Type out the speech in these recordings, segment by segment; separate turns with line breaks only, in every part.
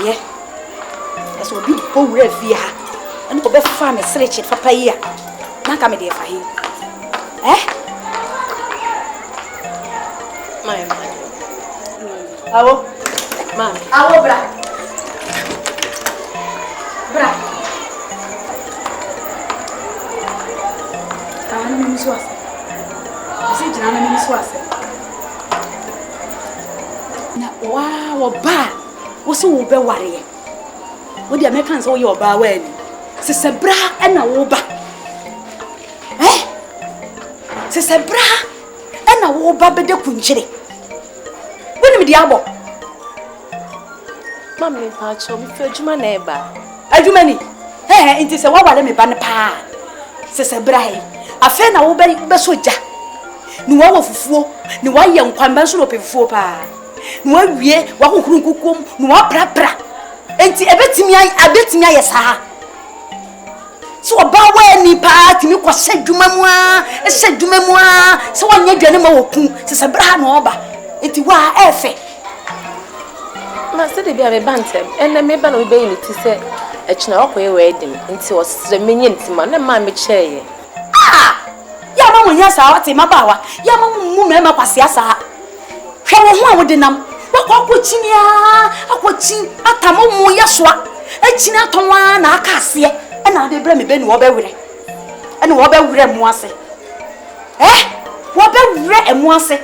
Yeah. That's what you go with via. And go back farm a stretch for pay. Not come there for him. Eh?
My
Awo.
Ma'am.
Awo, bra. Bra. Ana mimi swasa. Sisi jana mimi swasa. Na wow, ba. Wo so wo be ware. Wo dia me kan so wo ba wa ni. Sese bra na wo ba. Eh? Sese bra na wo ba be de kunchire. Woni me dia bo.
Mami pacho mi fi adwuma na eba.
Adwuma ni. Nti se wa wale me ba ne pa. Sese bra he. Afa na wo be soja. Ni wa wo fufuo, ni wa ye nkwan ba so no pefufuo pa. Ni wa wie wa kokuru nkukum, ni wa prapra. Enti abetimi aye saa. So ba wa ni pa timi ko sedwuma mu a, sedwuma mu a, so wa nya dwane ma wo ku. Sese bra na oba. Enti wa efe.
Ma se de bia me bantem. Enne me ba no be ni ti se echina okoye wedding. Enti o sere menye ntima na ma me cheye.
Ya ma wonya saa wate mabawa. Ya ma mu mema kwase asa. Hwe wo ho a wo de nam. Wa kwachinia, akwachi atamo mu yesoa. Echini atonwa na aka ase. E na de bra me be ni wo be were. E ni wo be were mu ase. Wo be were emu ase.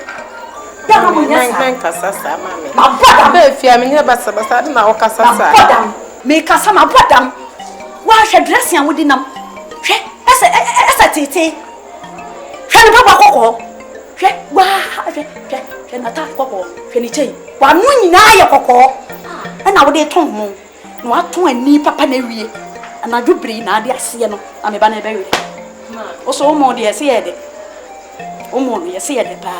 Ya ma wonya saa.
Man kasasa mama.
Ma bodam
be fia me nya basa de na wo kasasa.
Ma bodam. Me kasa ma bodam. Wa hwe dress ya wo de nam. Hwe ese tete. Hwe papa kokko. Hwe wa hwe na ta kokko. Hwe ni chei. Wa nu nyina ye kokko. Na wo de ton mo. Na wa ton ani papa na wie. Na dwobri na ade ase no. Na me ba na be we. Ma. O so mo de ase ye de. O mo no ye se ye de pa.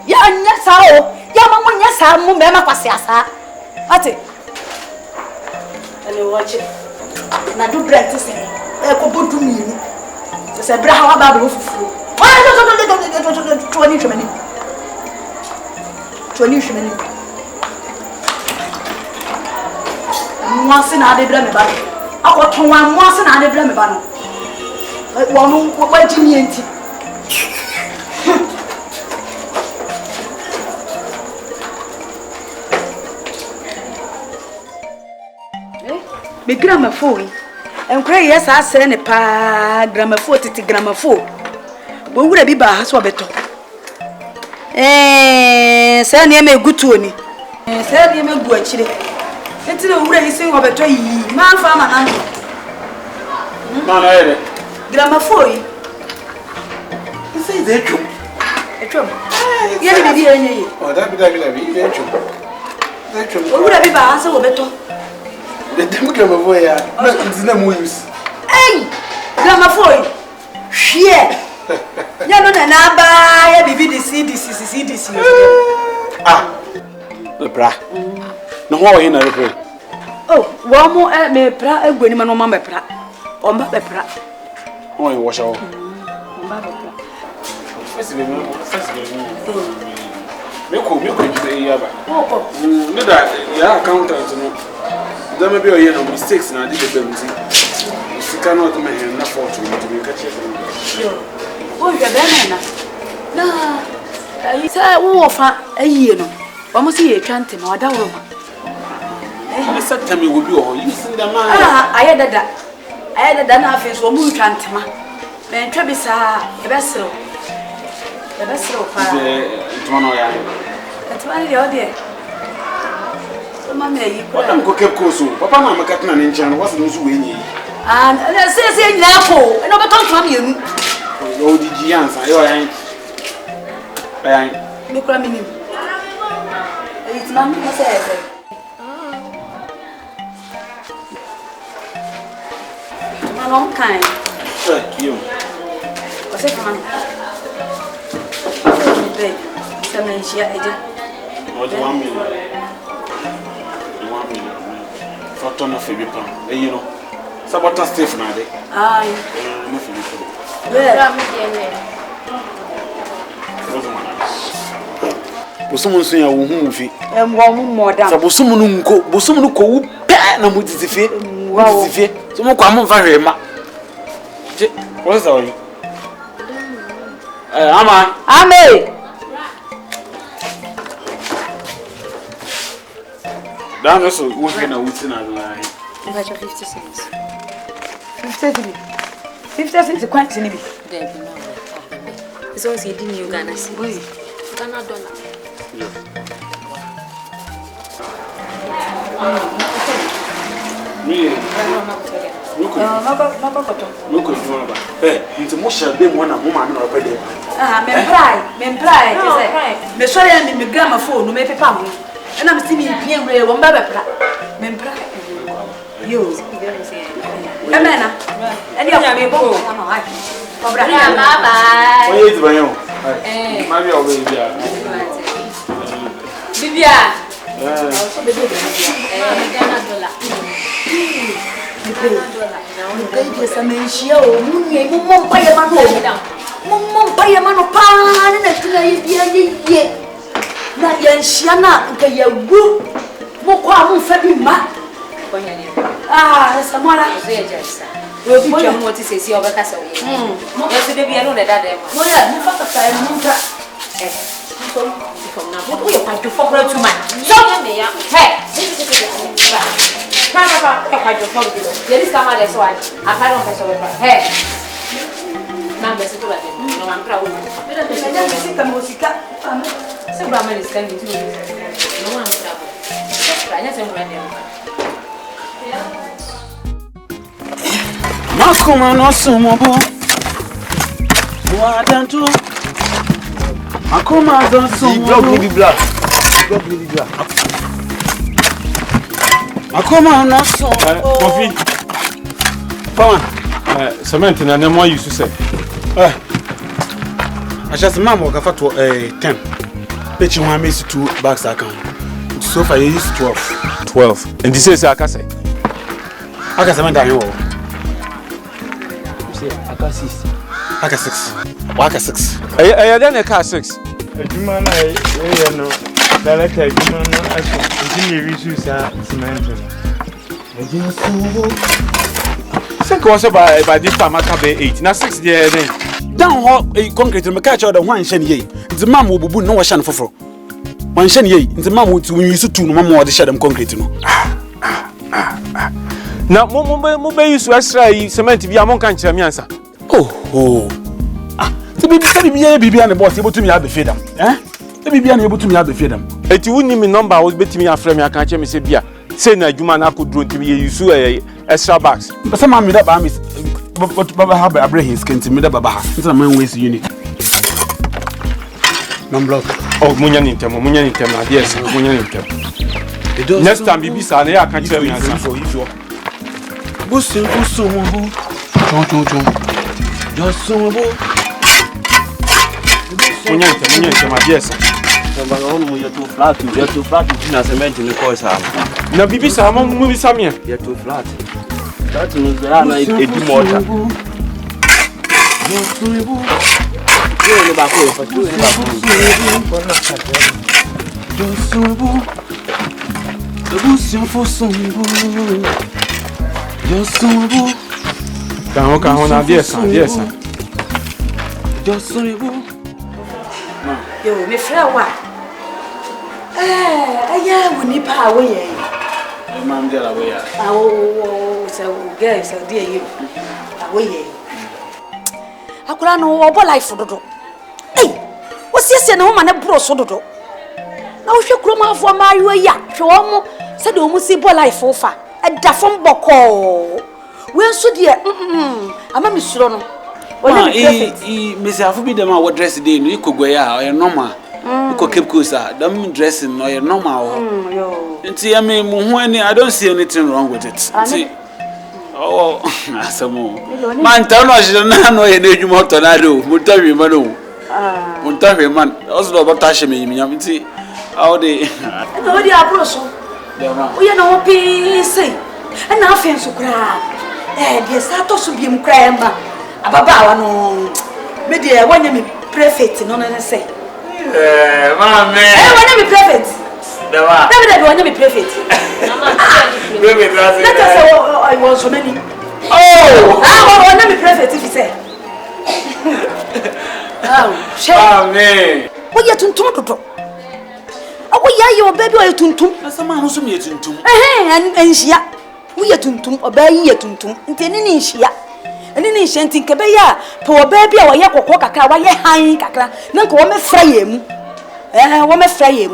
Ya nya sa o. Ya ma mo nya sa mo me ma kwase asa. Ate. Ele watch. Na dwobri ate se. Ko bodu mi ni. Se bra ha wa ba bro fufu. Tuani shemani. Mwase na ade bra me ba. Akotonwa mwase na ade bra me ba no. Wonu kwa jini enti. Me gramophone. Enkure yes asere ne pa gramophone titi gramophone. Bo wura bi ba ha so beto. Se na me gutu oni. Se na me gu akire. Enti na wura isi wo beto yi. Ma fa ma na.
Ma na ere.
Gramophone.
Isi de twom.
Etwom. Ye bi bi enye yi.
O da bi de twom. De twom.
Bo wura bi ba ha so beto.
The gramophone ya. Na mo use.
Gramophone. Hwe. Ya no na ba ya bibi di CD.
The bra. No ho we na repre.
Oh, wo mo me pra egwani ma no ma me pra. O mba be pra.
Ho we wash out.
O mba be pra.
First be. Me ko ji ya ba.
Ko.
Me da ya accountant no. There may be a year of mistakes and I did the penalty. You cannot make enough fortune to be catching.
Oh, you're better. No, I said, oh, a year. Almost a year, chanting or down.
I said, tell me, will be all you see the man.
I had that. I had done half his woman chanting. Then Travis, a vessel. The vessel, it's one of that's why the idea.
What am I going Papa, I'm a cat and chan was no winning.
And I say, now, and over come from you.
Oh, did you answer? I ain't.
Look at me. It's Mamma says. My long kind.
Thank you.
What's it, man? Some she
What do you want me? Fortune of Phoebe Pam, you know. Sabota Stephen, are they?
Aye.
Bosom so ya wo hu fi.
More than.
So bosom no ko wu pe na mo titife.
Wow.
Titife. So mo kwa mo fa hwe ma. Je, what's that? Ama.
Ame.
Dan so wo hwe na wuti na line.
About 50 cents.
50 cents kwanti ni bi.
There be no. It's also in New Ghana cedi. Ghana dollar.
Yeah. Look, into Musha, them one of woman or better.
Men pride. Me sorry, I'm in gramophone, no me papa. And I'm seeing you play one baby. Men pride. You. Amena. And you have me both. Bye bye.
Where is my own? Maybe I'll be there.
Livia.
Makoma no sumobo. Wadanto. Makoma don sumobo. Block. Makoma no sumobo.
Coffee.
Fine.
Cement na nemo you say.
I just mama go for 10. Page one miss 2 bags account. So far you use 12.
12. And this is aka say.
Aka cement ayo.
Aka 6.
Aka 6. Waka 6.
Then a car 6.
Ejuma na no. Director ejuma no aso. Ejima reduce cement. Ejuma so.
Think was by this time I can be 8. Now 6 there then.
Down hot concrete me catch the one shen ye. The mam will bubu no shan for. One shen ye. The mam will to use to no more the shadam concrete no.
Now mo be use extra cement bi amon kan kire me ansa.
Oh. To be bibi and the boss able to me have the feed them. The bibi and able to me have the feed them.
Eti woni me number was betimi afrɛ me aka kire me say bia. Say na adwuma na akodro ntimi ye use extra bags.
But some man me that ba me but baba have Abraham skin to me that baba. It's a man waste unit. Non block.
Oh munya nintem na yes munya nintem. Next time bibi sa na ya aka kire me ansa.
Busu mo. Chon. Just so mo.
Munya nintem ma yes.
You're too flat in cement in the course.
Na bibi sa mo bi sa me.
You're too flat. That means there are like a mortar.
Yo, me flower. Yeah, we need power.
Man there away.
So girls, so dear you. Away. Akura no obo life dodo. Hey, what's yes na woman na bro so dodo. Na wo hwe kroma afo maayo ya. Hwe wo mo se de wo mo si bo life ofa. E da fom boko. We nso de ama mi suro no.
Wona e mesi afu bi dem a wo dress dey no ikogwe ya o normal. Iko keep closer. Them dressing no normal.
Yo.
Nti ya me mu ho ani I don't see anything wrong with it. Nti oh asamo. Man ta no je na no ye na edwuma tornado. Mutahwe man o. Mutahwe man. Also no bata hye me yimnyam nti how dey.
No dey abro so.
Dem ma.
O ye na wo pe sei. E na afen so kra. Dey sa to so biem kra emba. Ababa wa no. Me dey wanya me prefect no na say.
Mama.
Eh, when you be prophet.
Dawa.
David when you be prophet. Let us say I was so many.
Oh.
When you be prophet if you say. Oh, shit.
Amen.
What you tuntum toto? Oh, yeah, your baby or tuntum.
Na sama no so me tuntum.
And shia. We are tuntum obey ye tuntum. Intending shia. And in shanting Cabaya, poor baby or yakko kakra, why ye hang kakra, Nanko woman fray him. Woman fray him.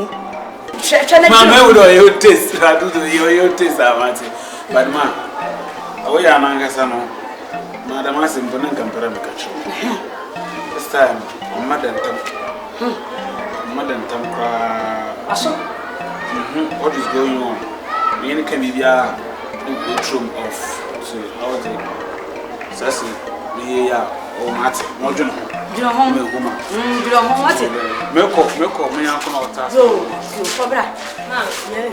Mama would you taste, I do your taste, Avanti. But ma, away among us, Madam Asim Bonan Campera. This time, Madam Tampa. What is going on? Me can be a room of all day. Sassy, me, oh, Martin, no, you know, home, woman. You know, what it? Milk, me, Uncle Otta. So, you for that. Yeah.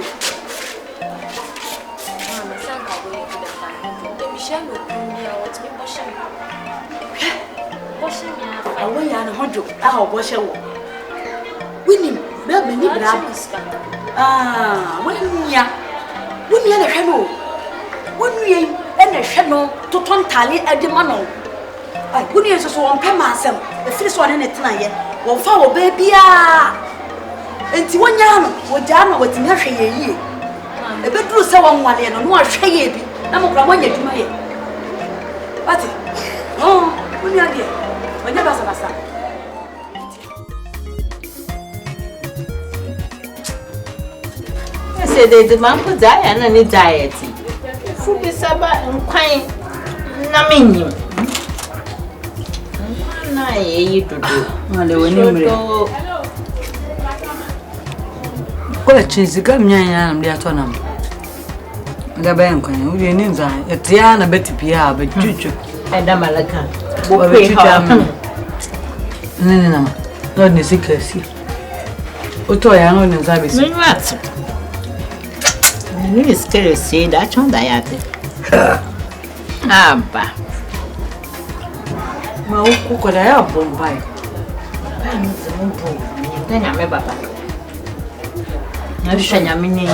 Mamma, some are going to the farm. The Michelle will bring me out to be washing. Washing, I weigh on 100. I'll wash a walk. Winning, Melbourne, when you're a hello. When we and a shadow to turn tally at the mano. I couldn't answer so on myself. The first one in it tonight. Well, follow baby. And to 1 year, what Jama was in her year. A bit through someone one year, no more shay. I'm a one year to my year. What? Oh, when you're here, when you're a
I said they demand for diet and any diet. Fubi saba nkwan na menyu na ye dodo
ale woni mre ko chizi gamnyanya na mde atona ngabe nkwan uri ni nza etia na betipia betuchu
eda malaka bo pe ha
nene nama no ni sikasi oto ya no ni nza besi
menyu atu ni skere se da chonda yate aba
ma uko kola ya bombai
ai ni zumbu ni tanya me baba na shanya mini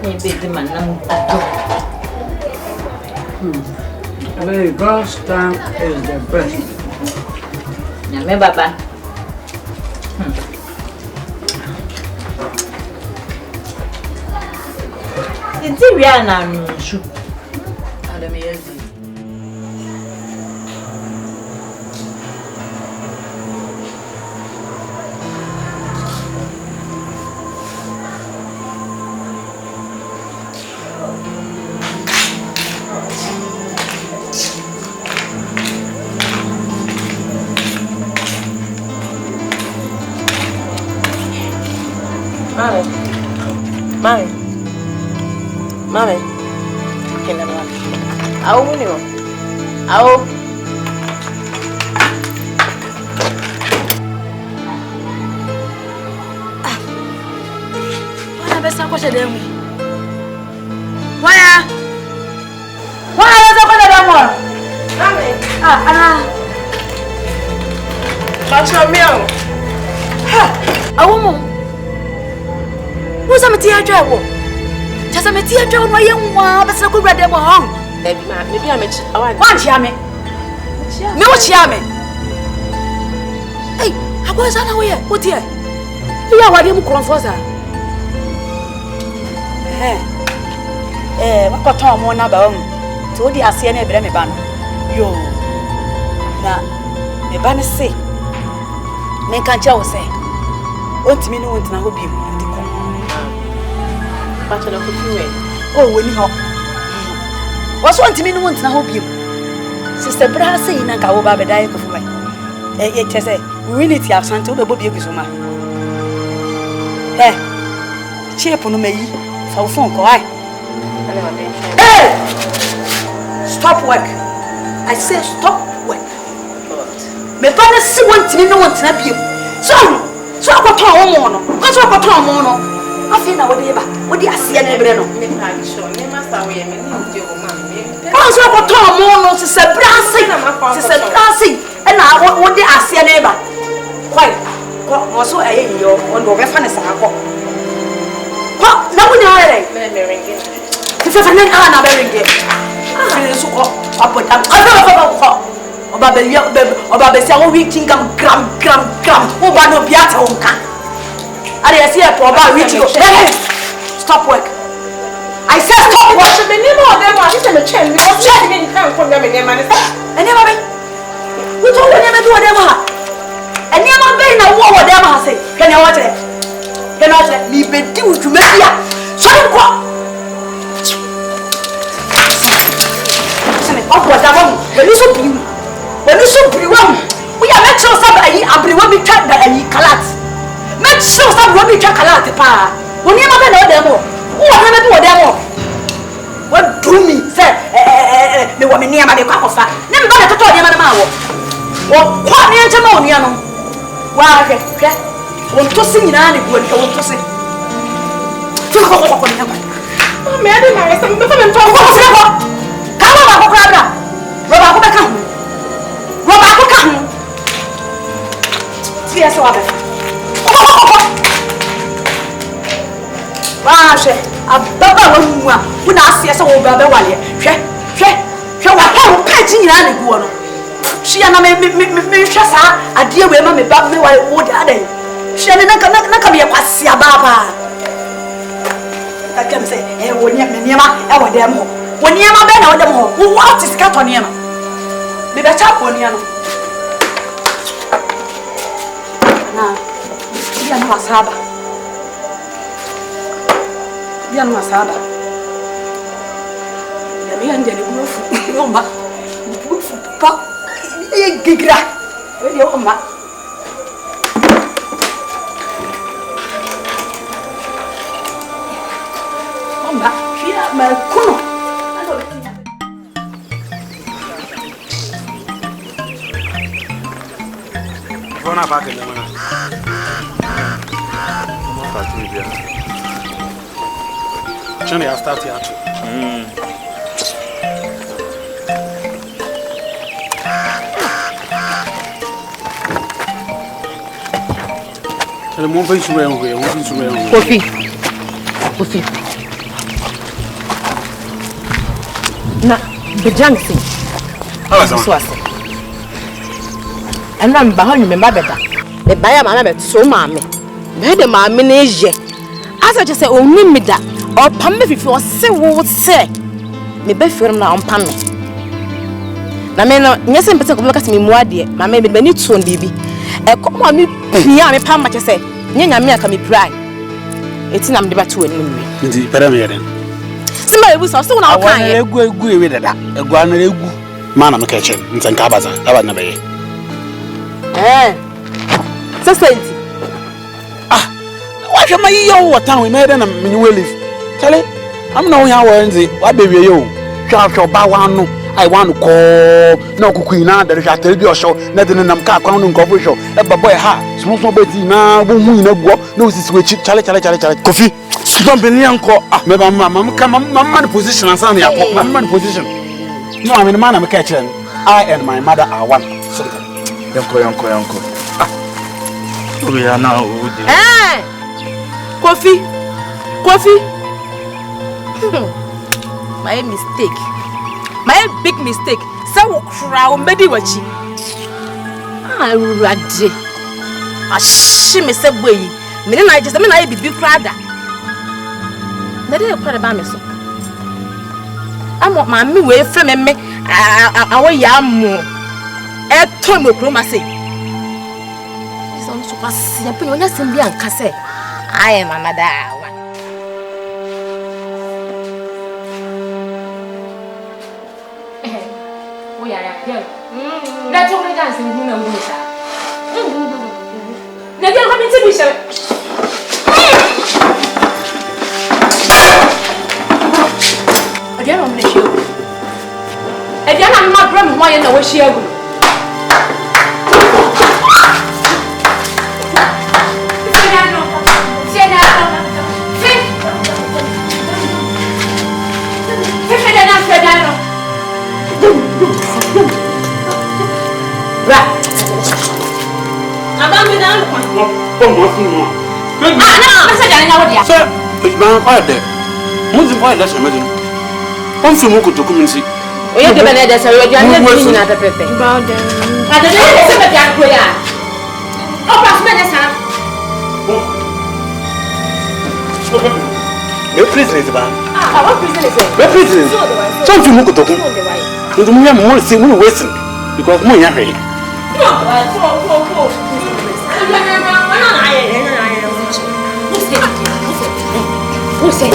ni bidi manam to
very God's time is the best
na me baba It's a real shoe.
Adam yes.
Mami. Mami. Kena mami. Au mwenye. Au.
Wana besa kwa shedemu. Waya. Waya besa kwa shedemu.
Mami.
Bacha miao. Ha. Awumu. Musa meti ajawo. Chasa meti ajawo no yenwa besa ko brade mo hon.
Baby ma, maybe I met awan.
Wan chia me. Me wo chia me. Hey, agwa sana wo ye. Wo tie. Ya wade mu kronfosa. Wakoton mo na ba wo. Ti odi ase na ebre me ba no. Yo. Na me ba ne se. Me kan cha wo se. Ontimi no wontina ho bi mu.
Bacha na kufiwe.
Oh, woni ho. Waso ontimi no wontina ho bi mu. Sister Bra say na ka wo ba bedai ko fuwa. Chese, we need to have something to be kusuma. Cheap no meyi. Fa phone ko ai. Hey! Stop work. I say stop work. Me ba na si wontimi no wontina bi mu. So akoton wo mo no. So akoton mo no.
afei na wode ba wode asie na ebre no
me pa sure me masa we me ni je o ma me
so ko to mo no se brasi na wode asie na eba kwai ko so aye yo on do be fa ne sa ko na wunya re
me ringi
ti fa ne na be ringi fi so ko apota ko oba be se o week gram o ba no biata o nka are you see a proba week stop work I said stop work
me ni mo dem wa se me chen me o chen me kan ko me ne ma ne sa
ene ma be wo to wo ne me do dem ha ene ma be na wo dem ha se ke ne wo tere ni be di udwuma bia so ko se me o ko da mo when you so priwam we are make sure some ayi abriwa bi twa da ayi kalat make sure some we bi twa kalat pa woni ma be na o dem o wo na be do dem o what do me say me wo me niam be kwa kofa ne me ba na toto niam na ma wo kwa ne nche ma oni ano wa hwe won to si nyina ne go ni won to si ko ni kwa me ade na resa me fa me to ko se ko ka ba ko kra bra ko be ka Roba ko ka hu. Ti ese wa be. Wa she, ababa wa mu a, wo na ase ese wo ba be wale. Hwe wa ka wo pa ji nyina ne guo no. Hwe ya na me hwe sa ade we ma me ba me wa wo da dan. Hwe ne na ka me kwase ababa. Aka me se, wo nya me niema e wo dem ho. Wo niema be na wo dem ho. Wo artist ka to niema. Me be cha ko niano na dia no masaba ya me ande ne bufu yomba bufu pa e gigra we yomba omba fia ma kuno
Bona ba ke mana. Mo fa tu bia. Chani ya start ya tu. Tele mo fa nsuru ya ho, mo nsuru ya ho.
Kofi. Na bejansi.
Awa sama.
Ana mba ho nyume mba beda me ba ya mama bet so maame me de maame na eje asa che se onni mida o pam me fifi o se wo se me ba firim na on pam me na me no nyese mpese ko beka se me muade mama me bani tuon bibi e ko ma me pia me pam ma che se nyanya me aka me prai eti na me de ba to ani me
Ndi pere me yeden
simba ebu so na o kan ye
egu ewe dada egu anara egu mana me ka chen ntanka abaza aba na be
Sasenti.
Why am I yo what town we made and you will live? Tell it. I'm no how Wednesday. What baby yo? Sharp ba one no. I want to call no kuina that is a tell show, nothing in them car crown and coffee show. A boy ha, small betty now, boom, no go, no switch, chale, coffee. Don't be uncle. Maybe mamma come man position and son, man position. No, I'm in the man I'm catching. I and my mother are one. Uncle.
We are now.
Coffee. My mistake. My big mistake. So crowd medi wachi. Radi. Ashi me se boy. Me na je se me na e bibi krada. Na dey kwara ba me so. Amo ma me we frɛ me awo ya mo. E to me kro ma se. So no so kwase ya pe onya sem bi anka se. I am another one.
That's all the dancing in the winter. Now you're coming to be so. Again, I'm going to show. Again, I'm not running why I know what she will. Say
Sir, it's my father. Moving quite less, madam. One from Moko to come and see.
Oh, you're the Benedetta, so you're not a pepe.
About them.
I don't know if I'm going to. Oh, that's medicine.
Your prison is bad.
What prison is it?
Your prison is some from Moko to come. You don't have more see when you listen because more you're ready.
Who said?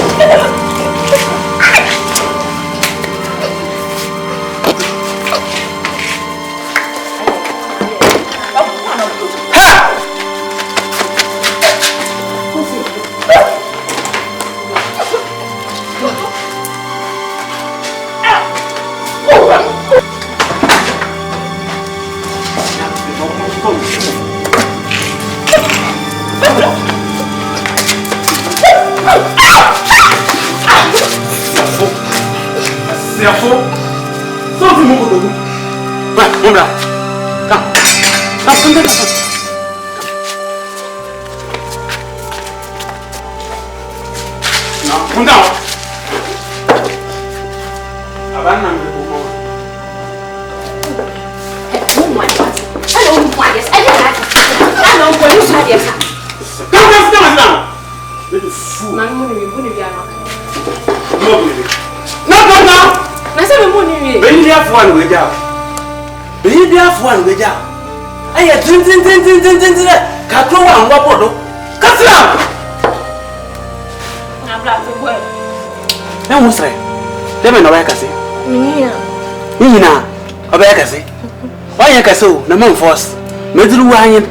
So, no man force. Medru wine,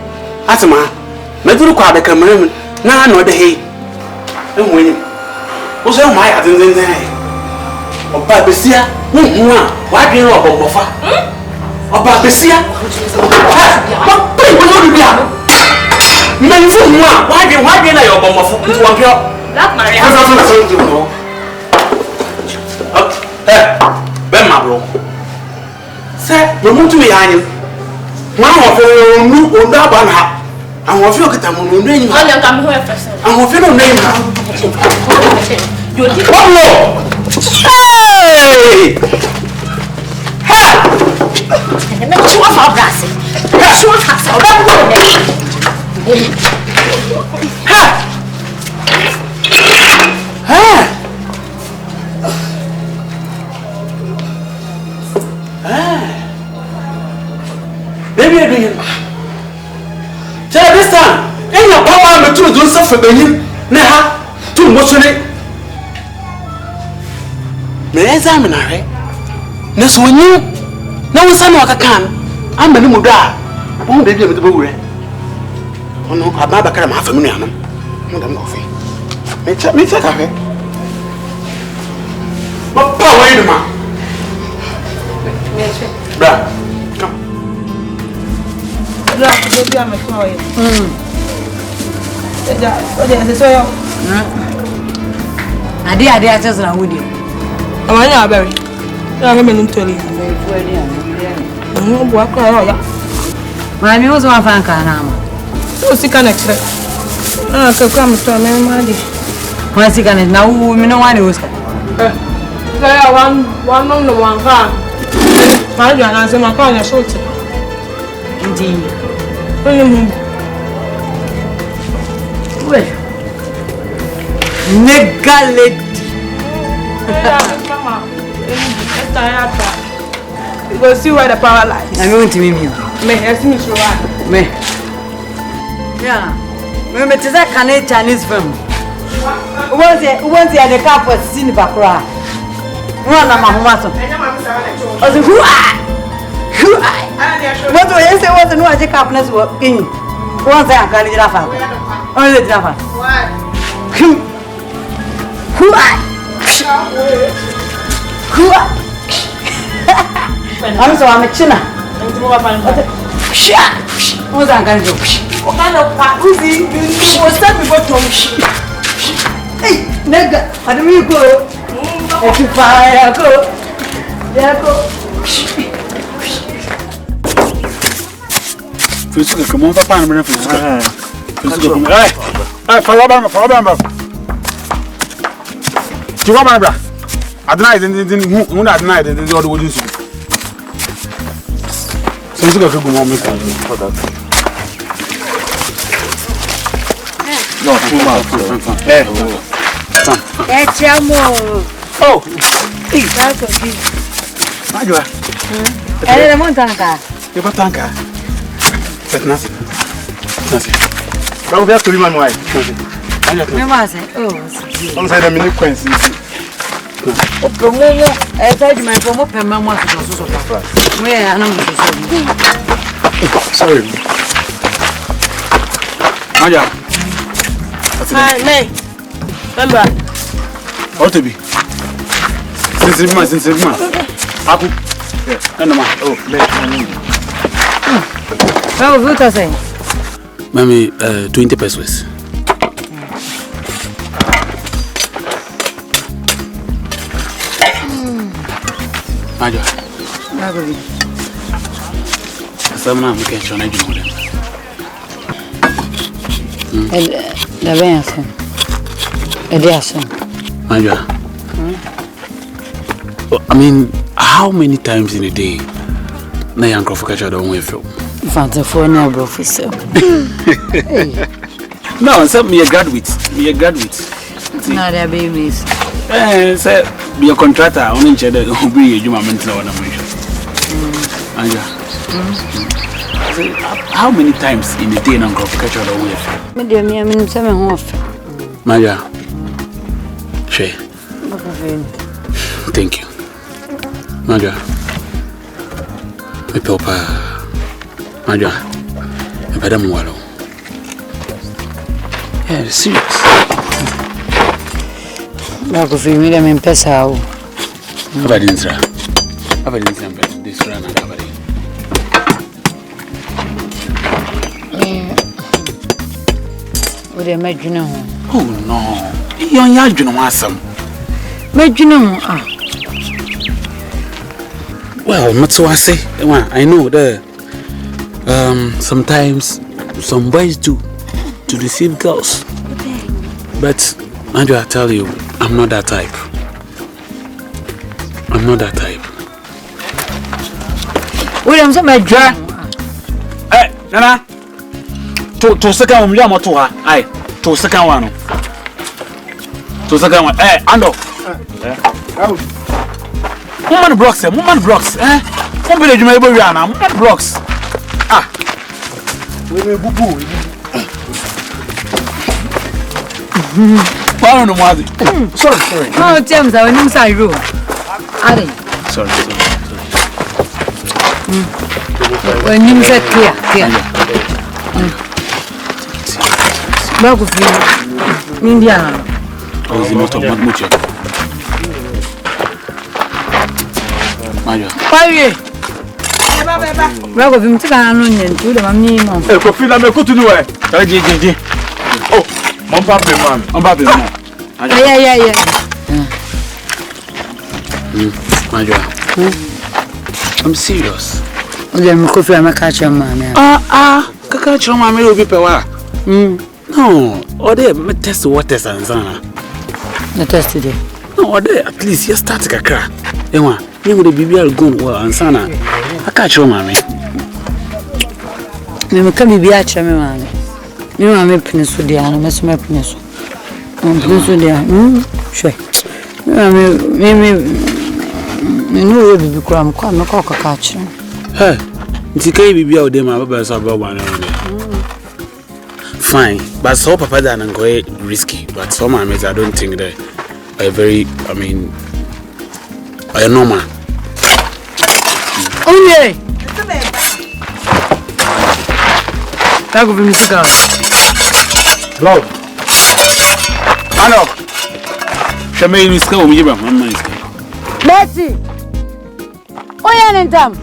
Asma, Medru quad the Cameron, none or the hay. And when was all my attendant there? Or Babesia, why do you know about Boffa? Or Babesia? What would you have? Men, why do you know your bomb of one girl?
That Maria
has to know. Ben, my bro. Sir, we want to be iron. One of you knew on that one. I want you to get a moon name. I want you to name her. You did one more. Hey! Ha! And then two of our brasses. Two of us are ha! Ha! Baby, you're doing it. Tell this time, in your power, I'm to do something for you. Now, too much on it. May I examine her? Next one, you no one son of a can. I'm a little guy. I won't be able to go. Oh no, I'm not a kind of half a million. Madam Coffee. Me check her. What power in the man? Bruh.
Baby, I'm a toy. I did just now with you. I'm not very. I'm going to tell you. What my news one fan can have. So, she can expect. I could come to me, Maddy. Once he can now, we know one who's one on the one car. My God, I said, my car is short. Indeed. Well, nigga lady. You go see where the power lies. I'm going to meet you. Me. Yeah. We met a Chinese film. Once the car was seen back. One of my home. Who I? What do you say? What no I take up next work in? Once I can get off. Only the Java. Who I? I'm so I'm a china. What's I can do? What kind of party was that before to hey, nigga, how do you go? If you fire, go. There go.
Fui come on, papa, I'm going to Hey, for Robert. You want my brother? I denied who not denied the other would use you. So you got to go on for that. No, too much. Oh,
That's okay.
Major.
I don't want to
You got tanka. Tenancy. But we have to remind why.
Oh,
I'm saying I'm in Quincy.
I told you my former mamma was so where I know.
Sorry. Maja.
Nay. Remember.
What to be? Since man. Aku. Yeah. No man. Oh,
How was it saying?
Mami, 20 pesos. Maja. Samana mke chona jumole.
La benção.
Maja. I mean, how many times in a day na young Confrontation don't we feel?
For no professor.
No, so me a graduate.
No, they're babies.
Say be a contractor on each other who bring you my mental on a mission. How many times in a day na Confrontation don't we feel?
Me, I mean, some off.
Maja. She. Thank you. Maja. Me papa. Maja. Me better mwalo. Yeah, serious.
Bako filmi da men pesa au.
Abadintra mbele. This run and abadin.
Ode medwene ho.
Oh no. Yon ya adwene ho asam.
Medwene ho ah.
Well, Matsuase, I know that sometimes some boys do to deceive girls. But Andrew, I tell you, I'm not that type.
William, so my dra.
Hey, Nana. To second one, I'm to her. Aye, to second one. Hey, Ando. Woman blocks, eh? Come village, my baby, woman blocks. Ah, we may boo boo. Sorry.
Oh, James, I went inside room. Are
Sorry.
when you said clear. Bako filmi. India.
Oh, is not of much. Maja.
Paye. Bako filmi tika no nyentu de mamni mo.
Ko fina me ko tunu we. Je. Oh, mon papa man. On papa man.
Yeah.
Maja. I'm serious.
Ode me ko filmi ka cha mama.
Kaka chiro mama obi pewa. No, ode me test waters and sana.
Na test today.
No, ode at least you start kakra. Enwa, you go the BBL go well and sana. Aka chiro mama.
Me ka bibia cha me mama. Me mama piniso dia na me so me piniso. Piniso dia. Shwe. Me no bibi kura me kwa me ka kaka chiro.
Hey, ntikai bibia ode ma baba so baba na. Fine, but so papa that and go risky. But some mamas, I don't think that are very. I mean, are normal.
Oh yeah. That go be music.
Love. Ano. Shame ni ska umijiba mama ni ska.
Betty. Oh yeah, nentam.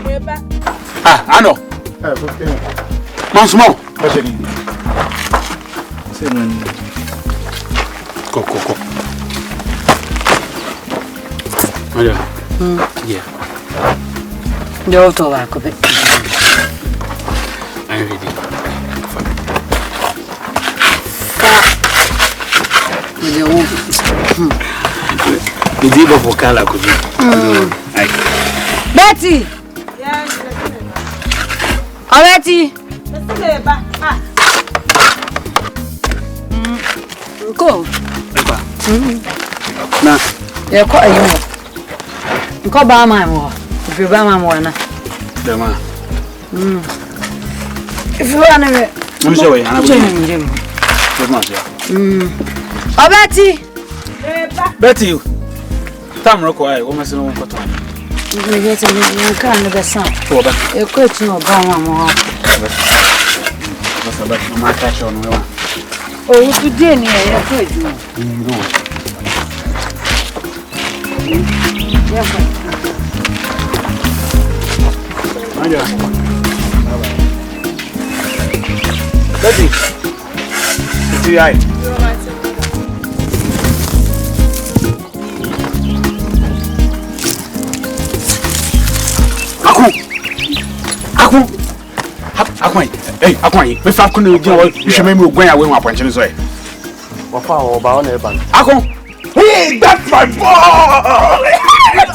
Ano. Mansmo. Go. Maja. Yeah.
Do to va ko be.
I'm ready. The deal of Okala could be.
Betty! Already? Go.
Now,
you're quite a young. You call by my more. If you buy my more, the
man.
If you run away,
I'm sorry, I'm
Jim. Oh, Betty!
Betty, Tam Rockaway, almost no one got one.
You get a kind of a son. You're quite no bomb.
My catch on one.
Oh, you did near your food.
Betty, it's right. Hey, Akwai, we fa kunu ogun o, you should make me go away one punch so.
What for about on ban?
Akon. Hey, that's my ball.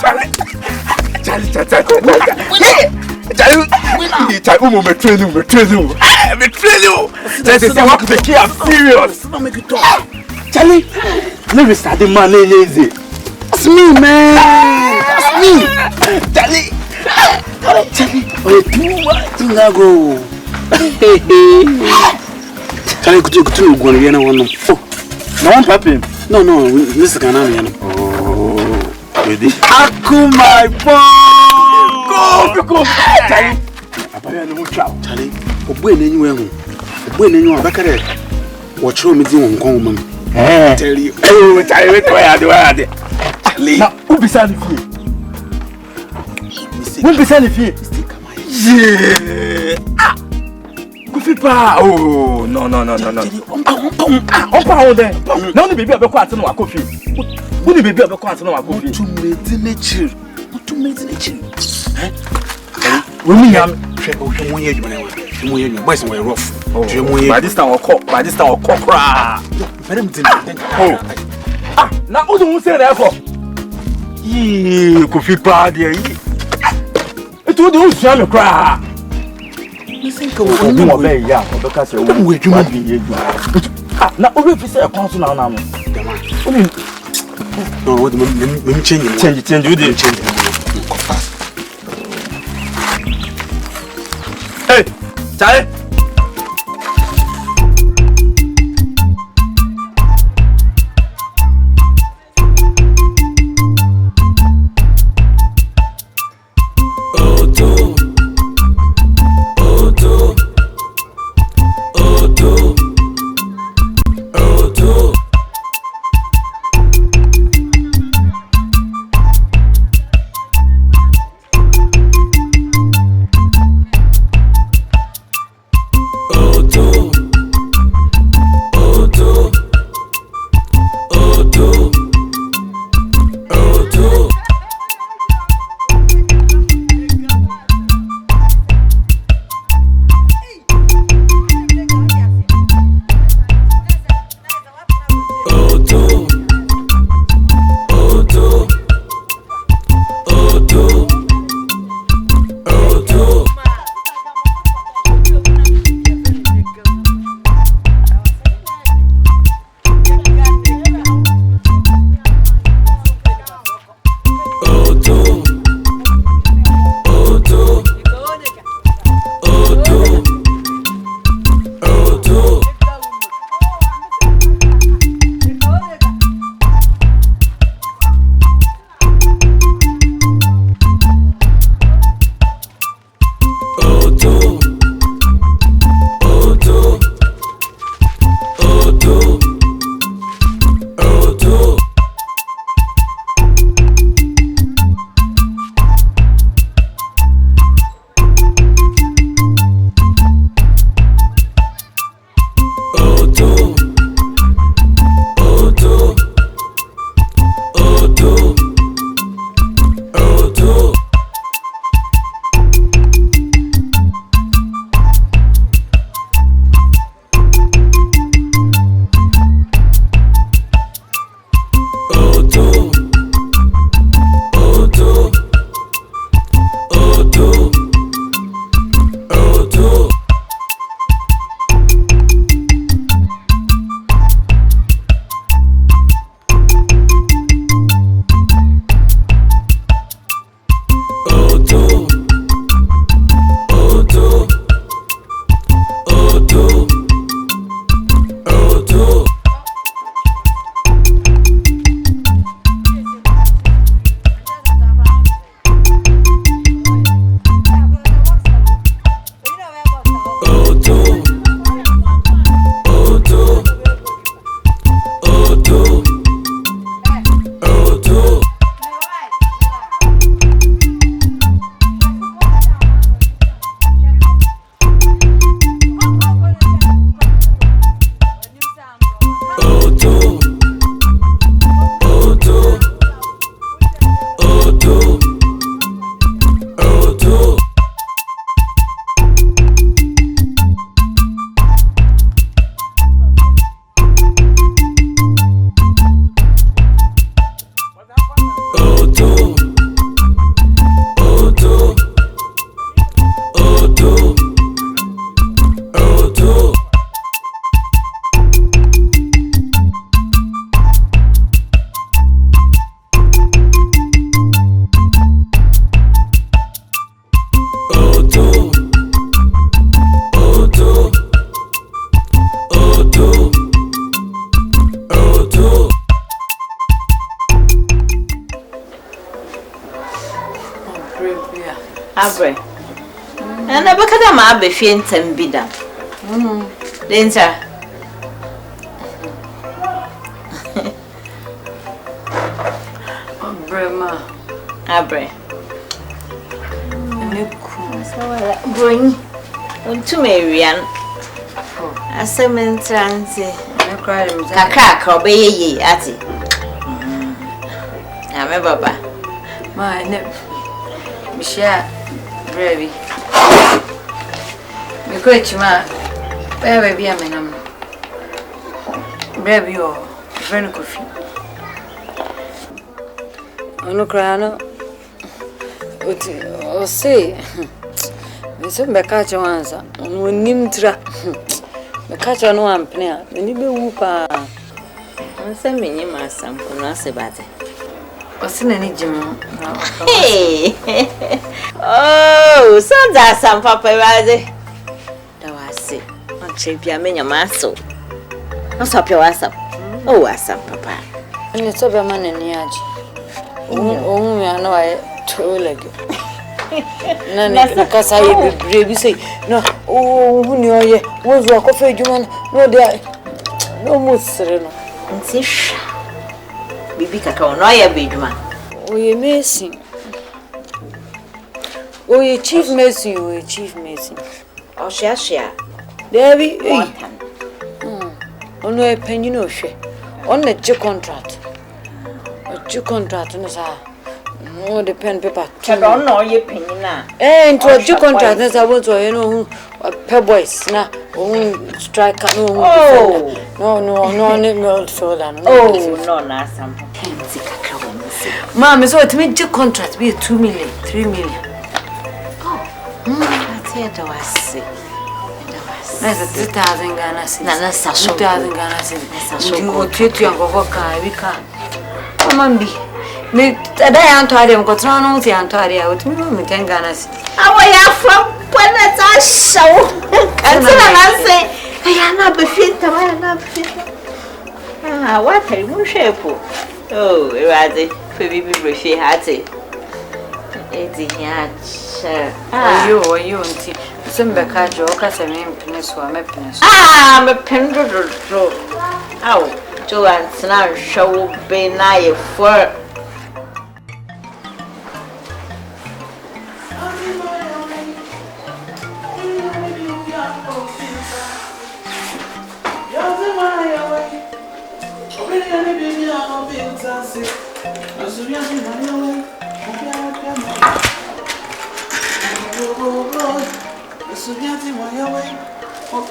Charlie. Me train you. Let's see what the key are serious. Don't make you talk. Charlie, let me start the man lazy. That's me, man. That's me. Charlie, oh, too much go. Charlie, could you go and get one? Oh, no one papping. No, this is Ghana. Oh, ready? Aku my boy. Go. Charlie, Abaya no chow. Charlie, Obwe anywhere. Bakare. Watch me do on come. Tell you. Oh, Charlie, wait, Charlie. Now, who beside you? Who beside you? Yeah. Kufipa. Oh, no. Opa hold there. Now the baby abeko ati no akofi. Who the baby abeko ati no akofi? To mate nature. We me am hwe one year adwuma. Boys were rough. By this time we cra. Very mtin. Oh. Na o do say na for. Yee, Kufipa there. It would do shame cra. Listen to what you obey, yeah, because you're with you. Now, over if you council now. No, what change, you didn't change. Hey, Charlie.
Abre. And I became a man before ten bidam. Danger. Abre. Bring to Marian. A cement trancy. Kaka, obey ye at it. I remember, my name. Michelle, baby. Me coach ma, baby, I'm in baby, or friend coffee. I no cry, no. What say? Miss Beccacha answer. No name tra. Beccacha no one player. The nibble whooper. I send me my son for Nasabate. What's in any gym? Hey! Oh, so that's some papa. That was it. I'll shape your many muscle. I'll stop your ass up. Oh, ass up, papa. And it's over man in the edge. Oh, I know I told you. None because I be brave. Say, no, oh, who knew you? Was your coffee, you want? No, there. No more sereno. And see. Bibi kaka no ya beduma. Oye Mason. Oye Chief Mason, oye Chief Mason. O share. There be ono e penny no hwe. On the G contract. A G contract no sa. No the pen paper. Chado no ye penny na. Into a G contract na sa won so you know per boys na on strike no. Oh no further. Oh no na some. Mom, so it made your contract be 2 million, 3 million. Oh, that's it. I was that's 3,000 Ghana cedis. That's 2,000 Ghana cedis. You will treat you and go we can. Come on, be. Me, I am tired of going on with the Antaria with me, 10 Ghana cedis. How are you from when it's a show? And I say, I am not befit, I am not befit. Ah, what a new shape. Oh, Razzie, for baby, she had it. It's here. Ah, you, auntie. Some Beccajo, Casamine, Peninsula, Mepinus. Ah, I'm a pendulum. Oh, Joanne's now shall be nigh for.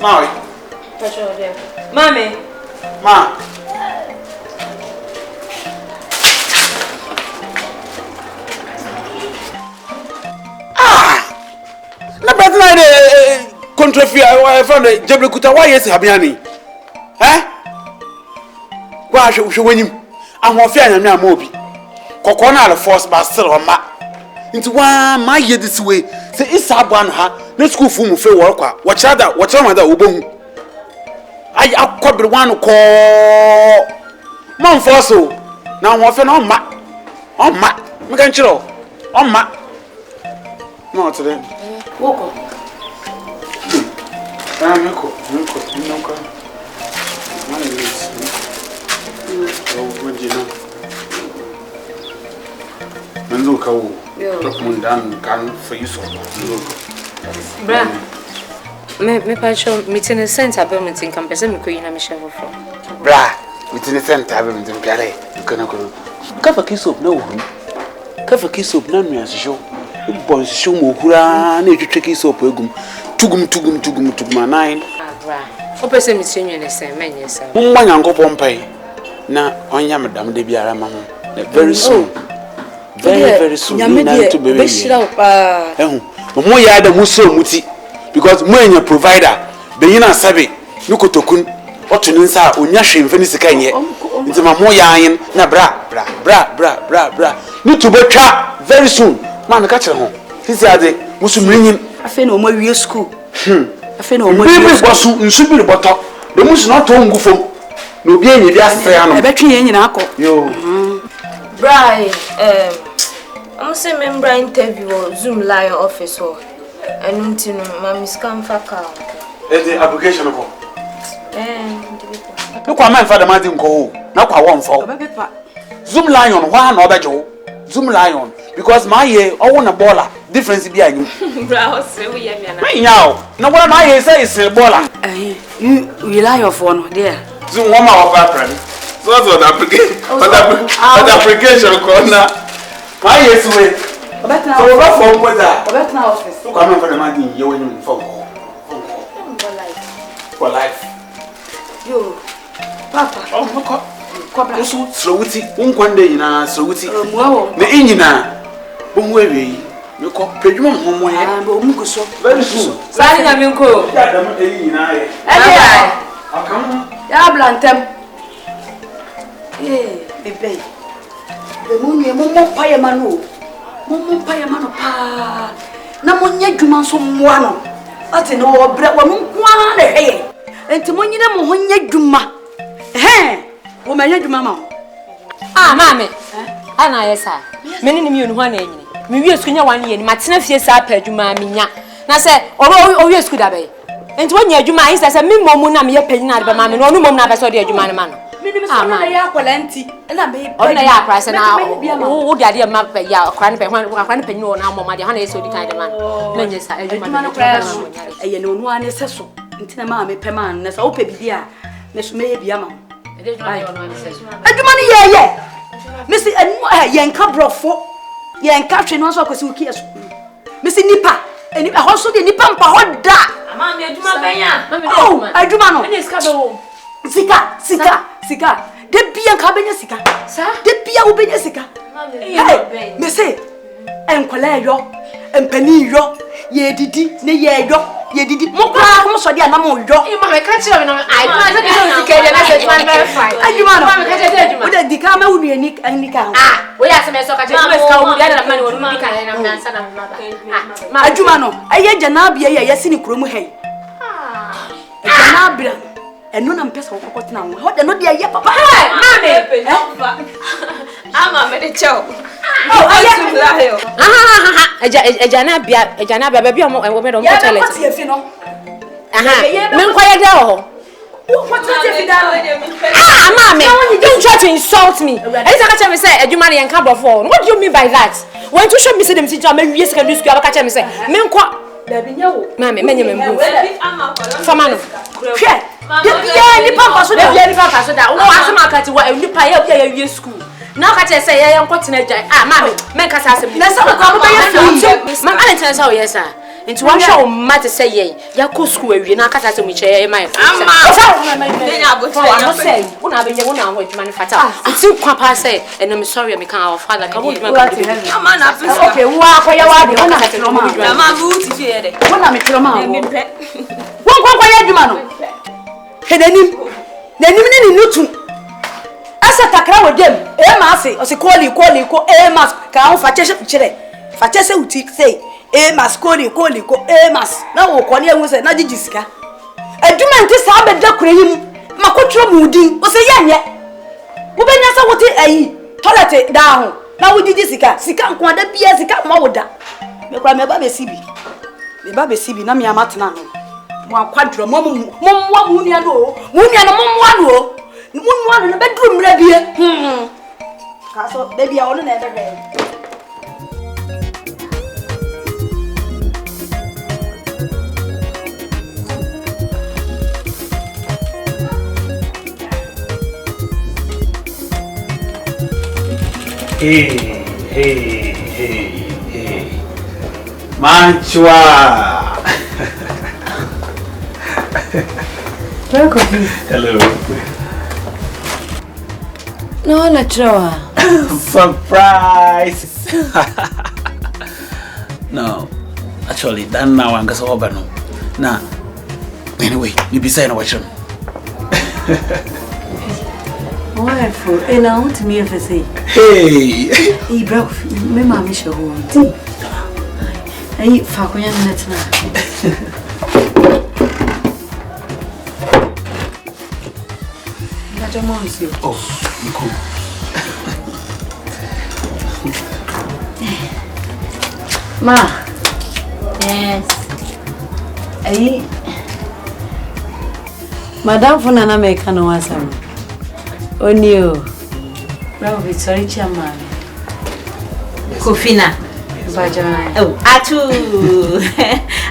Maui.
Mommy.
Ma. Na better na contrafia I found the Jablekuta why yes habiani. Wa hwe wanyim. Ahofia nya me amobi. Kokko na force ba still on ma. Into one my year this way. Say it's abwan ha. No school fu mu fe wo kwa. Wo chada obohu. Ai akwabre wan ko. Man force o. Na wo fe na on ma. Me kan chiro. On ma. No today.
Woko.
Nko. Man is. Oh, Medina. Menzo kawo. Mundan kan for you so.
Bra. Me pa show meeting a sense about meeting can person me ko yina me share for.
Bra. Within the center, I haven't been carried. You cannot go. Cover kiss up, no. Cover kiss up, none as show. Boys show more hurrah, need to check his up. Tugum, my 9.
Open some senior and the same man, yes, sir.
One uncle Pompey. Now, on ya, Madame de Biara, mamma. Very soon. Very soon. Yammy to be more ya the Musso Muti. Because when your provider, Benina Sabi, Nukotokun, what to Ninsa, Unyashim, Venisicania, into my more yan, na bra. Need to be trap very soon. Man, catch home. He said, Musum ringing.
I feel no more real school. I feel no more.
Baby was in super the bottle. The most not to go from. No game, you just say, I'm a battery in your uncle. Yo,
Brian, I'm saying member interview or Zoom lion office or and to Mammy's come for car.
The application of look, my man for the Martin go. Not I want for Zoom lion, one or Joe. Zoom lion, because my year, I want a baller. Difference behind you. Now, no one my year says a baller.
You rely on one, dear.
Zoom 1 hour of apron. So that's what application corner. My year's way. But now, for office. Come for the money, you will phone call. For life.
You, Papa.
Oh, no, so it's one day in a so it's the engine. Bumway, you call Pedro Momo and Bomuso very soon.
Signing a minko.
I'll come.
Yablantem. Eh, baby. The moon, Momo Payamano. Momo Payamano pa. Namonia Juman someone. That's an old bread woman. And to Monina Mohonia Juma. Eh, woman, you mamma.
Ah, mammy. And I say, many immune 1 year. Me use 1 year, Martina Fies up, Juma Mina. Now say, oh, yes, could I be? And 1 year, Juma is as a minimum, I'm here paying out of mamma, no more never saw the Juma man. Ah, my Yaqualenti, and I may only a price and now. Oh, daddy, a map, ya, a cranny, one penny, no, now, my honey, so the kind of man. Yes, I do
know one is so. Until mammy, Peman, as open dear, Miss Maybe Yamma. I do money, yeah. Missy and Yanka brought for Yanka, also because you kiss Missy Nippa, and also the Nipampa, what that?
Mammy, I do my banya.
Oh, I do man. Sika. The Pia Cabin Sika, sir. The Pia will be a Sika. Hey, Missy, and Colero, and Penny, ye did, ye did. Ye did it more so dear no you catch you I with the camera would be a nick and nick. Ah, we are some so catch my Jumano, I yet Janabia, yes, in Krumu hay. Janabia, and none of Pesco now. What the no dear papa? I'm a medical. Oh, Janabia, baby, I'm going to tell it. Mammy, don't try to insult me. Every time I say, you money and cable phone. What do you mean by that? When you show me them sit down, maybe yes, can do square, catch me say, Mammy, many Famano. The pampas, so that one, you pay up your school. Now I say I am quite mammy, make us ask me. That's how my answer. Oh, yes, sir. Into one show matter say ye, Yako school, you know, cut us in which I might. I'm saying, one have been one hour with manufacture. Until Papa say, and I'm sorry, I become our father. Come on, okay, walk where you are. Asa takra with them. Masi, or say call mas, can Fatches uti say, mas, call mas. Now, Kolia was a Nadjiska. I do not disable the cream. Macotra mooding was a young yet. Ubenasa what toilet down. Now we did this, Sika, Quanda Pia, Sika, Mawda. The Baby Sibi. The Baby Sibi, Namia Matana. One quadra, Mum, Muniano, Mum, one in the bedroom, baby. Castle, baby, I only never heard.
Hey. Manchua.
Welcome.
Hello.
No, Latroa.
Surprise. No, actually, that now I'm going to no. Now, anyway, you be saying what you.
Wonderful. And I want to me if I say,
hey,
he broke me, mammy, show tea. I eat Fakoyan net now. That's a monster.
Oh, cool.
Ma.
Yes.
Hey. Madam Funana make no answer. Oh no. Bravo, sorry, Chairman.
Kofina.
Bajana.
Oh, Atu.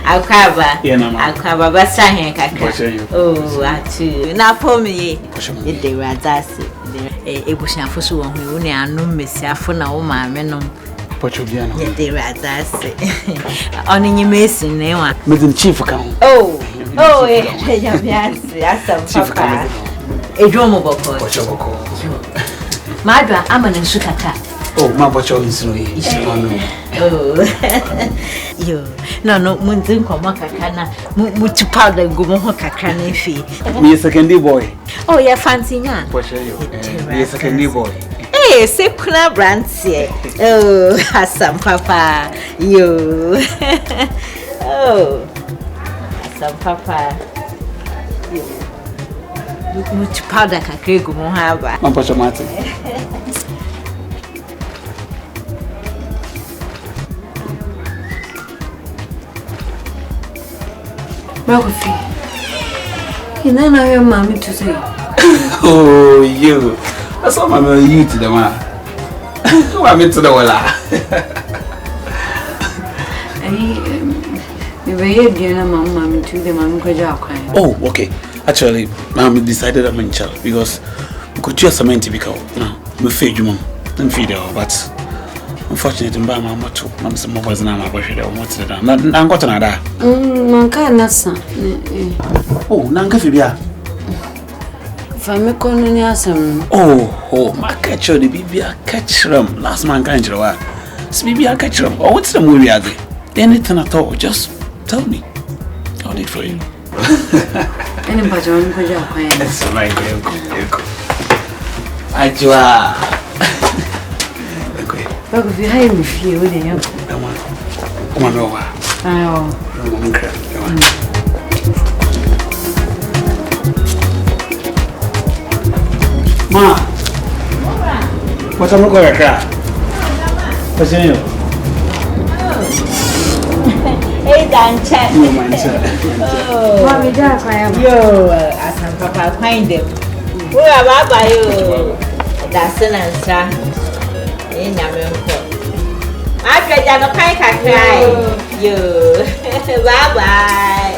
Akaba. Akaba basa hen kakra. Oh, Atu. Na for me. They were dasi. Ebusha so won hu ne anum mesiafo na wo maame no.
Pochobiano.
They were dasi. Oni mesin ne wa.
Mesin chief kan.
Oh, yabiasi asam papa. Edwomo boko.
Pochoboko.
Madwa amana nsukaka.
Oh, my bocho is no.
Oh. Yo. No, muntin koma kakana. Mutu powder go mo kakana ifi.
Me second boy.
Oh, yeah, fancy nya.
Pocho yo. Me second boy.
Hey, sepuna brantie. Oh, asam papa. Yo. Oh. Asam papa. Yo. Mutu powder kakre go mo haba.
My pocho mate.
Rafi. You know your mommy to say.
Oh, you. That's what I'm you to the man. Who am I to the walla?
You were here, Mamma, to the man.
Oh, okay. Actually, Mom decided I'm in child because we could just cement to be called. No, we feed you, Mom, and feed her, but unfortunately, I'm not too. I'm some more than I'm about to do. I'm got another.
Manka nasa.
Oh, Nankafibia.
Family colonialism.
Oh, my catcher, the BB catch them. Last man can't you know. BB catch them. Oh, what's the movie? Are they? Anything at all? Just tell me. I'll do it for you.
Anybody want to go?
That's right. Ajwa.
But if you hide me, feel it.
Come on over.
Oh.
Ma. What's up, look at what's in you?
Hey, Dan chat.
No, man, sir.
Oh,
Mommy, that's why I'm.
Yo, asam papa find them. Where are Baba? You. That's an answer. In Yamenko. After that, no kind of cry. Yo, bye bye.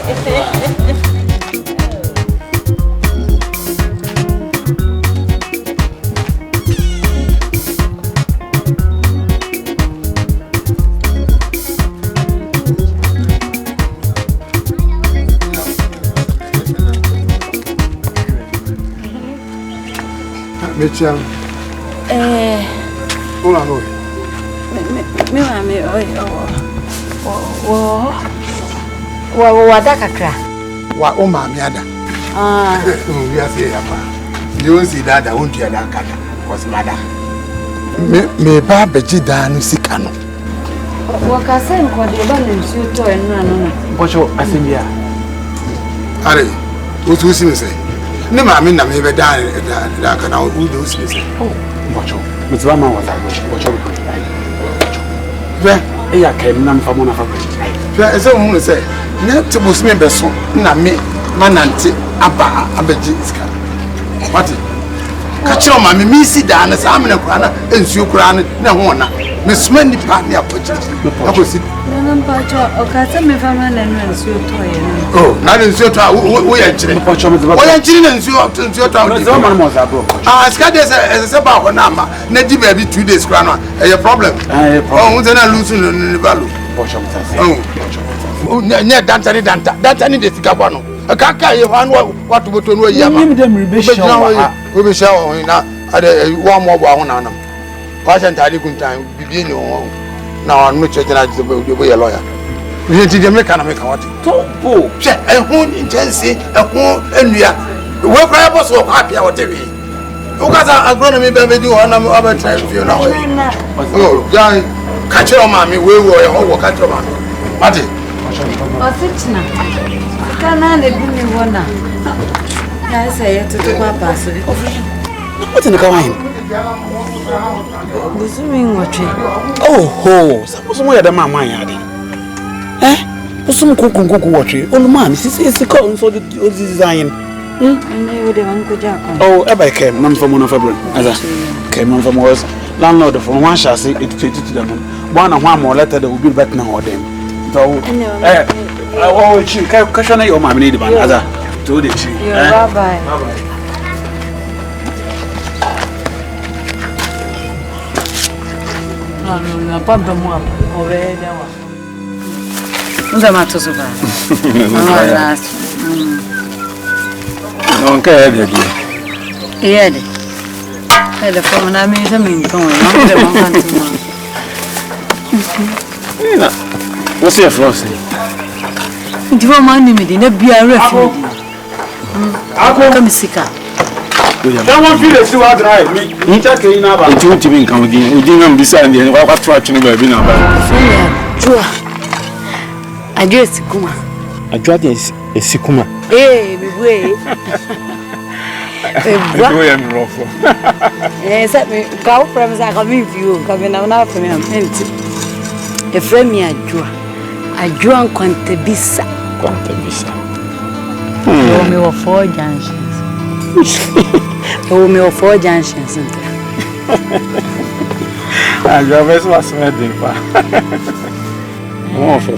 Mechiam. Hold on.
Wada kakra.
Wa o ma mi ada. We are say apa. You see that I won't hear that kaka. Was mother. Me ba beji da no sika no.
Wakasa nkwade ba na Suitor no.
Pocho asimbia.
Are, what you see me say? Ne ma me na me be da kana o do see me say.
Oh, Pocho. Mutwa ma wata Pocho.
Ve,
e ya kem na mfa mo na fa Pocho.
Ve, ese mo say, ne te bo me be so na me manante aba abeji sika. What? Ka chiro ma me si da na sa me na kura na ensuo kura na ho na. Miss Mandy Partner, I was it. Oh, not in Suitor, we are children. We are children, Suitor. Ah, Scottish as a about number. Netty baby 2 days, Grandma. A problem. Oh, then I lose in the value. Oh, near Danta, that's any Desicabano. A caca, you want to go to Yama. We will show in one more one. Passion good time, begin your now I'm not checking out the way a lawyer. We need to make a make a what? Oh, check a home intensity, a home and we are. What I was so happy about TV. Who got a agronomy baby do on other time, you know? Oh, guy, catch your mammy, we were all catch your mammy. Marty.
What's it now? Can I let me one now? I say to do my pass.
What's in the coin? Oh, suppose we are the mamma yadi. Eh? Some cook watch. Old man, it's a call for the design. Oh, ever came, none from one of February. As I came on from was landlord from one chassis, it fitted to them. One and one more letter that will be better now or them. So, oh, she can't question your mammy need one other. Told it. Bye bye.
No, pas de moi. On va aider moi. Nous avons tous ça. Voilà.
Non, qu'est-ce que
tu dis? Elle est comme una mise à min con, non de mon canton.
Nina. Você é frost.
Tu vas m'en me dire bien refus. Comme sika.
Someone feel the sewer dry. Me, take in about. It won't even come again. We didn't beside the what traction baby now.
Jua. Address Kuma.
Address is Sikuma.
Eh, me way.
We are rough.
Yes, me go from I come with you. Come now for me. A friend me Ajua. Ajua Quantebisa. Oh, me were 4 junctions. Oh, me of 4 junctions.
I got this was wedding. More for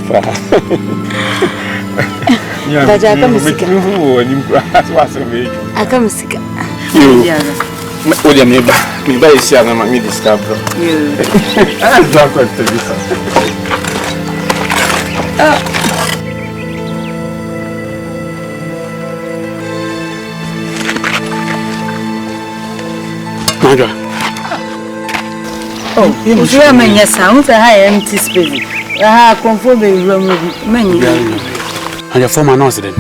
yeah, but I come sick.
I come sick.
Oh, dear, me by young me discover. I'm drunk to this.
Oh, if you are many sounds, a high empty space. Ah, conform the room with many.
And your former nurse then?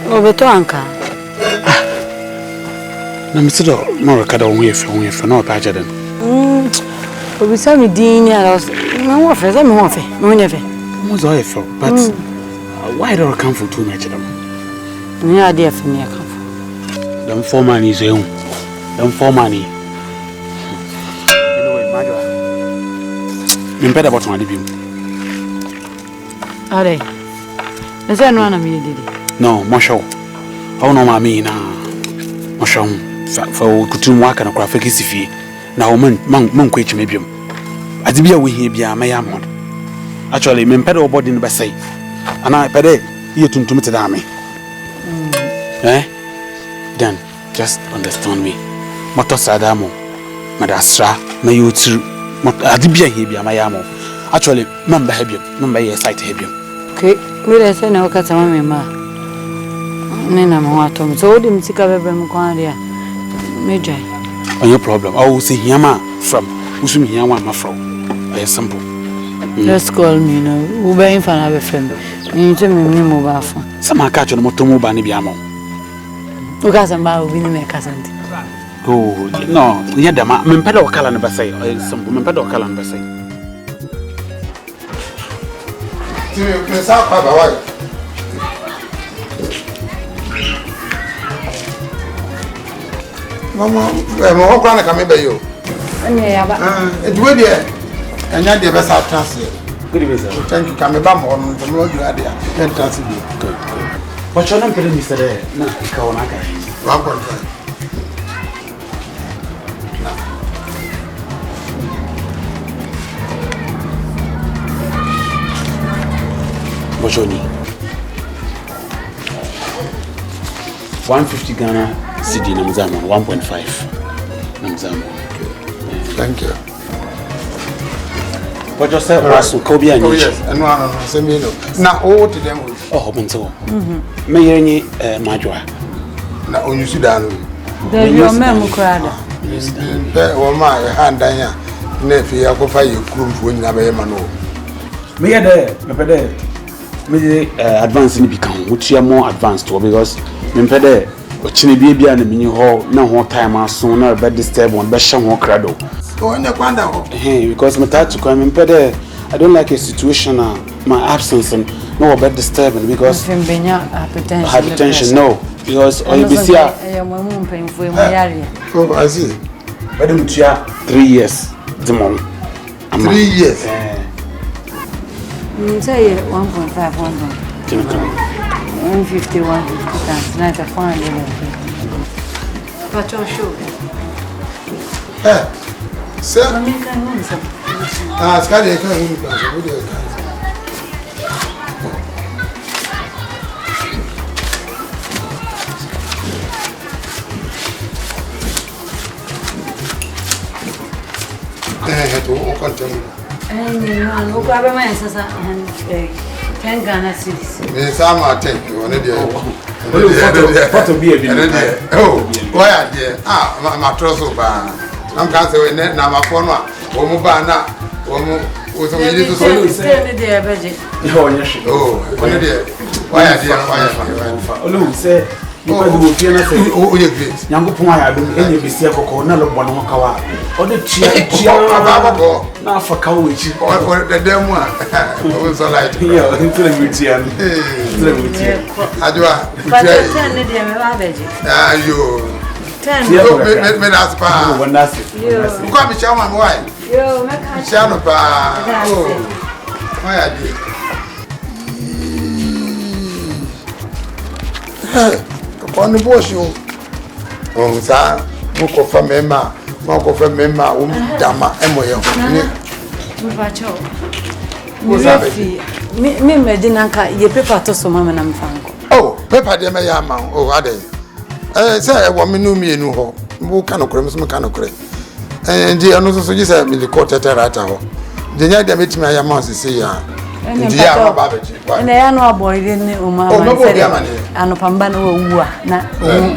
Over to Anka.
No, Mr. Morocco, only for no badger then.
We saw me Dean, I was no offers, I'm off. No, never.
Was I for, but why don't I come for too much of them?
No idea for me, I come for.
Them 4 money is your own. Them 4 money. I'm better about my debut.
Are they? Is that one of me, did it?
No, Marshall. Oh, no, mammy, now. Marshall, for Kutum work and a graphic is if now, monk, which may be. As if we here be a mayamon. Actually, men pedal body in the best safe. And I pay you to meet the army. Eh? Then, just understand me. Motosadamo, Madastra, may you too. Adibia here be a mayamo. Actually, Mamba Hebby, Mamba sight Hebby.
Okay, we'll say no cat on me, ma. Nina Moatom, so didn't see a Quadia. Major.
On your problem, I will see Yama from Usumi Yama Mafro. I simple.
Let's call me now. Who buy in for a friend. You tell me, move phone.
Some are catching a motomo banibiamo.
Who got some bow with me, cousin?
Oh, no, yet the man, Pedal Calan Bassay, or some woman Pedal Calan Bassay.
Miss Alpha, Mamma, I'm going to come by you. It's good here, and you're the best I've translated. Good evening, sir. Thank you, come back on the road you had there. And translate. But you're not getting Mr. There. No, Kawanaka.
Boshoni. 150 Ghana CD Namzamo, 1.5 Namzamo.
Thank you.
What you say was Kobe and
yes, and no, send me no. Now, all to them.
Oh, Bento. May any Majua.
Now, when you sit down,
then your memo cried.
Or my hand, Danya, nephew, I go find you, Krum, when you have a man.
May I there, may advance in become, which you are more advanced to because Mimpede, Chini baby and the mini hall, no more time as sooner, but disturb one, but some more cradle. Hey, because my to come Mimpede, I don't like a situation, my absence and no bad disturbing because hypertension, no, because I be here.
Oh, I see.
But I'm 3 years, the mom.
3 years.
Say 1.5, 150 times. Night of fun. But your show.
Sir, Scotty, I can't. To continue.
And you know, grab a man says, and 10 Ghana cities.
Miss Sama, take you on a dear. Oh, why, dear? Ah, my trousseau bar. I'm can't say net now, my phone, Omubana, was a minute to say, dear, Veggie. Oh, dear. Why, dear? Why, say. Oh, you great. Young Puma, any be here for corner of one Kawa. Or the chair, now for Kawich, or the damn one. I was like, here, into the museum. Adua, you 10 minutes pa. One that's it. You got me, Chairman, why? You make a channel pa. Oh, why I did. On the bush, you. Oh, sir, Moko for Mema, Dama, and
me, Medinanka, ye paper to some mamma and Franco.
Oh, Pepper de Mayama, oh, are they? Say, a woman knew me in who can cream, some kind of cream. And the another so you said me the court at a the night they meet my mouse is here. And the annual boy didn't know and Pambano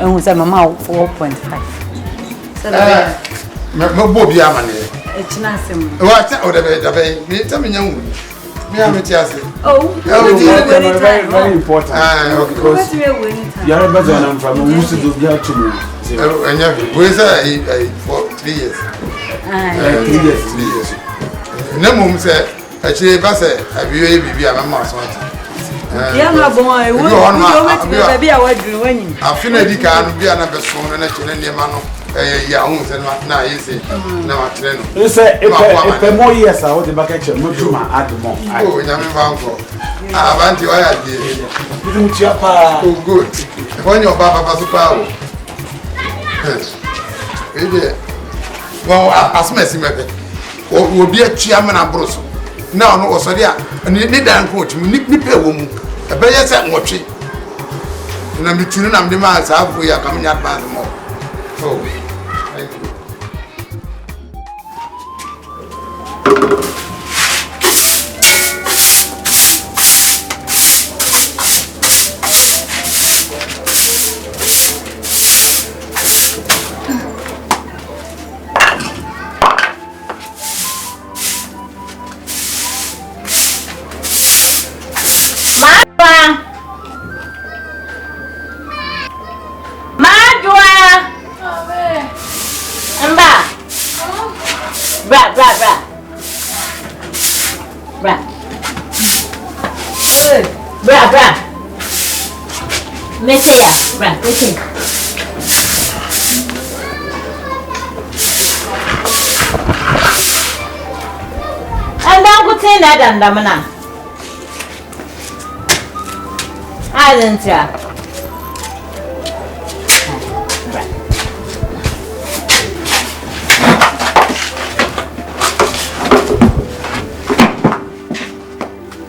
and was a mamma 4.5. So, Bobby Amani.
It's nothing.
What's out of it? Tell me, young.
Oh,
very important. Because you're a better from who to do that to me.
And where's for 3 years? 3 years. No mum said, actually, I be a mamma.
Young boy, be a word winning.
I feel it can be another son and a Chilean man. Young and now you say, no, you say, if more years, I would back at your Mutuma at the moment. Oh, Yaman, I want you. I did. Oh, good. When your papa was a power. Well, as messy method. Will be a chairman and broso. Now, no, so there, and you need to coach me, nip a woman, a better set watching. And I'm between them, the miles half we are coming up by the more. Oh, thank you.
And Damana. I didn't try.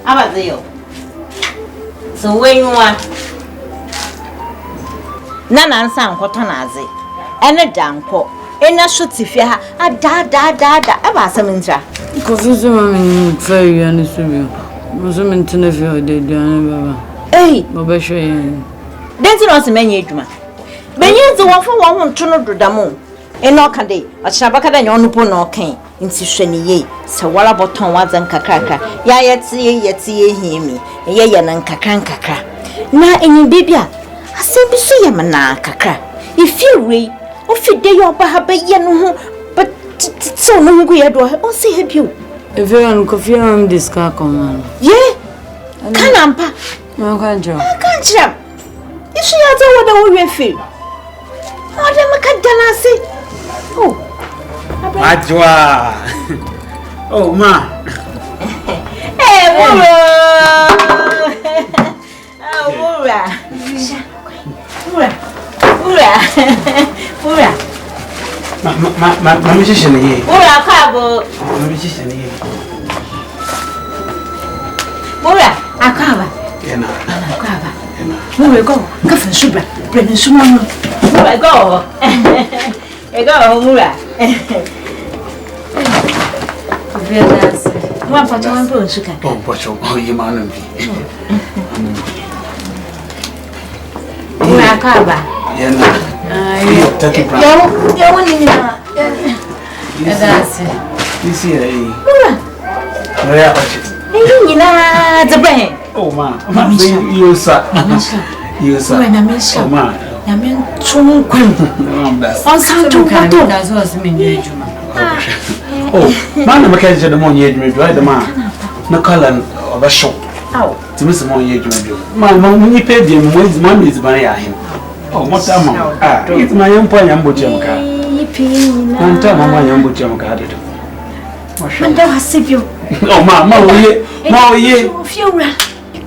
How about you? So when you are Nana and Sam Cotonazi, and a danko, and a shoot if you have a da, about some intra.
Because it's very honest with you. Muslim interview, they do.
Hey,
Mobesha.
Then you know, many man. Benny the one for one to know the moon. And no can day, a shabaka than your nupo no cane, in Sishani, so what about Tom Watson Kakaka? Ya yet see me, and yan and Kakanka. Na any baby, I say be so yamana kaka. If you read, or fit day your bahabe yan, but so no good, or say help you.
If you are confused, this car command.
Yeah, can't
no can't jump.
I can't jump. You see, I don't know what we feel. Oh, them a Tenancy. Oh,
Ajwa. Oh, ma.
Hey, Mura. Oh, Mura. Mura.
Mama shishani ye.
Mura kabo.
Mama shishani ye.
Mura, akaba.
Yena.
Akaba. Mura go. Kafin suba. Brennan sumama. Mura go. Go, Mura. Verdade. Uma foto uma bolsa, cara.
Oh, poxa, oh, ye manam bi.
Mura acaba.
Yena.
Eu menina. Verdade.
Isso aí.
Mura.
Mura, poxa.
Menina, de bem.
Oh, ma. Ma, you sa. You sa.
Mura na mesa.
Oh, ma.
Yamen chungkwen. On santo pato.
That's what's mean, Juma.
Oh, man, I'm catching the money you do. The man, no color of a shop.
Oh,
to miss the money you do. Man, when you pay them, when's money is by him. Oh, what's that, man? Ah, it's my own point. I'm butchering car. I'm telling my young butchering car.
And I save you.
Oh, mamma, ye.
Fiora.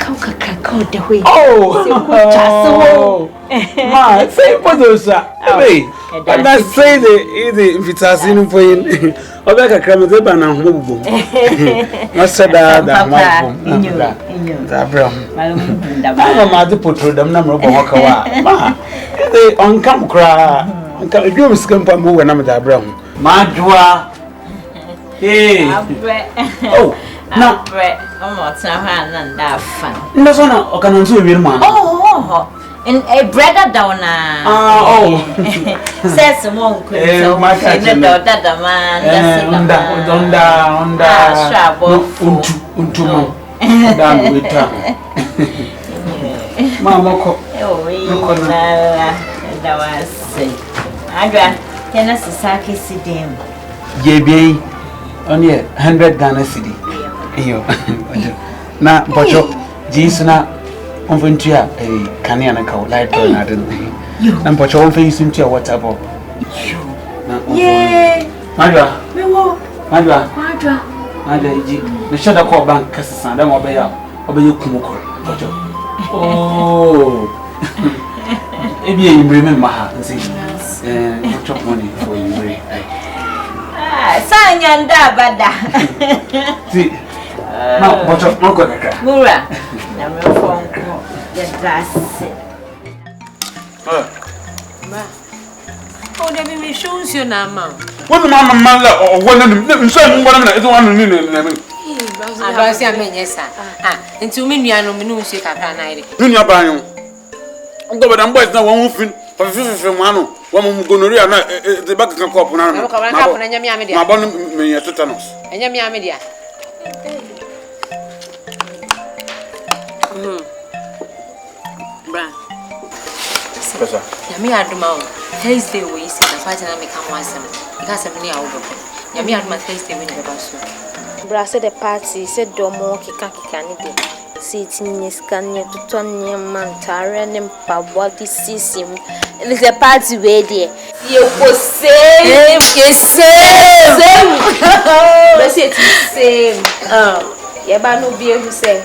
The way.
Oh, ma, say for those. Hey, and I say the if it's a sin for you. Obeka krame ba na hobo. Masa da ma bom. Da bro. Ma de potro dam na mro waka wa. Ma, e on kam kra. On kam edwo miskem pa mo na da bro. Ma dua. Hey. Oh.
No, almost now, and that fun.
No, so no, I can't do it, man.
Oh, and a brother down.
Oh,
says the monk. My cat, the man,
Mamma,
that was say. I got Tenancy Saki Sidim.
Ye only 100 Ghana city. Iyo na bojo jinsu na onventua kania na kawo light on na den na bojo onfe isuntua WhatsApp
yeah
madwa
mewo
madwa iji na shoda call bank kasisa da mo be ya kumoko bojo oh ebi yimre me maha nsi chop money for yimre
Sanyanda bada.
See, no, but no go kaka.
Mura, na me phone ko. Just that's it.
Ma. Oh, they be shows you na ma.
What mama mala or one of them so mo na e one ni na me.
Aba si amenye sa. Nti umi nua no me no nsie kakra na ire.
Nua ba yon. Ngo ba dan boys na won fin. Fa mo ano. Wa mo gonorrhea na the back kan cup na no. Ma bon me ya tetanus.
Enya mi ame dia. Bra.
Pesa.
Ya mi aduma o. Thursday we see na party na me kan wasem. Because me ni awo. Ya mi aduma Thursday we ni be baso.
Bra said the party said domo kika ni de. Sit in his canyon to turn near Mantara and Pabwadi system. It is a party way there. You will say, same. But it's same. Yeah, no beer who say,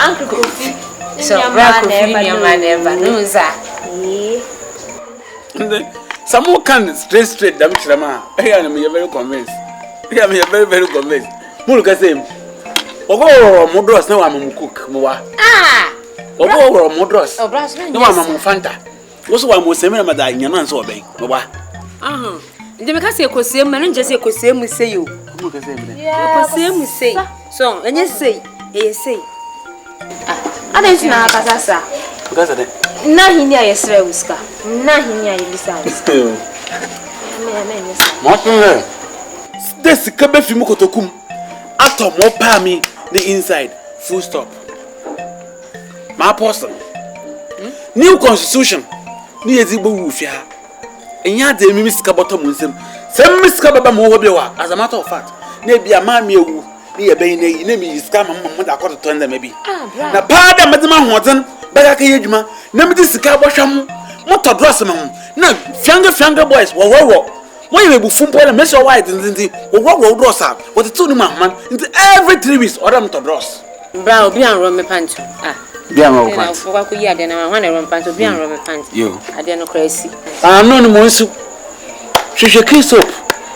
Uncle Kofi.
So, never knows that.
Some more can straight, damn Chama. I am very convinced. I am very convinced. Look at him. Oh, Modros now I'm cook. Obo modros. No mama Fanta. Woso wa mo semena mada nyana nso obey. Oba.
Nde me ka se ekosem ma no nje se ekosem mu sei o.
Mo ka se me.
Ekosem mu sei. So, enye sei. Eye sei.
Adensi na akasasa.
Ka se de.
Na hini ayesra uska. Na hini ayebisa uska.
Motin. This ka be fi mu kotokum. Atom mo pa mi the inside. Full stop. My apostle. New constitution. Ni ezigbo wufia. Enya de mi miska bottom nsem. Sem miska baba mo ho bewa. As a matter of fact, na bia ma mi ewu. Ni ebe ni na mi iska mamma da kwato to ndem bi. Na pa da medima hoden bega ka yedwuma. Na mi di sika bohwam. Moto dress me ho. Na fianga boys wo. Mo ye bu fumpo na meso white nzinzi. Wo dress up. What to no man. Every 3 weeks order moto dress.
Bra obi anro me pantu.
Bia ma pant.
Wo kwa yi ade na wan ro pantu bia anro me pantu.
Yo.
Ade no crazy.
No no mo nsu. Hwehwe kiso.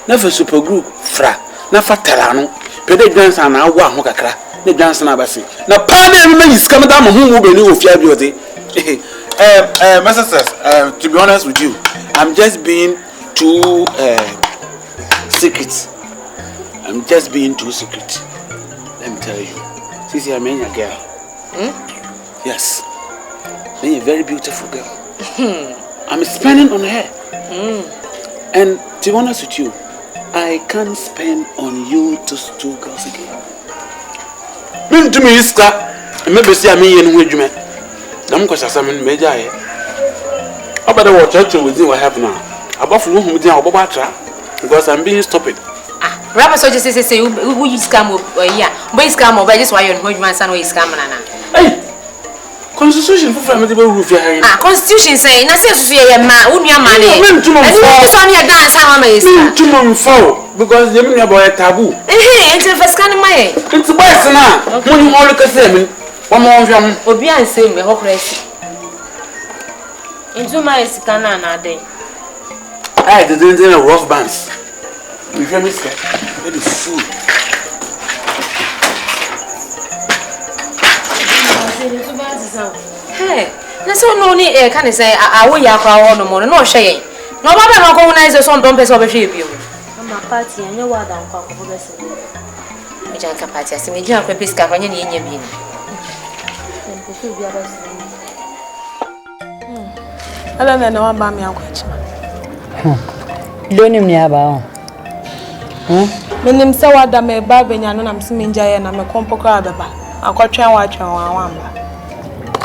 Na fa super group fra. Na fa tara no. Pede dwansa na awo aho kakra. Na dwansa na abasi. Na pa na me yiska me da mo hu mo be ni ofia bi ode. My sisters, to be honest with you, I'm just being too secret. I'm just being too secret. Let me tell you. Sisi, I'm a girl. Yes. I'm a very beautiful girl. I'm spending on her. And to be honest with you, I can't spend on you just 2 girls again. Mean to me, Iska, and maybe see me in Widgeman. I'm going to say something major. About the water with you, I have now. Above whom we did our bobatra because I'm being stupid.
Rabba so just say who you scam or yeah, but scam or just why you're man son is scam.
Hey, Constitution for family roof.
Constitution say, I say, ma, who your money? Dance how I
because you mean about a taboo.
It's a first kind of my.
It's a boy, now. When you all look at them, one more of them.
Obian say me, how crazy. Into my scanner now day.
I didn't do a rough bands. You hear me, sir? That is food.
Hey, that's all no need. Can I say, I will yak our no more, no shame. No matter how colonize the son, don't pay over shape you.
I'm a party, and you are down for progressing.
Which I can party, I see me, Jack, Pisca, when you're in your being.
I don't know about me.
Don't you know?
Menim sawa da me ba benya no na msiminja ye na me kompokra abeba akotwa wamba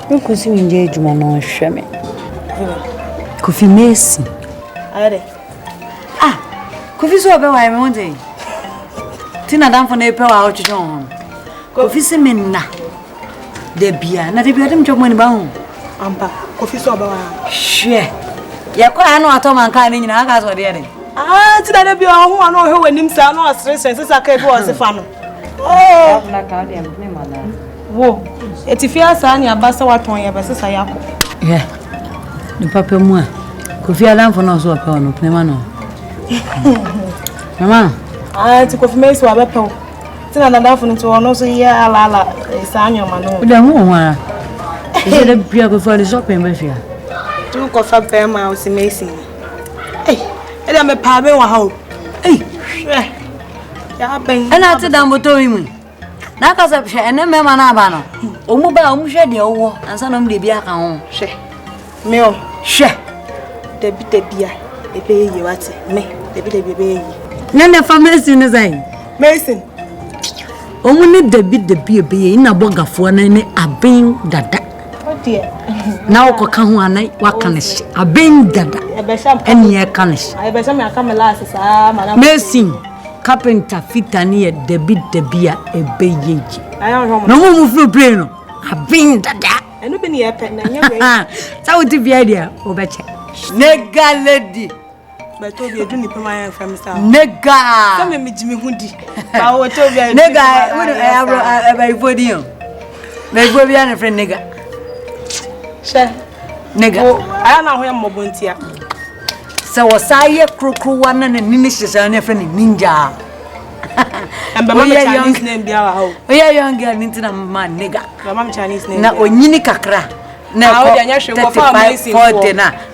nkusi minja ejuma no hweme Kofi Messi
are
Kofi so be wa me wonde tina danfo na epe wa otwetwe ho Kofi se minna de bia na de bia dem twemo ni ba ho
ampa Kofi so be wa
hwe yakwa anu atoma nka ni nyina aka so de ere
tina de bia ho anu ho wanim sa no asresen sisa ka bi o se fa no
na ka de me mala
wo etifia sa ni abasa waton ya besisa yako
ni papa mu a Kofi alamfo no so pe ono pnema no mama
ti Kofi Messi wa be pe tina na danfo no to ono so ya ala sa anyoma no
de hu ho ara ise de bia Kofi ali so pe mba fia
tu ko fa pe ma o si Messi eda me pa be wa ha ya ben
ana ti dan boto mi na ka se hwe ene me ma na aba no omu ba omu hwe de owo ansa no mde bia ka ho
hwe me o hwe de bia ebe yi wate me de bia ebe yi
nene family ne zai
Mason
omu ne de bia ebe yi na bogafo na ne aben dada
dear
na ko ka ho anai waka ne aben dada ene ye ka ne
ai be sam ya ka me last sa mana
Mason carpenter fitani de bia ebe yi no mu feel brain no aben dada
enu bi ne ye pe na nya we
sa wuti bia dia obeche nega lady
but to be edu ni pema ya fam sa
nega
sa me jimi hudi ba wo to be
nega we abro aba ifodi yo na ifo bia ne friend nega
she
nega
aya na ho ya mbobontia
se wo saye krokro wana ne nini hyehyɛ ne friend ninja And Mama Chinese name be our
young girl into the man nigga.
Mama Chinese name.
Na onyini kakra. Na
how dey nyashe go for amazing
for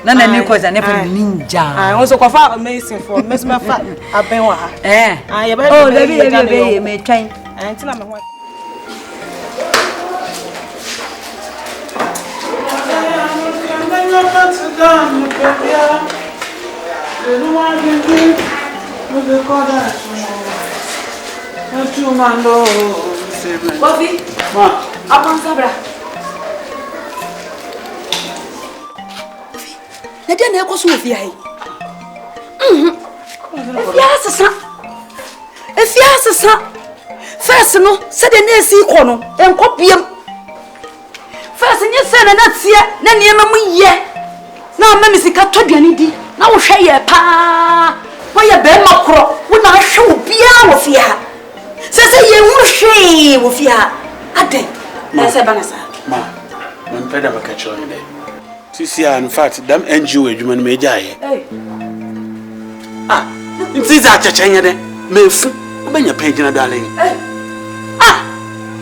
na ne cause na ninja.
I also go for amazing for mesma fa abenwa ha.
You better be me train.
Until I'm one.
Coffee?
Ma.
Upon Sabra. Na dia na ekoso ofia yi. Efia sesa. First no, se de na esi ko no, enkopiem. First nye se na tie, na niema mu ye. Na ma misika toduane di, na wo hwe ye pa. Wo ye be makro, wo na hwe obia wo fia. Se ye hu hwe wo fia. Ade. Na se banasa.
Ma. Mon peda bakacho ni dey. Sisi in fact, them NGO adwuma no meja ye. Nti za chachenye de. Mefu, obenya page na darling.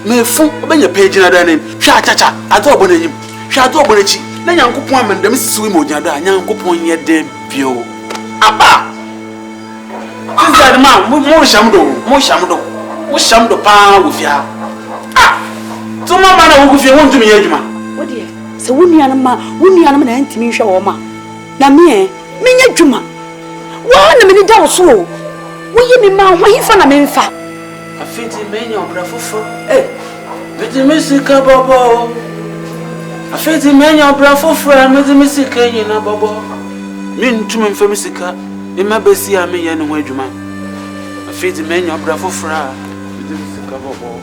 Mefu, obenya page na darling. Hwa chacha, ato obonanyim. Hwa ato obonachi. Na nyankopon amendam sisi we moja da, nyankopon ye de bio. Aba. Sisi ma, mo shamdo. Wo shamdo pa wo fia. To mama na wo fia won tumi ye adwuma.
Wo de se wunianam na ntimi hwe wo ma. Na me nya dwuma. Wa na me ni da wo so o. Wo yi mi ma ho hifa na me mfa.
Afiti menya obrafofo. Beti misika bobo. Afiti menya obrafofo, meti misika nyina bobo. Mi ntumi mfa misika. Ema besi a me ye ne ho adwuma. Afiti menya obrafofo, meti misika bobo.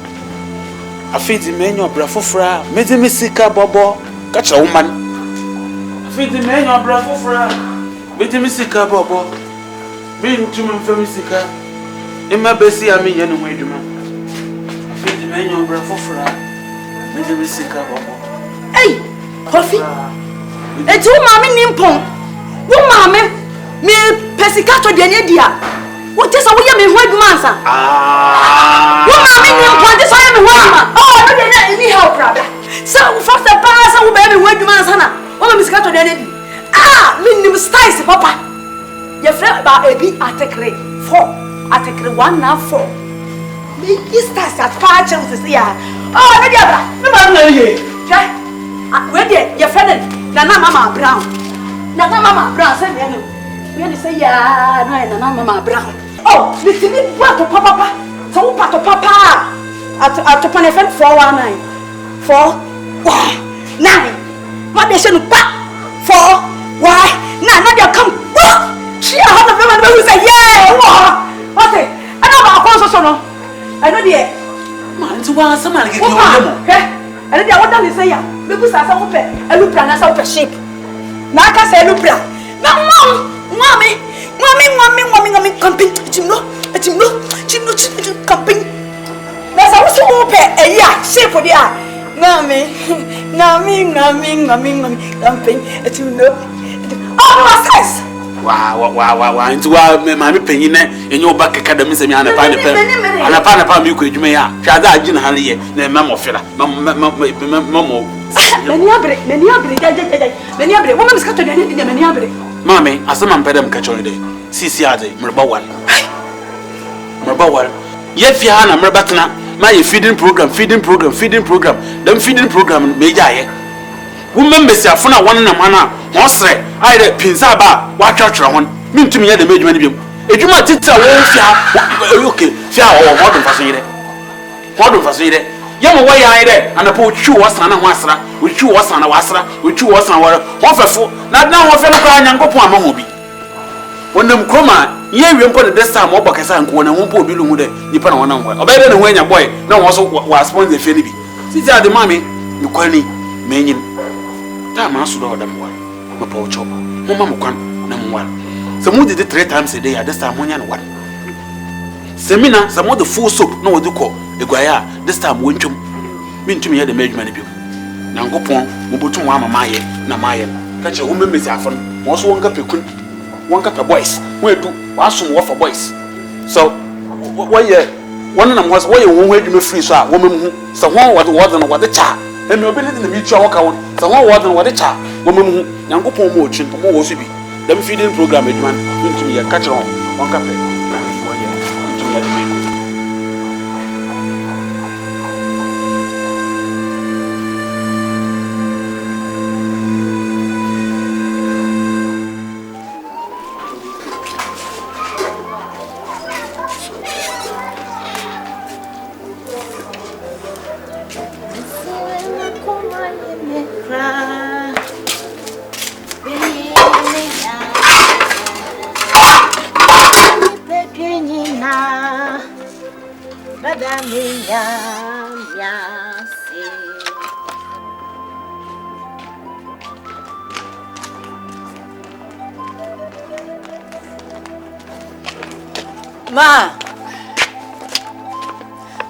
Afiti menya obrafofo, meti misika bobo. Kacha woman. Afiti menya obrafofo, meti misika bobo. Mi ntumi mfa misika. Ema besi a me ye ne ho adwuma. Afiti menya obrafofo, meti misika bobo.
Hey, Coffee. Eti wo maame ni mpon. Wo maame me pesikato de ne dia. Wo tesa wo ye me ho adwuma ansa. Wo maame ni mpon tesa ye me ho adwuma. Oh, no de na ni help brother. So wo first pass wo be me ho adwuma ansa na. Wo me pesikato de ne di. Minim styles papa. Ye frɛ ba ebi atekre 4. Atekre 1 na 4. Me styles at far chances ya. Oh, no dia bra. Me ma na ye. Try. Where there, your friend, Nana Mama Brown. Nana Mama Brown, send me. We say, yeah, Nana Mama Brown. Oh, listen, what to Papa? So, what to Papa? At to Panefan 419. 4 9. What they should pack 4 why? Now they come. She had a woman who say, yeah, what's it? I know about Consono. I know the man to want someone to get you. And they want to say, because I saw a loop and I saw a sheep. Naka say loop. No, mommy, camping, chimno, camping. That's also open a year, shape for the eye. Mommy, camping, a chimno. Oh, what's this?
Wow, into my opinion in your back academy, and a pineapple milk, you may have. Shada Jin Hallie, the mamma fella, mamma.
Many woman's cut to the end of many.
Mammy, as a man pedam catch on the day. CCRD, Merbawan. Yet Fiana, Merbatana, my feeding program. Them feeding program, Major. Women may say, Funa one in a manner, Mosre, I read Pinzaba, watch out one. Mean to me at the major medium. If you might tell okay, fair or modern facility. Young way I read, and I put you was on a wasra, which you was on a wasra, which you was on a waffle, not now a fellow crying and go to a mobi. When them chroma, ye will put this time more back as I when I won't put Bill Mude, you put on one. Or better than when your boy, no also was born the Philippi. Since I the mammy, you call me, meaning. Time I should order one. My poor chop. Mamma can number 1. Some did it 3 times a day at this time 1 and 1. Seminar, some of the full soap, no do call. The guaya, this time went to mean to me at the major many people. Now go pon, Mubutu Mama Maya, Namayan. Catch a woman miss often, also 1 cup of boys. Where do was some waffle boys. So, why one nam was why you won't me free so woman someone what the cha and no ability to meet your account someone what the cha woman yango po mo chin mo wo so bi dem feeding program edman into me catch on one cafe 1 year into me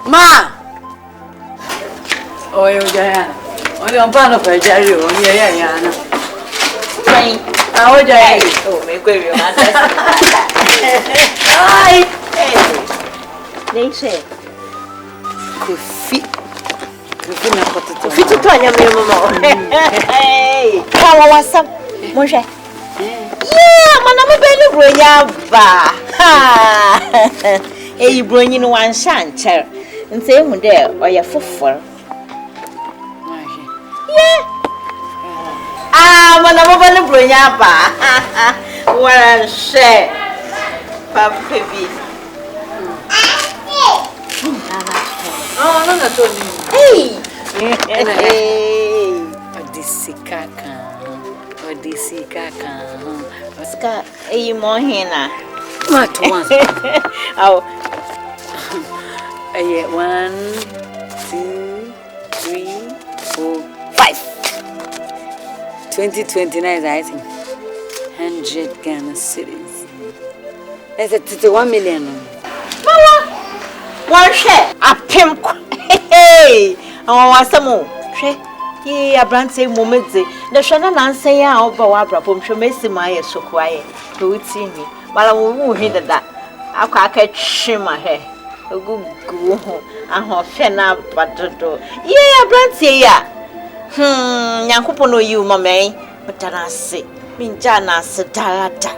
Ma! Oh, you Diana. Only on pan of a jerry, only Diana.
Train.
Oh, Jay.
Oh, make way your
Hi!
They say,
Coffee.
Fit to turn your hey, how was some? Moshe. Yeah, Manama Belly Broyaba. Ha! Hey, bring in one shanter and say, when there or your footfall. Yeah. Manama Belly Broyaba. What a share, Papa.
Oh, no, not only.
Hey! Ska, hey, more hina.
What one?
Oh,
1, 2, 3, 4, 5. 2029, I think. 100 Ghana cities. That's a 1 million.
Mama, one share. A pimp. Hey, oh, what's some more? Ye, a brand say moment. The Shannon answer ya over Wabra, from Messi Maya so quiet. Who would see me? While I will hear that. I can't shim my hair. A good go and her fenna but do. Ye, a brand say ya. Yankupo no you, mamma. But I say, Minjana Sedalata.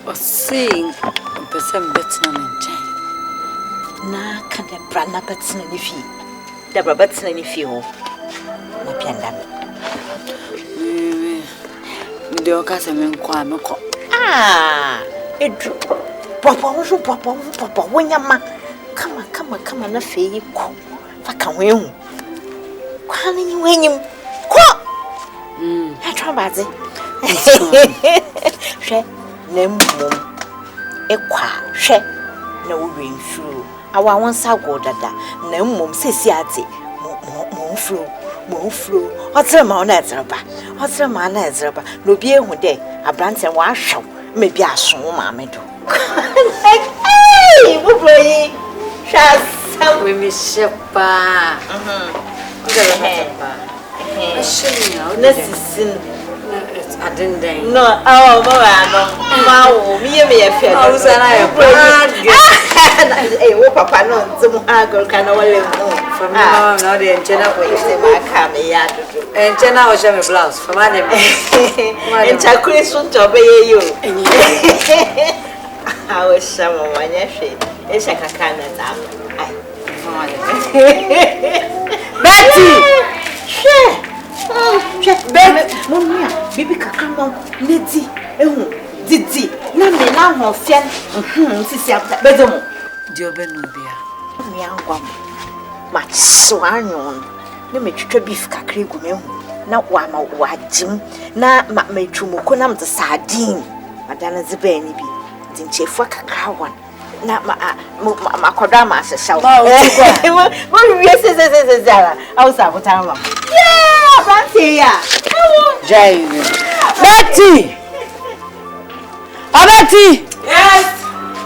Or saying a person better than Jane.
Na kande brana batsina ni fi da batsina ni fi ho na pianda
mi de okasa me nkwa me ko
edu papa wonyama kama na fe yi ko fa ka wehu kwa ni wenyim ko atwa baze hwe na mmom ekwa hwe na wo renfuru awa won sago dada na mmom sesi ate mo fro otre ma na ezreba no bi ehu de abrante wa ahwew me bi aso ma me do hey buboyi shasa
we mi shepa
nesisin
adenden
no me feel
no usana ya
wo papa no nzum agor kana wale
from now no de enchena
ko yese maka me ya dudu
enchena o shame blouse from ane
enchakuri sunto be yeyo awo shama wanya hwe esha kakana tam ai Betty Momia, bibi kakama nedi ehun didi na me na ho fian sisi abda bedomo
di obenu bia
mi angwa ma so anyon na me twetwa beef kakra gu me hu na wa ma wajim na ma twumuko na mde sardine madana ziba ni bi di nchefu kakra wan na ma koda ma seshaw mo wiye se zara awsa butama yeah fancy ya
jai Betty Abeti
yes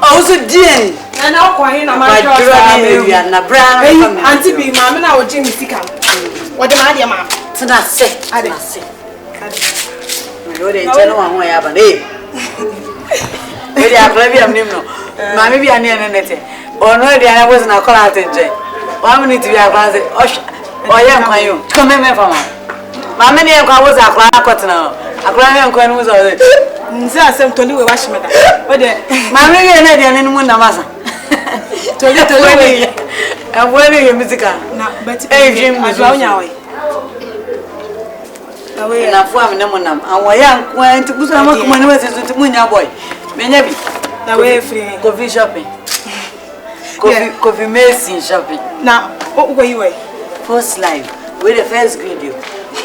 awso die
na kwa hin na ma
trust na bra
auntie bi ma me na wo jimi sika wo de ma de ma
tena se me do de cheno wa ho ya ba ne Eri akra bi amnim no. Mami bi ane ene nete. Oh no, the other wasn't a collar. 1 minute to be a class. Oh, yeah, you come in for my many was a clock now. A clock was all it. Some to do a wash me. But my ring and anyone Namasa. To get away. I'm wearing a musical. But Jim was on your way. Away enough for me, no one. And why young went to put some money to Munya boy. Maybe. Away free coffee shopping. Coffee Mason shopping. Now, what were you? First live with the first video.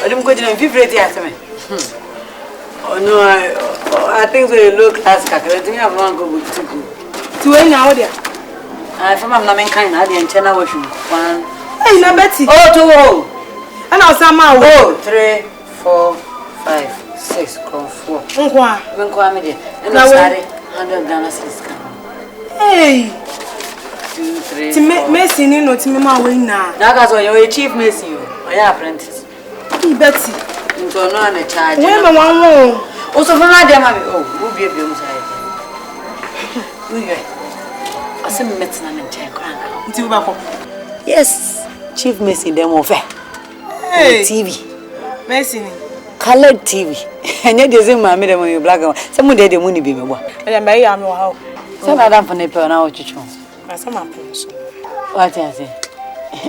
I don't go to the favorite after me. Oh no, I think they look as calculating. I want to go to any now there. I from I'm not kind. I didn't tell you. 1. Hey, no Betty. Oh, 2. And I'll say my 3, 4, 5, 6, 4. When comedy and I started $100 Hey. 2, 3. To make Mason, you know, to me, my way now. That's why you're a chief Mason. I am apprentice. Betty. You don't know any charge. Where my one more. Also, for my dear mammy, oh, we'll be a bill. I see medicine and check. Yes, Chief Mason, them over. Hey, TV. Mason. Colored TV. And yet, there's a mammy when you black. Someone did the money be more. And I may am how. Some Adam for Nepal now, Chichon. What I say?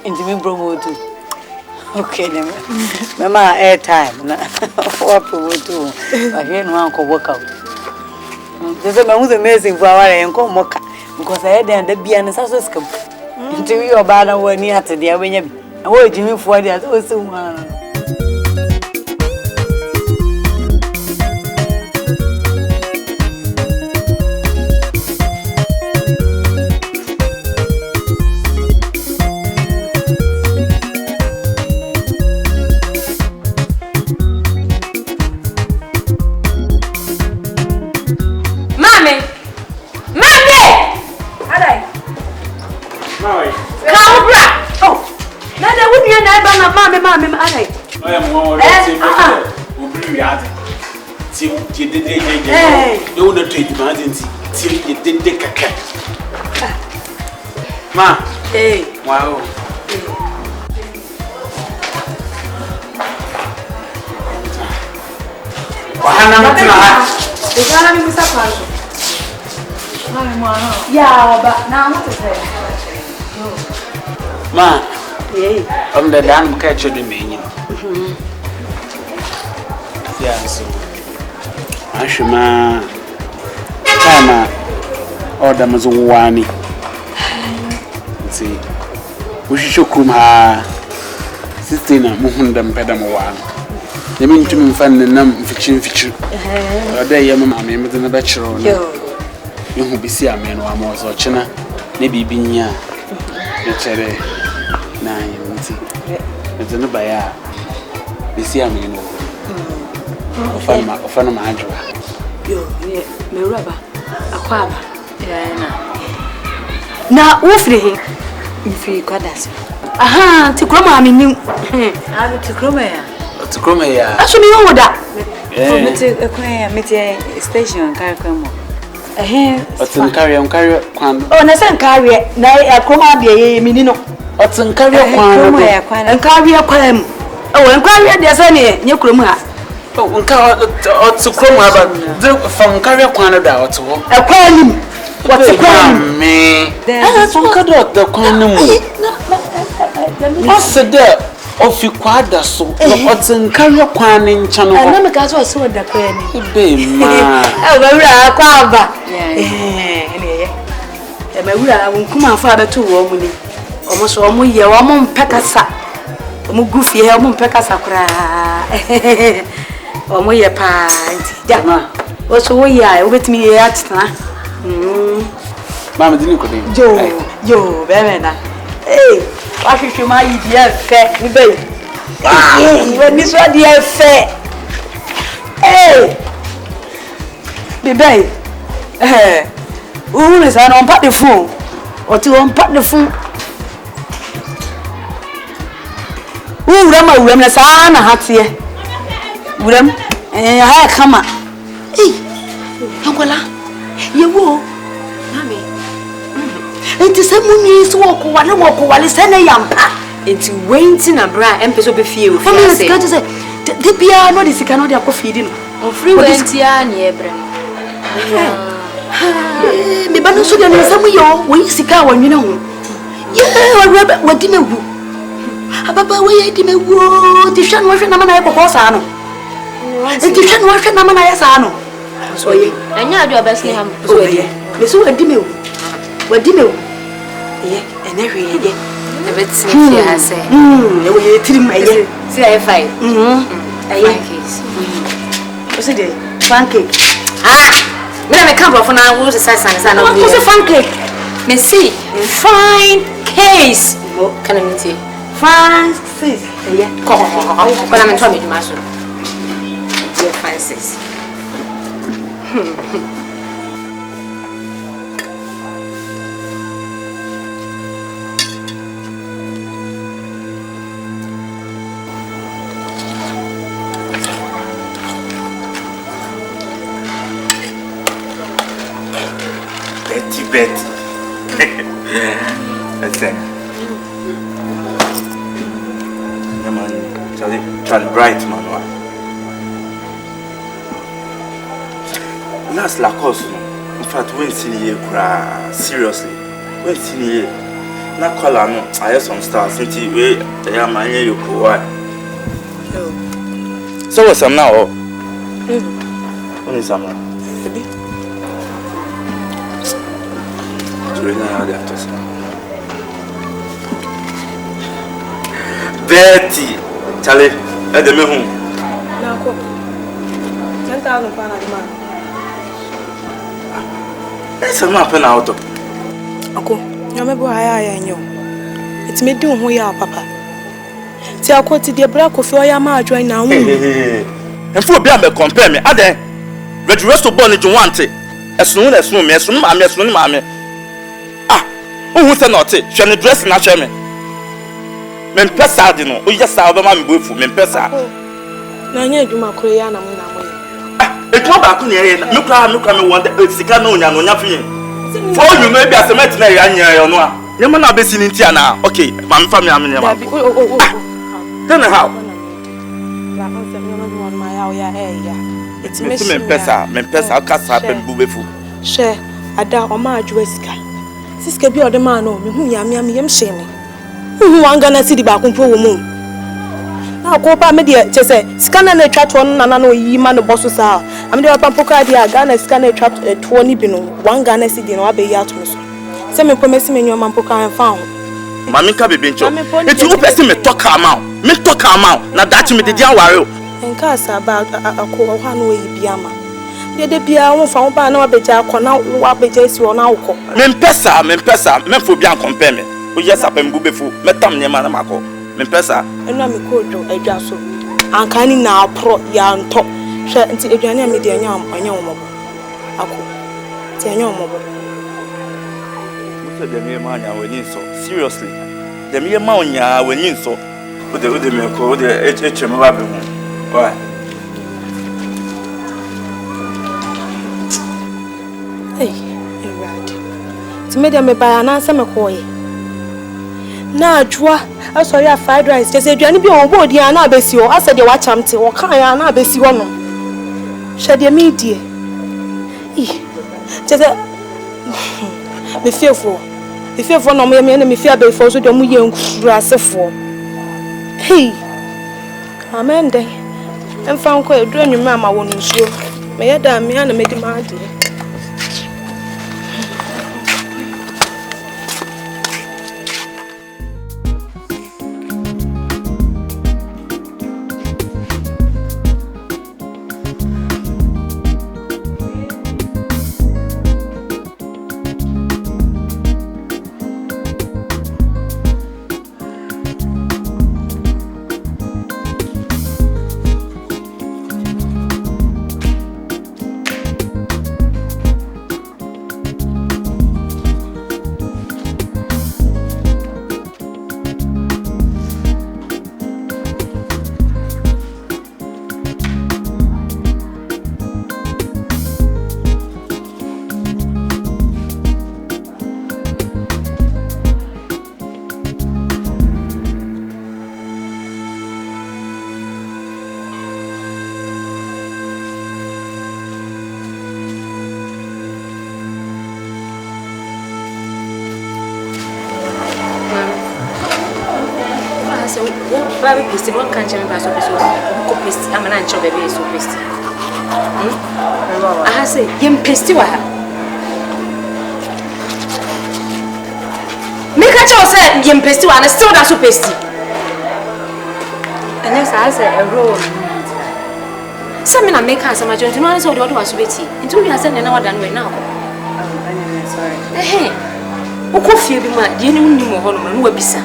Into me, Bromo too. Okay, Mama, airtime. What promote too? I hear no one can work out. There's a man amazing for our and come mocha because I had the beer and sauce cup. Until you are bad and we're near to the avenue. I want Jimmy for that also. Mammy, I am more you don't take emergency till you did the caca. Ma, hey, wow. Yeah, but now what is it? Ma, I'm the damn catcher the menu. Yeah, so I should ma time order Mazawani. See, we should come her sister Muhundam Pedamawan. They mean to me find the name fiction feature. There, your mamma, I'm the bachelor. You will be see a man or more or China, maybe being here. The cherry 9. It's no buyer. Be see a man. Offer my Andrew. Yo, me rubber, a quab. Now, awfully, if you got us. Aha, to Croma, I mean, to Croma, actually, you know that. Meet station, Caracamo. What's in carry on carry? Oh, Nassan carry, now a Croma be a minino. What's in carry and carry a quam? Oh, and carry the Sunny, new Croma. Oh, to Croma, from carry Canada or to a quam. What's a quam? Me, that's what cut out the quantum. What's the dirt of you quadra so? What's in carry a quan in channel? I never got what so the quam. Baby, oh, quaba. Yeah, my will come my father to woman. Almost all my year, one pecasa. Mugufi, Helmon Pecasa cry. Oh, my pint. Dama. What's all ye with me at Mamma didn't go. Joe, Bemena. Hey, what if you might dear fat, baby? When this one dear fat. Hey, baby. Who is an unpack the phone or to unpack the phone? Who Rama Rama Sana Hatia? Ram, I come up. Hey, Uncle, you will, Mammy.
Enti se munyi so woko wale se na yampa.
Enti wenti na bra empeso be fie o fie
ase.
ase.
Family sika say de bia no de sika no de akofidi no.
On free wenti a na ebre.
Me ba no so de nsam yo, wo sika wanwene ho. Ye wadi mewu. Ababa we ye di mewu, ti hwa no hwe na ma na ye kokko saa no. Enti hwa no hwe na ma na ye saa no. So ye.
Anya adu abasni ham.
So ye. Me so wadi mewu. Wadi mewu. Ye, ene hwe ye.
Ebet fie ase.
We ye tirim eye.
See I fine.
Eye case. O se de pancake.
Me na me can bro for na wo se size na
What was a pancake?
Me see fine case. Can I meet you?
Fine sis.
Yeah. Come. But I'm trying to maso. Yeah, fine sis.
Betty. Listen. Yeah, man. Charlie Bright, man. Last Lacoste, in fact, when see you cry, seriously. When see you, not call on, I have some stars. Since you wait, I am my you go. So what's some now? When is some now? Betty, Charlie, at the home.
Now, 10,000 pounds a month.
That's a map and out.
Uncle, you remember I know. It's me doing who you are, Papa. See, I quoted the black of your marriage right now.
And for being a compare me, are there? But the rest of Bonnie to want it. As soon as no mess, mammy. Who said not it? Shall dress not shame me? Men pesa dino, o yes, I'll be my boyfriend, men pesa.
Nanya, you my Korean.
It's not back near you. Look, I want the Sicano, no nothing. For you may be a cemetery, and you may not be seen in Tiana. Okay, my family, I'm in your then how? It's men pesa, cast and booby.
Share, I doubt on my Jessica. Siska be the man, whom yam shaming. Who I'm gonna see the back on poor moon. Now, Copa Media, just say, scan and a chat one, and I know ye man the bosses are. I'm the Pampoca, the Ghana scan a trap 20 pino, one Ghana city, no abbey yatmus. Some promising in your Mampoca and found.
Mammy can be bench. It's you person me talk amount. Me talk amount. Now that you me the young warrior.
And cast about a call one way Biama. The Pia found by no beja, corner, what bejas you on our call.
Men pesa, men for bien compare me. We just up and booby fool, metam near Manamaco. Men pesa,
and I'm a cold a jasso. I'm canning now pro yan top. Share until a Jania media yam and young mobile. I could tell your mobile.
The mere man when you so seriously. The mere man when you so. With the miracle, the HM Rabbi. Why?
Hey, right. To me, they may buy an answer, McCoy. Now, Joa, I saw your fried rice. Just said, you be on board, you are not best you. I said, you watch empty or can't you not best you on. Shed your media. Just be fearful. Be fearful, no, me enemy fear before so the young grass for. Hey, Amanda, and found quite a dream, Mamma won't show. May I damn me and make him my dear.
said, "Baby, please, one can't change my so please. I'm an ancho baby, so please." I say, "Yem please, what?" Make a choice, yem please, and still that's so please. And next, I say a roll. Some men are making some majority. No one is all the other was waiting. Until we are sending another than right now. Sorry. Hey, who could feel my dear new home? Bisa.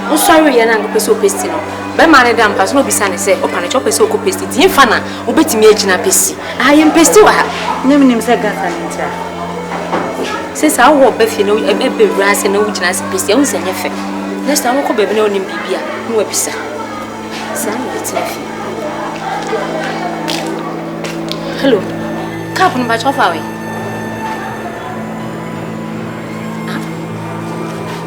I'm sorry, and I'm going to so pasty. By my damn pass no bisa and say, open a chop so pasty. Dear Fana, obey me in a pasty. I am pasty.
Name him Sagat.
Since I walk Beffy, no, a baby grass and no witness pasty. I was an effect. Next time, I could be known in Bibia. No bisa. Sam, it's nothing. Hello. Cap on my away.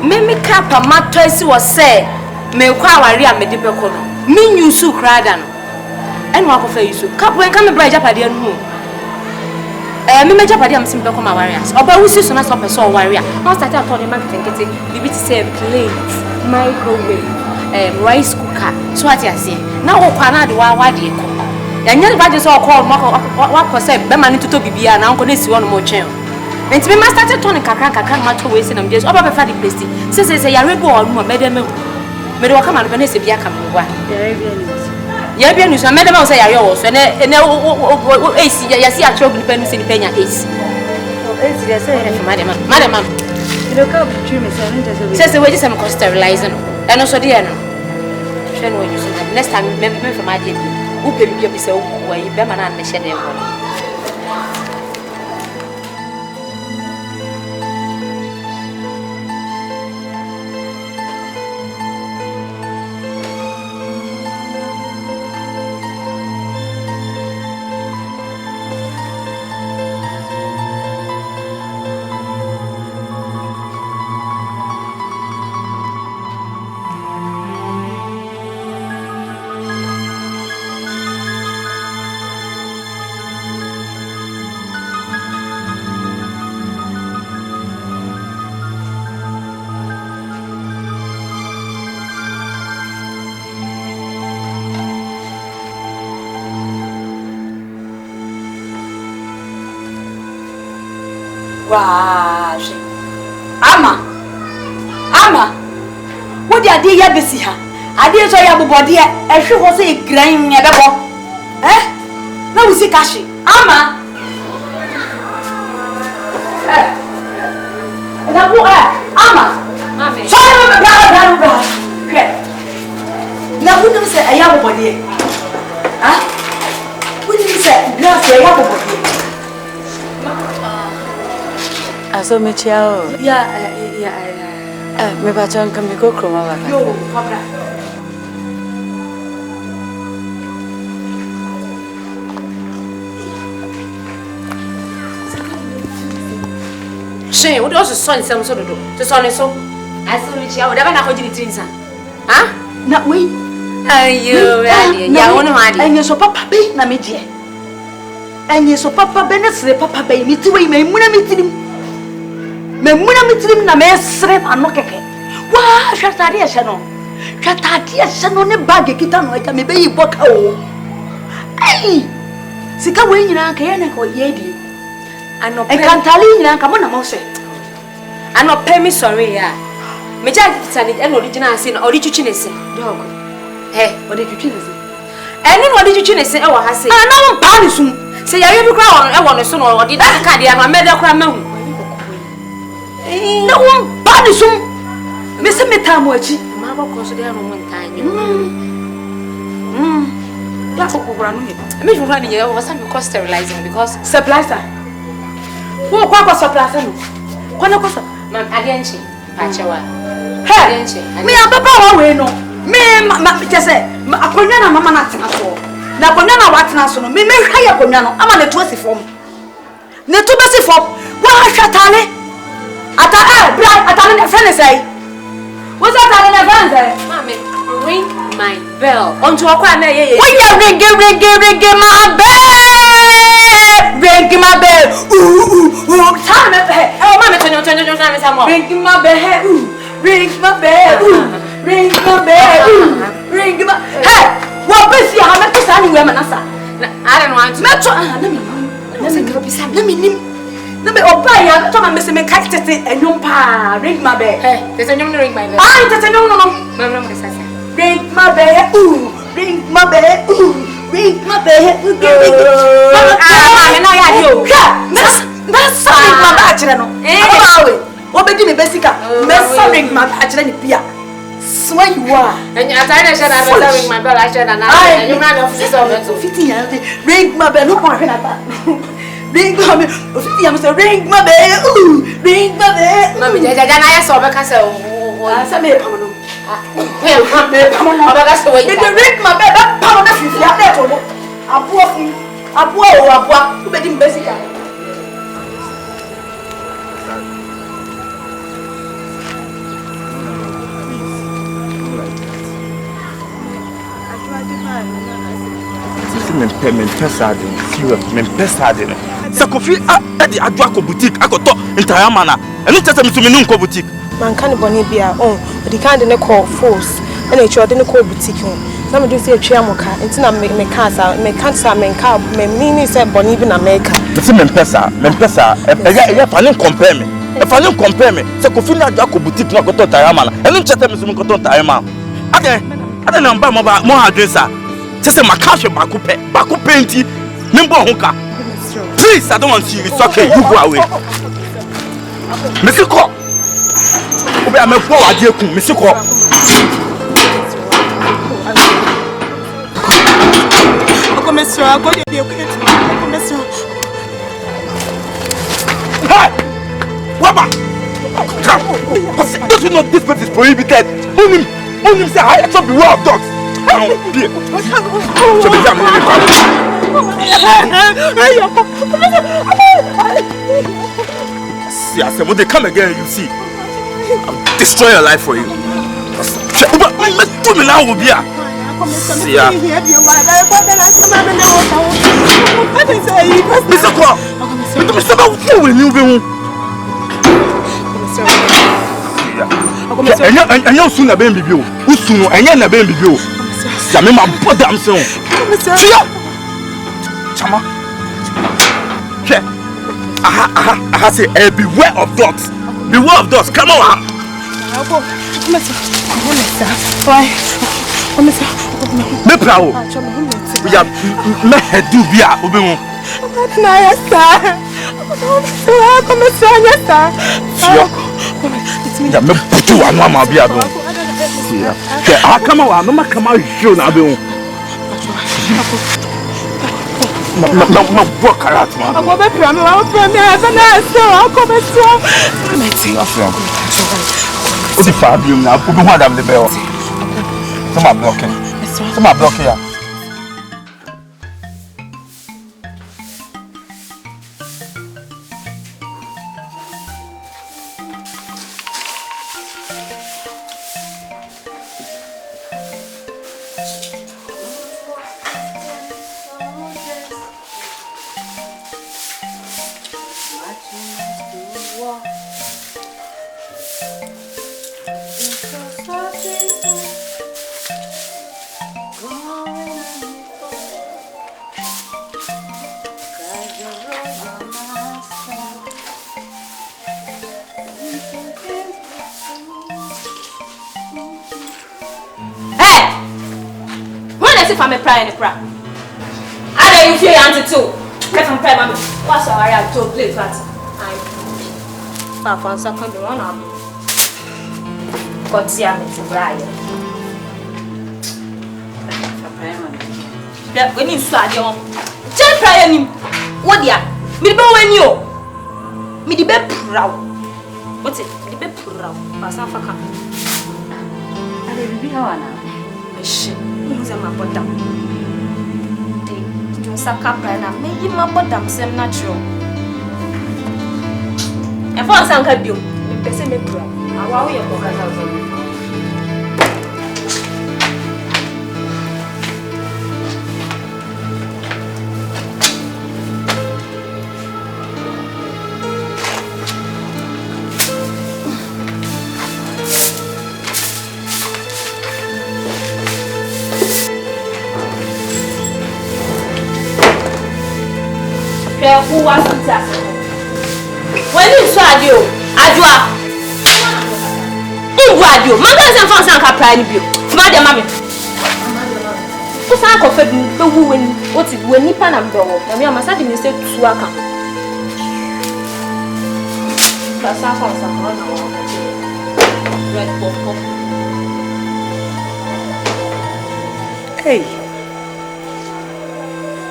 Meme cap a mattress was say, me kwa waria me dipe kono. Me nyusu krada no. En wa kofa yusu. Cap when come bra japade anu. Me japade am simple come warriors. Oba wusi so na so person warrior. No start at on the market nkete. Bibi ti say plate, microwave, rice cooker. So what you say? Na wo kwa na de wa de ko. Yanya ba je so call wa ko say be mani toto bibia na nko na si wono mo twen. Enti me master tonic kakaka ma to we say na mjesu oba be fa the place. Say ya rebo o no medem me de waka ma no be na se bia ka mo wa. Ya bia nusu medem o say ya yo so na esi ya si atro bu panu se ni penya esi.
Esi ya say
madam.
You look up to me
say we just am sterilizing. And also there no. Hwe no you so next time me from my dear. Who pay me say wo yi be ma na me hye dem ho.
Wash. Ama. What the idea be see her? Idea so ya body e hwe ho say gran ya bebo. Na we see cash. Ama. Na bu ama.
Mami.
So bra. Na bu say ya body. We need say na say ya body.
Aso me chiao.
Yeah.
Me ba chan kam ko kroma ba.
Yo, papa.
She, what also son some so do. To son so. Aso me chiao, da na ko jini tinsa. Ha?
Na we.
Ayo, ya wono ma di.
Enye so papa be na me die. Enye so papa be na sre papa be mi ti we me muna mi tirim. Me muna mi tirim na me sre ano keke. Wa shatari ehano. Shatati ehano ne bag kita no eka me be yi boka o. Ai. Sika we nyina ka ye na ko ye di.
Ano
e kantali nyina ka mo na mo se.
Ano pe mi sorry ya. Me ja kitani e no original se na ori chuchi ne se.
Dog.
Ori chuchi ne se. Eni no ori chuchi ne se e wo ha se.
Na mo pa ni sum.
Se ya ye bi kra e wo no so no odi da ka dia no me da kra mahu.
Na won ba ni sum. Me se meta mo achi.
Ma ba ko so dia no mo ntanyi.
Ya ko bra no me.
Me jura ni ye wo sa me ko sterilizing because
sterilizer. Wo kwa sterilizer no. Kwa na ko so.
Mam agenchi pachewa.
Agenchi. Me ababa wa we no. Me just akonya na mama na tena so. Na akonya na wa tena so no. Me hwa ya akonya no. Ama ne to si fom. Ne to be si fom. Wa hwatale. Atale na friend say. What's that atale na friend say?
Mama, ring my bell. Onto akwa na ye.
When you ring my bell. Ring my bell. Ooh. Time me. Oh, mama turn me some more. Ring my bell. Ooh. Ring my bell. Ooh. Ring my bell. Ring my. Hey, what is your hammer to sign women? I don't want to. Let me obey you. I'm talking about me catch it and you pa. Ring my bell.
Hey, there's a new ring my bell.
Ah, there's a no. Ring my bell. Ooh, ring my bell. Ooh, ring my bell. Ooh, that's something my bachelor. What be me basica? Messing my bachelor in Pia. Swear you are.
And you're tired of ring my bell. I said, and you ran off this over
50 years. Ring my bell. Look what ring my bell. 50 years. Ring my bell. Ooh, ring my bell.
Mammy, I saw a castle.
What's a man? Come on,
that's the way
you ring my bell. That pound of you are there. A poor, who made him basic.
Mempesadin. Sakofi at the Adwako boutique. I got entire manner. And it just a Misuminunko boutique.
Man can't bonibia on, but he can't call force. And it's your dinner call boutique. Some do say a chamoka, and then I make casa, make cancer, make cab, may mean said Bonibin America.
It's a Mempesa, if I don't compare me. If I don't compare me, Sakofi Adwako boutique not got to Tayamana. And then just a Misumunko Tayama. I don't know about more address. Just a macache baku painty, Nimbo Honka. Please, I don't want to see you. It's okay, you go away. Mr. Cobb, I'm a poor idea, Mr. Cobb. Hey! Wabba! Don't you know this place is prohibited? Only say I have to be well dogs. See, I said, when they come again, you see, I'll destroy your life for you. Do me now, Ubia. See, Mr. Kwa, Mr. Kwa, will you be? And you're soon a baby view. Who soon and you're a baby view. Samima, put them soon. Chama. I say, beware of dogs. Beware of dogs. Come on. Me proud. We are me do bia obimu.
Na ya sir.
Ya me putu anu ama bia do. Yeah, come on, no come out show na be. Ma work out man.
I go be pray me, I pray me, na so I come so.
O di fa bi na obi hu adam le be o. Some are blocking here.
I'm a prayer in the prayer. I don't you feel your auntie too. Get from prayer, mommy. What's our area to play that? I'm far from second run up. Got see I'm to Brian. Yeah, when you start your just prayer him. What ya? Me be when you. Me the be proud. What's it? Me the be proud. Pass on for come.
I dey be how na.
Shit. Who's my bottom? They saka prana. Maybe my bottom same natural. And for some can do, me person me grow. I want you to go out. Who was it? When you saw you, Adua. Who are you? Mother and father can't pride you. Madam, mammy. Who's uncle fed the woman? What's it when you pan and go? I mean, I said you said to work. That's how red pop.
Hey.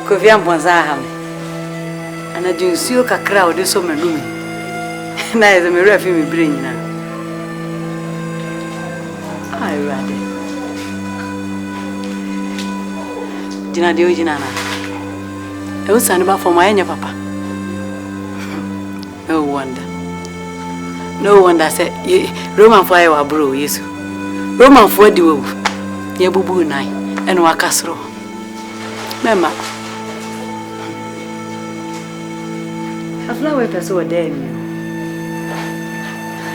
Kovian Bonzaham. And I do see a crowd this summer room. Neither me refi me bring now. I rather. Jina de Ojinana. I was sending back for my papa. No wonder. No wonder said Roman fire wa bro Yesu. Roman for the wo. Ye bubu nai and wakasro. Mema. A flower person were there.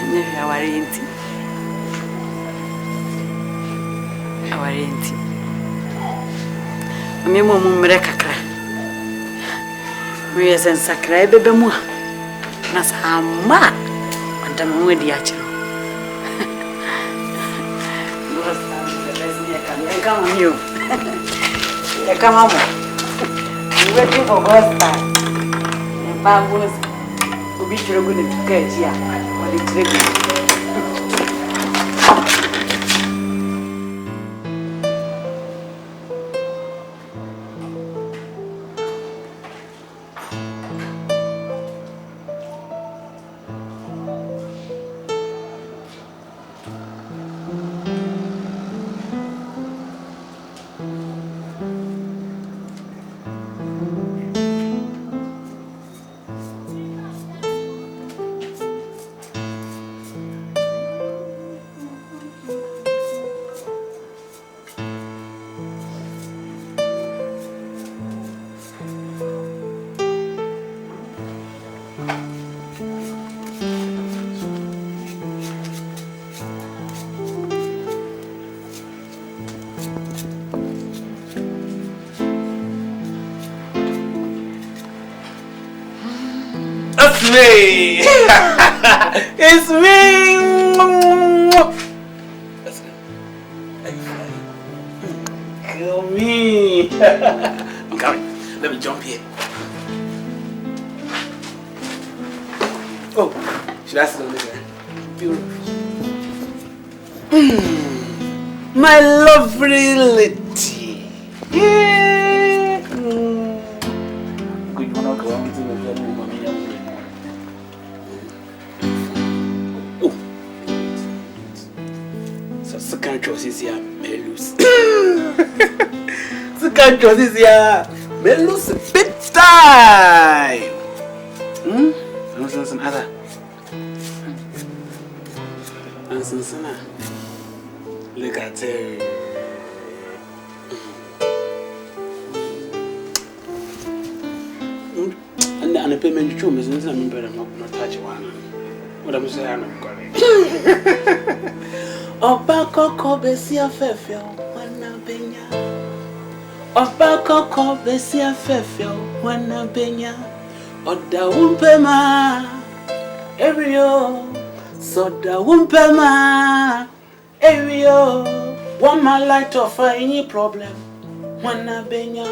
Never our auntie. Our auntie. Me mum kakra. We as en sakra bebe mu. Na sama. Anta mu wedi achi. Come on, you. Come on. I'm waiting for God's time. And Bambos will be sure good to get here. What it's ready.
Me. It's me. Kill me. I'm coming. Let me jump here. Oh, should I sit on this? Beautiful. My lovely lady. Yeah. Good one. Can't trust this here, may lose. So can't trust this here, may lose big time. Some other. And some look at her. And the payment you choose is not better not touch one. What I'm saying, I'm correct. Oba koko besi afefe wana benya. Oba koko besi afefe wana benya. Oda umpema Erio. Soda umpema Erio. One my light of any problem wana benya.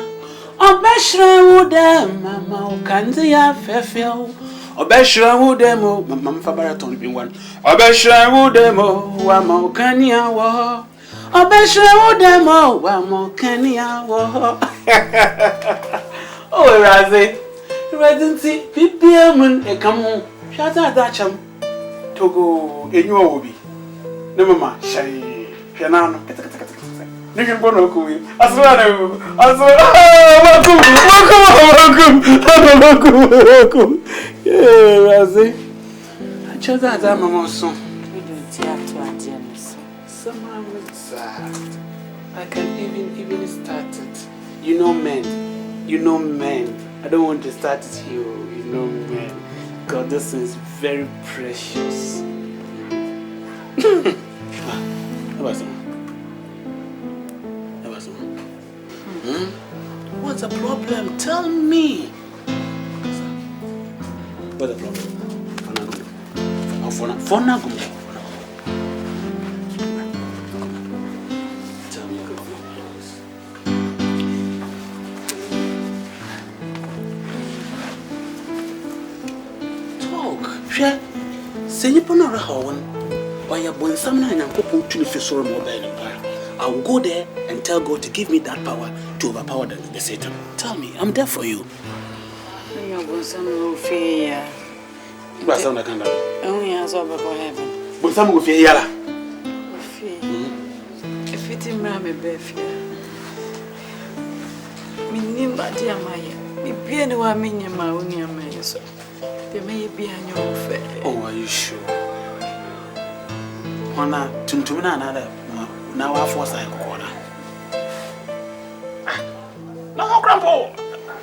Obeshre wude mama ukanzi afefe. Obeshra wudemo, Mamma Fabaraton be one. Obeshra wudemo, Wamo Kania wo. Obeshra wudemo, Wamo Kania wo. Oh, Razi. Residency, PPM, a come on. Shut out that chum. Togo, in your hobby. No, mamma, shy. Piano. Nigga bono kui. Aswano. Welcome. Yeah, Razi. I chose that mama son. We do theater and James. Somehow with that. I can even start it. You know men. I don't want to start it here. You know men. God, this is very precious. What's the problem? Tell me. What's the problem? For now, go. Talk. Share. Say you put on a horn. Why you're born some night and couple to the soul mobile. I will go there and tell God to give me that power to overpower the Satan. Tell me, I'm there for you.
You're going some fear.
But some I can't.
Only as over for heaven.
But some will fear.
If it is my baby, me nimba dear Maya. Me be no mean my own young man. So there may be a new affair.
Oh, are you sure? Hona, Tuntumina, another. Now I force I corner. No, Grandpa.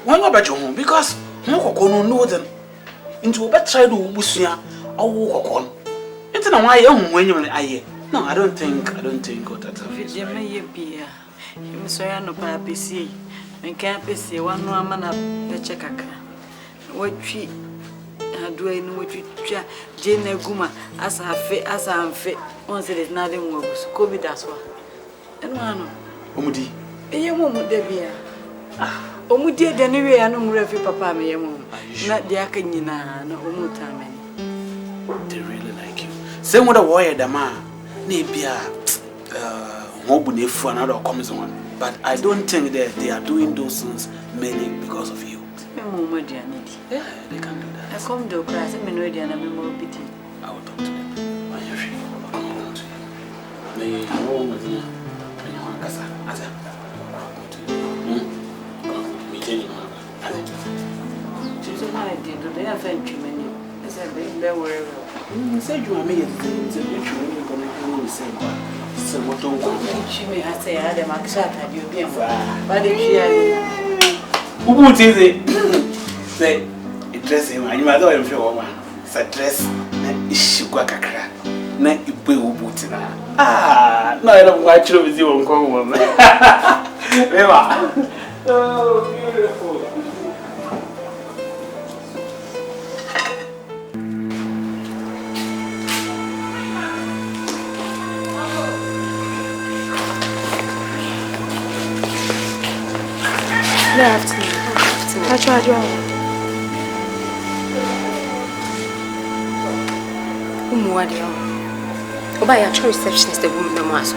Why not bet your home? Because no know them into a better do Busia or walk on. It's not why young when you're I. No, I don't think what that's a
there may be a Mr. Papi see and can't be see one woman up the checker. What she doing what you Jane Guma as I fit as I'm fit. Once it is nothing worse, COVID that's what. And one,
Omudi,
a young woman, Debia. Omudi, the new way I know refi papa, my young not the Akanina, no Omutame.
They really like you. Same with a warrior, the man, Nibia, Mobune for another comes on. But I don't think that they are doing those things mainly because of you.
Yeah,
they can do that.
I come to class, I'm ready and I'm more pity.
I will talk to them. Why are you free? May I know with you? And you want Casa? As a meeting.
So, my dear, do they have any many? I said, they were.
You said you are made the literally going to say, so what don't you
me? I say, I had a max at you being but if
who would it? Say, it dress him, and you might not have your woman. It's a dress, and issue quackra. Not you pay Ubutina. Ah, no, I don't watch you with you on Congo. Oh, beautiful.
Good afternoon. I tried you all. Oh, by your receptionist, the woman, Master.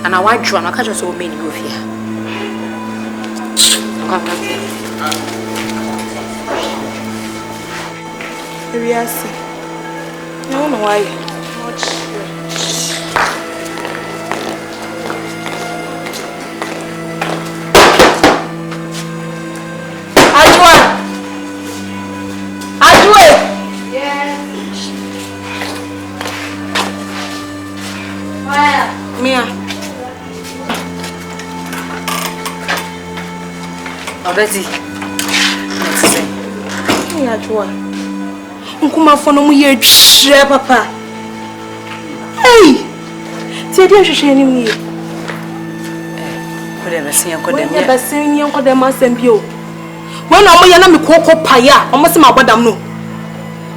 And I want you, and I can't just made you here. Yes. I don't know why.
Betty, let's say.
Yeah, Joy. Nkuma fono mu ye hwe papa. Hey! Ti dey hwehwe ni mu ye.
Ko dey besen yankodem.
Wo besen yankodem asem bi o. Wo na mo ye na me kokko paya, o mo se ma bodam no.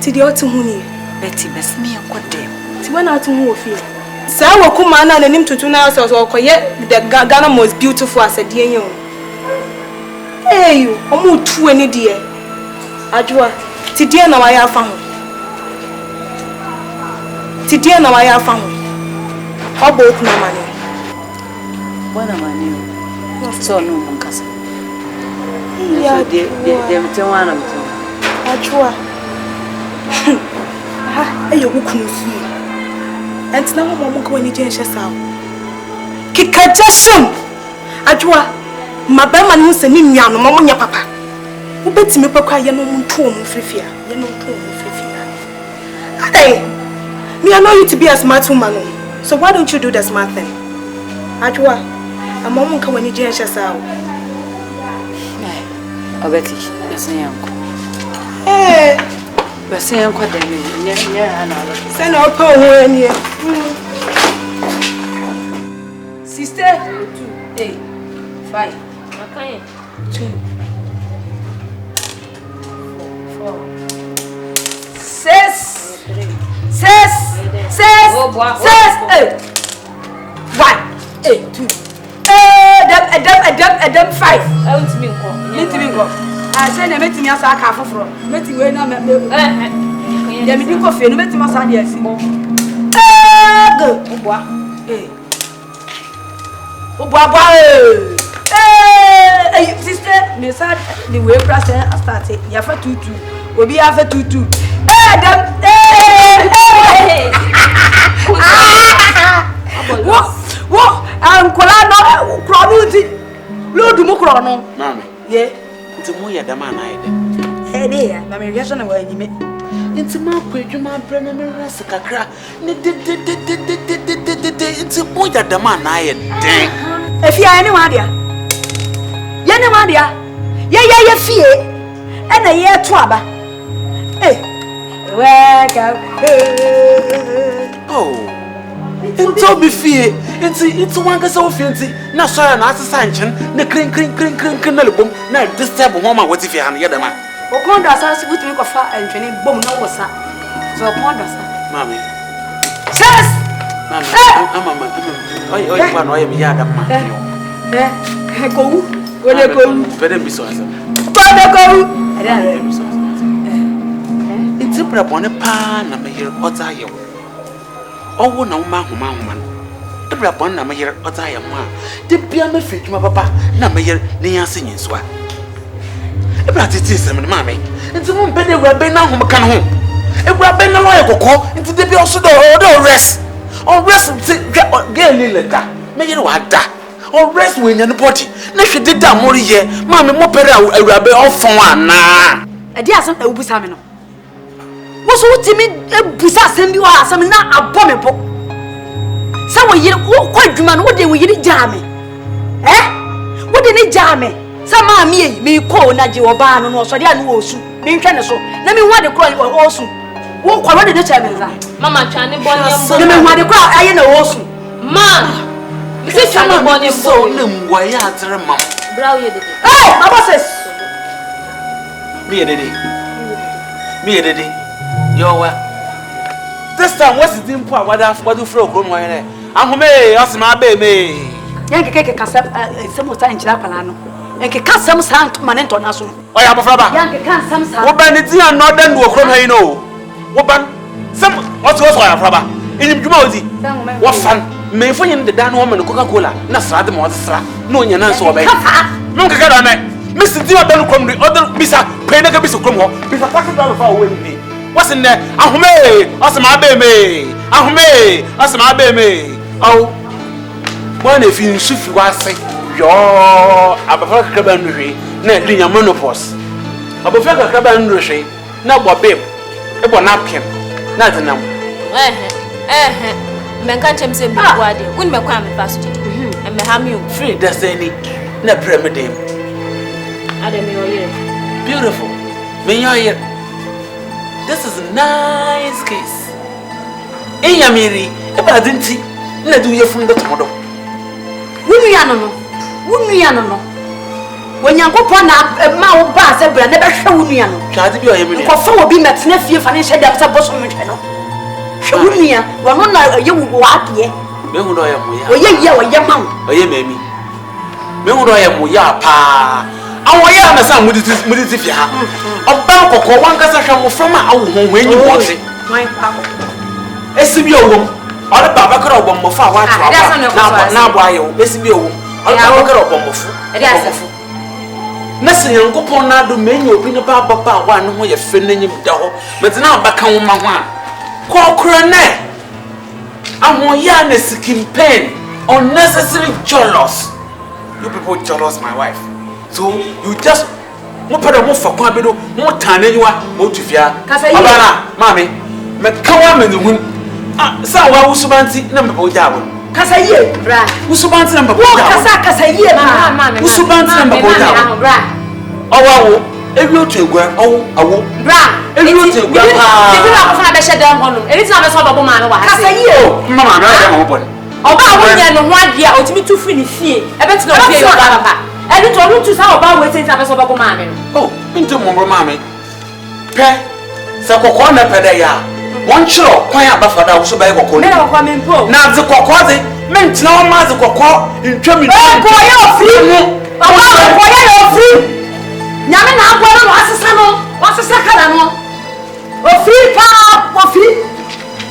Ti dey otu hu ni.
Betty besen yankodem.
Ti wo na otu hu ofie. Sa wo kuma na nanim tutu na so okoye the Ghana most beautiful asede yen o. Hey, omo tu eni de. Adwoa, ti de na wa ya fa ho. Ti de na wa ya fa ho. Obo oku na mani.
Bona mani. So no munkasa.
Ya
de mtewana mtewa.
Adwoa. Ha, eyo hukunu fi. Enti na mo mo ko ni je hye sawo. Kikaja shum. Adwoa. Mabema no se ni nwa no mo nya papa. Wo betime pakwa ye no nto mo frifia. Ye no nto mo frifia. Hey, me I know you to be a smart woman. So why don't you do the smart thing? Adwoa, amom nka wani je hye sawo.
Obeti, besen yanko.
Eh,
besen yanko da me nya ana lo.
Se na opa ho ani. Sister, 2, 8, 5. Okay. 2, 4,
Says, 1, 8, 2. Adam 5. I said, I met me as a car for meeting when I'm at the coffee and met my son. Yes, sister, Miss the way process started. You have 2 will be after 2. What? I'm Colano, Cronuti, Lord Mucrono.
Mammy,
yeah,
it's a more than man.
Hey, dear, I'm a guest on the way you make.
It's a more quick, you might bring me a crack. It's a more than the man I had.
If you are anyone, dear, yeah, fear, and a year twabba. Hey, welcome.
Oh. It's all be fear. It's one gets so fancy. Now, sir, and ask a sanction. The clink, boom. Now, this type of woman, what if you have the other man?
O Conda says, we drink of fire and training boom, no was that. So, Conda,
Mammy.
Says,
I'm a yard.
Go, when I go,
better be so. It's a prep on a pan. I'm here. What's I? Oh, no, man. The brabon, I'm here. What I am. The piano fit, my papa. Number here, near singing swat. About it is, mammy. It's a one penny where Ben now can home. If we have been a lawyer, into the also the rest. Or rest, get little that. Make it what that. Or rest when you're the body. Next you did that more here. Mammy, more better, a rabbi off for one.
A dear son, a busamino. What's what to me? A busasem you are some not abominable. Someone you quite man, what they will you jam me? Eh? What did they jam me? Some me call Naji or Ban or so, they are no soup. Being trying to so. Let me want to call you also. What did the chairman?
Mama, Chani Bonnie,
let me want to cry. I know also.
Man, this is Chani Bonnie, so
why answer, Mom?
Brow, you did.
Oh, my bosses.
Me a daddy. You're well. This time, what's the thing? What do you throw? I'm home, ask my baby.
Yankee cake can some time in Chapalano. Yankee can some sound to Manento Nasu.
I have a father.
Yankee can some sound.
What ban it and not done to a crime, you know. What ban? Some what's also a father. In Jumozi. What fun? May find the Dan woman Coca Cola. Nasra the Monster. No, you're not so bad. No, Mr. Dio don't come the other Mr. Penaka Mr. Cromwell. Mr. Packet away with me. What's in there? Ahume, Asama Beme, Ahume, Asama Beme. Oh, one if you should say, your Abafaka Cabandry, not doing a monopause. Abafaka Cabandry, not what babe, a napkin, not a number.
Men can't say, when my crime passed and may have you free.
That's any, not primitive.
I don't know.
Beautiful. May you this is a nice case. Hey, Amiri, if I didn't see, let you from the tomorrow.
Wouldn't when you go upon a mouth bass, I never show you.
Shall be a
will be met nephew financial depth of Boston. Show me, well, not you what ye?
Mehudo ya muya.
Oye ye oye mam.
Oye memi. Mehudo ya muya pa. Awo ya na sa mudi fi ha. Oba kokko wan kasa hwa mo from awo ho enyi bote.
Wan pa ko.
Esibi owo. Ore baba kra obo mo fa wa twa na abo ayo. Esibi owo. Ore baba kra obo mo fu.
Ede asefo.
Nese yankopon na do menyi obi ne ba baba wa no ho ye fe nanyim da ho. Metina abaka wo ma ho a. Kokra ne. Amoya na skin pain, unnecessary jealous. You people jealous my wife. So you just mo pere mo fa kwa bedo mo tane yiwa mo tufia. Abana mami me kawa me nuhun. Ah sa wa wusubanti na me boja wo.
Kasa ye bra.
Wusubanti na me boja.
Kasa ye ma.
Wusubanti na me boja wo.
Bra.
Owo ewi otu egwa awo.
Bra.
Ewi otu egwa
pa. Ebi na ko fa be shede hono. Eni ti na be so babo ma no wa ha.
Kasa ye.
Mama na ya mo bon.
Oba wonya no ho adea otimi tu fi ni fie. Ebe ti na fie yo baba. Eni to no tu sa oba we ti na be so babo ma no.
Oh, into mo mama. Pe sa kokko na pede ya. one chiro kwanya bafada wo so bae kokko
me na kwa me mpo
na ze kokko ze mentina wo ma ze kokko ntwami
ko ye ofri mu ko ye ofri nyame na agbo no asesa kala no ofri pa ofri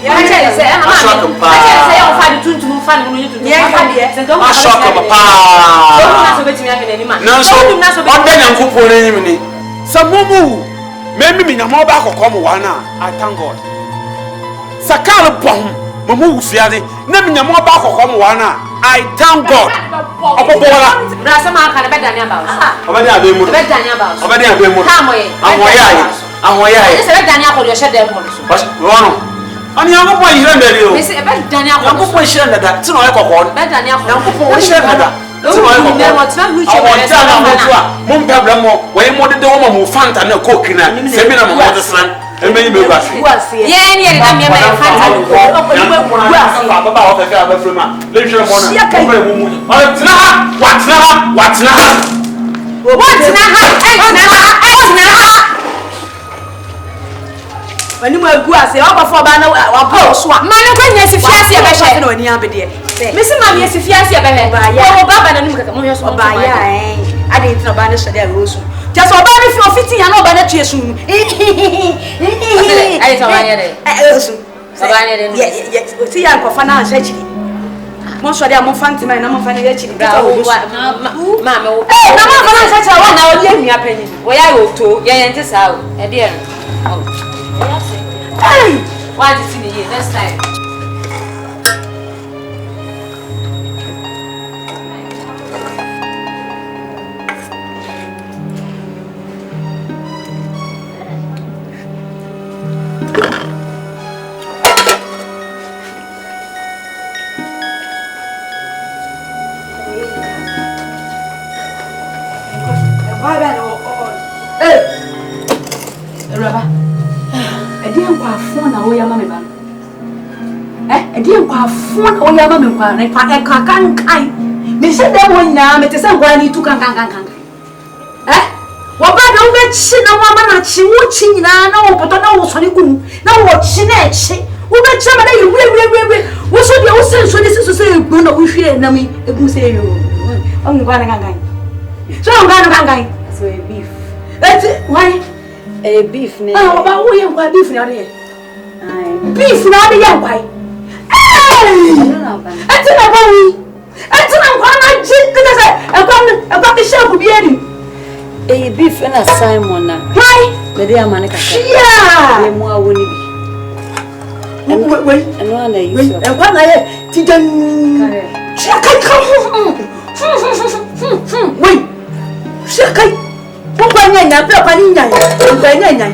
ya che se ama che se o fa di tuntum fa no yutu
ashoko pa
na so betimi ahene ni ma
na so oda nyankopon n'enyim ni samumu me nyamo ba kokko mo wana I thank God sakal bom mamu wufiade na me nyamo ba kokko mo wana I thank God obobola
bra sama aka na bedani aba
obadi abemu
bedani aba
obadi abemu
ha moye
ahoya
se bedani akọ yo hede mo so
wono ani yango po yire ndari o
me se bedani akọ
yango po yire ndada ti no ye kokko
bedani akọ
yango po yire ndada ti no ye kokko mo mpabra mo we mo de wo mo fanta na coke na se bi na mo mo desran emeni me gwa
ye ni ye na me me fanta
gwa baba o fe aba frema le hwe mo na mo mu tina ha
wani mo agu ase wa bafo ba na wa bo so a
ma no kwanya si fiase e be hye
na wani abede
me se ma me si fiase e be hye wo baba na nim kaka mo hwe so
ba ya ade ntina ba na hye de rosu just oba ni fi ofiti ya na oba na tue su
ai to ba ye de
rosu
oba ne de
ye ti ya ko fa na hye chiri mo so de mo fanti mai na mo fa na ye chiri
ma me wo
na mo fa na hye chiri wa
na o ye nua panyi wo ya yo to ye ye nti sa o e de no
hey
why did you see next time
oya ma me kwa na kwa kan me se dem wonya me te se ngwa ni tu kan wo ba da wo be chi na wo ma na chi wo chi nyina na wo poto na wo so ni kunu na wo chi na echi wo be chi ma na ye wure wo so dia wo se so ni so egbu na wo hwie na mi egbu se yo o ngwa na kan so ngwa na kan so a beef why a beef ne wo ba wo ye ngwa beef na de beef na de ye ngwa Atina bawi. Atina nkwana jikita se ekwa ki sheku bieni.
Beef na Simon na.
Why?
Bede amane kaka.
Yeah.
Le mu awoni bi.
Wait.
Eno na yi so.
Nkwana ye tijan. Shaka. Wait. Shaka. Pokwa nyanya pe pa ni nyanya.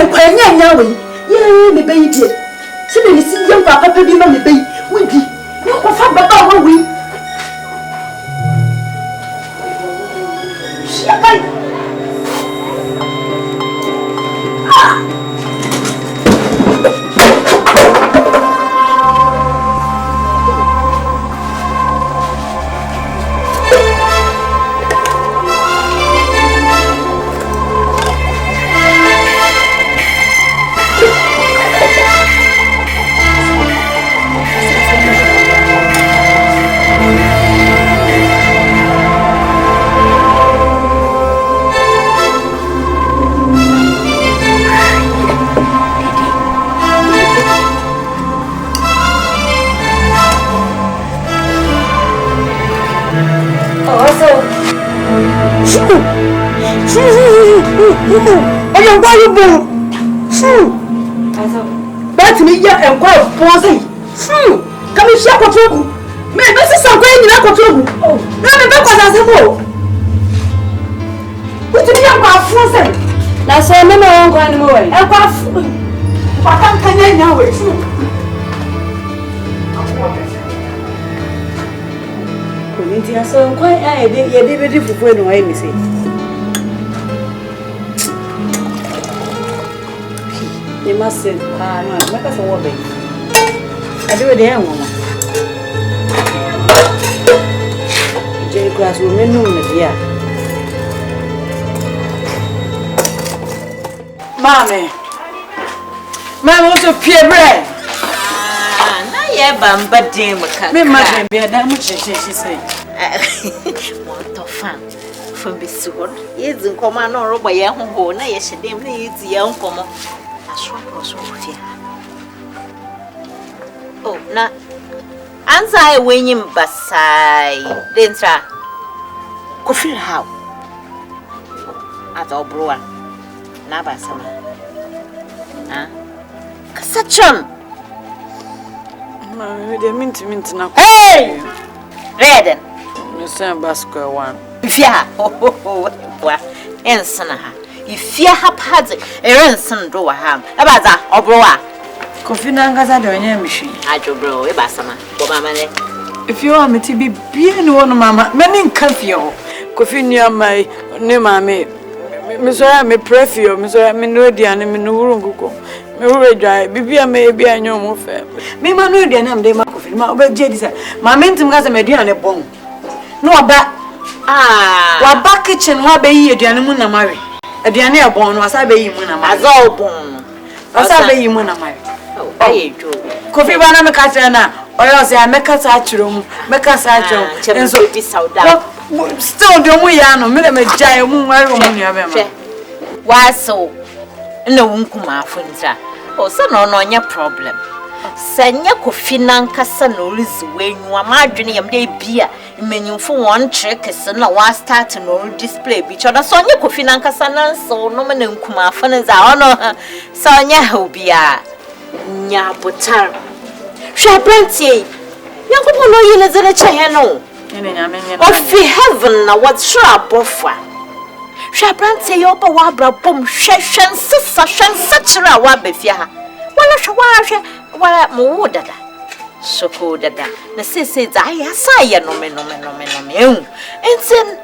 Nkwa nyanya we. Ye me bayi die. Si me si yam papa pe bi ma me bayi. We bi. No ko fa baba wa we. Shaka. Oya ngwa you bo. But me ya ngwa ponse. Come here kwatrogu. Me be sisa ngwa nyina kwatrogu. Na me be kwaza sebo. Kuti ya ngwa fonse.
Na so me me ngwa ni mo we.
Ngwa kwa kan kanya nya we. Ko ni ti aso ngwa ya de be di fufu no ai mi se. They must say, no, make us a wobbly. I do it there, woman. J class women, yeah. Mammy,
Mama also peer bread.
Na ye bamba dem ka.
Me ma dem be da mu she say.
What of fun. From the sword. Yes, in command or robo ye ho na ye shedem na ye ti ye nkomo. Asro so fia. Oh, na answer I win him basai. Dentra. Ko feel how. At obroa. Na basama. Ah. Kasacham.
Mama, they mint na.
Hey! Reden.
You say basket one.
Ifia. Oh. Ensana ha. Ifia haphadze. Erensan do wa ha. Abaza obroa.
Kofi na ngaza de onye mhwi.
Ajobro e basama. Bo mama ne.
If you want me to be bien one mama, many nkafi ho. Kofi nua mai ne mama. Me so ya me prefio, me so ya me no diane me no wuru nguko. Me wuru dwai bibia me bia anyo mo fe. Me ma no diane am de ma kofi ma obeje di say. Ma me ntim ga say me diane bon. No oba wa back kitchen wa be yi aduane mu na mare. Aduane e bon no asa be yi mu na mare.
Azo bon.
Asa be yi mu na mare.
Aye jo.
Kofi ba na me ka tell na oyo say meka sa achiro mu. Meka sa achiro.
Enso bi sauda.
Still do mu ya no me na me jai mu nware mu nua be ma.
Waso. Na wunkuma afunza. O se no no nya problem. Sanya Kofi nankasa no rizi wenyu amadwene yam de bia menyimfo won trick se na wa start no display bi choda so nya Kofi nankasa nanso no me na nkuma afunza ono so nya hobia nya botar hwa plenty yankopo no yele zere chehe no ofi heaven na what sure abofa hwa plenty yo ba wa bra bom hwehwen sisa chira wa befia ha wala hwa wala mu dada soko dada na se za ya sa ya no me entin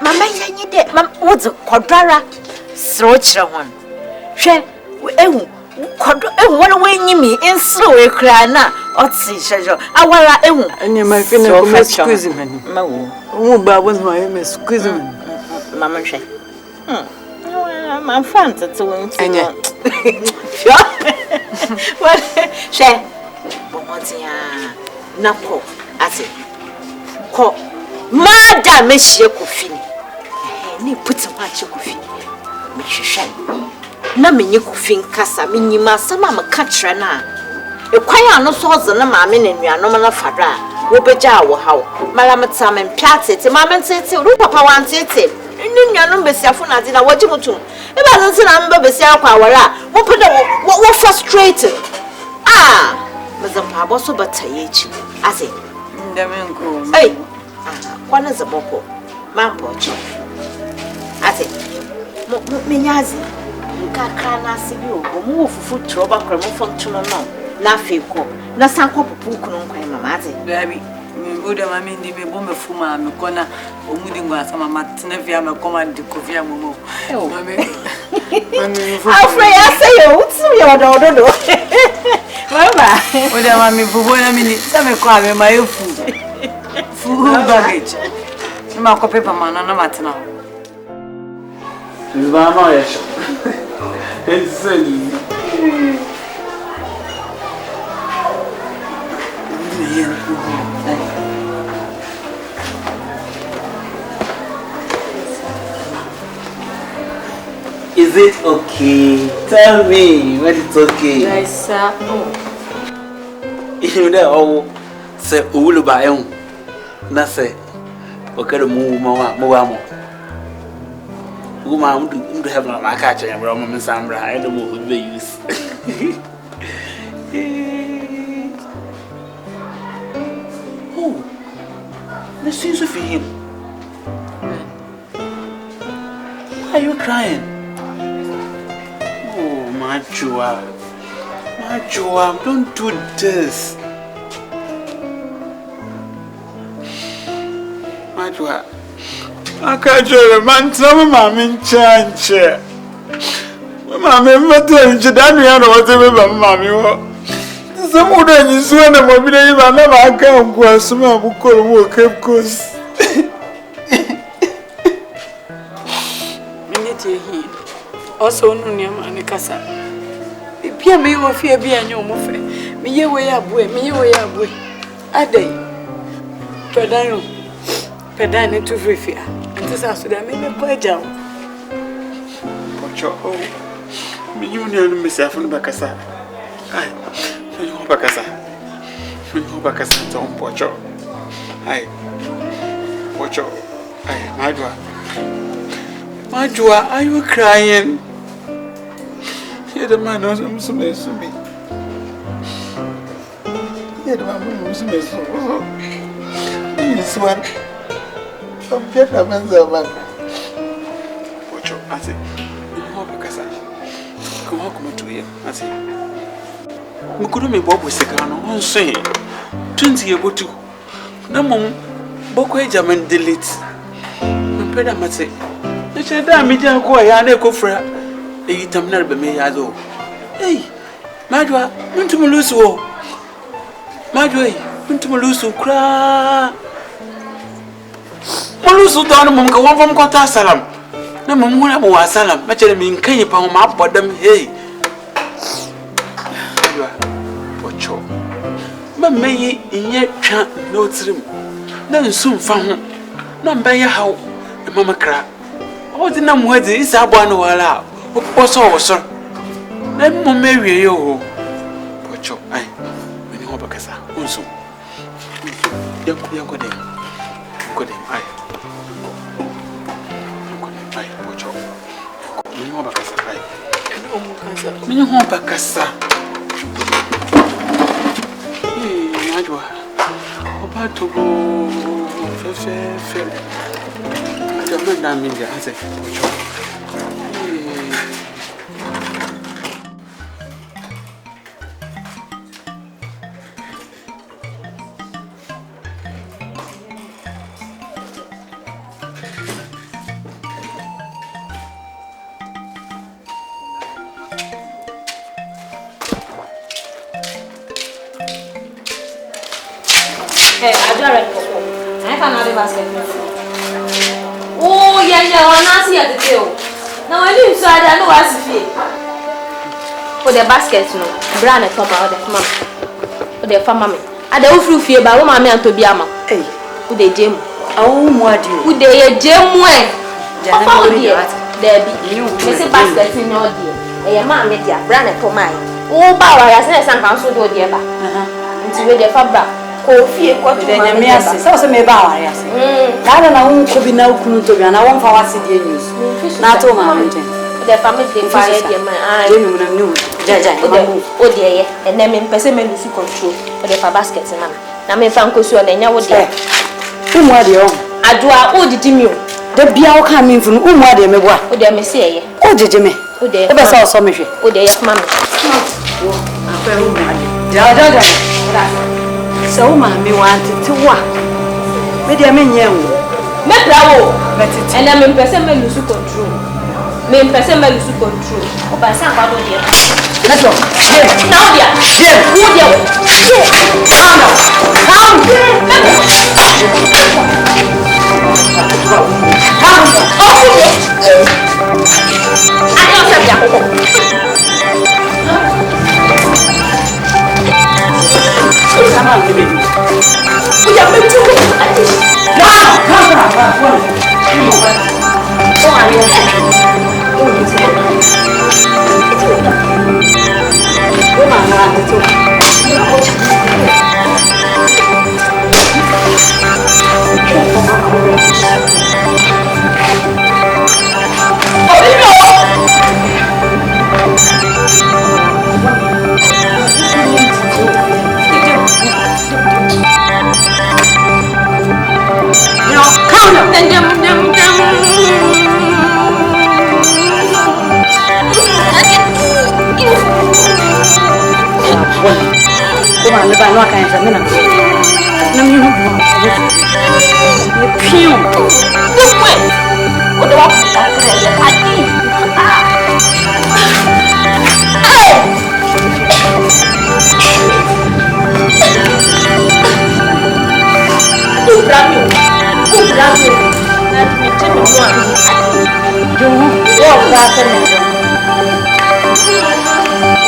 mama yanyi de mam wodzo kodara sro chira hon hwe ehu kodo ehu wala wenyi mi ensro we kra na otsi hyejo awala ehu
anya ma fi na ko excuse me
mawo
mu ba bo ma me excuse me
mama hwe I'm fine to anya what she bomotia nako ase ko madam me hye Kofi ni put ma hye Kofi me hwehwe na menye Kofi nkasa menyima sama maka kire na ekwan ano so hoze na maame na nuanom na fadra wo beja wo hawo mara meta me mpiatete maame ntete ru papa wantete ni nuanom besiafo na adi na waji mutum e ba nse na mba besia kwa awara wo pede wo frustrated mazampa boso bataye chi ase
ndamengo
hey kwana zaboko mambo chi ase menyazi nkakra na asibi obo mu fufu troba kra mu fontuno no na feko na sanko pupu kunu nkwan mama ase
baby oda mama ndi me bombe fuma me kona omudi ngwa sama matna via me command Kofi amomo mama afre ya say yo utsu ya ododo mama oda mama bubu na mini same kwa me mayefu fu baggage ma ko pepa mana na matna
Mama yesho enseni Is it okay? Tell me when it's okay.
Yes, sir.
You know, say, Ulu by him. Na say, okay, move more. Woman, do have no catch and Roman Sambra. I don't know who they use. Oh, the scenes of him. Why are you crying? Oh, my Joa, don't do this. My Joa, I can't show the man, some mamma in change. Mamma, I'm telling you, whatever, mammy. Some would you swear that my baby, I never come to a small book or work, of course. Also, no, Nikasa.
Pia me wo fie bia nyo mo fe. Me ye we ya boe, me ye we ya boe. Adai. Pedan ne tu frifia. Nti sa so da me be ko aja wo.
Pocho. Me you ne no me safu no bakasa. Ai. Me you bakasa. Me you bakasa ton pocho. Ai. Pocho. Ai, Majua, are you crying? You're the man who's to me. You're the man who's to me. This one. Some people man. Pocho, I say, come to here. I say, we couldn't make Bob with Secano on say 20 years ago. No mom, Boko German delete. My brother must say. Cheda mi jan ko ya na ko fra e tamnar be me ya zo Majwa muntu lusu o Majwa muntu lusu kra mulusu don mum ka won fam ko ta salam na mum huna bo wa salam ma chere mi kan yi pa ma bodam Majwa pocho ma meyi inye twa no tirim na nsum fa ho na mba ya hawo e mama kra What in them words is a one wala? What's all, sir? Let me marry you. Pocho, I, when you hope a casa, also. Young good day. Good day, I. Pocho. When you hope a casa, I. When you hope a casa. Eh, Najwa. About to go. Fair. I'm not mean I say,
Hey, I don't know. I can't have a basket. Oh, yeah, I see at the tail. Now I didn't say I know what's it. For the basket, no, brand top of the mama. For the family. I don't feel fear by woman and to be a man. Hey, who they gem? Oh, what do you? Who they gem way? There be you. Missing basket in your dear. A man with your brand for mine. Oh, Bower has some council do dear. Until the fabric. Coffee, what do you mean? So, me bow, yes. I don't know who could be no clue to be, and I won't for us in news. Not all my the family fired your man. I knew, Judge, oh dear, and then in Pessimil to control for the baskets, and I may find Cosu and then I would say, whom are you? I do our old Jimmy. The beer coming from whom are they? Oh, dear, Messiah. Oh, Jimmy. Oh, dear, I saw some of you. Oh, dear, mamma. So, mammy wanted to walk. Maybe I mean, you. And I'm in Pessimil to control. Me person me lose control. O ba san kwa do dia. Let's go. Now dia. Who dia?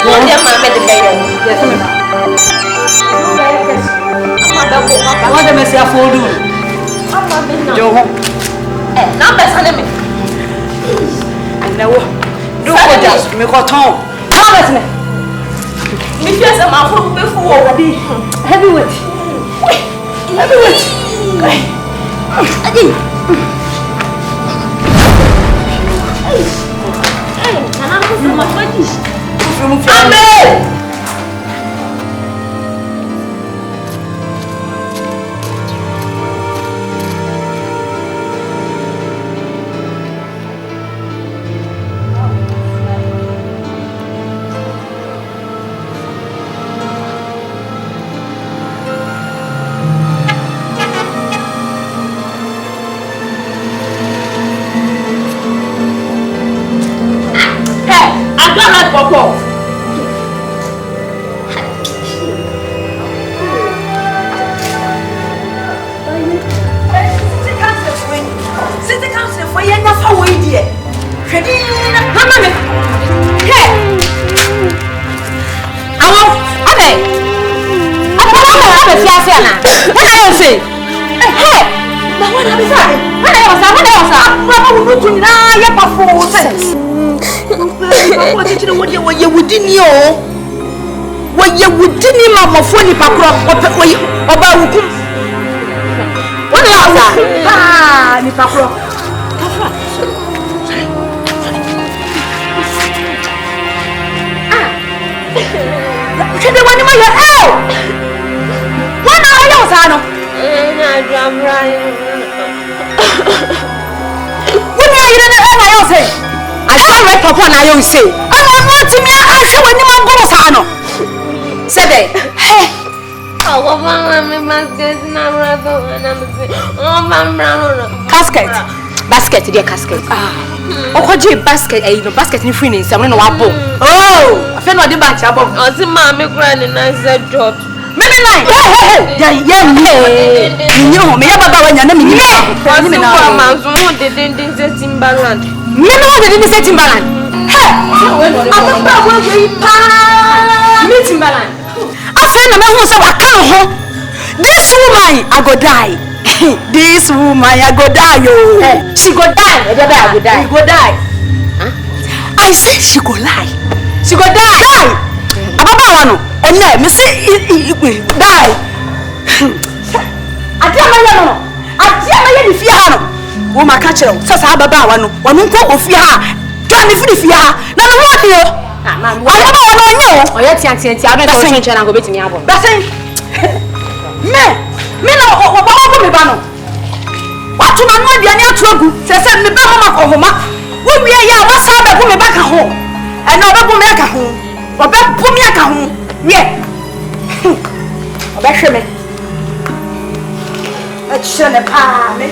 What am I made the baby?
Yes, ma'am. I want them to say a full do. Joe.
Number send me.
I know. Do what just me got on. How is me?
If you say my food before already.
Heavyweight. Heavyweight.
Amen. Casket. Basket, dear casket. Okoji basket, no basket ni free ni se no wa bo. Oh, afa no de ba cha bo.
O ti ma me kura ni na se job.
Me line. Ya ni ho me ya baba wa nya na me ni.
Me na ma so mo de se Timberland.
Me no de se Timberland. Hey, amaba wa yi pa. Me Timberland. Afa na me hu se wa ka ho. This woman I go die. This woman I go die yo.
She go die. I go die.
She go die. Huh? I said she go lie. She go die. Die. Ababa wano. Onna me say die. Ade amaya no. Ade amaya ni fie ha no. Wo maka kire sasa ababa wano. Wano nko ofie ha. Twa ni fie ha. Na no ho ade yo. Ababa wano onyo.
Oya tiantiantia abeka o chenche na go betimi abo.
Basen. Me no obo me ba no. Watu na no aduane atoagu. Se me ba mama ko homa. Wo wie ya wa sa ba bu me ba ka ho. E na obo me ka ho. Obo bu me ka ho. Wie. Obo hwe me. A chene pa me.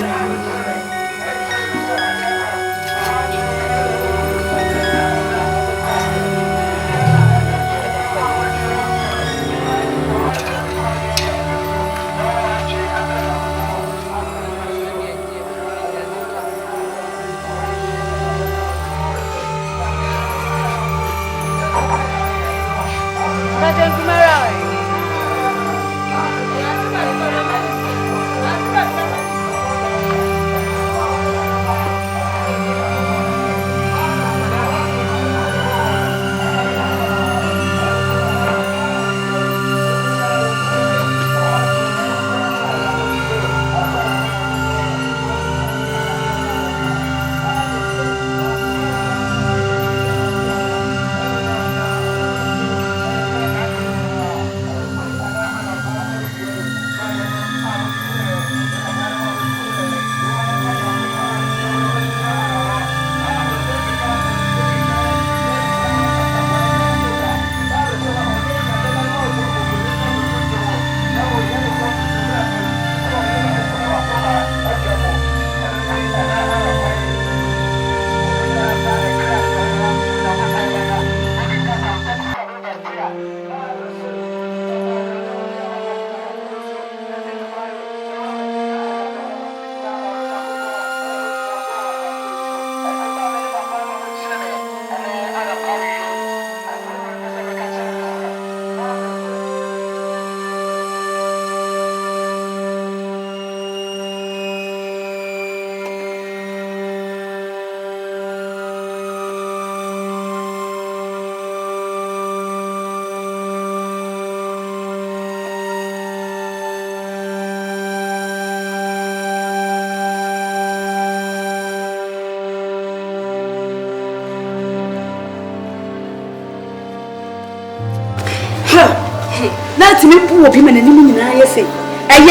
Let me pull up him and I say. Eh,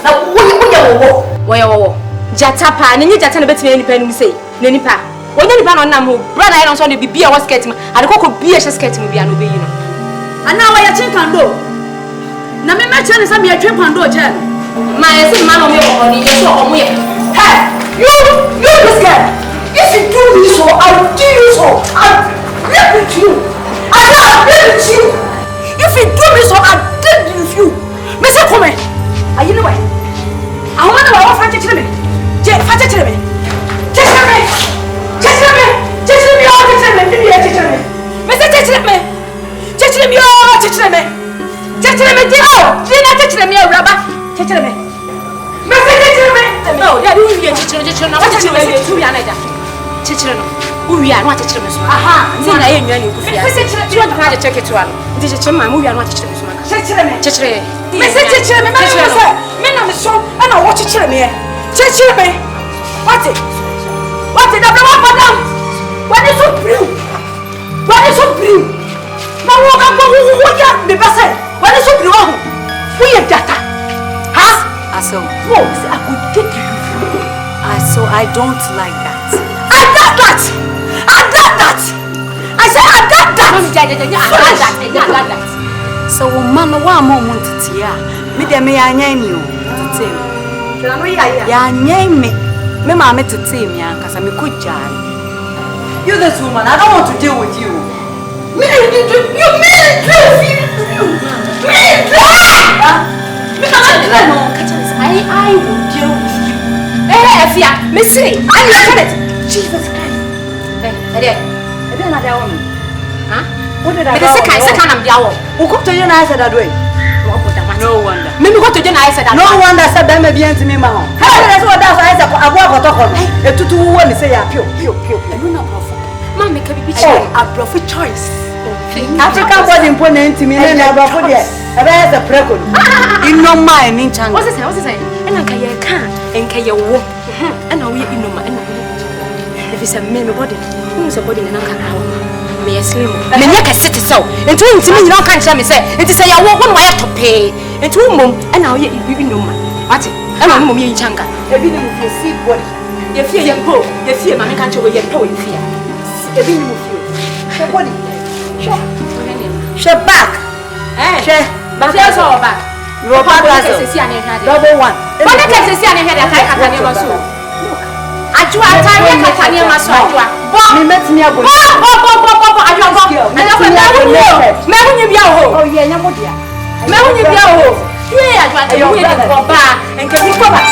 now,
wo jatapa na nye jata na betime nipa nim sei na nipa wonya nipa no nam ho brother I don't so dey bia was skirt ma ade kokko bia she skirt mu bia no be yi no
ana wa ya chin kando na me ma chane sa me atwe kando che
ma yesi ma no me wo ni yeso omo ye
hey you this guy if you do this so I'll do you so I'll rip with you I'll rip with you if you do this so I'll deal with you me say come are you know why I want to offer to me. Je, fata to me. Just me. Oh, just me. Mr. Just me. Oh, just me. Oh, Gina, touch me. Oh, Rabba. Touch me. Mr. Just me. No, yeah, you will touch me. What touch me? Two yanaja. Touch me. Who we are not touch me. Aha. Zina, you know you. You want to check it to one. This is my movie. I want to touch me. Touch me. Mr. Touch me. Men am so and I watch it me. Chechire me. What it? The blow madam. What is so blue? Now what am I the best? What is so blue? We have data. Huh?
So
what I could take you.
So I don't like that.
I got that. I said I got that.
So man wa mo muntitia. Me de me anyan ni o. Tetem. Ya anyan me. Me ma me tetem ya kasa me ko jare.
You this woman, I don't want to deal with you. Me I will deal with you.
Fia, me say, I look at it.
Jesus Christ.
Hey,
not that woman.
Huh?
What did I
do? Second I'm Diawo.
Who cooked to you and I said that way?
No wonder. Maybe what to do I said that.
No wonder said them be to me, Mama. That's what that's I said. I walk or talk on. A tutu one say, Pio. And you know,
Mamma can be
a profit choice. African was important to me and never put it. There's a prequel.
In no mind, in Chang.
What's it? And I can't and can you walk? And now we in no mind. If it's a man body, who's a body and I can't me a slim. And then you can sit so. And to me, you can't tell me, say, it is a one way to pay. And to mum, and now you no man. What? And I'm in Changa.
Every name of your seat body.
You fear your go, you fear my country where you're going fear.
Every name of you. Body. Shut back.
Share. But there's all back.
Your papa double one.
What the case is here? I can't never so. I do a time I can't never so.
Me met me a boy.
I don't know. May you be a hole? Oh, yeah, no, dear. May you be a hole? Yeah, I want to go to bar and can be covered.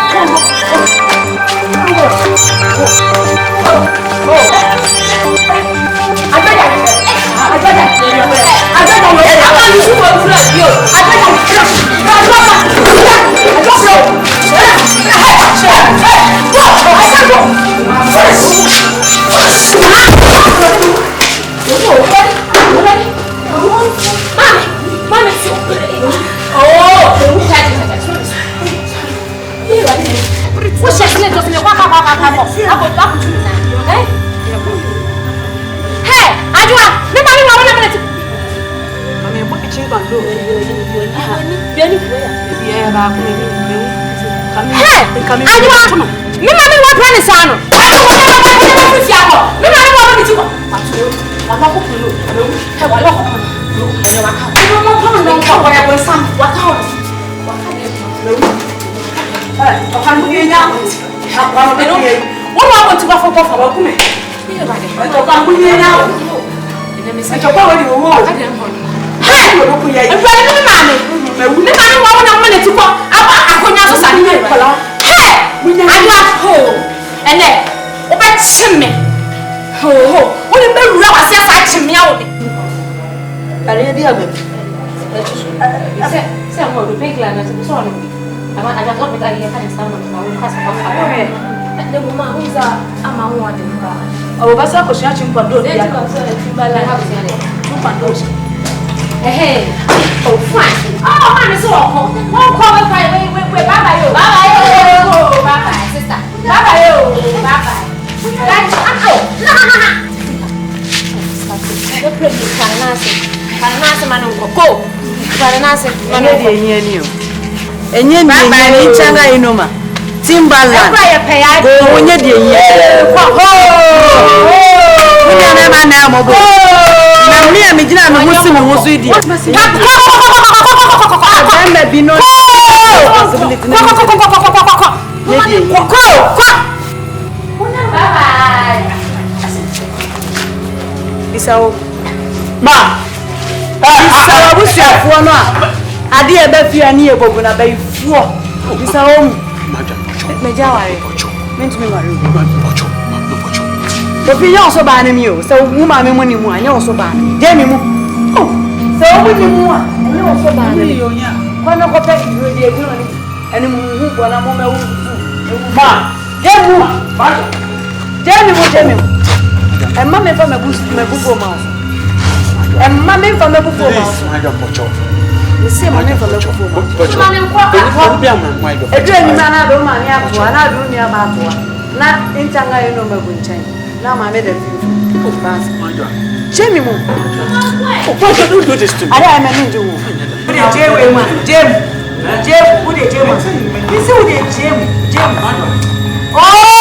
Oh, but I was watching for those.
Hey, oh, fine. Oh, man, it's all. Won't call it right. Wait, bye-bye, sister. Bye-bye. Go. nase.
Mane de enye ni changa inoma. Timbaland. Go onye de enye. Obi na ma na mo bo. Na mi am gina me husu idi. Ba bi no responsibility. Isao ma isao busuafo no a ade e ba fia ni ebogu na ba ifuo isao meja ware mentumi ware bocho obi ya oso ba na mi o so mu ma me mu ni mu anya oso ba je mi mu so mu ni mu a anya oso ba na mi kwa na ko pe iwe de egu ni eni mu hu bo na mo me wu ma je mu ma je mi Emma me fa me bufu mouse. Emma me fa me bufu mouse. You see me fa me bufu mouse. Ma me kwa. Edu ni ma na do ma ni akwa na do ni aba akwa. Na intanga ye no me bunchan. Na ma me da fifu. O pass. Jemi mo. O kwa do this to me. Ara me nju wo. Bu de jewe ma. Jem. Bu de jewe. You see wo de jem. Oh!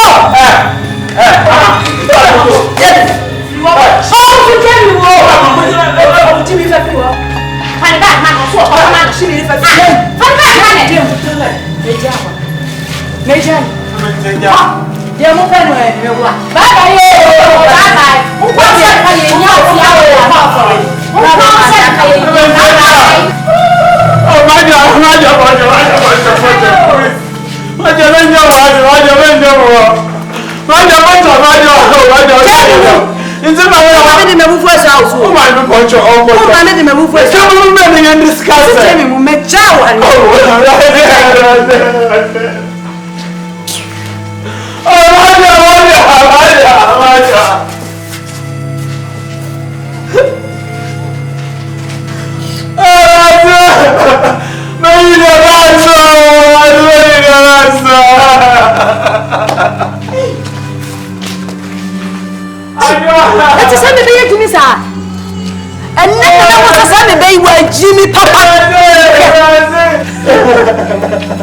Jimmy Papa.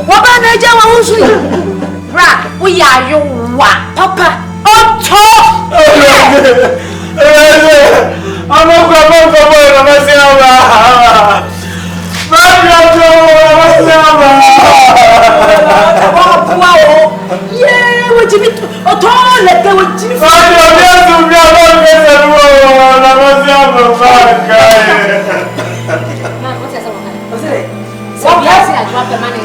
What about the Jama? Ra, we are you, Papa. Oh, talk! I'm not going to go yeah, what Jimmy? Oh, talk, let go with Jimmy. So yes, I drop the money.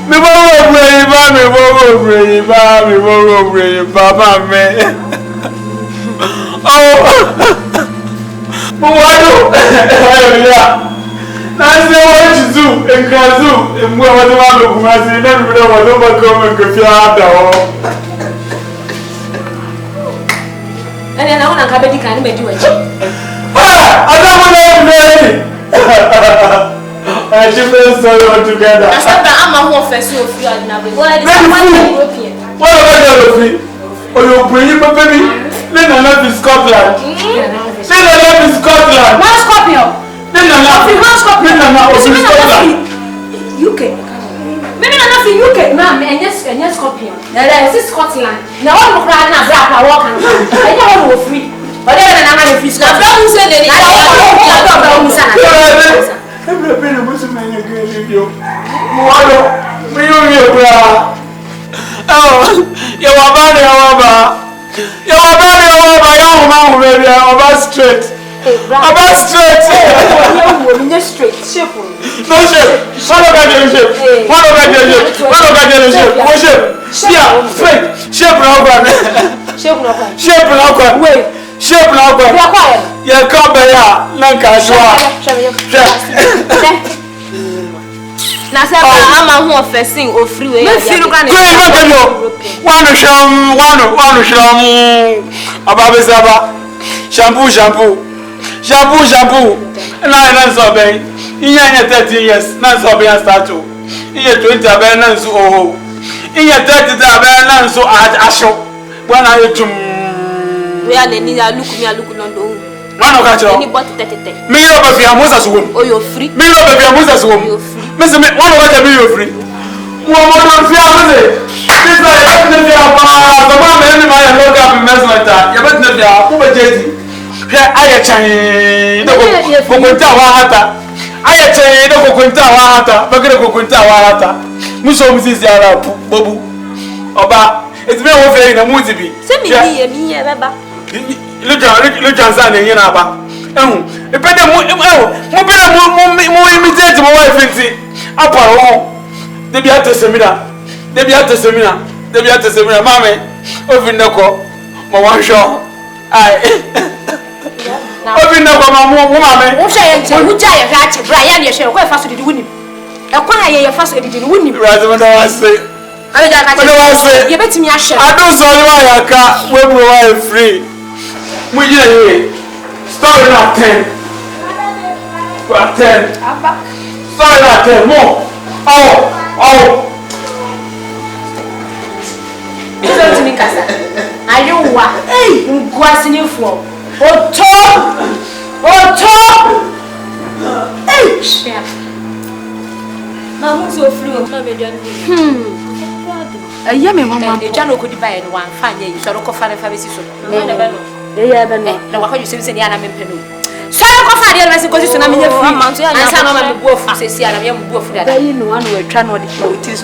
Me borrow brain, Mama. Oh, yeah. Nancy, what you do in Kazoo, and what was the one who was in every one was overcome and could feel out.
And then I want to have a kind of do it.
I don't want to I should be so together.
I'm a more festival of you. What
about you? Or you bring him a baby? Then I love Scotland. Then I love Scotland.
One Scorpio.
Then I love Scotland.
UK. Maybe not in UK, ma'am, and yes, Scorpio. There is Scotland. Now, I'm crying now, black, I walk and I know we're free. But then I'm not free. I'm not saying anything.
I'm not being a Muslim man, you're going to leave you. Oh, you're a bad straight. About straight.
Straight. Shape.
No shape. What about your shape? What about your shape? What shape? Yeah, straight. Shape now, shape now. Wait. Shape now. Yeah, come here. Lancashire.
Now, I'm a more facing or freeway.
One shampoo. Nine so bay. In 30 years, none so be a statue. In 20 abandons, oh. In 30 abandons, so I show. When I
we are the need. I look on the
one of
anybody 30.
Me over your Moses womb.
Oh, you're free.
Me over your Moses womb. Mr. One of the be free. One more fiancé. This is definitely a the man and my look up in Mesmata. You better not be a Jetty. I chain the Coquinta Wahata. I chain the Coquinta Wahata. Bagger Coquinta Wahata. Musom is Yara Bobu. Oba, it's very over in a movie. Send me a Baba. Look at Yanaba. Oh, a better more imitate my wife in tea. Up our home. They be at the seminar. Mammy, over Noko, my one show. Over Noko, my woman. Who giant rat, Brian, you shall go faster to win him. A quiet first didn't win him. Rather than I say, you bet me a share. I don't saw why I can't when we were free. We hear story not 10. We're 10. Story not 10. More. Oh. Listen to me, Casa. I don't want. Hey, you go as in your floor. Otootabaa. Hey, share. Mamma so free of a yummy mamma. The channel could buy and one fine. You shall look for a family. No, what you say, Yana Penu. So I go for the other because I'm in your free. And some of them go for say, I am go for that. You know, one will try not to use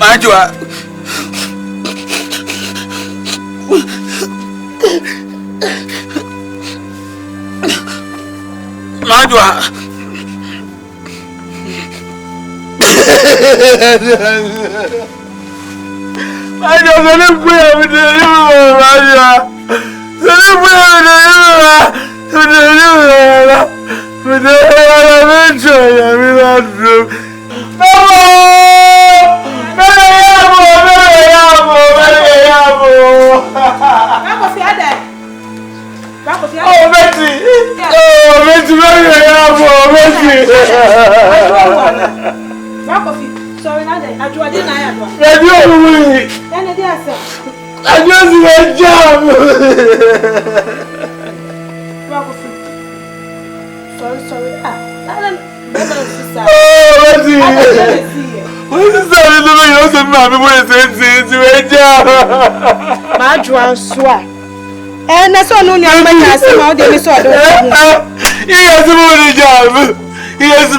Majwa. Majwa.
Sorry, not that. I didn't know.
I just went job.
Sorry.
What is that?
And that's all no young man has some out there.
He has a money job. He has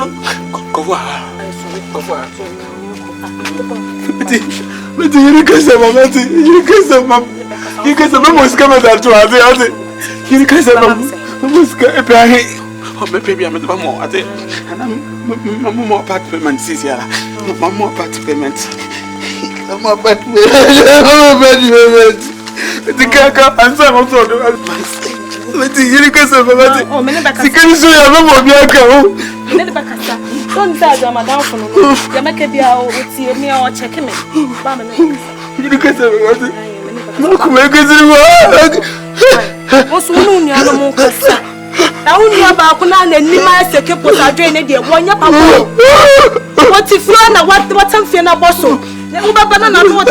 But you can say, you can say, you can say, Mamma's coming out to us. You can say, Mamma's maybe I'm at the more. I think, and I'm more part payment, Cecilia. More part payment. I'm more part payment. The car and some also do advice. But you can say, oh, many back. You can say, I'm more Bianca. Don't say I'm a down for no. You make a deal with me or check me. You can say, what's one year no more? I only about and Nima second was a drain idea. One year, what if you are what I'm feeling about so? Banana, what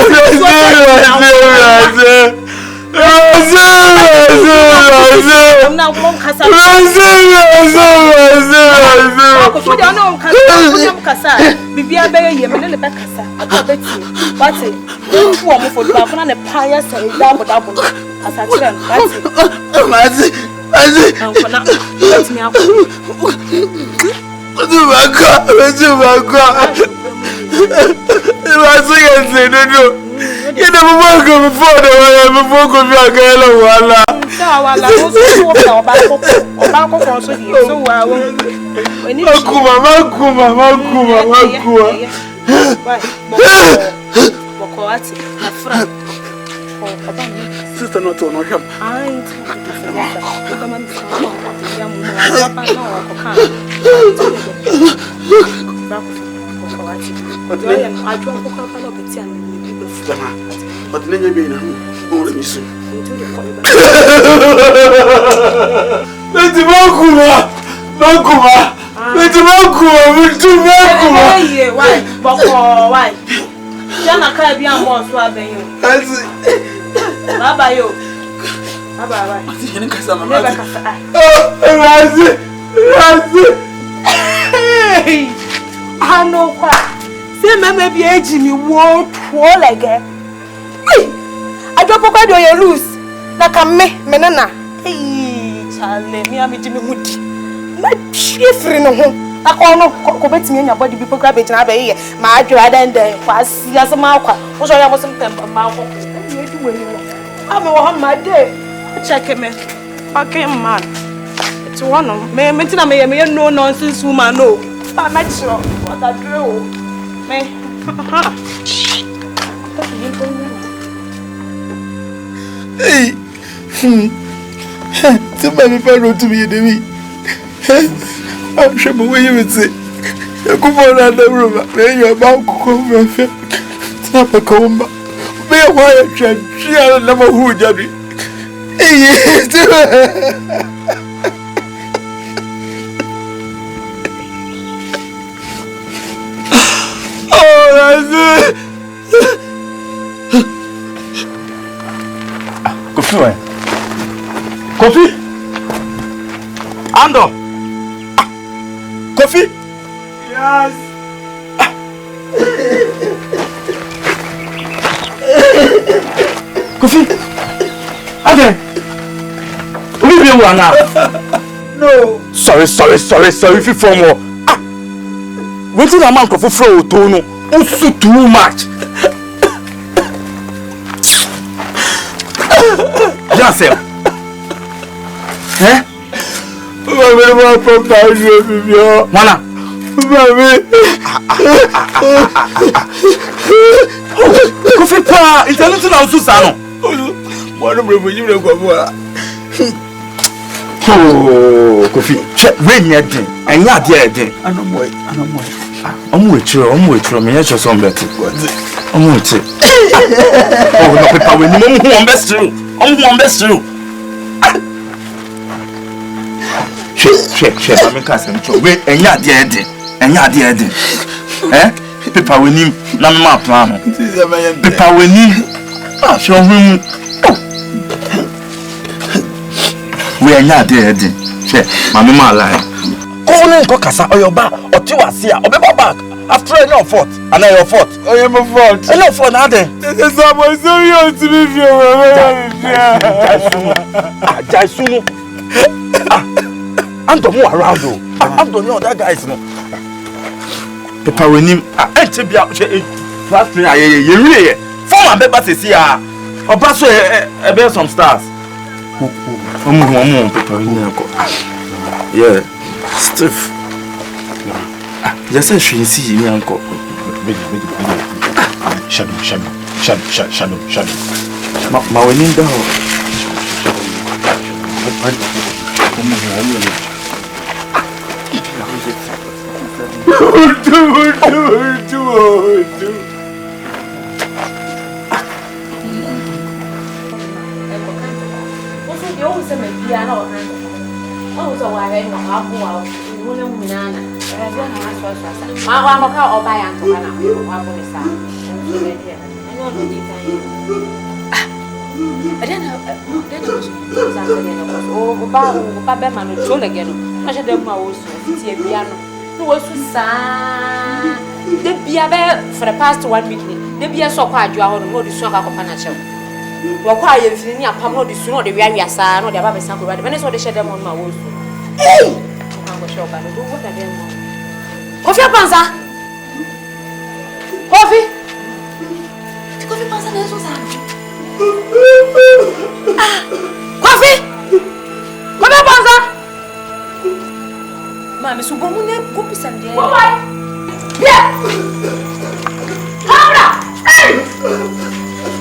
you never welcome before the way I'm a book of your girl. Sister, not on him. But then you've been only missing. Let the why? Jana can't be on more swabbing you. Baba, you. Baba, I know what. Say, Mamma be aging me, war, poor again. I drop a card or you lose. Like a menana. Hey, Charlie, me, I'm Jimmy Woody. My chief in a home. I call no commit me in your body people grab it and have a year. My dread and the was as a mouth. Was I wasn't temper mouth.
I'm a my day. Check me. Okay, man. It's one of me. Mentina me no nonsense woman. No. I'm not sure what I do. Me.
Hey. Somebody found to me in the week. I'm sure what you would say. You come on out the room. You're about to come over. Snap a comb. Be a white child. She had a number who did it. Oh, that's it.
Coffee. Coffee. Ando. Coffee.
Yes.
Coffee. Okay. Leave you one now.
No.
Sorry. If you from more. What's the amount of flow to no? Also too much. Just say. Eh? Mana. Coffee pa, internet na ususano.
Mwana mrefu yule kwa mwa.
Oh, Coffee. Check when you dey. Enya dey.
Anomoy.
Omu wetro me yecho so mbeti. Omu wetro. Oh, no paper we ni omu hu mbestru. Omu mbestru. Check. I'm casting cho. We enya dey. Eh? Paper we ni na me ma plan. Paper we ni. Ah, show him. We enya dey. Check. Mama ma lie. Calling Kokasa or your back or Tiwasia or Beba back after your fault and your fault.
Oh, you're my fault.
I know for another.
This is someone so young to be
Jaisuno. I'm the more around you. I'm the know that guys. Papa, when him, I tell you, last year, you really form a Beba to see her or pass a bear some stars. Yeah. Stiff. Just say she see me uncle.
Shadow.
Ma we need down.
Oh, so I had no half wow. My one or buy and to I don't know. Oh, Baba man will troll again. I should have my own piano. Who was to sign the beer for the past 1 week. The beer so quiet you are on the soccer of Panacho. Well, quiet if you near Pamo, the sooner the way we are son or the Baba Sanko, when I saw the shadow on my own. Hey! I'm sure I do what I didn't. Coffee Panza! Coffee! Coffee Panza, there's what's happening. Coffee! Coffee Panza! Mamma, so go on there, go piss and yeah! Laura! Hey!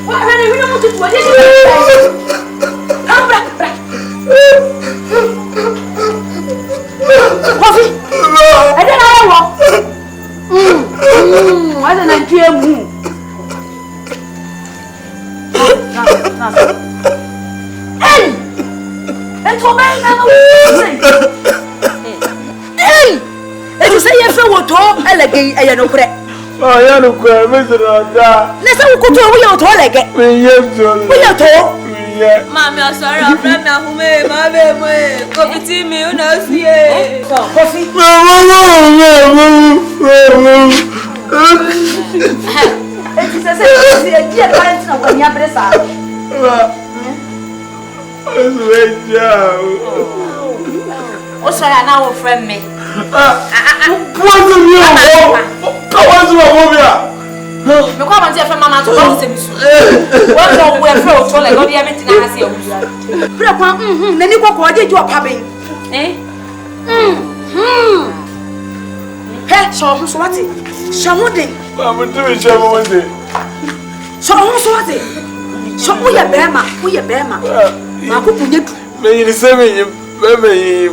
What are you going to do? Coffee! I don't know what. I don't know you. Hey! And to hey! And you say you feel what all elegant and no crack.
Oh, you're no crack, Mr. Rada.
Let's have a good tour. We are all elegant. We are tall.
Mommy, I'm sorry, I'm from now. My baby, coffee tea, me, you know, see.
Coffee. It is a dear parents of when you press out. Oh, sorry, I now friend me.
What's the
Me kwa manti efe mama to go se bisu. What no we fro to le go dia meti na hase obusu.
Bra kwa nani kokko ade ju opa ben. He so so wati. Shamode.
Ma mo tu mi shamode.
So wati. So uye bema. Ma ko punye du.
Me yiri se me yi me yi.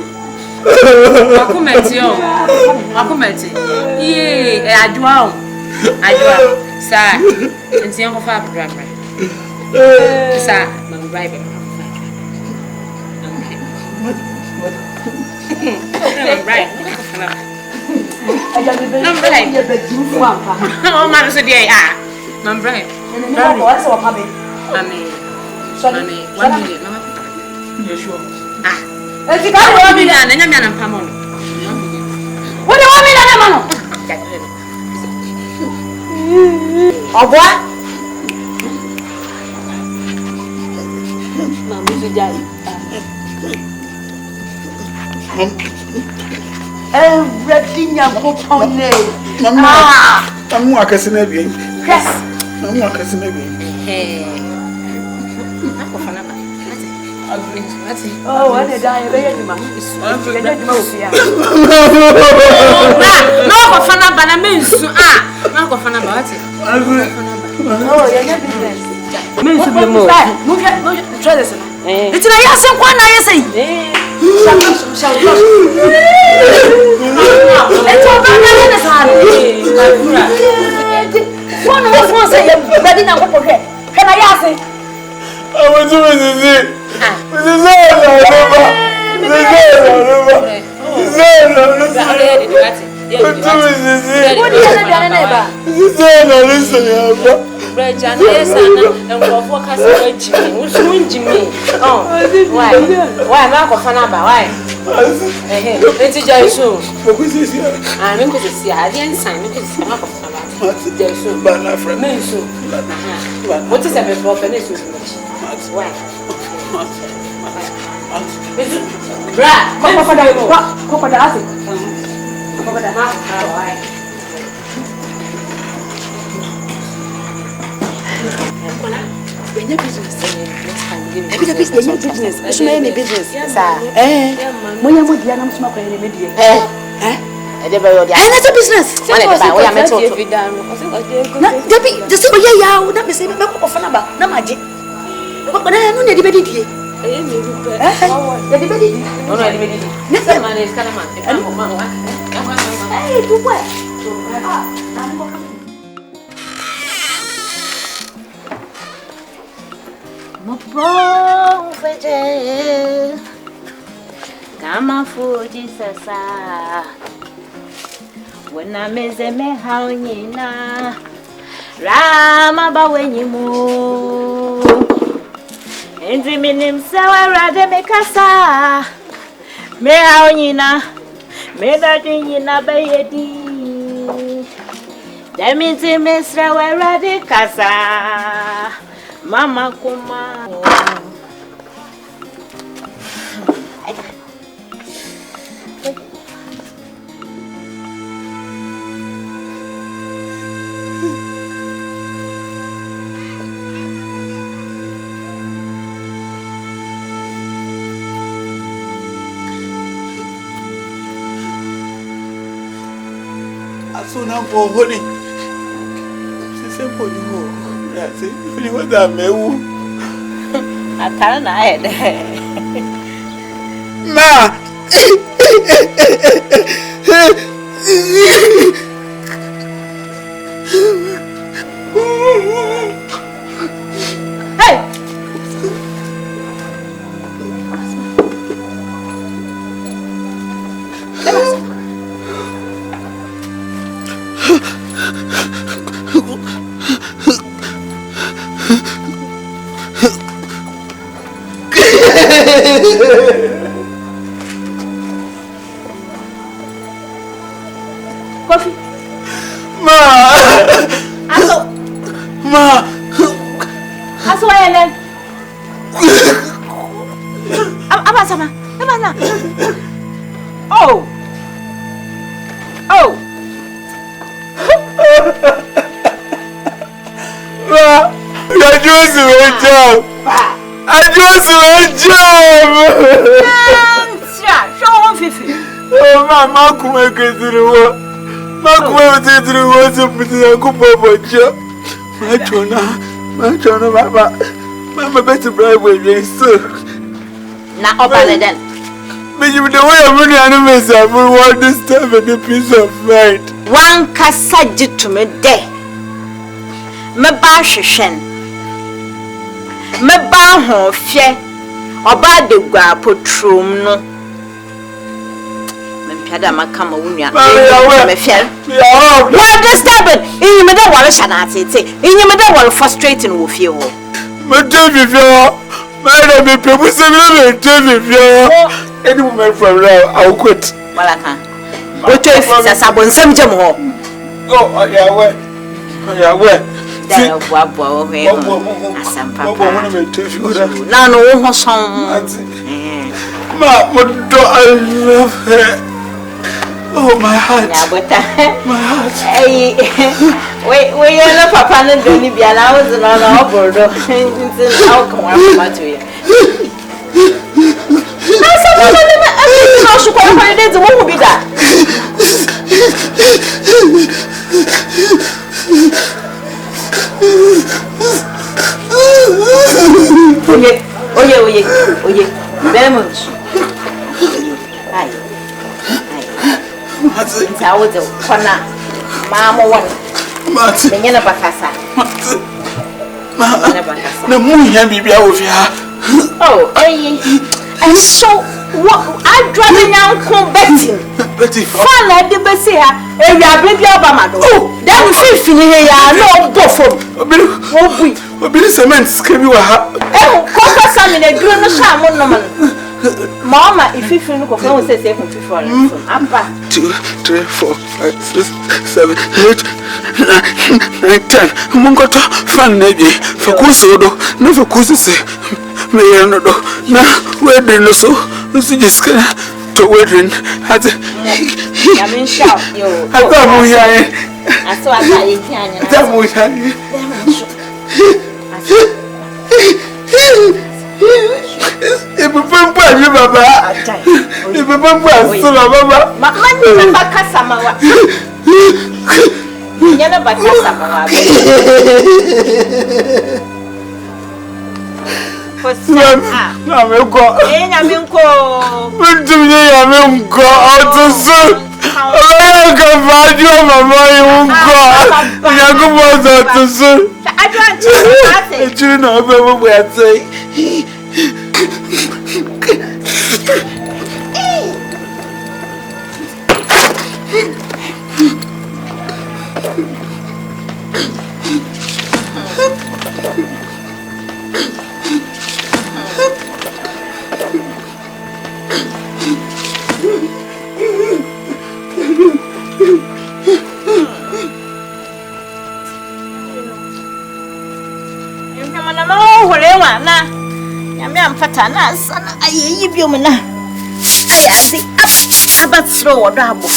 Makumeti. Ye, adwa. Sa, nti yanko fa bra. Sa, mam drive. Right. I'm right. Oh, man, so dear. I'm right.
What's what happened?
Mami. 1 million. Mama.
You sure?
What do you want me to do? Oh, what? Everything I'm going
I'm working again.
Yes.
I'm working again.
Oh, what did I do, man?
No, Fana Banamins. Marco Fana Bati.
Oh, you're not business. It's not your son, one I say. It's all one was once a year, but didn't go for her. Can I ask it?
I want to visit.
Kama fuji sasa wena mezeme haonyina rama bawenyimu enzi minimsawa rade mekasa me haonyina me dadinyina bayedi demiti mesra wa rade kasa mama kuma
Asuna po honi. Se po ni mo. Ya se ni wa da mewu.
Atara na ede.
Ma.
Hey.
Coffee.
Ma.
Aso.
Ma.
Aso Ellen. Abasama. Abana. Oh. Oh.
just a job. I just a job.
Show on Fifi.
Oh, Mama, come and get to the work. Mama, come to the work to put a cup of job. My John, Mama, better bribe with you, sir.
Now, open then.
But you the way I'm running animals, I will want this time and a piece of mind.
One cassage to me day. Me bash shen. Me ba ho fie. Oba de gua potrum no. Me piada makama wunya. Me fie. What disturbing? In me dey worry shanatete. In me dey worry frustrating wo fie ho.
Me dey be fie. Me dey be people say me dey be fie. Any woman from now, I'll quit.
Malaka. What if it's a bonsom jam ho?
Oh, yeah, where? Yeah, where?
There, Wabo, Assam Papa.
No,
no, song.
Ma, what do I love her? Oh, my heart. My heart.
Hey, we are not Papa and Donny be allowed to know our board. How come I to you? I should call my days. What will be that? Oye, very much. Hi. It's our corner. Mamma one.
Martin.
Menina Bacassa.
No, Munya be over here.
Oh, and so what? I'd rather now come Betty. Fun like the Bessia, and you are baby Obama. Oh, that was if you no go for.
What be cement scream you are?
Oh, Coca Sam in a green shaman. Mama, if you feel look of say 7 before. 2, 3, 4, 5, 6, 7, 8, 9, 10.
Mungoto fan nebi for kusodo no for kusise me no do na wedding so just to wedding at
I mean shout yo
I got mu here
I saw I can
that mu here e be pampa ni baba e be pampa so baba
mama ni baka samawa Nyana bakasa mama.
Na me ko.
Nyame nko.
Muntum ye ya me nko. Otusu. Oya ka fajo mama ye nko. Ya ko mo otusu.
Adu anchi.
Echi na obe mo bo ate.
Fata na sana ayeyi biom na ayase abatro wodabo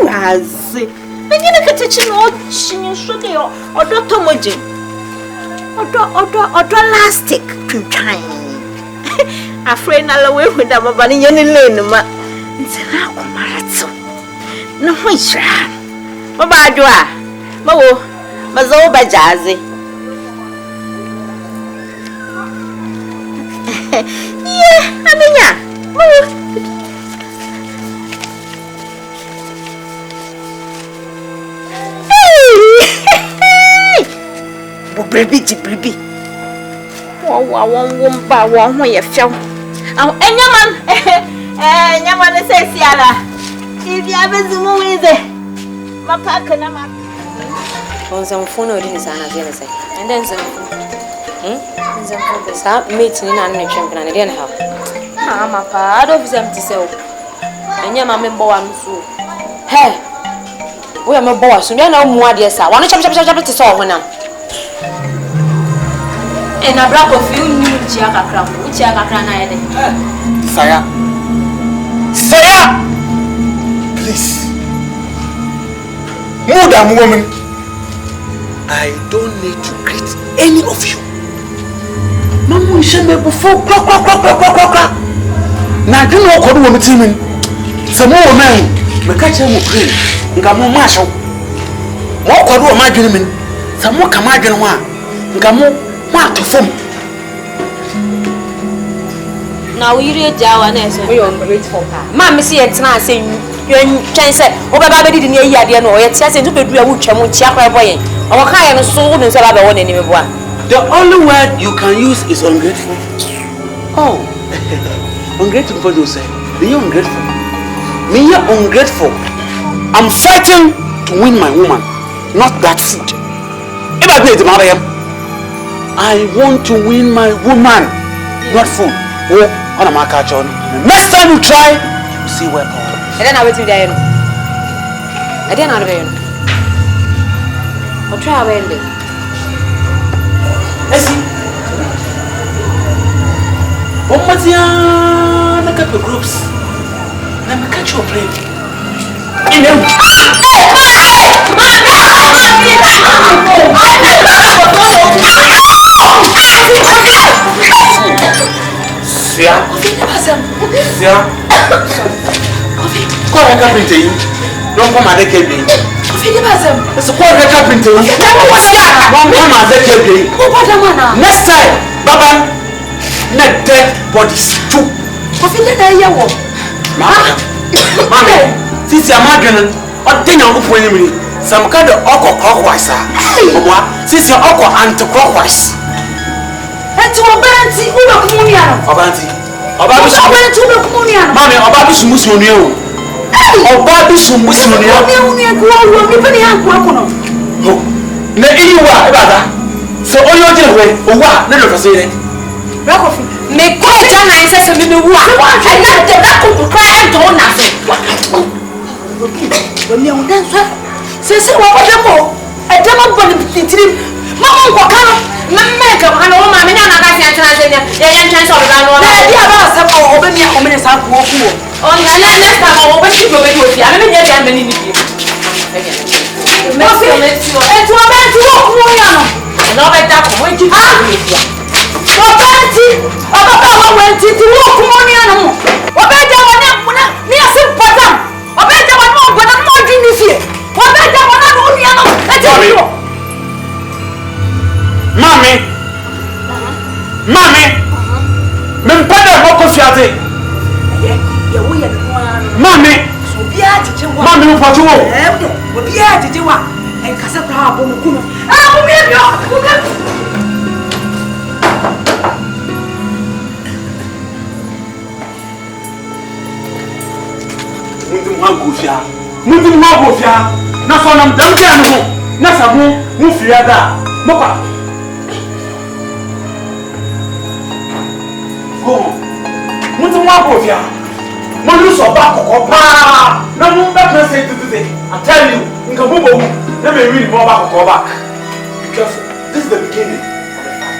waze engine ketechi no chinyo so de odo tomoje odo elastic twintwan afre na lawe huda baba ni nyene lane ma ntina ko Marital no ho ishra baba adwa mawo mazo bajaze yeah, Aminya. Hey! Baby. Won ye feel. Enyaman. Enyaman say siala. If you have zumu wize. Mapaka na ma.
On some phone or this say. And then some Sa meeting in an champion and again how. I'm a part of them to sell. And your mamma one so. Hey, we are my boss, so you know more, dear sir. One chap to solve now. And a black of you new Chiaka crap, which I got
Saya, please. More than woman.
I don't need to greet any of you. Mamu isheme before kwa. Na dino ko do metimin. Se mo wo men, me ka che mo pray. Nga mo ma so. Mo ko do ma dwene min. Se mo ka ma dwene ho a, nga mo ma to fom.
Now we read Jawa na so. We ungrateful pa. Ma me see entra say you try say obaba be di ne yi ade no o ye tia say ntu bedu a wutwa mu chia kwa boyen. O ka ye no so no say ba be won ani me boa.
The only word you can use is ungrateful. Oh. Ungrateful for you say. Be ungrateful. Me ungrateful. I'm fighting to win my woman, not that food. If I play the matter, I want to win my woman, not food. Oh, on a catch on. Next time you try, you see where power.
And then I wait till the end. I didn't know the end. I'll try our ending.
Let's see. What's the couple groups? Let me catch your play. In them. Sia. Qual é a carpinteira? Não vou mais daquele bem. Essa qual é a carpinteira? Não vou mais daquele bem. Next time, Baba, not dead bodies. Two. Mami, since I'm arguing, what thing I'm going to some kind of awkward clockwise. Since you're awkward anti-clockwise. And to a banty, who are coming out of Banty. Mami, about this Muslim. About this Muslim. No, anywhere about that. So, all your way, or what? Never say it.
Me quite a nice as a little one. I like the back of cry and told nothing. When you answer, says what was the more? I don't want to be Mamma, what kind of make up? I know my men are not going to chance of the Lord. I have some open your women as I walk you. On the next time, I'll open you with you. I mean, you're many of you. It's to a man to walk more. And all like that, when you are with you. Papa went to walk money animal. What better one near some bottom? What better one more, but I'm not doing this here. What better one only animal? Let's go.
Mommy, Mempada Moko Fiate. Mommy, Mommy, what you want? We'll be at the Jewa and Casapa Bomukuno. I will be your. Mudu mwagofia na so nam dambe anu na samu mu fiada mopa go mudu mwagofia mo lu so ba kokopa na mu be present today I tell you nka bobo na me win mo ba kokopa because this is the beginning of the fight.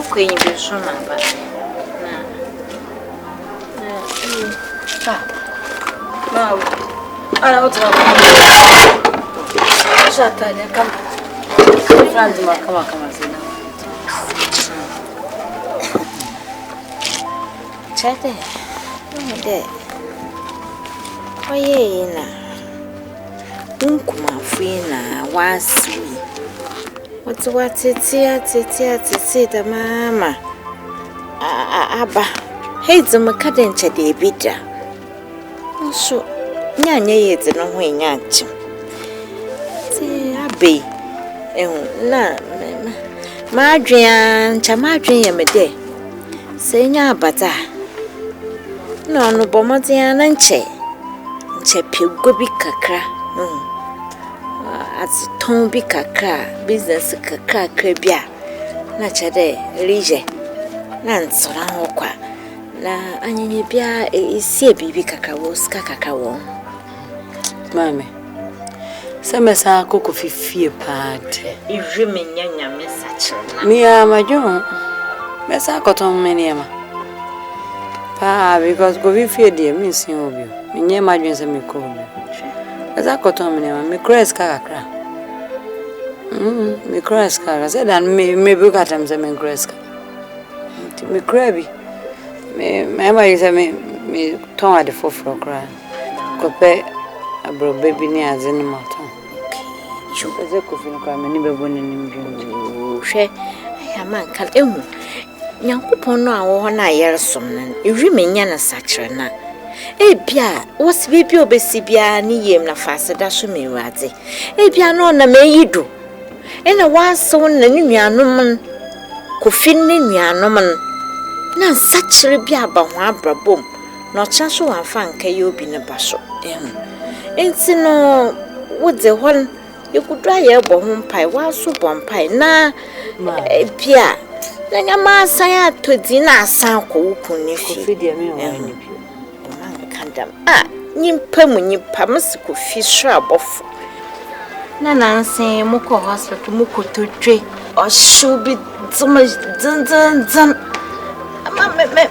Queen be sure but
now I don't shut up. Come friends, come sit down.
Chate de oye na unkuma fina waswi what tete da mama aba heizu makadencha de bida so nyanya yeze no ho nyachi ti abe na madwen ya mede se nya abata no bomotia na nche pego bi kakra ton bi kakra business kakra bia na chede rije na nsora ho kwa na anyenye bia esi bibi kakra wo ska kakra wo
Mami. Some sa koko fifie part.
If you mean your message.
Mia majo. Mesa cotton meniama. Pa because go fifie dear means you obi. Menye madwen se me ko obi. Mesa cotton meniama me cross kakra. Me cross kakra. Say that me book at them se me cross. Me crabby. Me you say me ton at the for cry. Cope abro baby ni azini maton.
Sure.
Eze kofi no kwa me ni bebo ni ndwon.
Hwe ayaman kal ehu. Nyankopon no awo na yeresom nan. Ewi menya na sachre na. Ebia wos bibi obesi bia ni yem na fase da so me wade. Ebia no na meyido. Ena waso na ni nuanom kofi ni nuanom na sachre bia ba ho abrabom. No chaso wanfa nka ye obi ne baso. Enti no wode hon you could try a bomb pie, while soup on pie. Na Pia, then your master to dinner sanko, feed me on you. Ah, you permanent you pamasical fish shrub of Nana say Moko Hospital, Moko to tree, or should be dun.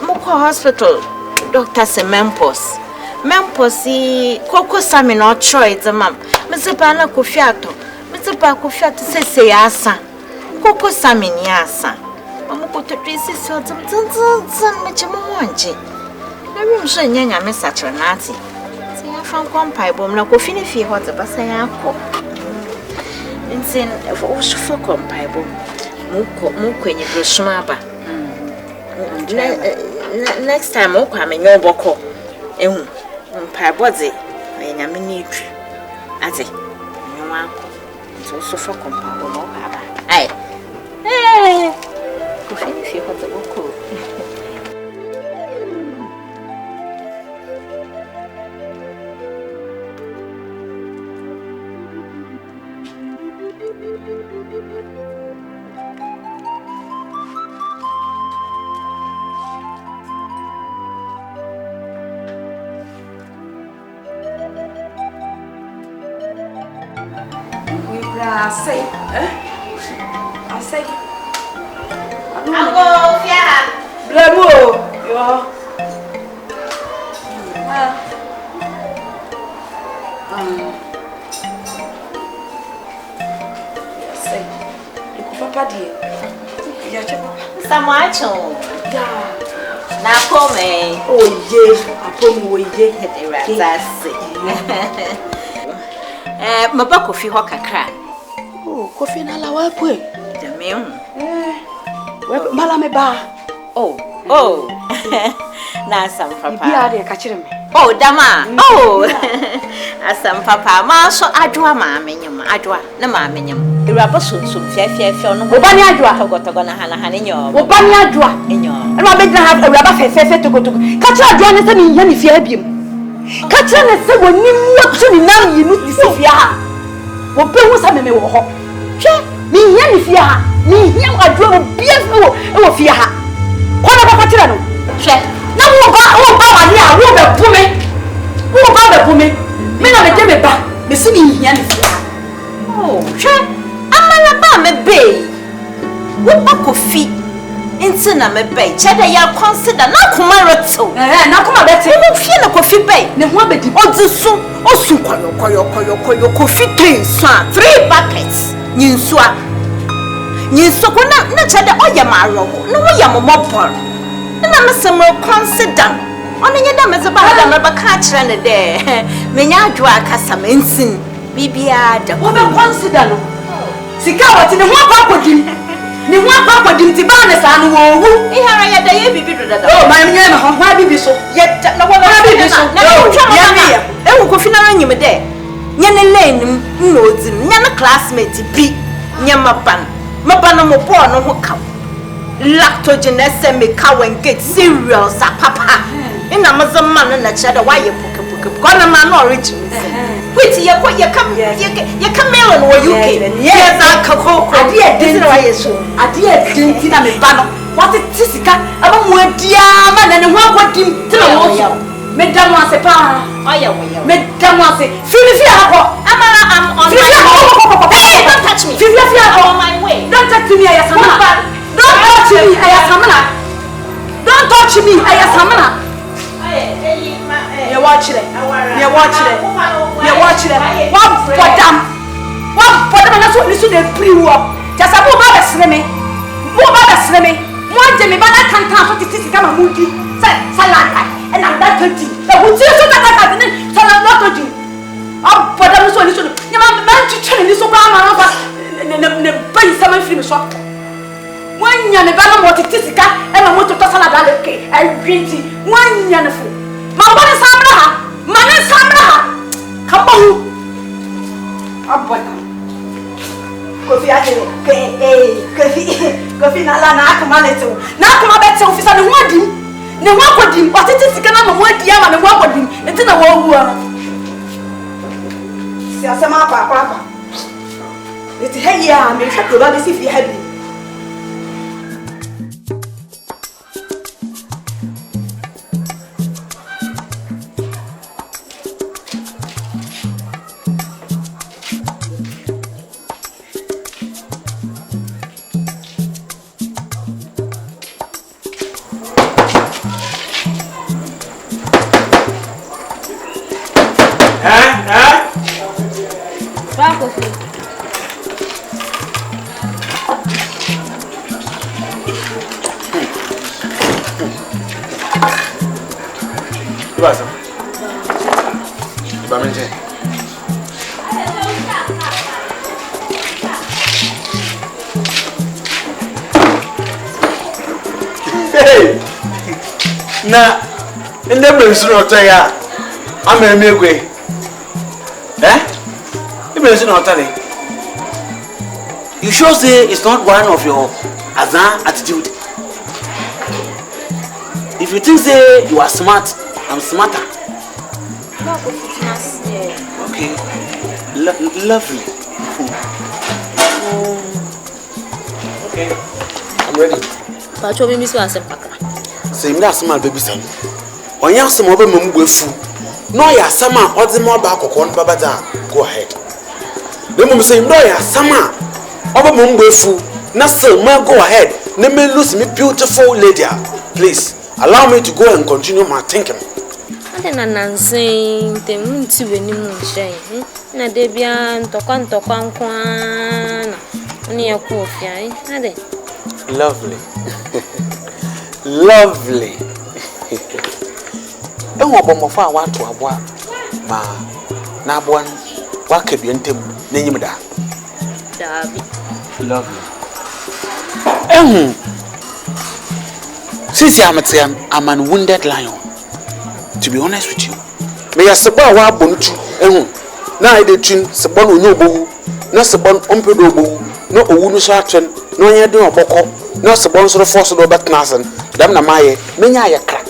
Moko Hospital, Doctor Semampos. Memposi Coco Salmon or Troy, the mum. Mr. Bana Cofiato, Mr. Bacofiato say asa. Coco Salmon yasa. Mamma to trace is some Michamonji. I am sure young Miss Saturnati. Say I found one pie bomb, no coffee fee what the Bassayako. In sin of also for compie bomb. Muko in your smaba. Next time, Oka and your boko. Mpire body, I am a new tree. Ate, you want it's also for comparable. Aye, go finish you what the book.
I say,
I'm go, yeah.
Bravo, say, you papa dear.
Samacho. Na come.
Oh, yes, upon we
Maba kofi ho kakra.
Oh, kofi na la wa pwe.
Deme
we mala me ba.
Oh. Na asam papa.
Bia de ka kire me.
Oh, dama. Oh. Asam papa ma so adwa ma menyem, adwa na ma menyem. Ewraba so fiafia no.
Obani adwa
togotogo na hana nyo.
Obani adwa
enyo.
E ma be dra ha ewraba fefe togotogo. Ka kire adwa ne se ni nya ni fia biem. Kacha na se woni muatu ni nam yinu ti se fia ha. Wo pe hu sa meme wo ho. Hwe, ni hia ni fia ha. Ni hia adwo wo bia wo fia ha. Ko na ba katira no. Hwe, na wo ba wa ni a wo be pume. Wo ba be pume. Me na me de me ba. Me si ni hia ni fia.
Oh, hwe, amala ba me be. Wo ba kofi. Inti na me bay cheda ya consider na kuma roto
Na kuma beti
mo fie na kofi bay
ne ho abedi
odzisu osu koyo kofi 3 buckets nyinsua ko na cheda oya marogo no wo ya momopor na me semro consider ono nyeda me ze ba da me ba ka kire ne de menya adwa akasa mensin bibia da
wo be consider no sika wati ne ho akwakodim ni ho akwakodim ti ba ne sa no wo hu
ihara ya da ye bibi do da
oh my me ho ha bibi so
ye na wo
bibi so
ya me e wo ko fina nyim de nye ne lane no odzim nye ne classmate bi nye maban mo po no ho ka lactogenese me ka wen get cereals papa ina mazama no na chada why puke ko na ma no origin which ye come melon wo UK yes akako
ade din na why so ade din na me ba no what tisika aba mu adia ma na ne ho akwadim ti na wo Madam was a pa. Oh, yeah, Madam was a Fifia. I'm on hey, don't touch me. Fifia on my way. Don't touch me, I am Samana. Don't touch me, I am Samana. Don't touch me, I am Samana. You're watching it. You're watching it. You're watching it. What for them? What for them? That's what listen to pre-war. Just a move about me. Move about me. One day, me, but I can't come to this. Come a monkey. Salad. And I'm not 20. The wood is so that I have so I'm not 20. Oh, but I'm so little. You man to turn this over the brain seven film shop. One young man wanted to see and I want to toss salad and green tea. One young fool. My one is Samra. Man is Samra. Come on. Up what? Coffee, coffee, Nala, come on, little. Now come on back to office and want him. Ne wakodim watete sika na mamo adia ma ne wakodim enti na wo wu a si asema apa eti heyi a me hwa ko ba be si fi ha bi
Na inde bensu no taya amemegwe bensu no tale. You sure say it's not one of your azan attitude? If you think say you are smart, I'm smarter. Okay, lovely. Okay, I'm ready.
But you miss us, Paka.
Say me that small baby son. Onya some obe mum gwefu. No ya sama odi mo ba kokon baba da. Go ahead. The mum say no ya sama obe mum gwefu. Na still ma go ahead. Let me lose me beautiful lady. Please allow me to go and continue my thinking.
Ade na nansen tem nti weni mu hyen. Na de bia ntokwa nkwana. Oni yakwo fian. Ade.
Lovely. Lovely. Enwo bomofo a wato aboa ma na aboa no wakabi ntem na nyim da.
Dabi.
Lovely. Since I'm an wounded lion. To be honest with you, me yaseba wa bonutu na I dey tune seba no onyobo na seba ompedo obo no owu no so atwen no nya de oboko na seba no so force do betnasen dem na maye menya ye krak.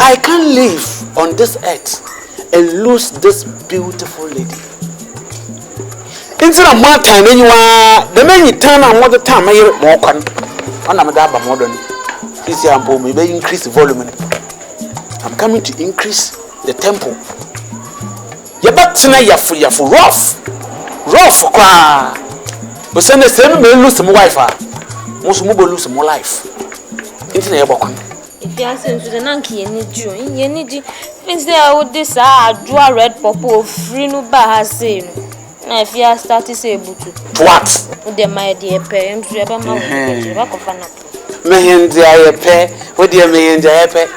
I can't live on this earth and lose this beautiful lady. Instead of more time anyway, the many time and more the time I hear more can on am da ba modern. This year me be increase the volume. I'm coming to increase the tempo. You back tonight you rough kwa. But send the same me lose my wife. Most mo lose my life. Into na yebokon.
If you ask him to the nanky you need means there would this draw red purple free no ba say. Na if you start to say butu.
What?
The my dear parents you ever ma back of an
Mehendi ayepe, what dear mehendi ayepe.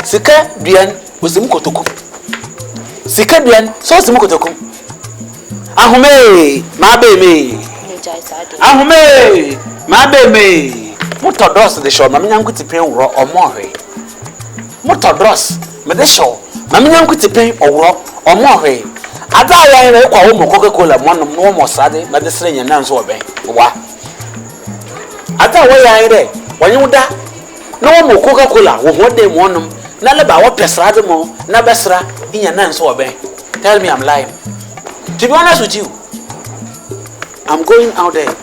Sika bian osimu kotoku. Sika bian so osimu kotoku. Ahume ma be me. Ahume ma be me. Motor dross the show, mama nyanku tipen woro omohwe. Motor dross me the show, mama nyanku tipen oworo omohwe. Ada ya ire kwa wo Coca-Cola monom no mo sade, me the sre nyan so oben. Wa. Ada wo ya ire, wanyu da. No mo Coca-Cola wo hode monom, na leba wo pesrade mo, na besra nyan so oben. Tell me I'm lying. To be honest with you, I'm going out there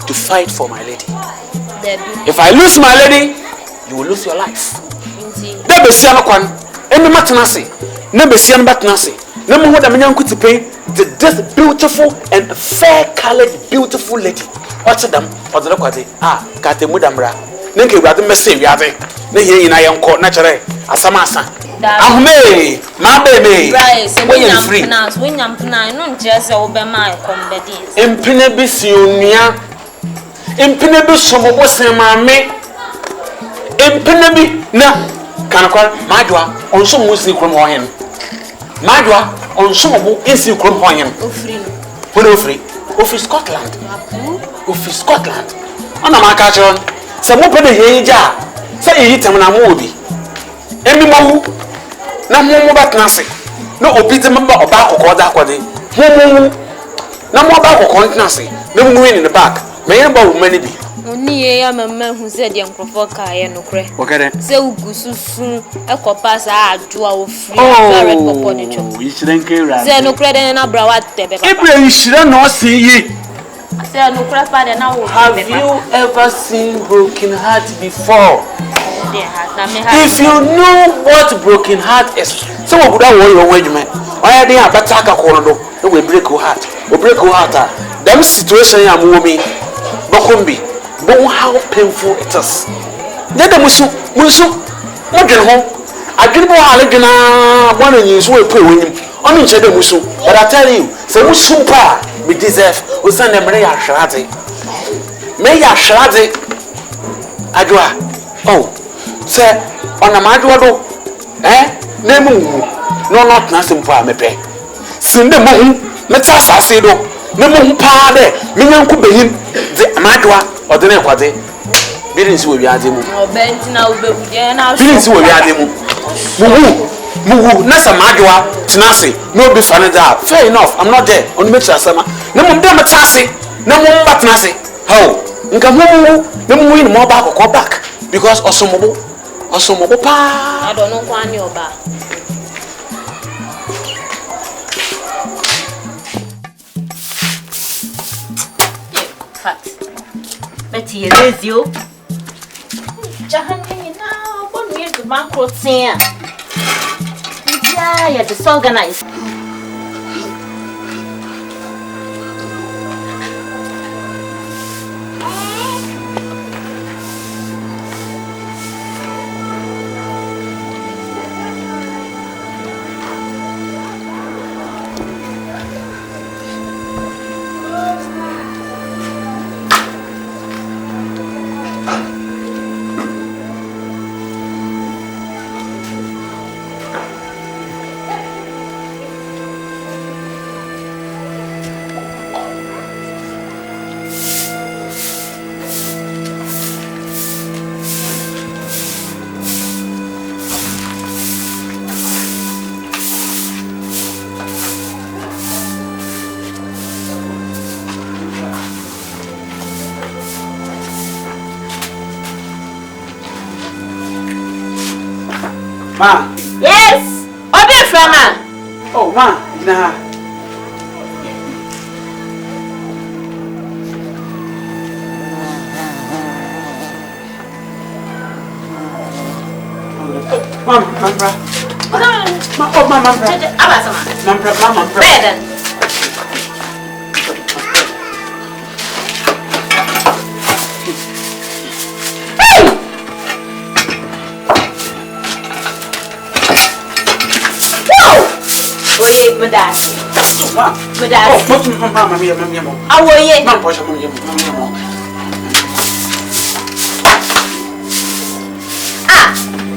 to fight for my lady. If I lose my lady, you will lose your life. Never see one. Any matanasi. Never see matanasi. Never what a man could pay this beautiful and fair-colored, beautiful lady. What's them? What's the look? Kate Mudamra. Nenke brother message yave. Ne here in I am called naturally. Asamasa. Ahme, my baby. When you're free.
When I'm not just over my comedies.
Impinebisunia. Impinebus some was a mammy. Impinebi na. Kanakwa, Madwa, on some Muslim from him. Madwa, on some Insi from him. Free. Of Scotland. Of Scotland. On a macatron. Some open the Yaja. Say it and a movie. Any more. No more about Nancy. No obedient member of back or that quadi. No more back or Nancy. No more in the back. May about many be.
Only a man who said young provoker and no cray.
Okay,
so good soon. A copass are dual free.
Oh, you shouldn't care.
Say no credit and a brow at the back.
You should not see ye.
Say no crap and now.
Have you ever seen broken heart before? If you know what broken heart is, someone would have worried when you met. Why are they a bataka corner? It will break your heart. Will break your heart. That situation I'm moving. Bokumbi. But how painful it is. Let the Musu, what get home? I didn't know how to one of you will pay with him. Only Cheddar Musu. But I tell you, say Musu pa, we deserve. We send them Maria Shrati. Maria Shrati. Adwa. Oh. Say, on a madwado, Nemu, no, not nothing for me pay. Send the moon, Metasa Sido, Nemu Pade, Minion could be him, the Madwa, or the Nequade. Billings will be at him.
No, Bent now,
Billings will be at him. Mugu, Nasa Madwa, Tenancy, no be funny that. Fair enough, I'm not there, on Mitchell Summer. No more Dematasi, no more Batnasi. How? Nkamu, no more more back or call back, because Osomo. I
don't know why you're back.
Betty, it is you. Jahan, now, what weird to bankrupt saying? Yeah, you're disorganized.
Ma.
Yes. Obi Frama.
Oh, ma. Nah.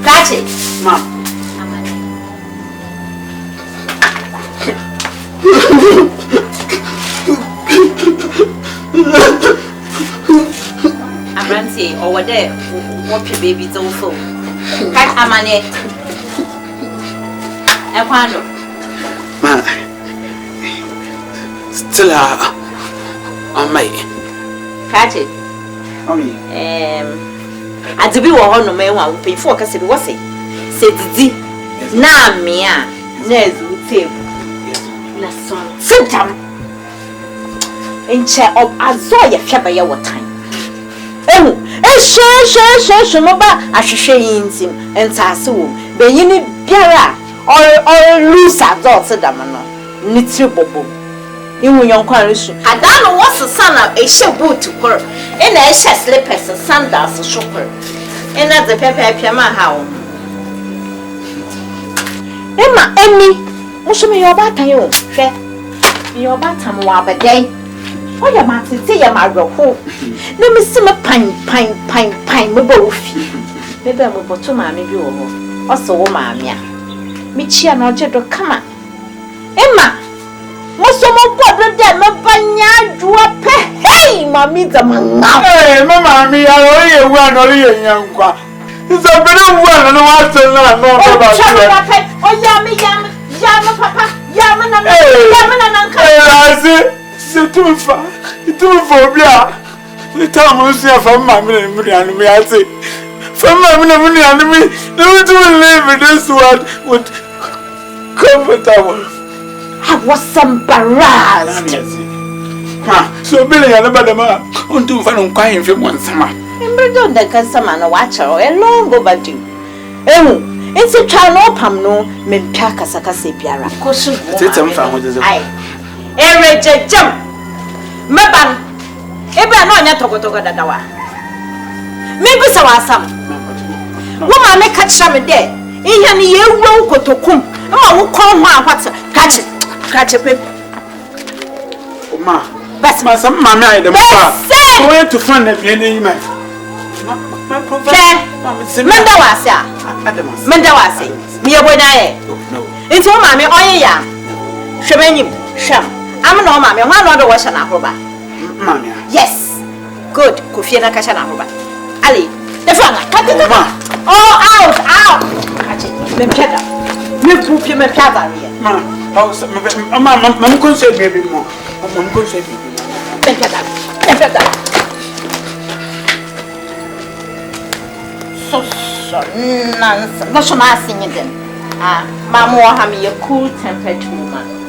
Catch it.
Mom.
Auntie, over there, what your baby's awful. Catch Amane. Equando.
Ma. Still on me.
Catch it. And to be one no man will pay for because it was it. Said the na mea. Nes would say. Na son. Symptom. In chair of Azoya Fabaya what time. Oh, She moba ahwehwe yintim entase wo be yini biara or lose adult dam no nitri bobo iwu yonkwa resu ada no wose na ehye boot kor ina ehye slippers sandals shopper ina de pepe ma ha wo ema emi mushime yobatan yo hwe yobatan wa bedai oya ma tete ya ma roko na me se me pan me ba ofi me ba mo boto ma me bi wo ho oso wo ma me a me chia na oje do kama ema mo so mo bodo de me banya juwa pe hey mami da manga
mama mi ya o ye wa no ye nyankwa so bere wa no wa so na no ba ba
oya me ya me papa ya me na nka
c'est tout bien. Le temps où c'est femme mamie me ati. Femme mamie me to live this world with comfortable.
I was embarrassed.
So Billy and about the man on to find quiet for one summer.
And don't the customer no watch her a long overdue. It's a child no pam no me paka sakase biara. Kosu.
It's a family.
Ereje jam meban ebe na onya togotogo dadawa me bisa wasam wo ma me ka kira me de ihe ne ye wu kotokum ma wo kon ho ahwata kache pe
ma bas ma sam ma me ai de ma so we to find the plane my
menda wasa menda wasa mi ye bonya e nti wo ma me oye ya hwemenyim hwam I'm no mommy, one other was an aproba.
Mamma.
Yes. Good. Kufina Kashana Aproba. Ali, the fun. Oh, out. Catch it. Me cheddar. Me poop you me cheddar here.
Mamma, say baby more. Mamma, say baby.
Cheddar. So nonsense. No, so nice singing them. Mamma, have me a cool tempered woman.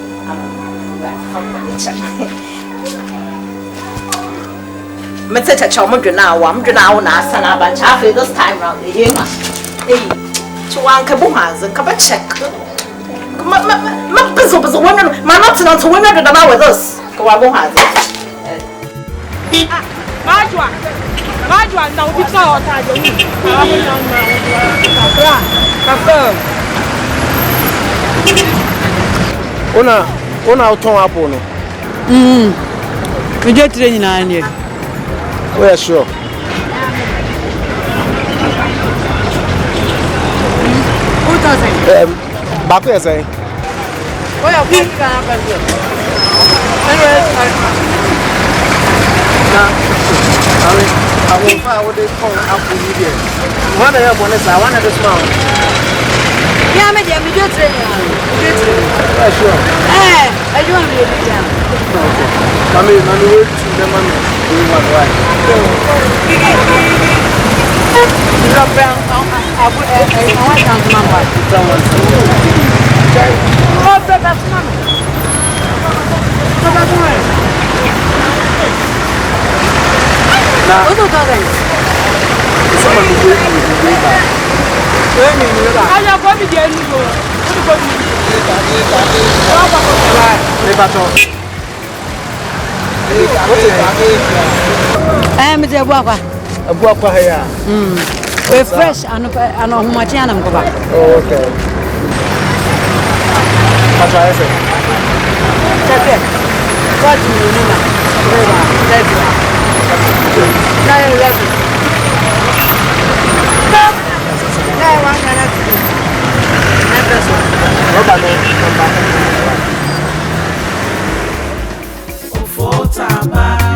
Mete chacha omdwena wa na asana ba chafe this time round the year to one kabuhans and kaba check ma bizo women ma not to women do that with us ko wa buhans majwa na obi tsa ota je
wu Ona auton apple no.
We get training na here.
Oh yeah, sure.
Who does it?
Back here say.
Oh yeah, we can happen here. Anyway,
I will find what they call apple here. One of them one of the small.
Yeah, me do training.
Yeah, sure.
I don't want to be down.
Okay. Mommy, wait to the mommy. We want right.
I want to mama. Oh, that's mama. Now, what do you think?
Someone will wait for you back.
I am going to get you. I am the Waka.
A Waka here.
We're fresh and Humatianam.
Oh, okay. What I say?
Check it. What do you know?
Otootabaa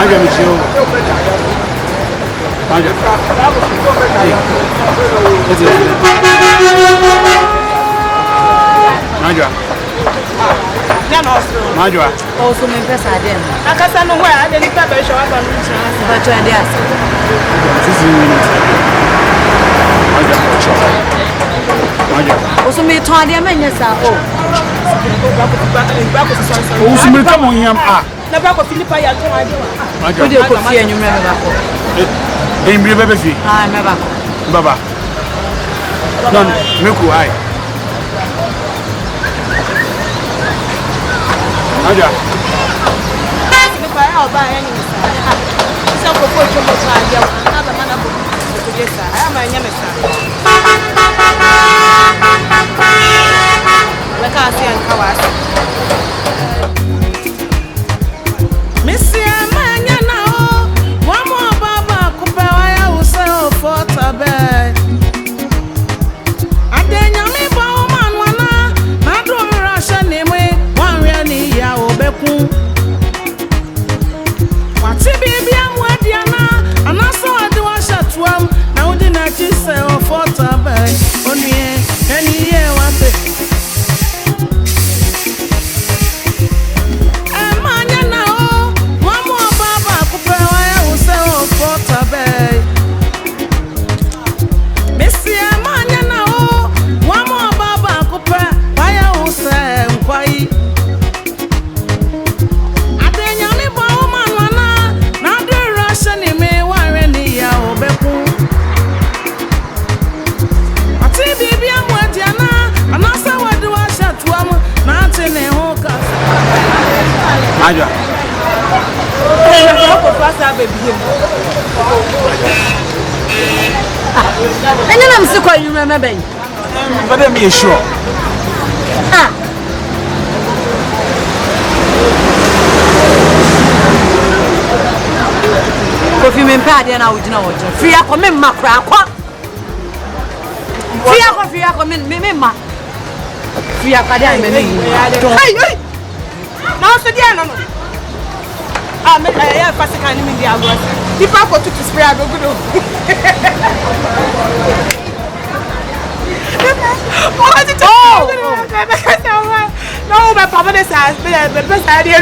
Naja Michio. Naja. Naja. Naja.
Also, my best idea.
I can't know where I didn't have a show up on
But you are there.
Naja.
Also, me to idea, man, yes, oh.
Oh, so me come on him. Ah.
Never go Philippa, I don't
Naja.
Could you coffee and you remember?
Hey, me baby.
I remember.
Baba. Non, me ku ai. Naja.
Philippa, I'll buy any. So, for what you must have another man of the I am a Yamasa. Like I see and Kawas. Missy, man, you know, one more Baba, Kupaya will sell for Tabay. And then Yami Bowman, one, not doing Russian name, one really, Yaobeku. What's it, baby? I'm with Yana, and I saw it was at 12. Now, didn't I just say, oh, for Tabay? Only any year, what's it?
Naja.
And then I'm still calling you, remember?
But let me sure.
Coffee me pad and I would know what free a comment macra. Free a coffee, a comment, me, free a cadam. Hey!
Now, so Diana, I make a fast kind of India. If I go to spray, I go good. No, my papa has been the best idea.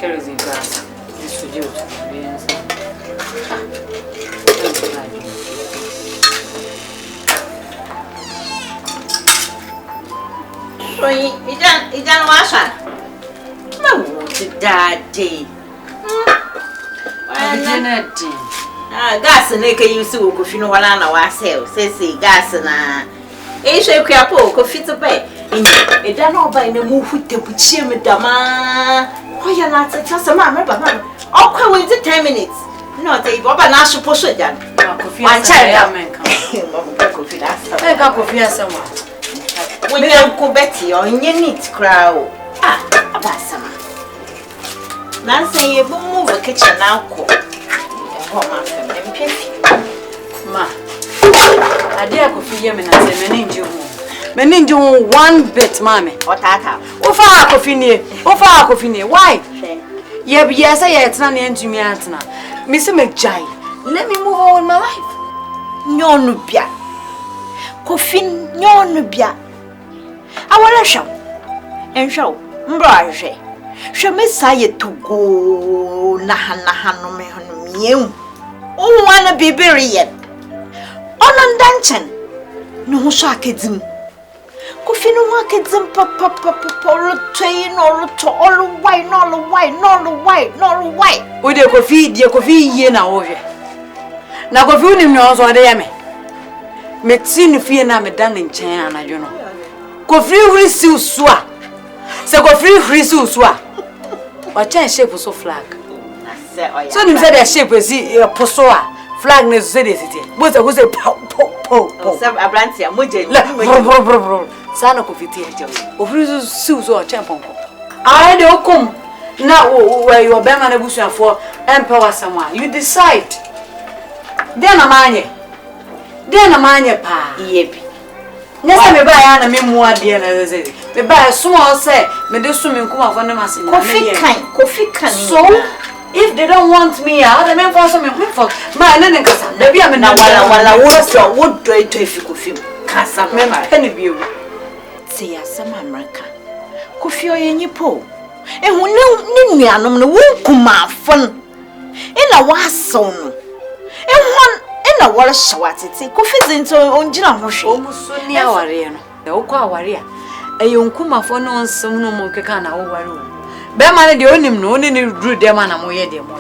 Carries in glass. This would do.
Ijan washa. No, daddy. Gas na ke use wo kofi no wala na wa sell. Say gas na. E hwe kwapo kofi to pay. Idan no ba ina mu hutebuchie me dama. Oya na tata sama me baba. Okwa we 10 minutes. No, they baba na supo so jan.
Kofi ya men kan.
Baba kofi da sa.
E ka kofi asama.
When you go Betty or in your neat crowd. Ah, Abasama. Nancy, you will move a kitchen now.
Ma, I dare could feel him and say, Meninju, one bit, mammy, or tata. Oh, far coffee, why? Yes, I had none into me, Antona. Mr. McJay, let me move on my life. Nonubia. Coffin, nonubia. I want to show and show Mbraje. She may say it to go Nahano me. Oh, wanna be buried yet. On dancing. No shakedin. Coffin wakedin papa train or to all white, nor white. Would you coffee, dear coffee, ye now? Now, coffee knows what I am. Medicine fear na me done in China, you know. Go free receive swa. So go free receive swa. What change shape was so flag. So you said that shape was a posoa. Flag necessary. What I was a po. Some abrantia, Mujan. Sana coffee. Of reasons, Susan or Champon. I don't come now where you are Berman Bush for empower someone. You decide. Then a man. Then a man, pa, yeppy. Yes, me buy an me more dear than me buy a small say, me do swimming come for them as coffee can. So, if they don't want me out, I mean for some for my name, maybe I'm not while I was your wood try to if you could feel. Cassa, penny view. Say, as some America. Coffee or any po. And who knew me, I know the womb come out fun. In a was so no. And one. Na wala shawati ti kofi into onjina ho hwe almost ni aware no e wo kwa aware a eyonkuma fo no nsem no mo keka na wo ware wo be ma ne de onim no oni ni duru de ma na mo ye de mo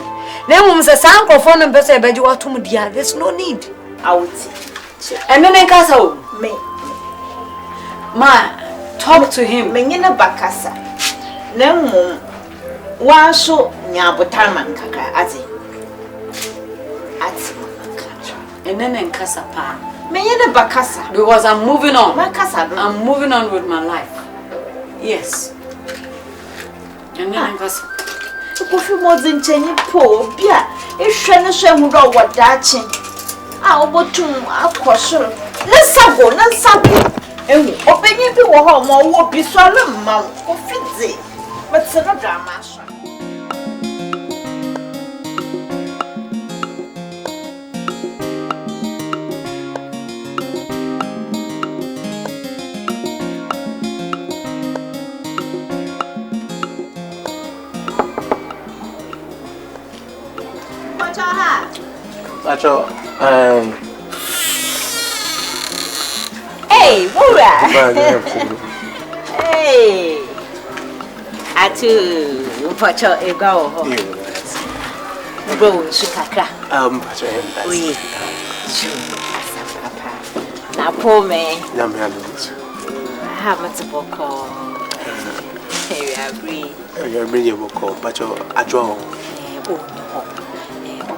na mum se sankofo no pese e beji watum dia there's no need awuti enene kasa o me ma talk to him me nyina bakasa na mum wa so nya botarman kaka ati and then in Casa Pa. Me yede bakasa because I'm moving on. I'm moving on with my life. Yes. And then in Casa. Kofi mo zincheni po bia e hwe ne hwe hu do wadachi. A obotum akosoro. Ne sago ne sabe. Ehu openyi bi wo ho mo wo bi so le ma kofi dze. But se no drama so.
Macho,
hey, Bora! Hey! Atu, Pacho, a go. Bro, Shikaka.
Pacho,
oui. Now, poor me.
I
haven't a book. Hey, I agree.
You're bringing a book, Pacho, I draw.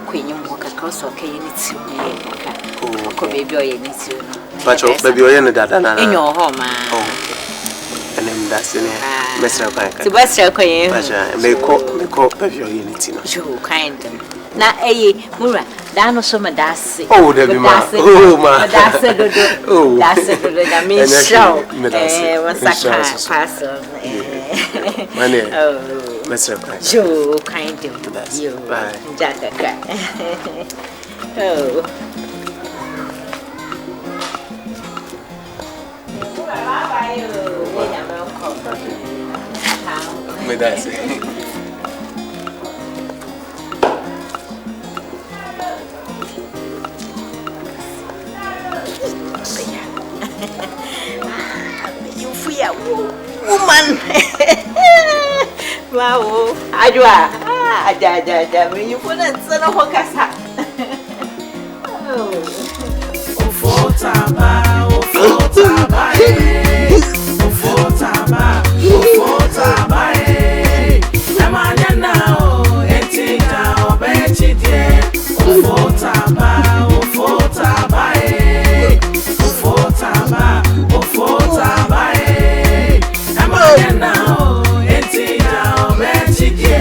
Queen, you walk across okay, you need to be baby or you need to.
But your baby or in your
home,
and then that's in it. Mr. Bank.
The best okay,
may call baby or unity.
You kind. Now, Mura, Dano Summer Dassi.
Oh, there be my
that's a good. Oh, that's a good. I mean, show. What's that parcel?
My name. Mr.
Joe, kind of you, Jack. Oh,
me that's it.
You free a woman. Wow, Adwa. You put it son of Hokasa. Oh,
Otootabaa, Otootabaa, Amanya now, Etika, Obechide, Otootabaa, Amanya now, Etika, Obechide.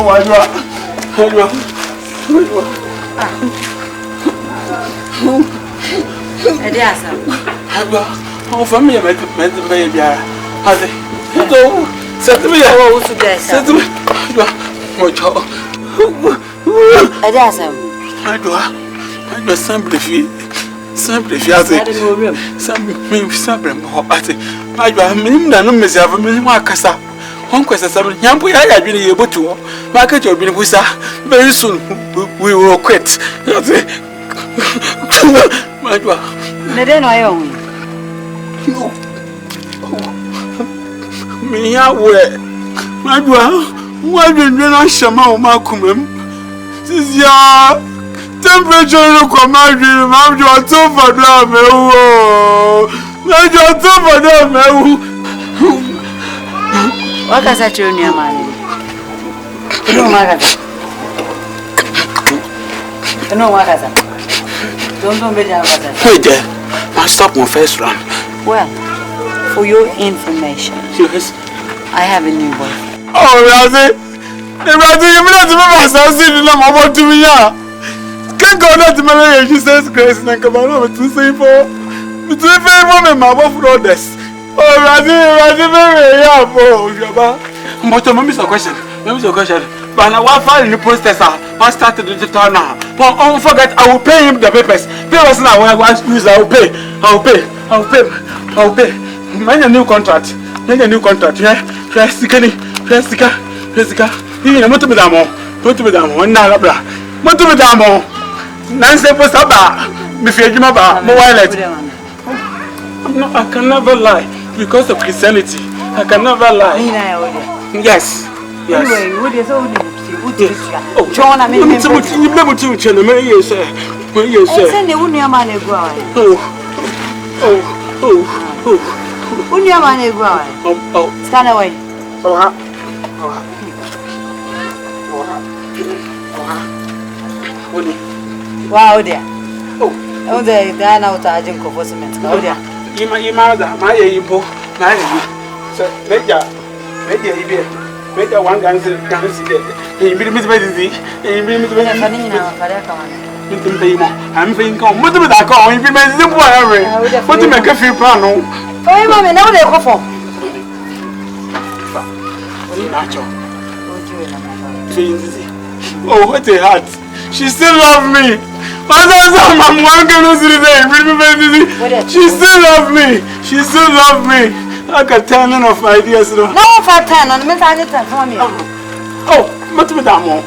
Oh, I oh, for me, I met the baby. Has it? Set me up. Set me. I do simply feel. Simply, she has it. Simple, I do. I know Miss Avenue, Marcasa. One question, young boy, I have been able to market your business. Very soon we will quit. My God,
then I own.
Me, I wear. My God, why did you not shama Malcolm? This year. Temperature look on my dream. I'm just so for them. I'm just so for them.
What can I tell you, man? No, Margaret. Don't be down.
Wait there. I stop my first run.
Well, for your information,
yes,
I have a new boyfriend.
Oh, Razzie, you mean to me? I'm about to be here. Can't go out to my Jesus Christ and come on over to say for my wife for this. Oh, Razzie, very but to me, question. But now, what file in the processor? I started the turn now. But don't forget, I will pay him the papers. Papers now, when I want to use, I will pay. Make a new contract. Yeah, Jessica. You know, to be damo. Nalabra. What to be damo? Nancy was about me, Fijimaba, Moilet. I can never lie because of Christianity. I can never lie. Yes. Oh, John, I mean, you never to channel, you say. Send the Unia man a grow. Unia man a grow. Oh, stand away.
Wow, dear. Oh, they are now charging for cement. Oh, dear.
You mother, my able, my so make a one gun, can't see it. He will miss my disease, and he will miss my funny now. I'm thinking, what do I call him? What to make a few panel? For him, I know they go for. Oh, what a heart! She still loves me. I'm working on today. She still loves me. I can turn enough ideas. No, for 10 on the mentality for me. Oh, what with that more?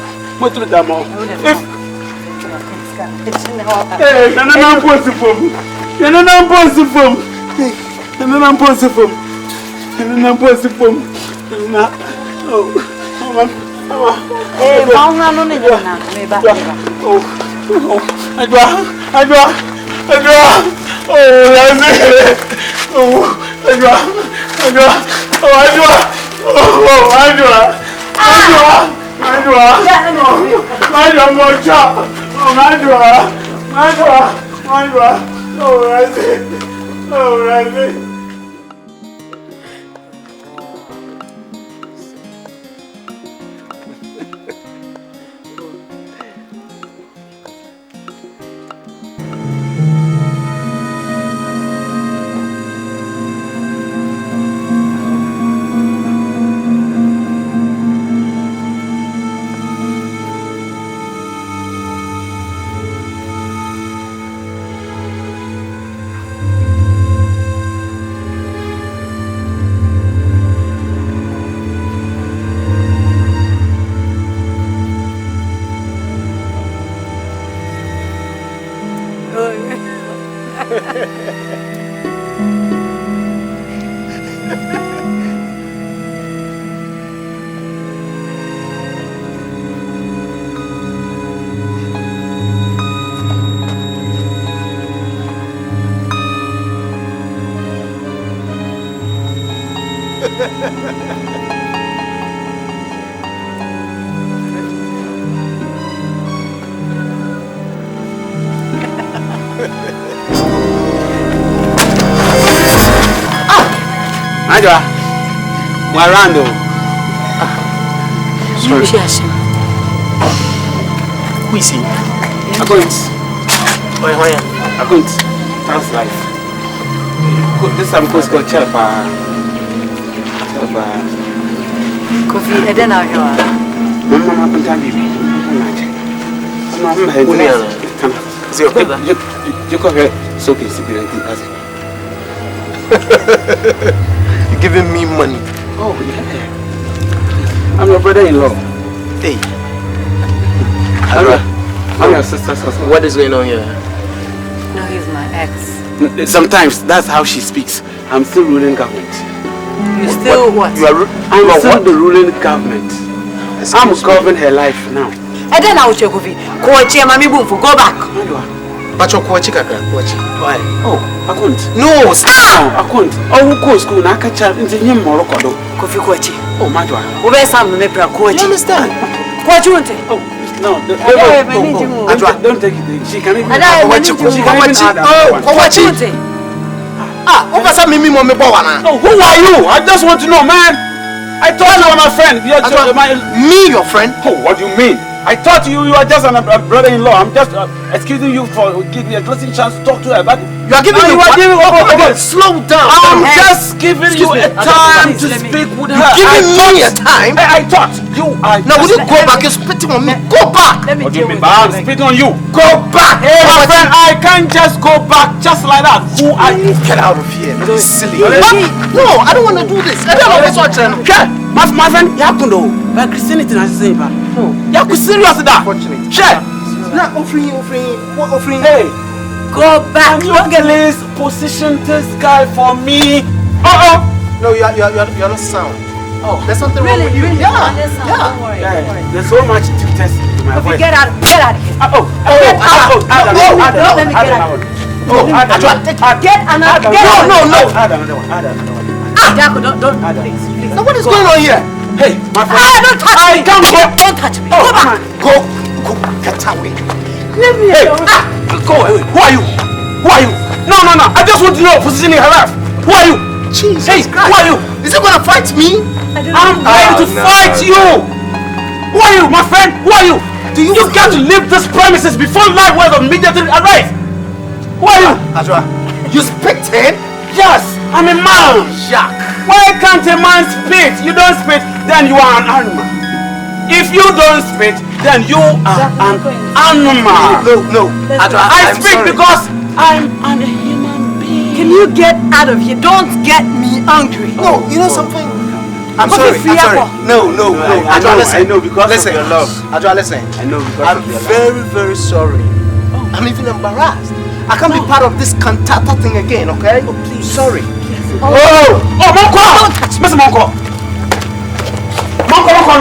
Ajwa, Marando.
Sorry.
Who is he?
Account.
Why?
Account. Trans life. This time called Chelpa.
Coffee, I don't know how.
Mama, I'm telling you. You go ahead. So okay,
you're giving me money.
Oh, yeah. I'm your brother-in-law.
Hey.
I'm your sister's husband.
What is going on here?
No, he's my ex.
Sometimes that's how she speaks. I'm still ruling government.
You still what?
I'm still the ruling government. I'm governing her life now.
And then I'll check with you. Courtship, mommy, go back.
But your courtship, why?
Oh, I couldn't.
No, stop!
I couldn't. Oh, who goes school? I can't tell you more.
Coffee courtship.
Oh, my God.
Who bears some me pra courtship?
You understand?
What you want?
Oh, no. Don't take it. She can even. She can even add.
Oh, what you want? Ah, who was that? Me, mommy, boy,
oh, who are you? I just want to know, man. I thought you were my friend.
Me, your friend?
Oh, what do you mean? I thought you are just a brother-in-law. I'm just excusing you for giving you a closing chance to talk to her. But
you are giving me okay, slow down.
I'm just giving you a time to speak with her.
Giving me a time?
I thought you are.
Now, will you go back? You're spitting on me. Go back.
What do you mean? I'm spitting on you. Go back. Hey, my friend, I can't just go back just like that. Who are you?
Get out of here. This is silly. No, I don't want to do this. I don't know what's what you're doing.
My friend, you have to know. But Christianity is the same. You have to serious with that. Share.
Not offering.
Hey, go back. Please position this guy for me.
No, you're not sound.
Oh,
there's something wrong with you.
Really?
Yeah.
Don't worry.
There's so much to test in my voice.
Get out of here.
Let me get out. Get another. No. Add another one.
Jaco, don't. Please.
So what is going on here?
Hey, my friend.
Don't touch me. Don't touch me. Go back.
Go. Get away.
Leave me alone.
Go away. Who are you? No. I just want to know positioning her life. Who are you?
Jesus
Christ. Who are you?
Is he going to fight me?
I'm going to fight you. Who are you, my friend? Who are you? You got to leave this premises before live word immediately arrive. Who are you?
Adra, you spitting?
Yes, I'm a man.
Jack.
Why can't a man spit? You don't spit, then you are an animal. If you don't spit, then you are an animal.
No. Adra,
I spit because I'm a human being.
Can you get out of here? Don't get me angry.
No, you know something? I'm sorry. No. Adra, listen.
I know because of your love.
Adra, listen.
I know because
I'm
of your love.
very, very sorry. I'm even embarrassed. I can't be part of this cantata thing again, okay?
Oh, please.
Sorry.
Monko!
Don't touch me.
Mr. Monko! Monko, Monko.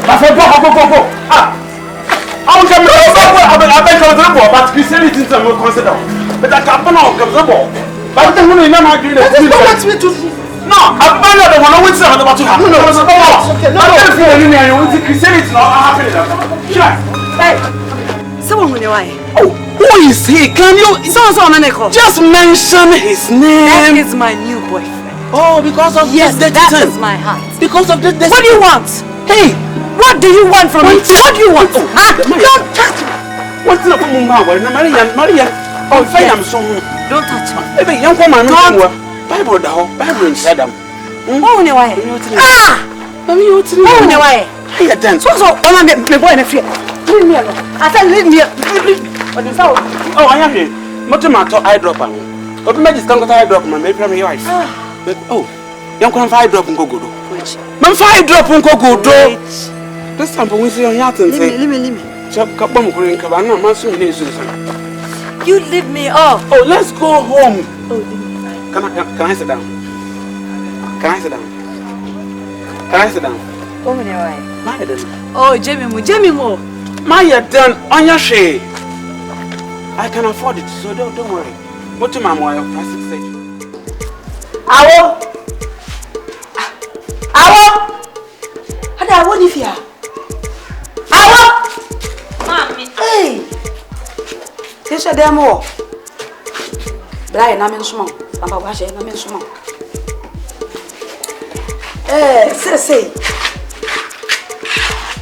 My friend, go. I will come I beg you, but Christianity is not considered. But I can't come the ball. But the woman in my green. No, I'm not the one who wins about to happen. No. I'm telling you, you will Christianity not happening. Hey.
Someone will know why.
Oh, who is he? Can you just mention his name?
That is my new boyfriend.
Oh, because of
yes,
this
that is my heart.
Because of this.
What do you want?
Hey,
what do you want from me? What do you want?
Don't touch me. What's up, Maria? Oh, I'm so.
Don't touch me.
Hey, young woman, Bible, Bible, Adam.
Oh, no way.
Mommy, what's
oh, no way.
Hey, then.
So, I'm a boy in a fear. Leave me alone. I said, leave me alone.
Oh, I am here. Not to my eye drop. Open my discount eye drop, my maybe my wife. Oh, young can 5 drop and go good. Man, 5 drop and go good. This time, we see on yacht and say,
leave me. You leave me off.
Oh, let's go home. Can I sit down? Can I sit down?
Oh, Jamie Mo.
My done on your shade. I can afford it, so don't worry. What to my mother? Plastic stage.
Awo. Ada woni fia. Awo.
Mami.
Hey. Tisha demo. Bra na men suma. Amba wa she na men suma. Say.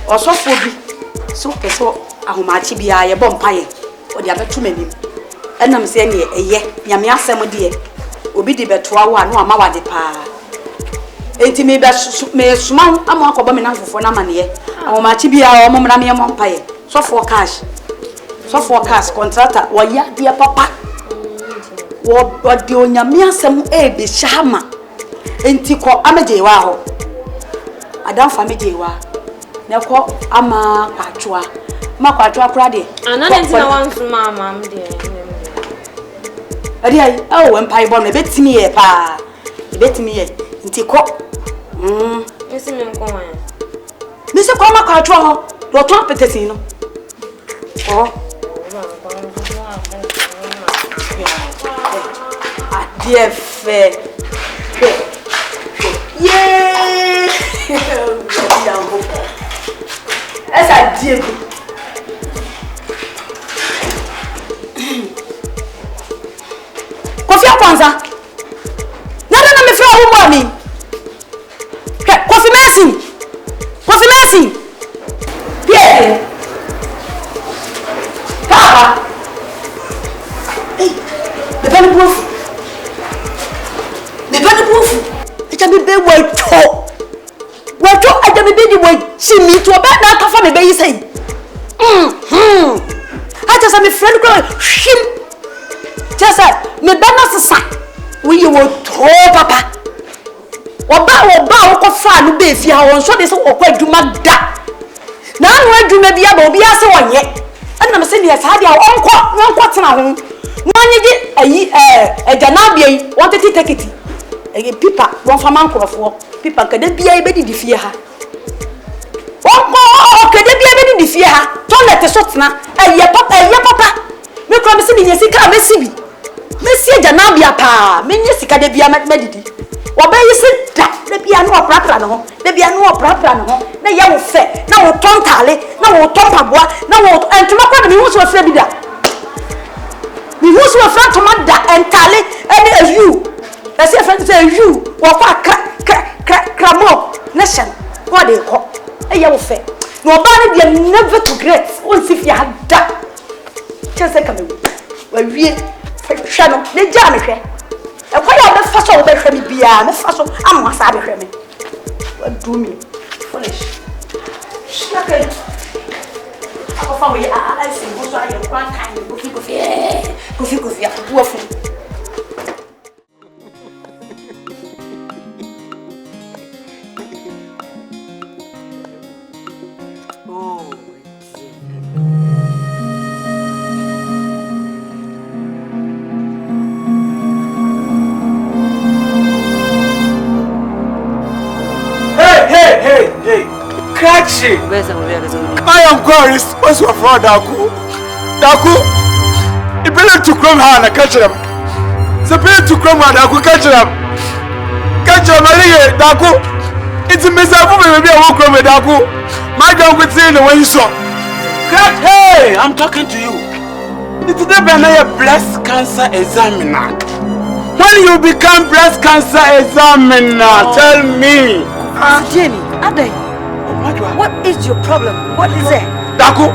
Osofo bi so peso ahomachi bia ye bom paye odi abeto manim enam se ne eye nyame asem de obi di betoa wo anu amawade pa enti me suma am akoba me nanfofo na mane ahomachi bia o momra me mom paye sofo cash contractor wo ya de papa wo de onyame asem e be shama enti ko amejewa ho adam famejewa neko ama kwatwa makwatwa kura de
anana ntina wansu mama mde
adi ai o empai bo me betimi ye pa betimi ye nti ko
esi me nko wan
mi se ko makwatwa ho do to apetesi no oh adi fe yeah essa Diego Kofi kwanza nana na me fra wo mo mi Kofi Messi Pierre Papa eh the belle bouf echa me be wato ada me be di wo chimi to be na kafa me be yi sei acha sa me friend ko him just me be na sesa we you wo to papa oba wo ko fa no be fi ha won so de se wo kwa adwuma da na anu adwuma bia ba obi ase wonye ana me se ne sa dia onko tena ho no anyi di ayi ejana bia yi won tete tekiti ege pipa won fa man krofo pipa kada bia e be di fie ha onko kada bia be di fie ha toilet so tena eye papa me kro me se ni sika me sibi me si ejana bia pa me nyi sika de bia me didi obayi se da de bia no oprapra no ho de bia no oprapra no ho na ye wo fe na wo tontale na wo tompaboa na wo entuma kwa de me hu so fe bi da me hu so fe toma da entale ene ayu na se fe say you wo kwa kramo nation what they call e ye wo fe no oba ne bia never to great won si fi ada chese ka me wa wie hwe no ne ja me hwe e kwa ya be fa so be hwe mi bia me fa so amwa sa be hwe me wa do me foolish shaka ako fa we a si go so aye kwa kan kofi wo fu
Courtship. I am Goris. What's your fraud, Daku? You better to come here and catch them. So better to come here, Daku, catch them. Catch them, Daku. It's a miserable baby. I won't come with Daku. My dog would say the way you saw. Hey, I'm talking to you. It's the breast cancer examiner. When you become breast cancer examiner, tell me.
Jenny, Ade. What is your problem? What is it?
Daku,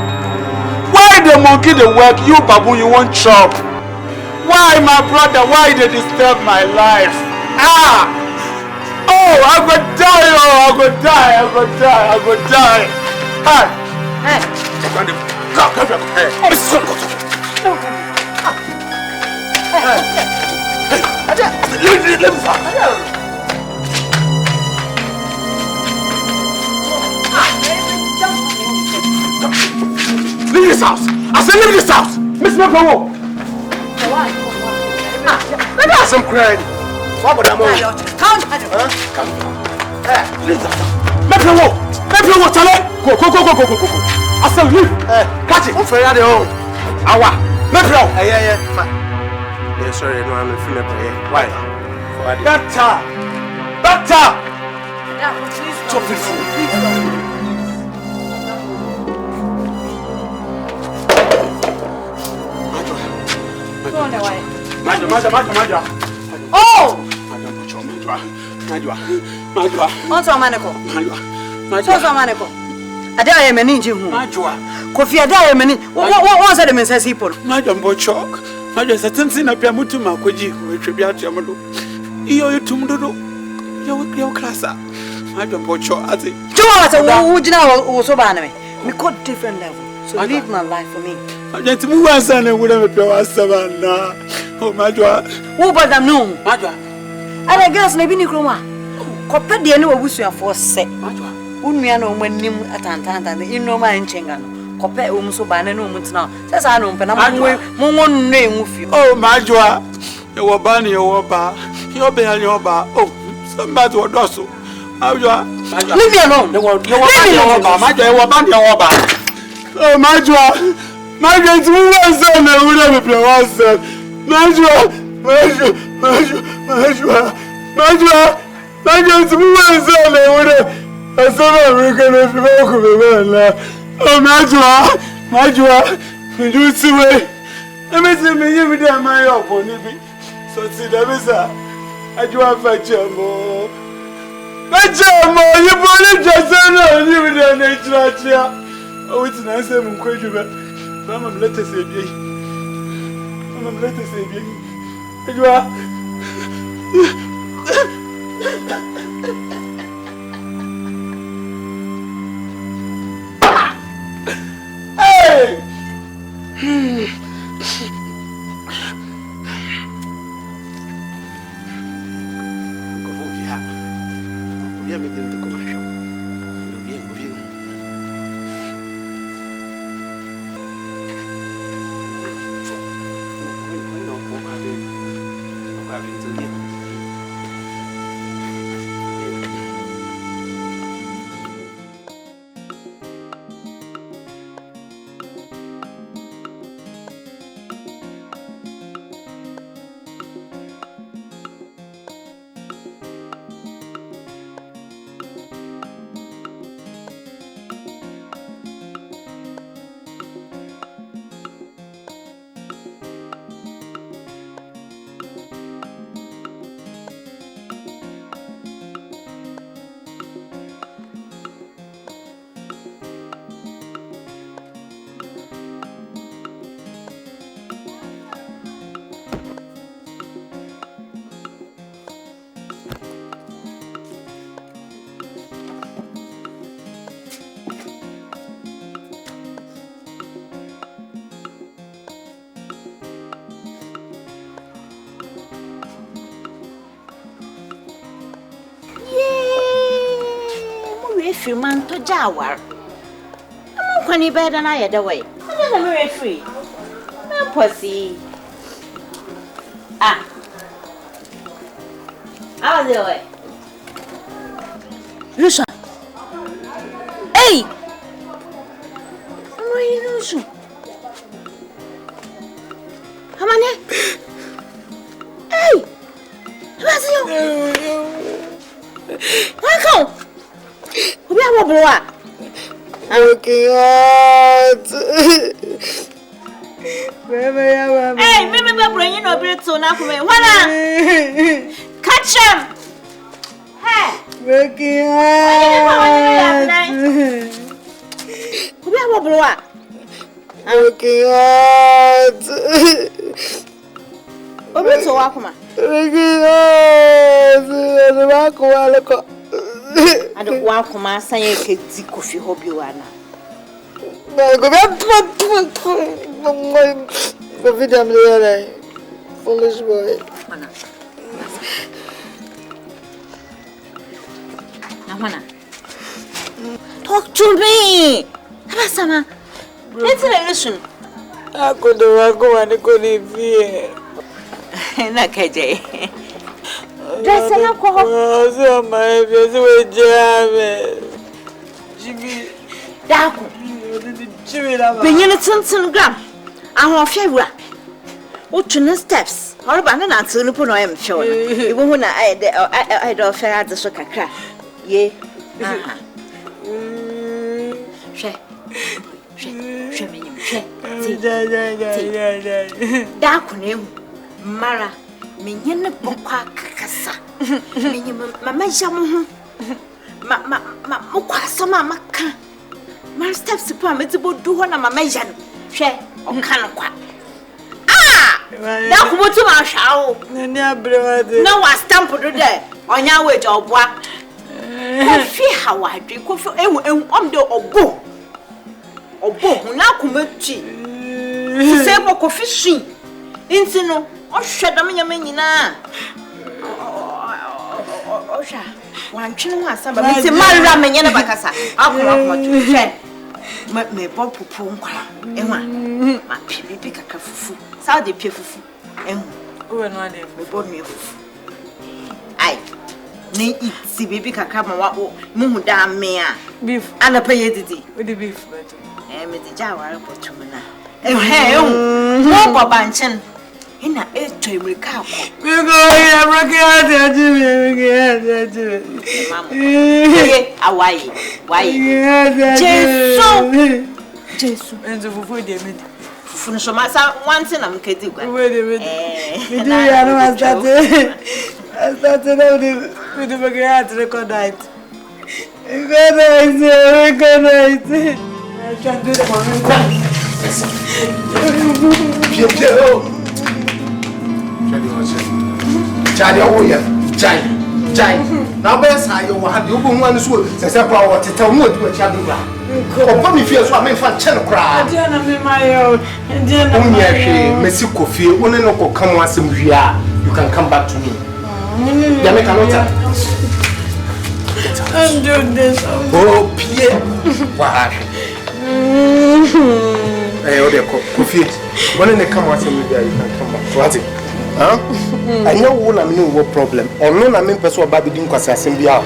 why the monkey they work, you baboon you won't chop? Why my brother, why they disturb my life? Oh, I go die. Leave this house! I said leave this house! Miss Mepawo! Let me have some credit. What about that money? Come. Leave that house. Mepawo, Charlie! Go. I said leave. Catch it. I'm afraid I don't. Awa. Mepawo. Yeah. Fine. Yeah, sorry, no, I'm a female. Why? Doctor! Stop it, fool. Maja.
Oh!
Maja.
What's our manako?
Maja.
Ada I am an engine.
Majwa.
Coffee Ada I am an what said the Mrs. Hippo?
Majwa Bochok. Majwa Satansin of Yamutuma Koji, which will be at Yamado. You Tumdo. Your class. Majwa Bochok. I think.
Joe, would you know also banner me? We got different level. So live my life for me.
I get to move one son and wouldn't be a savannah. Oh, Majwa.
Who but them no? Majwa. And I guess maybe Nikroma. Copper the annual wish you are for set. Majwa. Unmiano when nim at Antanta and the Inoma and Chengano. Copper so by no moments now. Says I know, but I'm one name with you.
Oh, Majwa. You were banning your bar. You're behind your bar. Oh, somebody will do so. Majwa.
Leave me alone.
You were banning your bar. Majwa, you were banning your bar. Oh, Majwa. Majwa, it's one son and wouldn't be one son. Majwa. Majwa, it's one son and wouldn't. I saw we're gonna be welcome. Oh, Majwa, you see way. Let me see me with my opponent. So, see, that is I do have a jumbo. Majamo, you believe just now, you with the nature. Oh, it's nice and quite. Mama, let us say, Mama, let us say, hey!
Man to Jawar. I'm going to bed and I had away. I'm very free. I'm pussy. Ah, I was away.
Lucia. Hey! Where are you, Lucia? Come on here. Hey! Where's you? Michael! Who are you, boy?
I'm looking hot.
Hey, remember bringing your bread to now for me. Catch him! Hey!
Looking hot.
Who are you, boy?
I'm looking hot.
What are you talking about?
Looking hot.
I don't want to come say you can coffee hobby one.
No, go back to video there. Foolish boy.
Now, talk to me. Sama, let's listen.
I could go and go live here.
Nakaje. Dress and alcohol.
Oh, my face with jam. Jimmy,
Daku. Benyini tenten gram. Ahofia wura. Otune steps. Horba na nantu nupo no em hwe no. Ibo hu na I do fair ade so kakra. Ye. Aha. Hwe. Hwe menyim hwe. Daku na ehu. Mara. Menyene bokwa kakasa. Menyim mama jamu hu. Ma mukwasa mama ka. My steps to put me to do one of my measure. Share or can kwa. That would to my show. No one stamp there on your way to work. Fear how I drink coffee and the obo. Obo, now come to say coffee sheen. Intino, or shut them in your menina. One chin was somebody. It's a man ramming in a bacasa. I'll come up to share. Me bob pump. Emma, my pick a cafu. Saudi pifu. And we bought me a foo. Aye, nay, eat, see baby cacama, moon damn mea. Beef, and a payety with the beef. And with the jar, put to me now. And hey, no, Babanchan. In a 8 cow. We're going to why? Jesus, and the food they made. Finish my son once and I'm kidding. Wait a minute. I started out with the Baghead record night. Good night. I can't do the now, best I have you one swoop, says a power to tell me what you have. Put me fears what I for channel cry. My own, and then Messi Coffee, only no come once in you can come back to me. Yamaka Nota. I'm doing this. Oh, Pierre. Why? Coffee. When they come once in you can come back. What's it? I know one I mean what problem. Or no, I mean person baby didn't cause a symbia.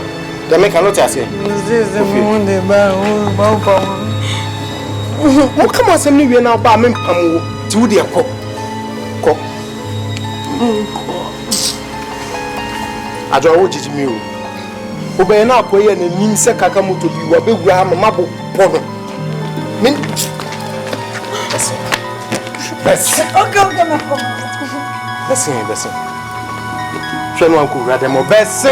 They make a lot of say. What come on, some new now by me to their cook. I draw what you mean. Obey now, pray and mean Sakamu to be what big gram a mabo problem. Listen. Je ne peux pas mon best.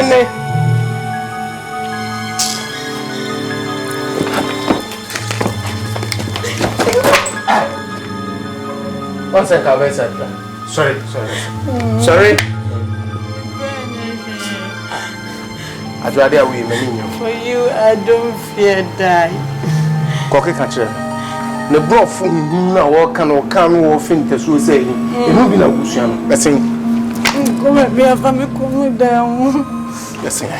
One second, sorry. I'd rather we for you, I don't fear die. Cocky catcher. The bro from now walk and can think the so saying. It will be no cushion. Listen. Come at me, a family come down. Listen.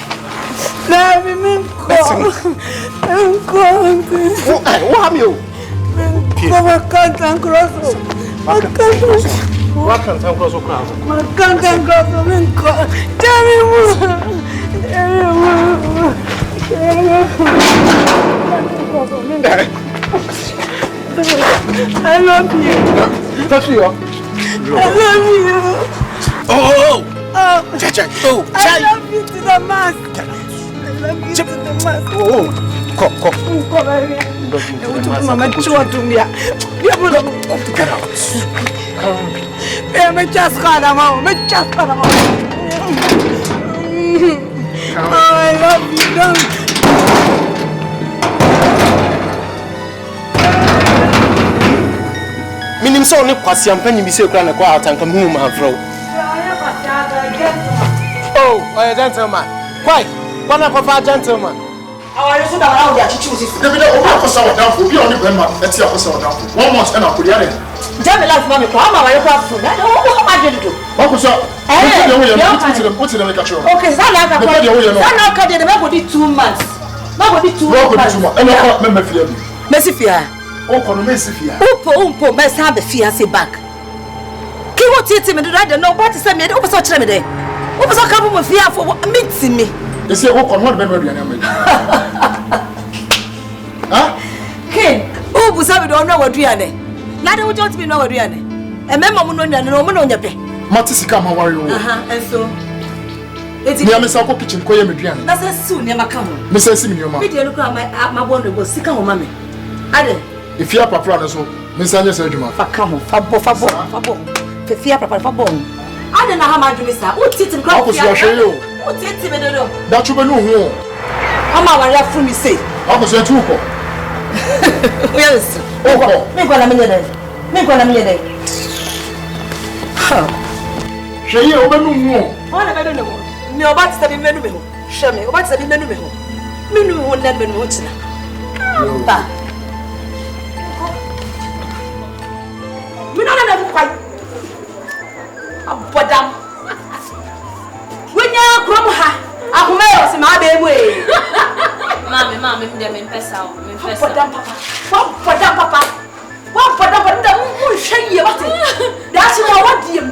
Let me what have you? Come can't cross. I can't cross. What can't cross? I can't cross. I love you. Touch you. I love you. Oh. I love you to the mask. I love you to the mask. Oh. Come. Mama, chua to me. Get out. Me just got Oh, I love you. Don't. Minim so ne kwasi ampanyi bi se kura na kwa atanka mu ma afro. Oh, a gentleman. Why? Wanna prefer gentleman? Our so that how they chichi sisi. David o ma ko sawo dan fo bi oni grandma eti a ko sawo dan fo. 1 month na ko diare. Jame life mama ko ama wa yo kwa fo. Na o ma je do. Wa ko so. Put it in the catcher. Okay, so na ka ko. So na ka de me go di 2 months. Ma go di 2 months. E no ko me fia bi. Messi fia. O kono Messi fia. Umpo me sa be fia se back. Ki wo titi me do that no but say me o so kire me dey. O so ka bo fia for meet me. They say wo kono be me am. Huh? Ken, o bu sa me do no waduane. Na de wo jot me no waduane. E me mamu no nduane no mo no nyape. Matisika ma wari o. And so eti me am say ko kitchen ko ye me duane. Na say su ne maka ho. Me say si me nyoma. Me de no kra ma bondo go sika ho ma me. Ade if you are papa so me say say adwuma fa ka ho fa bo fe fia papa fa bo ade na ha ma adwumi sa o titi kra fia o titi me dodo da chu be no ho o ma wari afru mi say o ko so tu ko
Yes. Oh, me go na me dey. Me go na me dey.
Shey o benu mu.
Wọ́n na benu mu. Me oba ti sabi menu me ho. Hwe me, oba ti sabi menu me ho. Menu ho na menu ho tina. Ba. Me na na bu kwai. Abodam. Wenya krom ha. Ahoma yo se ma ba mu e.
Mami, me dem pesa o. Me pesa.
Abodam papa. Abodam papa. Abodam papa mu hwe ye bate. Dachi mo wadiem.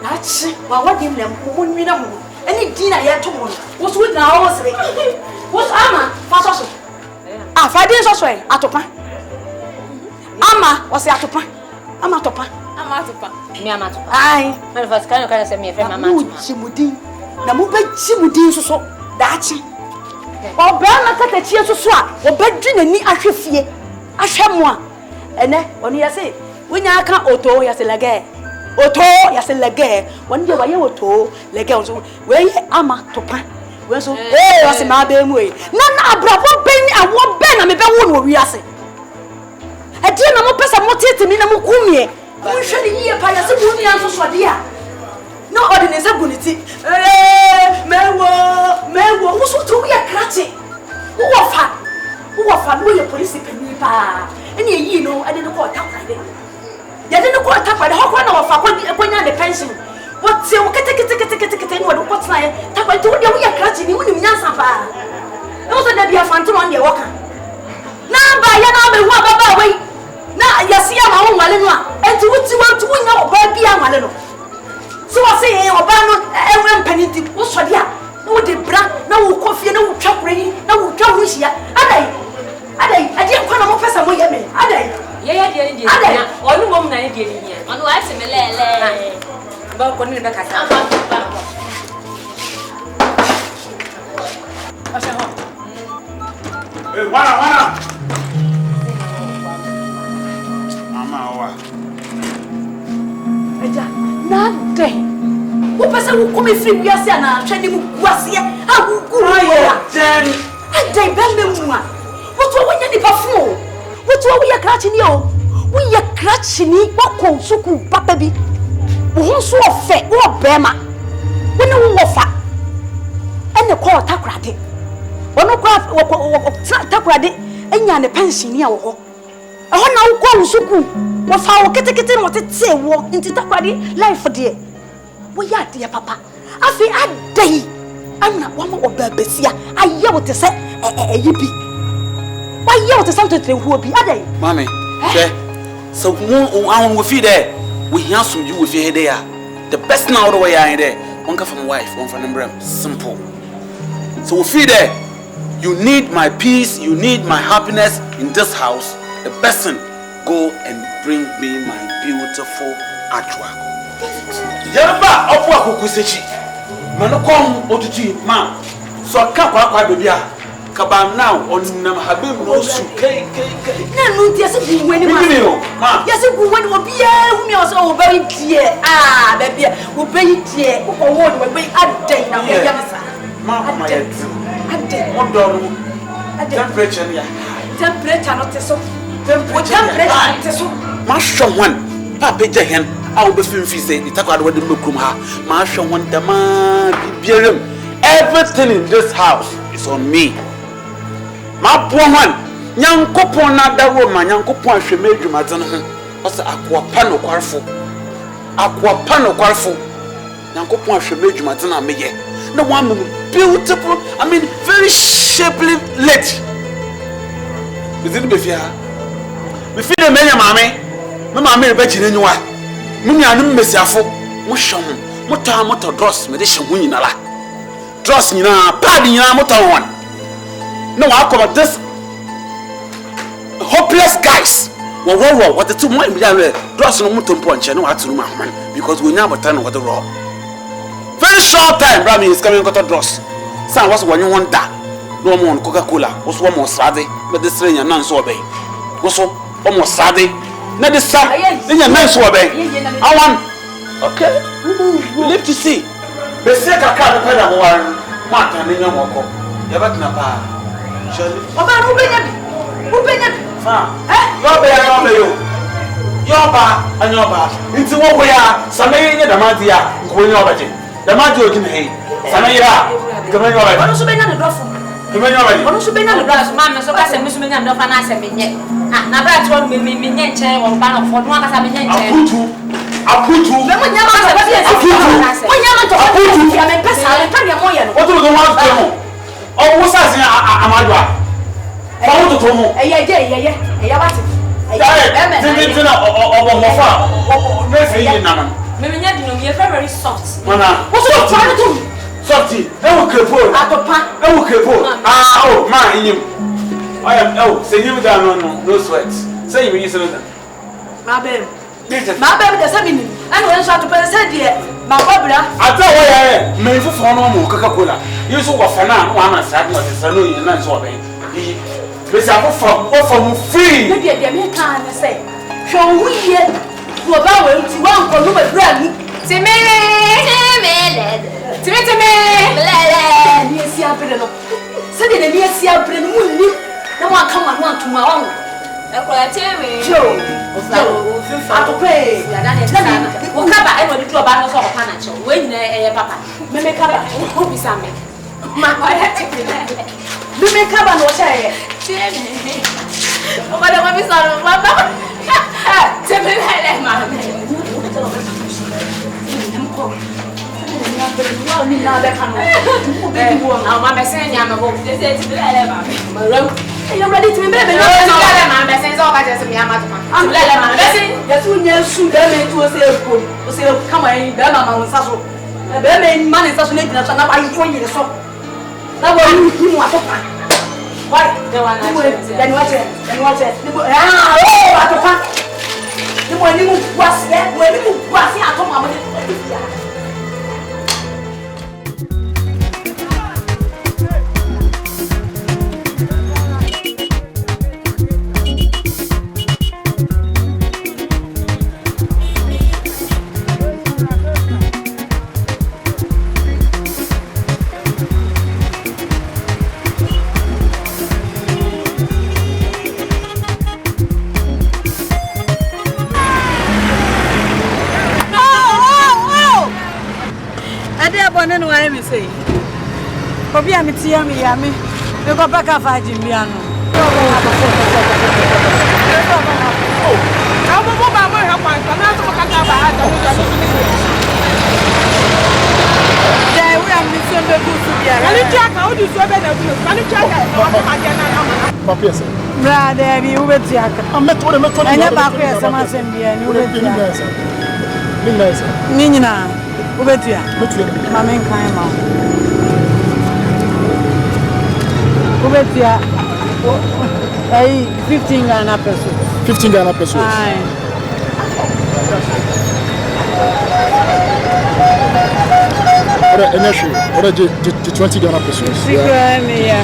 Dachi mo wadiem na mo nwina mo. Ani dina ye to mo. Wo so na wo sere. Wo ama fa so so. Ah, fa din so so e atopa. Ama wo se atopa. Ama atopa.
Me ama atopa.
Ai,
Man first kan say me friend mama atopa.
Chimudin. Na mo ba chimudin so so. Dachi. Oba na katachie so so a, obadwi nani ahwefie. Ahwemo a. Ene, oni ya say, wonya aka oto ya se lege. Oto ya se lege. Woni de waye oto, lege onso. We ama topa. We so, wa se ma ba mu e. Na abrabo ben ni awo ben na me be wo no wi ase. E die na mo pesa mo tete mi na mo kumie. Mo hwe ni yie pa ya se bu ni anso so de a. No ordinance guniti. Mewo, wo so to wi akrache. Wo fa no ye police pani pa. Eni yi no ade no ko takwade. Ya de no ko takwade ho ko na wo fa konya the pension. What say wo kete ni wo do kwotna ye. Takwade wo de wo ye krache ni wonim nyansa pa. E wo so da bia fanto on de wo ka. Na ba ya na be hu ababa we. Na ya sia ma wo nwale no a. Enti wuti wo nya wo ba bia nwale no. So I say oba no ewe mpaniti wo so dia. Na wo de bra na wo kofie na wo twakure yi na wo twa ho hia. Adai ade kwa na mo pesa mo ye me adai
ye de ni dia onu mom na de ni onu wa se me lele ba ko ni be kasa
asa ho wana mama wa
eja na de wo pesa wo come free wiase na hwani mu guase a wo gu ya den adai be me mu a wotu wonya ni pafu wotu wo ye krachi ni o wo ye krachi ni wako suku papa bi wo so ofe wo bema wo ne wo fa ene ko takrade wono ko takrade enya ne pension ni a wo ho eho na wo ko suku wo fa wo ketekete no tete wo nti takrade life de wo ya de papa afi adai ana wo ma obabesia aye wo te se yibi why you to something to who be adai
mami so won we feed there we hear some you we feed there the best now the way I there one come from wife one from them simple so we feed there you need my peace you need my happiness in this house the best thing go and bring me my beautiful atwa yerba opo akukusechi mano kom otutu ma so ka kwa bebia kabam now on nam habim no su kai
na no tie se bu wani ma ya se bu wani obia hu mi o so o bari tie baby o bari tie o ko wo do bari adai na mo ya masa
ma ya adai mo do no temperature ya
temperature no te so temperature te so
ma hwo hwan pa peja hen a wo be fimfi se ni takwado wadi mekrum ha ma hwo hwan dama bibiarem everything in this house is on me ma pohan nyankopon na dawo ma nyankopon ahweme adwumaden ho osa akwa pa no kwarfo nyankopon ahweme adwumaden ameye na one beautiful I mean very shapely lady bizin be fia me fi de menya mame be gine nywa munyanum mesiafo mo hwon moto dross me de hye ho nyina la dross nyina pad nyina moto won no I come this hopeless guys what the two more dross no moto mpo nche no atunu ma homan because we nya botan no what the raw very short time Rami is coming got a dross san was one wonder no more Coca-Cola was one more sade but this rain nan so obey was one more sade na the sun in your nan so obey I want okay we live to see be say kaka be da one mata ni nyamoko ya batina pa
Oba no be nyabi. Wo be nyabi.
Yo be yo. Yoba and yoba. Into what we are, Samay in the Matia, going over it. The Matio can hate. Samaya, come on, I also been on the door. Come on, I also been on the glass, Mamma, so I said, Miss Minna, no finance and me. Now that's what we mean, chair or banner for one as I mean. I'll put you. When you're not a what do you want to do? Oh, what's that? Amadua. Follow the Tomo. Yeah. Very soft. What's your trying to do? Softy, no cripple. No cripple. Oh, man, I am say you down no sweats. Say you use it. My baby, there's a minute. I want to pay said yet. My brother, I tell you, may for no more Coca-Cola. You saw what Fana, one as I was a saloon and that's what from free. Maybe I can't say. Show we here to about to one for no brand. To me, yes, you have been. Suddenly, yes, you have been. No one come and want to my own. Joe, I to pay. We'll come back and do a battle of Panacho. When Papa, maybe come back. Hope is something. My boy had to be there. You may come and watch it. What am I sorry? Tell me that, man. I'm saying, I'm a home. They say to the you're ready to be baby. I'm saying, so I just me. I'm letting you shoot them into a sale. Say, come on, Bama, Sasso. A baby man is assassinating us, and I'm enjoying the shop. Now, you want to why? Then watch it. Oh, at the park. The one you was there, when you was here, I told my no I am say. Obi am tia me ya me. Me go back afa jimia no. Oh. Ka mo ba mo ha kwa na so ka ga ba ha ta no. Dai we am so be do su bia. Ani tia ka o du so be na du. Ani tia ka o ma dia na na. Papa yes. Bra de bi u be tia ka. Ameto. Anya ba ko yes ma sem bia ni u be tia. Ni nyina. Ubetia. Mama nkan ma. Ubetia. Ai 15 Ghana pesos. 15 Ghana pesos. Ai. Ora eneshu. Ora 20 Ghana pesos. Sigrani ya.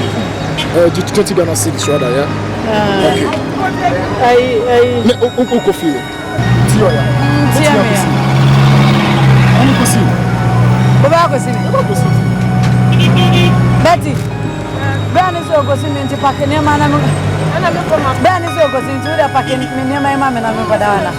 20 Ghana cedis rather, yeah. Okay. Ai. Ne uko feel. Tio ya. Tio ya. Betty, Ben is so good to pack in your man. Ben is so good to the packing near my mamma and my banana.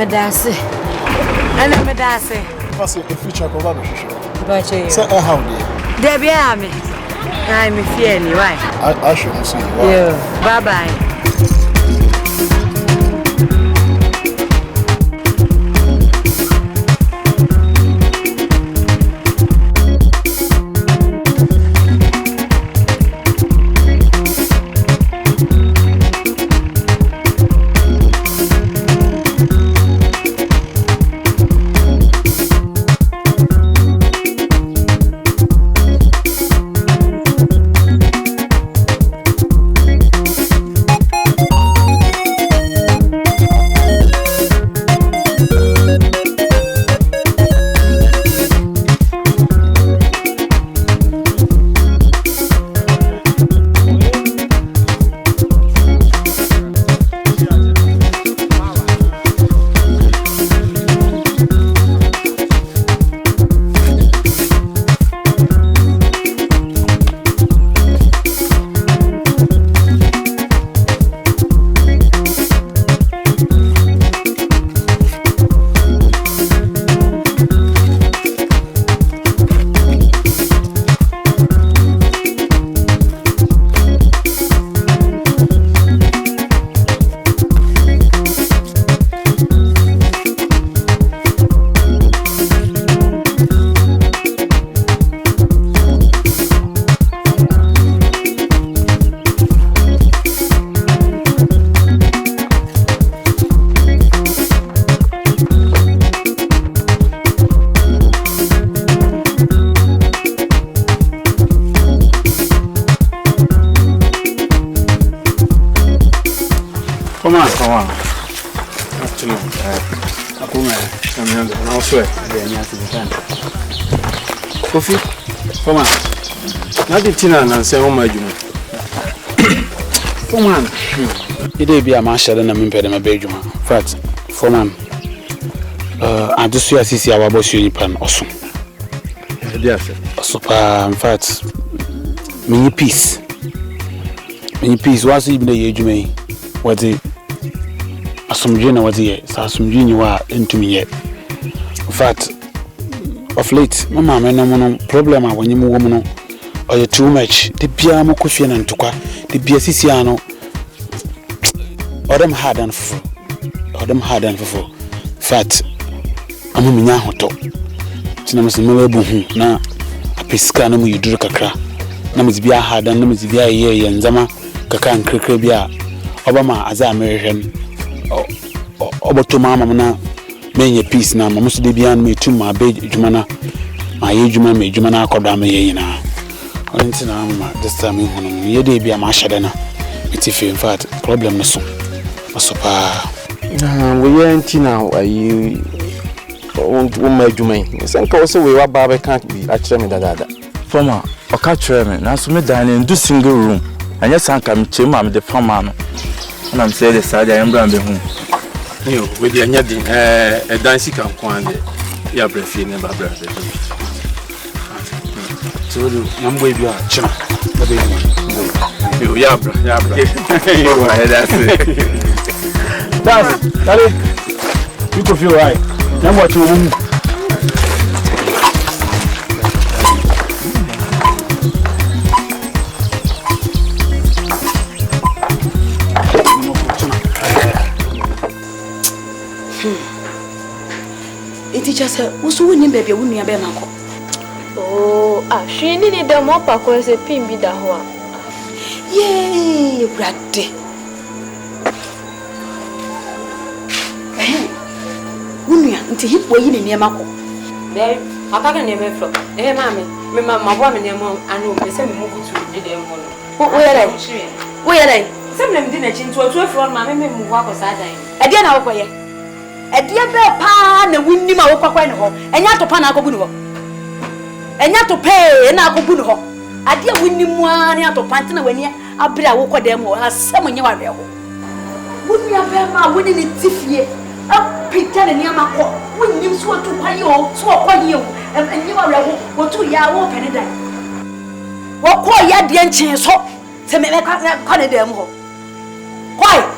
medase. Ana medase.
What's the future cover?
But you.
So how do?
There be me. I'm fear anyway.
I shouldn't see you.
Yeah. Bye bye.
Come on. Afternoon. I'm also Kofi, come on. Nothing Tina and say, oh my God. Come on.
It be a marshal and a member of my bedroom. Fat, for man. I just see our boss unipan also.
Yes,
super. In fact, many peace. Was even the age me. What the Asumjina was here, Sasumjini were into me yet. In fact, of late, Mamma, no problem when you move woman or you're too much. The piano cushion and toka, the Piaciano, or them hard and full. Fat, I'm a mina hoto. Tinamus Mulabu, na a piscanum you do a cra. Namus be a hard and namus be a ye and Zama, Kakan Krikabia. Obama as American Oboto mama na menye peace na mamusu de bian me tu ma be jumana ma ye juma me jumana akoda me ye na onti na mama this time hunu ye de bia ma hyade na itife in fact problem no so pa
we ye nti na ayi wo ma juma senka wo se we wa ba be kan bi a kire me dada
former o ka kire me na so me dan in do single room anya sanka me chema me de fama no and I'm saying the side I am going to be home.
You with the anything, a dancing can command your breath in a brother. So, young baby, you are china. You yabra. That's it. You could feel right. Now, what you want?
Teacher said, "Who's winning, baby? Wouldn't you be Marco?"
Oh, she needed the mop across a pin be the hoa.
Yay, Braddy. Wouldn't you until he waiting near Marco?
There, I can't name from. Eh, mammy, my woman, and know the same move to the demon.
Where are they?
Some of them didn't change to a 12 from my memory move up aside.
I didn't know. A dear bear pan and win him out of Quano, and yet to Panacobuno. And yet to pay and Nacobuno. I dear win him one out of Pantana when you are better walk them or as some you are there. Wouldn't you have my winning it if ye? I'll pretend near my home. Wouldn't you swear to pay you, swap on you, and you are what 2 years old penny day. What call ya dear chance hop to make a Canada? Why?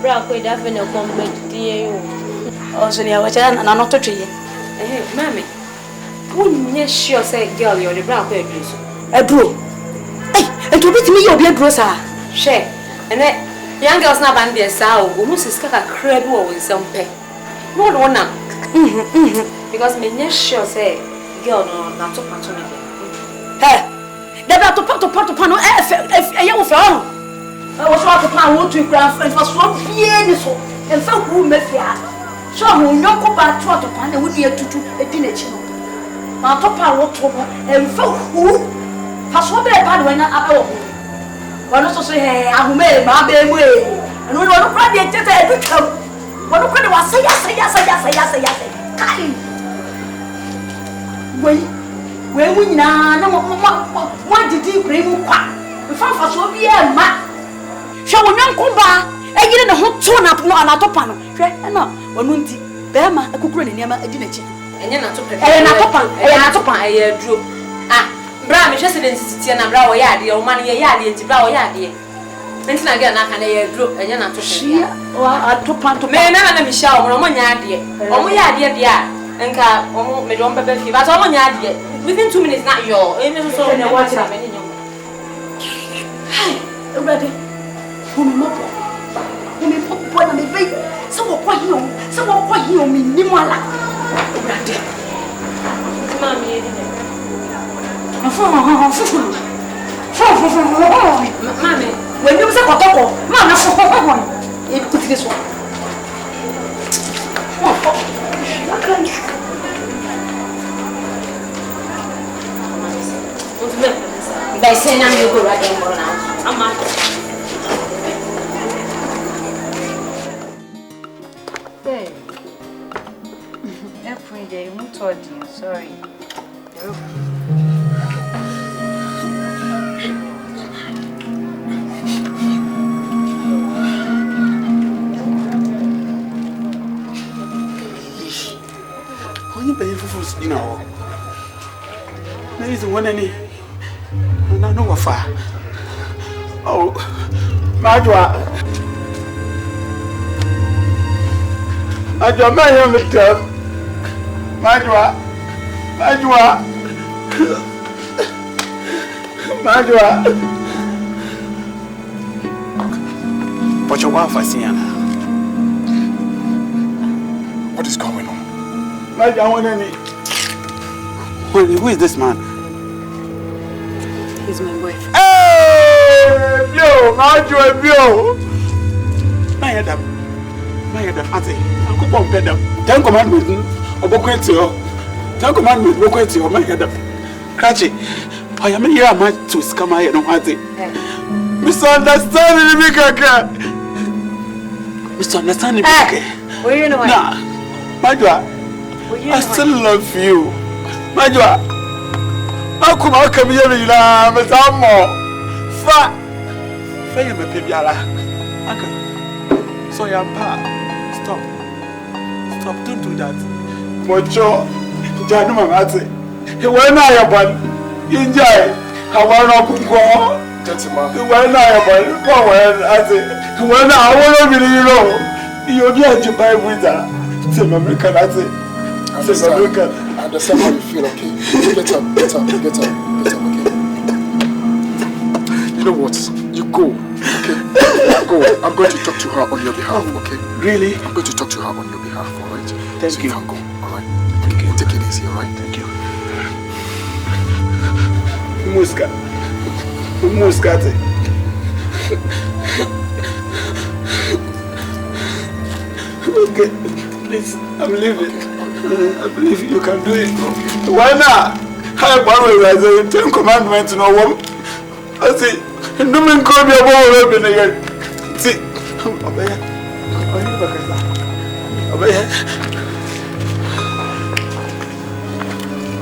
Brock, we definitely come back to you.
Oh, so near what I'm not to you.
Mammy, wouldn't you sure say, girl, you're the brown pair dress?
A brew. Hey, and to beat me, you'll be a grocer.
Share. And that young girls now band their sow, almost is a credible with some pay. No, no, no. Because me, yes, sure say, girl, no, not to punch on it.
Hey, they're about to put to panel if a young fellow. I was about to plan what to craft and was one piano and felt who met ya. So, who no go back to pan and would be a tutu a dinner channel. Now, top power and felt who has what they had when I go. One also say, hey, I made my baby. And we want to find the every come. What do you say? Yes. When we now know what did you bring? We found for so be a man. Shall we not come back? I get a hot tone up no another panel. No, one won't be Bama, a cook running near my dinner.
And you're not to prepare. And I'm not to I drew. Ah, Bram is just in city and a brow yard, your money a yard, and brow yard. And I get a drew, and you're not to see. Oh, I took pan to me, and Michelle, or one yard, or one yard, and car, or Madame Baby, but all one yard yet. Within 2 minutes, not your aim is so what's happening.
Hey, ready. Whom you put one on the baby. Someone quite you, me, Nimala. Ready. Mammy, when you say Otootabaa, man, it put this one.
By saying I'm going to go right now. I'm out.
Hey, every day, I'm told you, sorry.
Only pay for food, you know. There is one any. And I know what far. Oh, Majwa. Majwa, my young girl. Majwa. But your wife, I see her.
What is going on?
Majwa, who is this man?
He's my boyfriend.
Hey, yo, Majwa, yo. My head up, Auntie. Uncle Pom Pedam. 10 commandments. Obokwetio. 10 commandments. Obokwetio. My head up. Cratchy. I am here. I'm to scam my head on Auntie. Misunderstanding me, Kaka. Misunderstanding me, Kaka.
Where you know?
Nah, Majwa. I still love you, Majwa. How come I come here with some more? Fa, you me pibiala. Uncle, so you're pa. Stop, don't do that. Mocho, Janu Mamati. He went now your bun. Enjoy. How are you going? Gentleman. He went now your bun. Go ahead, Auntie. He went now. I want to be you'll be at your Bible with her. Say, American, Auntie. I understand how you feel, okay? Get up, okay?
You know what? You go, okay? Go. I'm going to talk to her on your behalf, okay?
Really?
I'm going to talk to her on your behalf, alright?
Thank you.
You can go, alright? Okay. Take it easy, alright?
Thank you. Muscate. Okay, please, I'm leaving. I believe you can do it. Why not? How about we are the 10 commandments no one? I see. No man call me a woman again. See,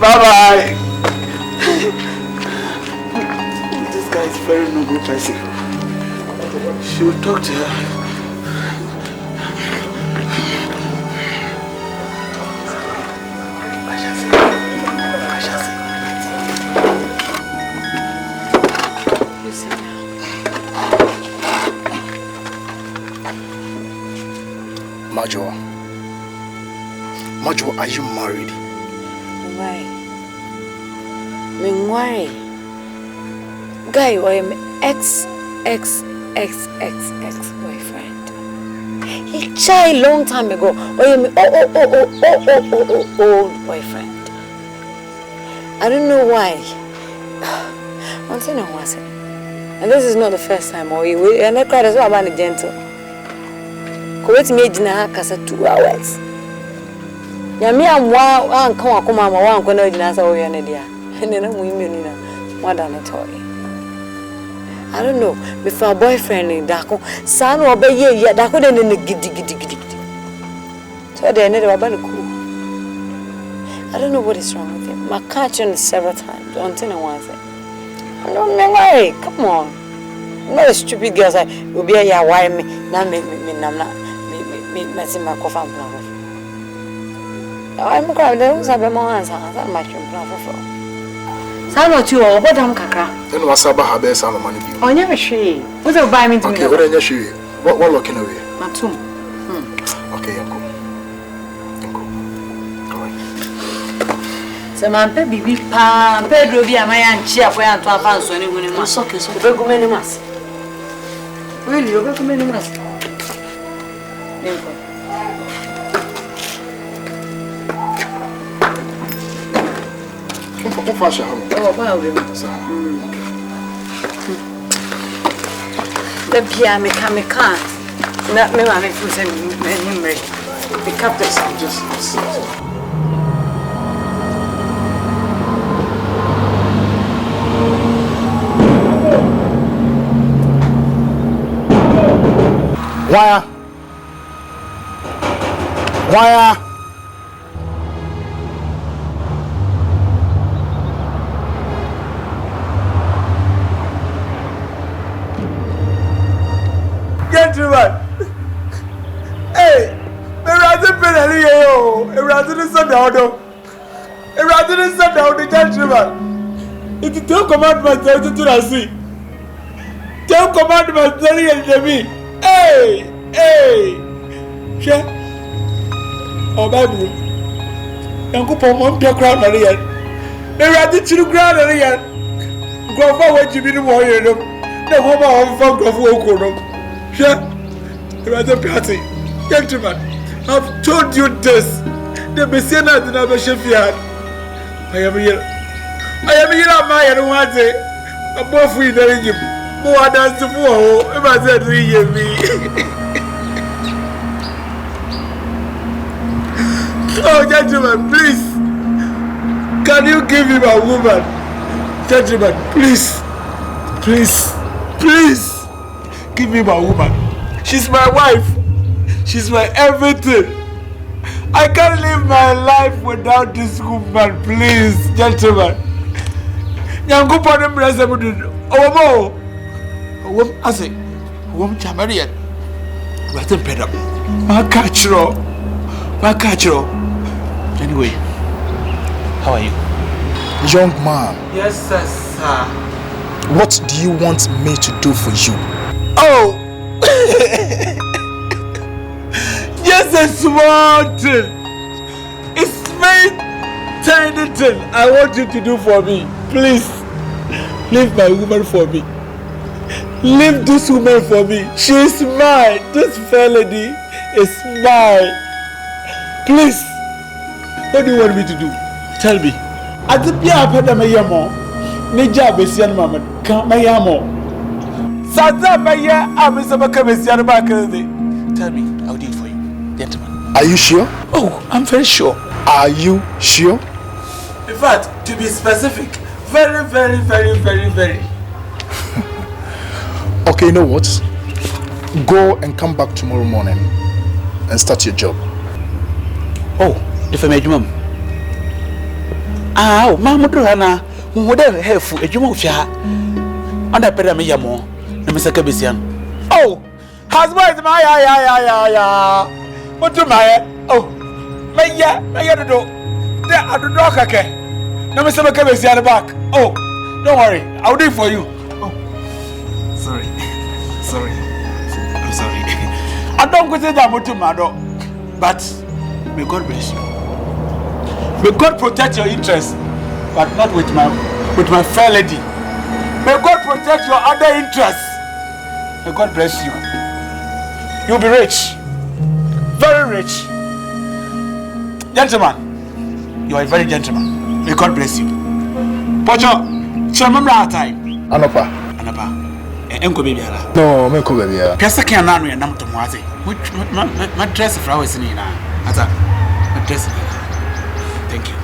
bye. This guy is very no good person. She will talk to her.
Major,
Majo, are you married?
Why? Why? Guy, I am ex-boyfriend. He died long time ago. I am old boyfriend. I don't know why. I'm saying no one. And this is not the first time. And I cried as well about the gentle. Correct me dinner casa 2 hours. Yami am wa come mama wa ko na dinner sa wo ya na dia. And then I'm women more than a toy. I don't know. Before boyfriend in Dako, son or be ye Dako then giddy. So they ended up cool. I don't know what is wrong with him. My catching several times. Don't tell one thing. I don't know why. Come on. I'm not a stupid girl. I will be a why me. Now me my coffin. I'm going to have a more answer. I'm much for. Sao you or what am kakra?
Then what's about her best money?
Oh, never she. What's a buy me to
okay, what are you? What looking away?
Matum.
Okay, Uncle.
So, my baby, Pedro, be a man, cheer for you to advance when you must suck his many mass. Will you go to many mass?
What fashion?
Oh, wow. The piano can not me, mammy, who's in memory. The captain's just.
Why?
Gentlemen, hey, the rather penalty, a rather than Sundown, a rather than Sundown, the gentleman. It's the 2 commandments to Tenancy. 2 commandments telling me, hey, share. Oh, Bible. Uncle Pomon, your crown, Marian. The rather to ground, Marian. Go forward to be the warrior. The woman of folk of Woko. Sure, the party. Gentlemen, I've told you this. The Messiah did not have I am here. I am don't want to. I'm both free there in you. More than the war. If I said, me. Oh, gentlemen, please. Can you give him a woman? Gentlemen, please. Give me my woman. She's my wife. She's my everything. I can't live my life without this woman, please, gentlemen. Yango pardon me, oh, I say, woman, Chamarian. What a pedal. My catcher. Anyway, how are you?
Young man.
Yes, sir.
What do you want me to do for you?
Oh! Just a small thing. It's very tiny thing I want you to do for me. Please, leave my woman for me. Leave this woman for me. She's mine. This fair lady is mine. Please, what do you want me to do? Tell me. I think I have my yamo. Nija besian mama. Come my yamo. Tell me, I'll do it for you, gentlemen.
Are you sure?
Oh, I'm very sure.
Are you sure?
In fact, to be specific, very.
Okay, you know what? Go and come back tomorrow morning and start your job.
Oh, if I made mum. Ah, Mamma Durana, who would have for a jumbo fia. And I better me more. Mr. Cabisian. Oh, husband, my what to my oh, my do. There are the dog. Okay, now Mr. Cabisian back. Oh, don't worry, I'll do it for you. Oh, sorry. I'm sorry. I don't go to that to my dog, but may God bless you. May God protect your interests, but not with my fair lady. May God protect your other interests. May God bless you. You'll be rich. Very rich. Gentleman, you are a very gentleman. May God bless you. Pocho, shall remember our time.
Anopa.
Enko baby ara.
No, me ko baby ara.
Pesa kan na no ya nam to mo ase. My dress flowers ni na. Ata. My dress. Thank you.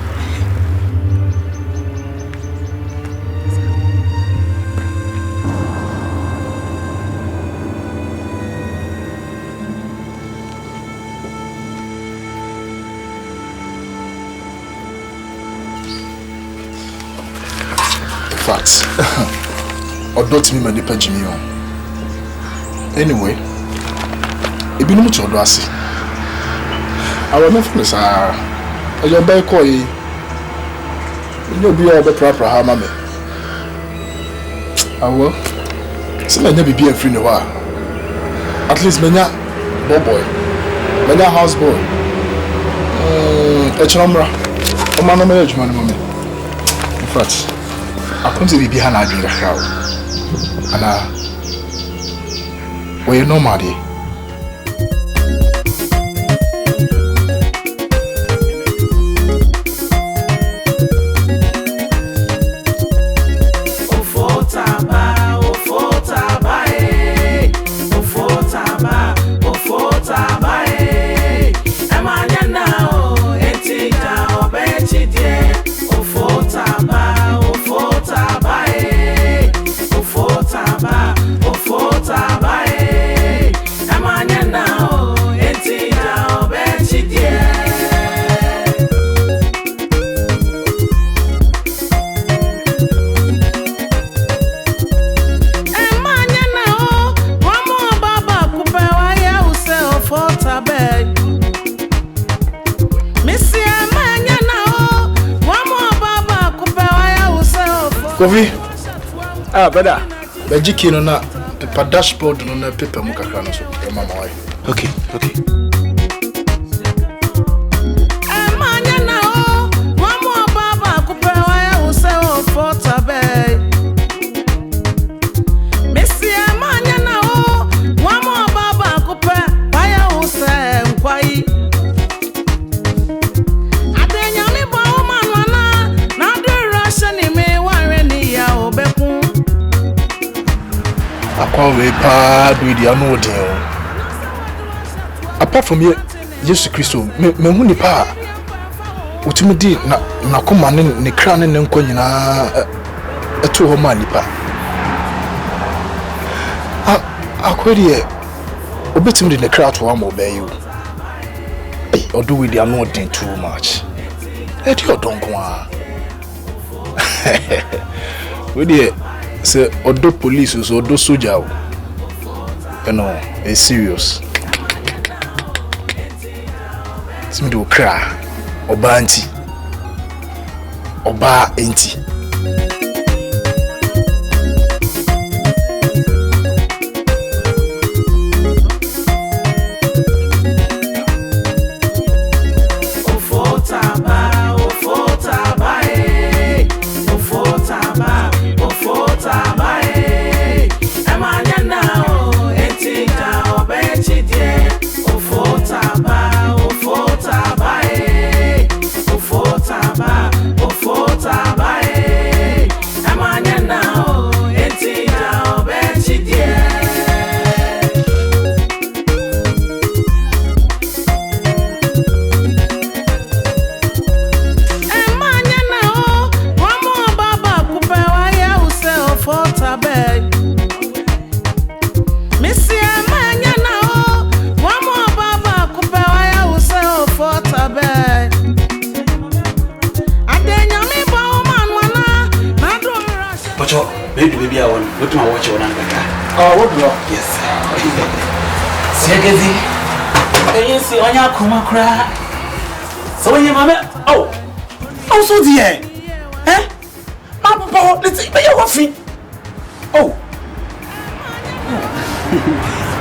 Facts. Or don't me manipa Jimmy on. Anyway, it be no much or I remember this. Your boy call you. You'll be all the proper hammer. I will. So I never be a free no while. At least menya boy. Menya house boy. A chamra. A man of marriage man. In fact, I come to be behind a crowd. And we're nobody. Kofi, brother, the jiki no na paper dashboard no na paper muka kana so mama why.
Okay.
Emanya na o, mama baba kupewa ya use o fota be. Messi emanya na o, mama baba kupewa ya use nkwai. Adenya mi bo manwana na do rush ni me
Akwawe pa do the anodin. Apart from Jesus Christ, me hu ni pa. Utumi di na koma ne kra ne nko nyina eto ho ma nipa. Akwedi obetumi di ne kra to am obey you. Odo we the anodin too much. E di odonko a. We dey say odo police or odo soldier, you know, it's serious. It's me do cry, oba anti, oba enti.
Baby, I want to watch your number.
Oh, what do you?
Yes. Segezi. Can see on your kuma cry? So when your mama, oh, so dear. Eh? Papa, let's see, your coffee. Oh.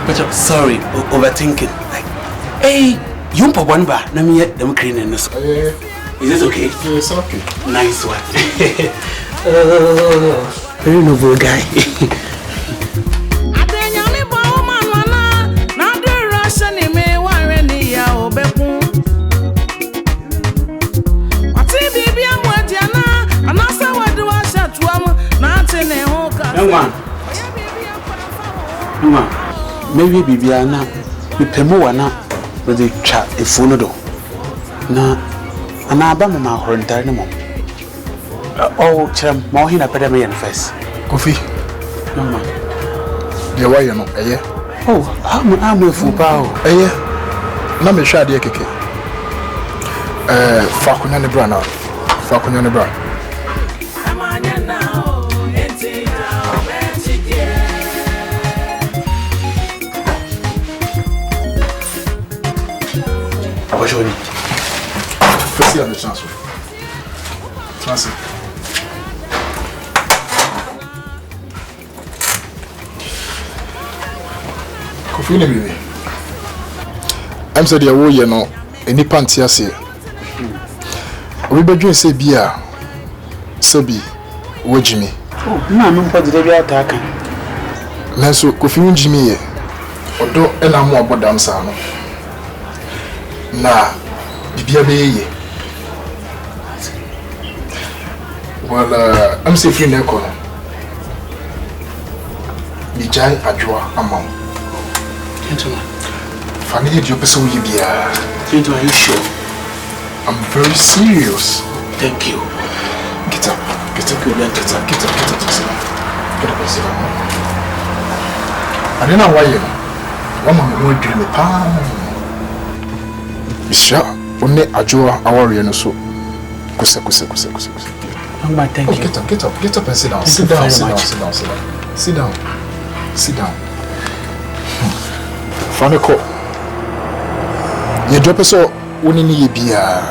But I'm sorry, overthinking. Like, hey, you put one bar, let me get them cleaning this. Is this okay?
It's okay.
Nice one. Very noble guy. Maybe Bibiana, we Pemuana with the chat a phone door. Na, and I bam my horn dynamo. Oh, Cham, more in a pedamian face.
Coffee.
Mamma.
Dear, why you know, eh?
Oh, I'm with Fubao,
eh? No, me shall dear Kiki. Falcon and the Brana. Falcon and the Bran.
What's your name?
First year on the transfer. Transfer. Coffee baby. I'm said you are no any panty say. We be doing say beer. So be wo Jimmy.
Oh, no, no for the day attack.
Nanso Kofi won Jimmy ye. Odo e na mo abodam sa no. Na bibia be ye. Well, I'm say free na ko no. Ni jai adwoa amam.
Gentleman.
Family do person we be.
Gentleman, are you sure?
I'm very serious.
Thank you.
Get up. Get up. Get up. Get up. Get up. Get up. Get up. Sit down. I don't know why you. One man will dream a pan. Sure. Only Ajua our no so. Kusa.
Thank you.
Get up. Get up. Get up and sit down.
Thank
Sit
you
down.
very
Sit down.
much.
Sit down. Sit down. Sit down. Sit down. Faniko. You drop us all. Only ni bia.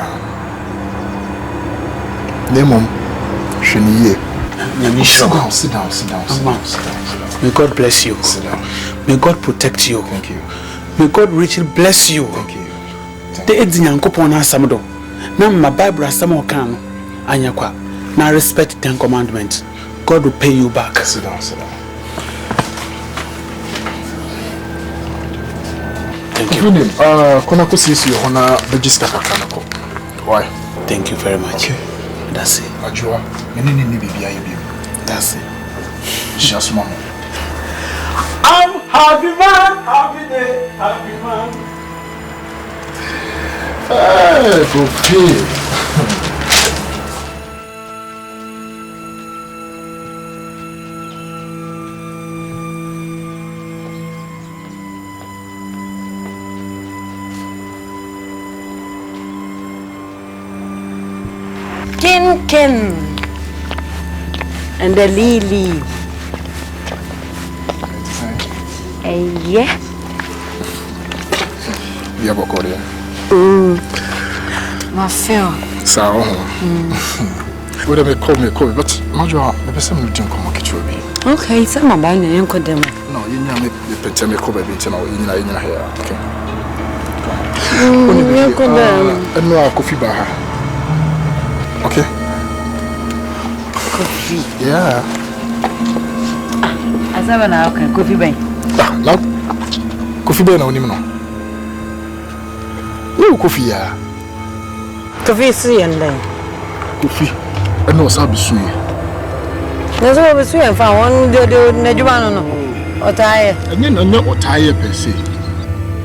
Nemom. Sheniye. Sit down.
May God bless you.
Sit down.
May God protect you.
Thank you.
May God richly bless you.
Thank you.
The Edinyankopon asamdo. Na my Bible asamo kan anyakwa. Na respect 10 commandments. God will pay you back.
Sit down.
Thank you.
Kona kusisi hona register kakanako. Why?
Thank you very much.
Okay.
That's it.
Ajua, menini ni bibia yebi.
That's it.
Just mama.
I'm happy man, happy day, happy man.
Hey, Kofi.
Ken. And the lily. Yeah.
Yeah, Bokoria.
My feel.
So, would have called me, but Major, the person will drink come get you.
Okay, some of my name could them.
No, you know me, the Petamico baby, in here. Okay. And no coffee bar. Okay.
Coffee.
Yeah.
As I now can coffee bank.
Now, coffee bank on him. No coffee. Yeah.
Coffee see and then.
Coffee. I know Sabi Sui.
There's always sweet and found one do Nejuano or tire.
And then I'm not tired per se.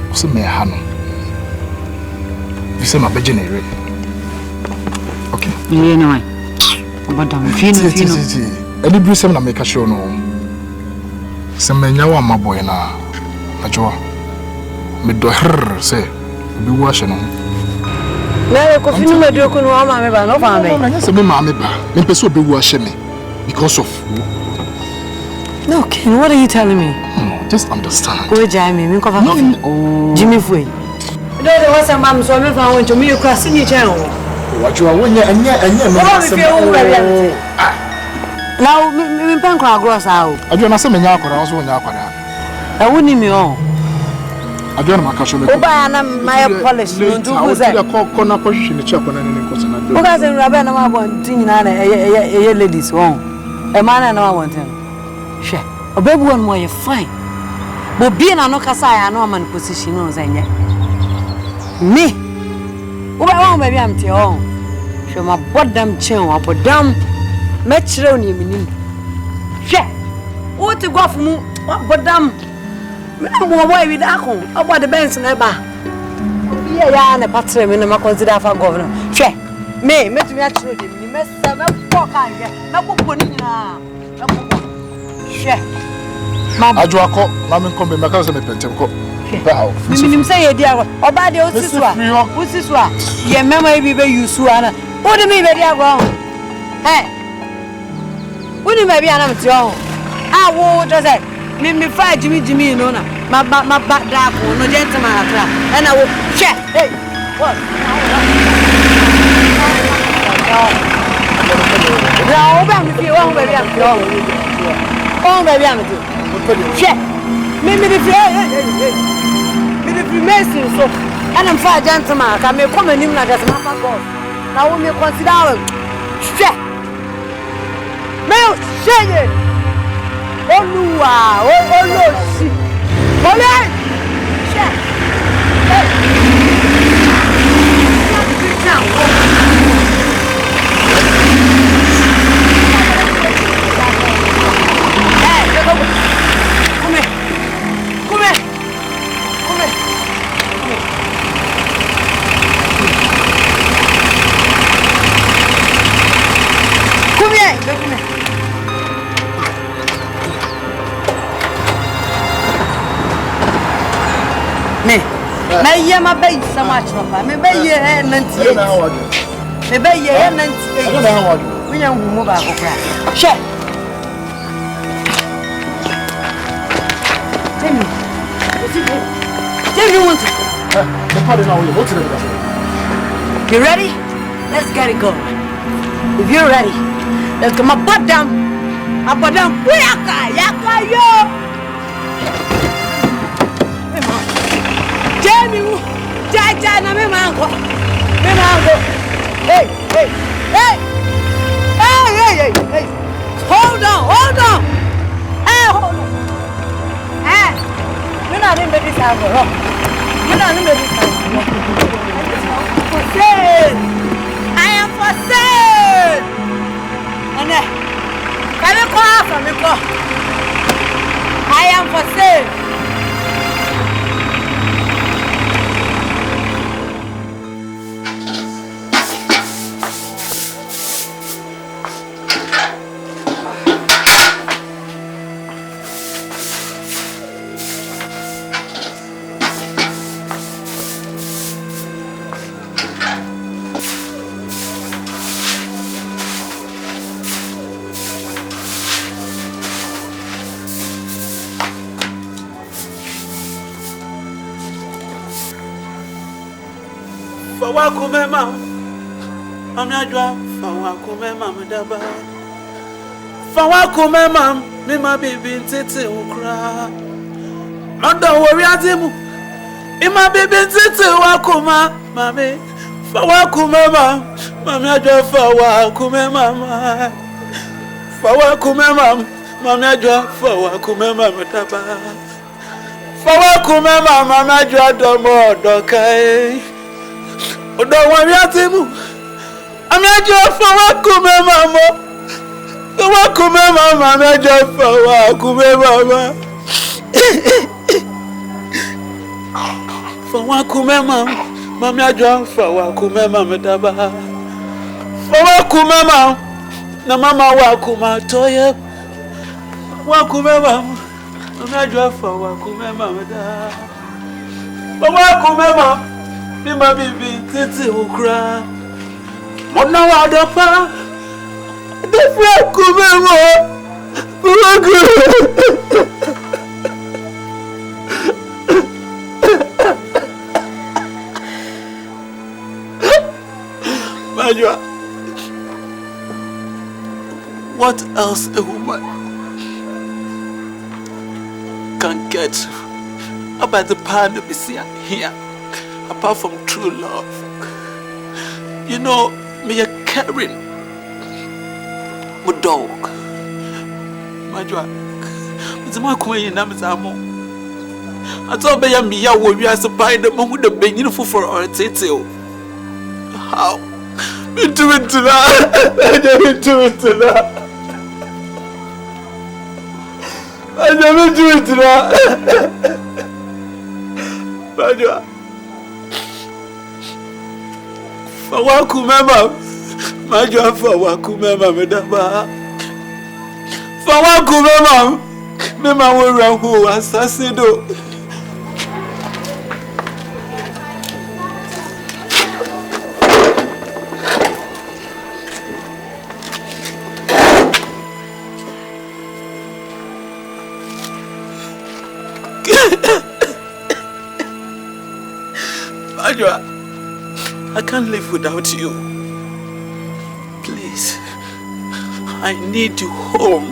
What's a mere Hannah? You say my beginner. Okay.
You know, but I'm feeling.
Any breeze na make a show no. Some menya wa maboy na. Ajwa. Me do her say be wash no.
Na coffee no do ko no ma me ba no fa me.
No, say me ma me ba. Me pese obi wash me because of
No, Ken, what are you telling me?
No, just understand.
Go Jamie, me cover coffee. Oh. Jimmy Fue. No, there was a mom so me found to me across in your channel.
What you are when you and
now, me pancreas gross out.
I do not say me yakora also when yakora.
I wouldn't me all.
I don't know catch me.
Oba my polish no do go say.
Corner position the chap na ni nkosa na do.
Oga say rabe na ma bon tin na e ladies won. E man na ma bon tin. Hwe. Obebu won mo ye fine. Bo bi na no kasa ya na man position no say nye. Me. Oba won baby am te on. Hwe ma bodam chen wa bodam. Me kire oni minim. Hwe. O ti go mu bodam. Me mo boy with akon. Oba the bench na ba. Yeah, yeah, na patre me na consider for governor. Hwe. Me to me a kire de me mesa me poka ye. Na popo ni na. Na popo. Hwe.
Adwo akọ na me nko me maka se me pentem ko. Ba ha.
Minim say ye dia oba de osisu a. Ye mema bi be yusu ana. O de me be dia go. Eh. Woni me bi ana me ti o. Ah wo to say me fa Jimmy no na. Ma ba da ko no gentleman akra. E na wo che. Hey. What? Ya o ba mi fi o be bi am ti o. O be bi am ti. Che. Me the Mason so and I'm far gentleman can me come and na just my God now we consider che me shey Oluwa olosi ole che Me ye ma be so much no me be ye 98 me be ye 98 we yan hu mo ba ko kra she tell me what
the party now what is
you ready? Let's get it going. If you're ready, let's come up down yaka yo Jamie, Jaja, na me mango. Hey. Hold on. Hey, hold on. You're not in this house, For sale. I am for sale. And can you call from me? I am for sale.
Fawakumema, amyajwa. Fawakumema mdaba. Fawakumema, mima bibi ntete ukra. Manda wori azimu. Ima bibi ntete wakuma, mami. Fawakumema, mamyajwa. Fawakumema, fawakumema, mamyajwa. Fawakumema mdaba. Fawakumema, mamyajwa domo dokai. Odo wori atimu amejo fawakumema mo fawakumema amejo fawakumema fawakumema amejo fawakumema medaba fawakumema na mama wakuma toye wakumema amejo fawakumema medaba fawakumema Mima bibi titi ukra Mona wadopa Defra kumemo Majwa, what else a woman can get about the partner we see here, apart from true love. You know, me a caring, my dog, my dog. It's my queen, I'm Zamo. I told me, we are surprised the moment the beautiful for our title. How? Me do it to that. I never do it to that. I never do it to that. Major. Fawaku mema. Major fawaku mema medaba. Fawaku mema. Mema wera hu asasido. I can't live without you. Please, I need you home.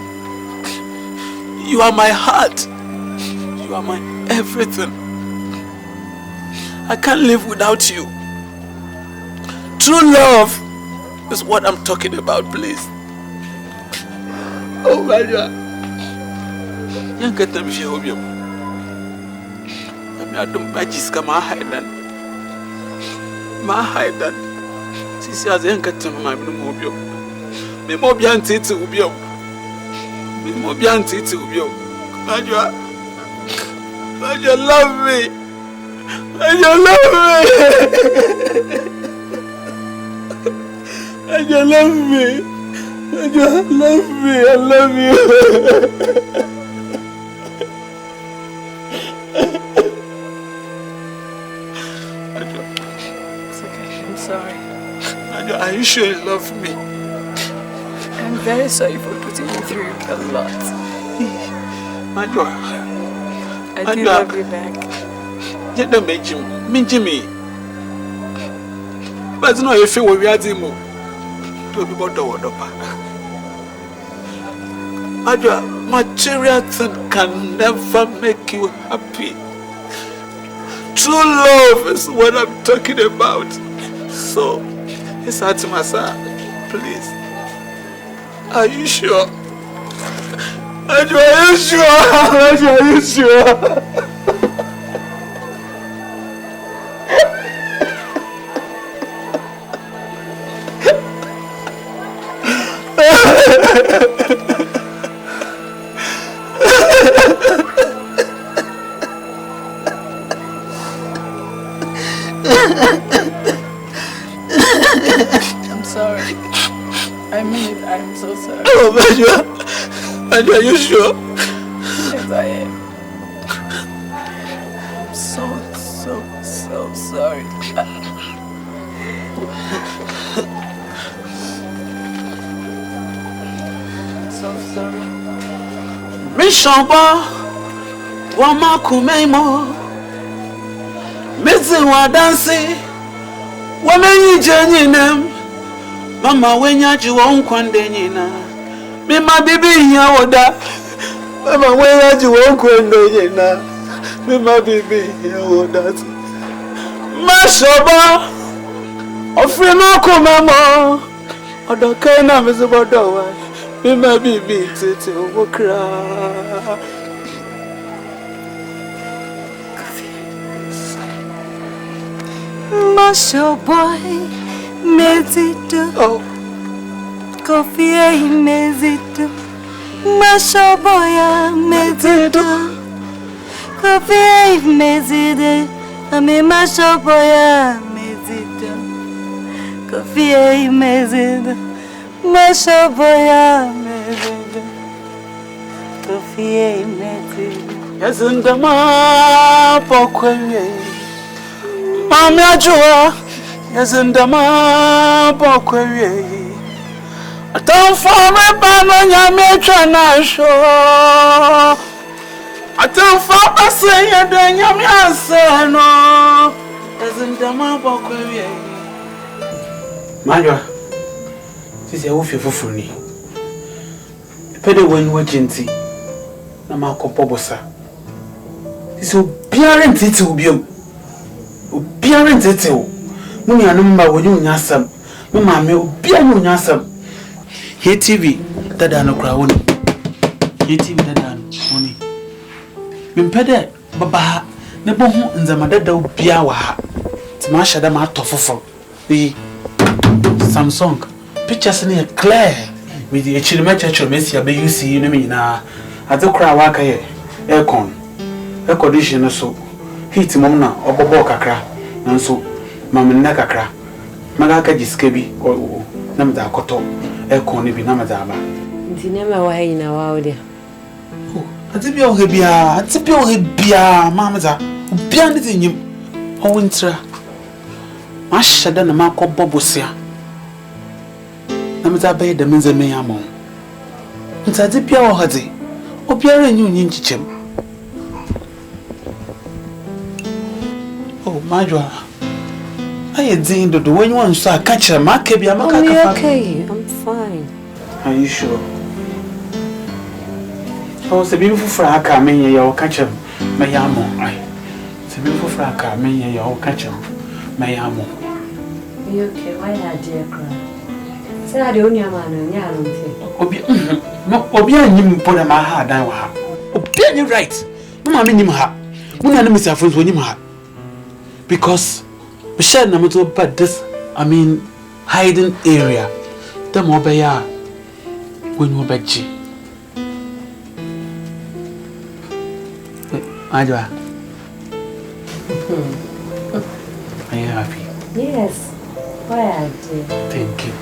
You are my heart. You are my everything. I can't live without you. True love is what I'm talking about, please. Oh my God. You get them here, Obio. I don't magic come hide. My hide. Sisi azenga tuma mami mobio. Me mobia ntiti ubio. Me mobia ntiti ubio. Major love me. Major love me. Major love me. Major love me. I love you. Are you sure you love me?
I'm very sorry for putting you through a lot.
Major,
I do love you back.
You don't make me. But no, if you were reading more, to be about the word of Major, material thing can never make you happy. True love is what I'm talking about. So, it's hard to myself. Please. Are you sure? Are you sure? Are you sure?
I'm sorry. I mean it. I'm so sorry.
Oh, Major, are you sure?
Yes, I am. I'm so sorry. I'm so sorry.
Mishamba, Wamakumemo, Missing Wadansi, Wamenyi Jeninem, Mama Wenyaji won't Kwandenina, Mima Bibi Yawoda, Mama Wenyaji won't Kwandenina, Mima Bibi Yawoda, Mashaba, Ofrino Kumamo, Odokena Mizubodowa, Mima Bibi Titi Wokra.
Masho boy, mezito.
Oh,
coffee mezito. Masho boy, mezito. Coffee mezito. Ame masho boy, mezito. Coffee mezito. Masho boy, mezito. Coffee mezito.
Yazindama pokwe. Mami ajua yazindama pokwe. Atamfa bano nyame twana sho. Atamfa base yede nyame aseno. Yazindama pokwe. Majwa sisi ya ufi fufuni. Pede wenyu wajinti na makopo bosa. Sisi parent it will be a parent it will. Mummy, I know when you nyasam. Mamma, me be a nyasam. Here TV, that I know crown. Here TV, that I know. Mimpede, Baba, Nebo, and the mother do Biawa. Smash them out of the Samsung pictures near clear with the Chilimacha Messia be you see in me now. I do cry waka aircon, air conditioner so heat mona or Boboca and so Mamma Nakakra, Magaka Giskebi or Namda Koto, aircon be Namadaba.
It's never way in our day.
A tipio hebia, a tipio hebia, Mamma, beyond it in you, oh winter. Masha dana mako bobosia. Namza bay the menze me amon. Nta dipia o hadi. Obiara nyu nyinchichem. Oh majwa. Aye din do when you want so catch a market bia maka kafa.
Okay, I'm fine.
Are you sure? Oh, se bimu fufra aka menye ya o catch me yamo. Ai. Se bimu fufra aka menye ya o catch me yamo.
You okay? Why not dear cry? Say I don't know man, ya don't think.
Obi anyim poda ma ha dan wa ha. Obi any right. Mama me nim ha. Muna na misafo so nim ha. Because we share na moto but this hiding area. The mo be ya when we beji. Ajwa. Are you happy?
Yes. Why I do?
Thank you.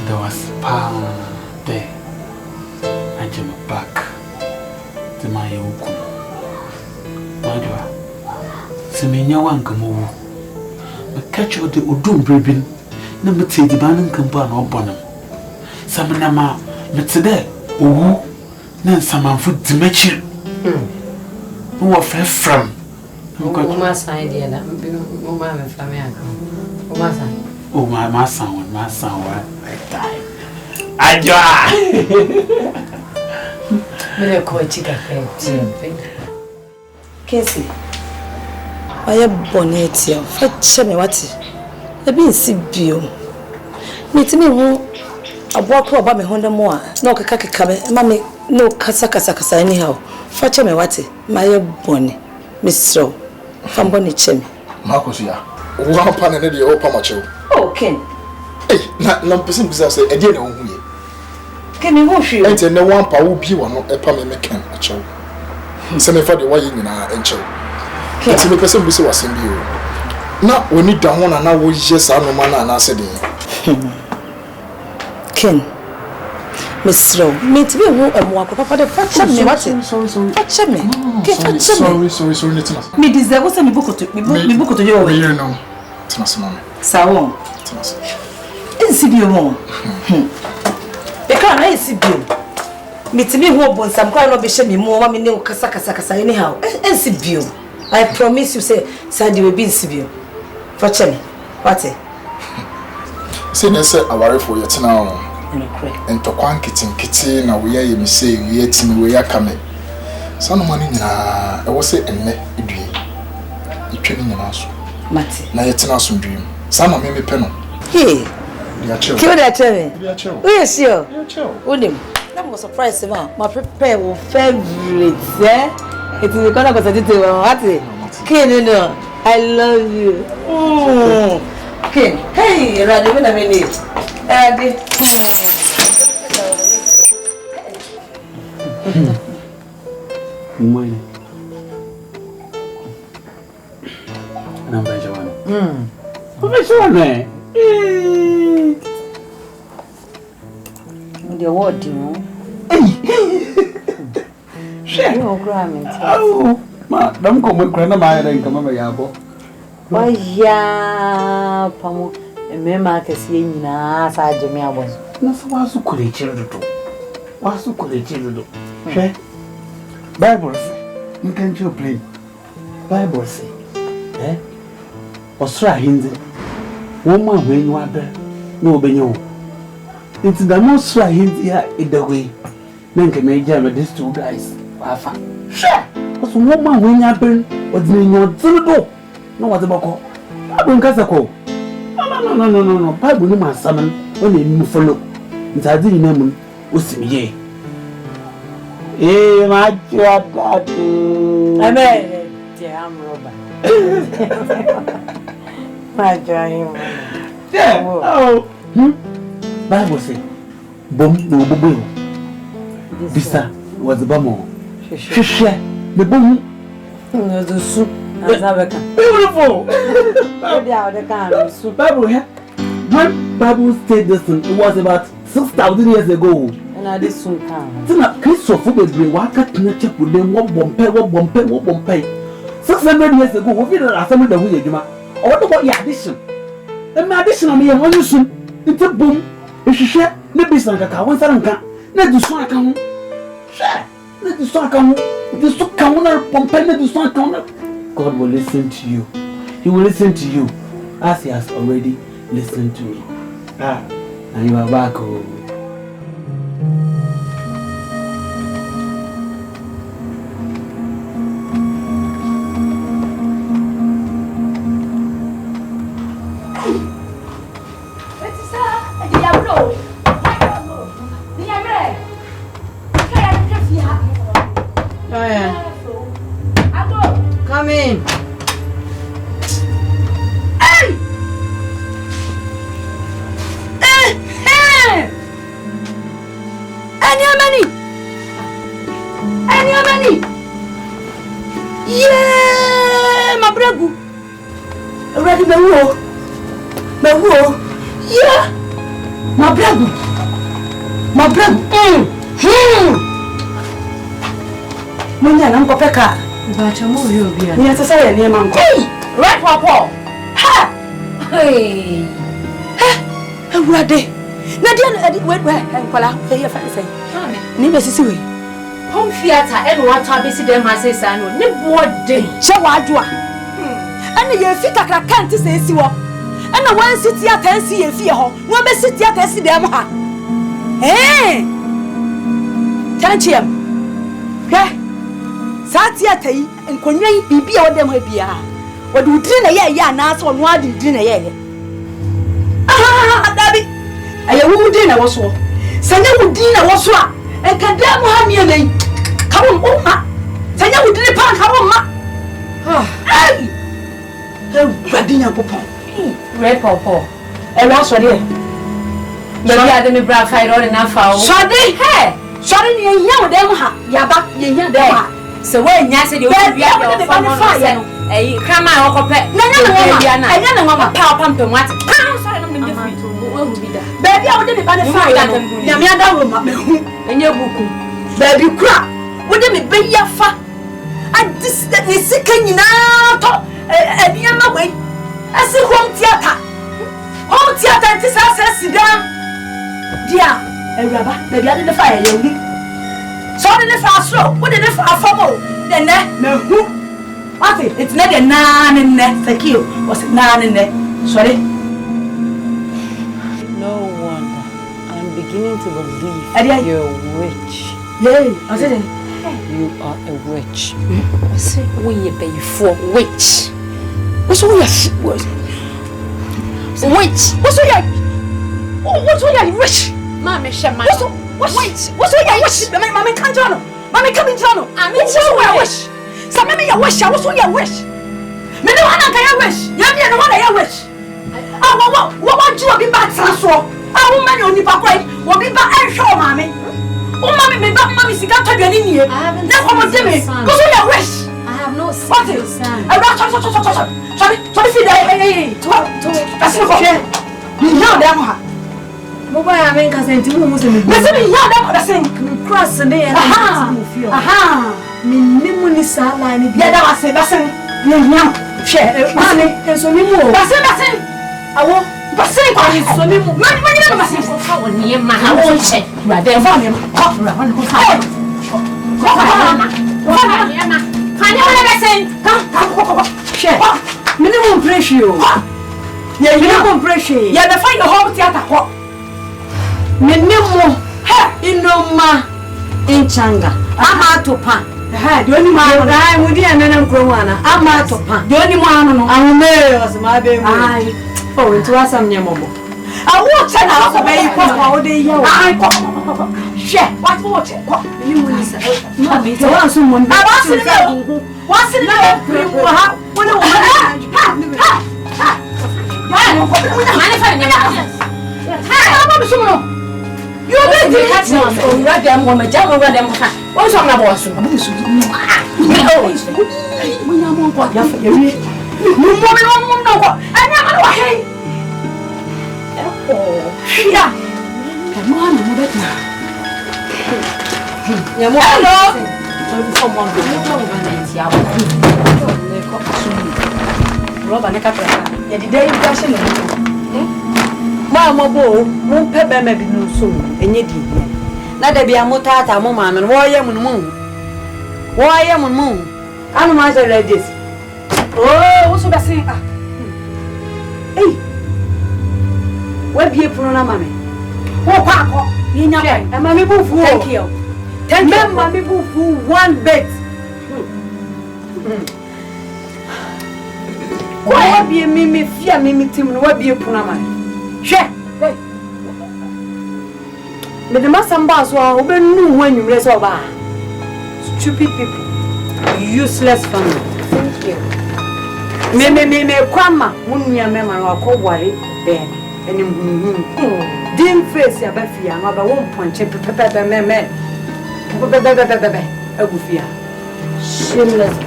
There was power there. I jumped back to my uku. Madwa. Semenya wankamu. Me catch you the udum bribin. Na me te di banan kampa na obonam. Samana ma me te de owu na samanfo dimachi. Who were from?
Uma sign there that Uma me family account. Uma sign.
Oh my son, I die. Ajwa.
Me le ko chika pe.
Kesi. Why bonnet ya? Fetch me what? E bi nsi bio. Metimi hu aboako oba me honda mo a na okeka me ma me no kasa anyhow. Fetch me what? My bonnet. Mr. Famboni chemi.
Marcus ya. Wa pa na de o pa ma chew.
Oh, Ken.
Eh, na person bisa say e de na hu ye.
Ken me ho hwe.
Ente ne wan pa wo bi wo no e pa me Ken a chew. Se me fa de wa ye nyina en chew. Enti me person bisa wasem bi o. Na oni da ho na wo ye sa no ma na se de.
Ken. Mr. Meet me who am walk papa the fetch me what? Sorry. Fetch me.
Sorry, Nitina.
Me deserve say me book to you.
Me no. Tina mama.
Sawo.
Tina.
Nsibio mo. E kan na nsibio. Meet me who bon sam kwa no be she me mo ma me ne kasa anyhow. Nsibio. I promise you say Sandy will be nsibio. Fetch me. What?
Say na say aware for you tina. Ento kwan kiti na we ye me say we timi we yakame sanu mani nyina e wo se enne edue itwe ni nyina so
mate
na yetina so ndwem sanu me pe no
hey
dia chew
kiwo dia chew we yes yo unim na mo surprise ma prepare wo favorite it is gonna go to the what Ken no I love you Ken hey radi me na me need Adi.
Mwene. Namba Joana. Joana.
The word you.
Share.
No grammar.
Oh, ma, dam ko mo krana ma era nka mama yabo.
Wa ya pamo. Mema kesi nyina sa ageme abon.
Na so wasu kulechi rudo. Wasu kulechi rudo. Hwe. Bible say, you can you play. Bible say, Osra hindi. Woman when you are there, no benyo. It's the most Swahili here in the way. Men can make jam with these two guys. Wafa. Sure.
So woman when you happen, what's in your zero? No, what's about? I don't get a call. No. Bible no man summon when you follow. It's a dinner name. What's me? Eh, my God.
I mean, damn Robert. My God.
Yeah. Oh. Bible say, "Bom no bobo." Bisa was the bamo. Share the bom.
No the soup.
Beautiful. Bible here. When Bible said this, it was about 6,000 years ago.
And I did soon come.
Tina Christopher Bedre, what can I check with them? What bomb 600 years ago, we did a summon the way, Juma. Or what about your addition? And my addition on me, and one soon. It's a boom. If you share, maybe some cacao, one sanka. Let the swan come. Share. Let the swan come. The stock counter, Pompey, let the swan counter. God will listen to you. He will listen to you as He has already listened to me. And you are back. Oh.
Come in.
Any yeah, my brother. Ready the war. Yeah, my brother. Munya na mko peka.
Bacha mu yo bia.
Ni atasa ya ni manko. Right papa. Ha. Hey. Awurade. Na dia we enkwala e fa say. Ni be sisi we.
Home theater and what abesi dem ma say say no. Ni boarding.
She wa adwo a. Ana ye fi kakra kan ti say si wo. Ana wan si theater si ye fi ho. Wo be si theater si dem ha. Tanchiam. Theater yi enkonwa yi bibia wo dem ha bia. Wo de udiri na ye ya na so no ade udiri na ye. Dabi. Aye wo udiri na wo so. Sanya udiri na wo so a enkada mo ha mie nei. Ka wo ma. Sanya udiri pa ka wo ma. Ai. Gbadi nya popon.
Red pawpaw. E wa so de. Baby ade me bra fire all na fa o.
So de he. Sorry ni enya wo dem ha. Ya ba ye nya dem ha.
So when nya se de o bia de fa mo fire. Eh krama e okope. Enya na ngoma pa pampe mwat. Sorry na me dey free. Wo hu bi da.
Baby a wo de me ba de fire no. Nya me ada wo ma me hu.
Enya buku.
Baby kura. Wo de me be ya fa. Adis de ni sika nyina to. Edia ma we. Asi home theater. Home theater ti sa sidam. Dia Ewuraba, baby ade de fire ye wi. So de ne fa so, wo de ne fa afamo. De ne na hu. What it na de na ne sekio. Was na ne. Sorry.
No wonder. I'm beginning to believe you're a witch.
Yay, I said
you are a witch.
I say we be for witch.
What's all your
witch?
What's all your what's all your wish?
Mama shema.
What's all your wish? Mama can't join. Mama come in join. I mean what's all your wish? Some me your wish, what's all your wish? Me no one can wish. You me no one your wish. What want you be back transfer? Woman only back right. Will be back and show mommy. Mommy me back mommy sika to be ni nie. Na come tell me. What's all your wish?
I have no
What is? Sorry, feed hey. That's not okay. You know them ha.
Mobile amen ka senti mu mu se me.
Me se me ya them da sen.
Cross ne ya na mu fio. Me mu ni sala ni bi.
Ya da wase da sen. Ye nya. Hwe.
Mami, enso mi mu.
Da sen. Awo. Da sen kwa ni so mi mu. Mani na ma sen.
Fa woni ma na wo che.
Ra de fa mi. Ra wani ko fa. Fanya wala da sen. Come.
Hwe. Minimum pressure.
Yeah,
minimum pressure.
Yeah, the find the home theater ko.
Minimum. Inoma inchanga. Ama topa. The only man I would hear and Cromana. I'm out of pan. The only man I'm there was my baby. Oh, it was some Yamomo. I watch an house of a all day. I share. What watch it? You will say, Mammy, to want someone. I was in the what's in the when a woman. You been the catch on them woman, jam over them. What's on the boss? We are more what you yeah. Come on, Mama bo, mo pebe me bi no so, enye di hia. Na da bia mo tata mo ma no, wo ye mun mu. Wo ye mun mu. Anu ma je ready. Oh, wo so be sin ah. Eh. Wa bie puno na mame. Wo kwa akọ, ni nya kwa. E ma me bu fu. Thank you. Thank you. Ma me bu fu one bit. Wa bie me fia me tim no wa bie puno na mame. Share. Me the masamba so obenu ho anwumre so ba. Stupid people. Useless family. Thank you. Me kwama munua me ma akọ ware ben. Enim dim face ya ba fia no ba won ponche pepepe me. Agufia. Shameless.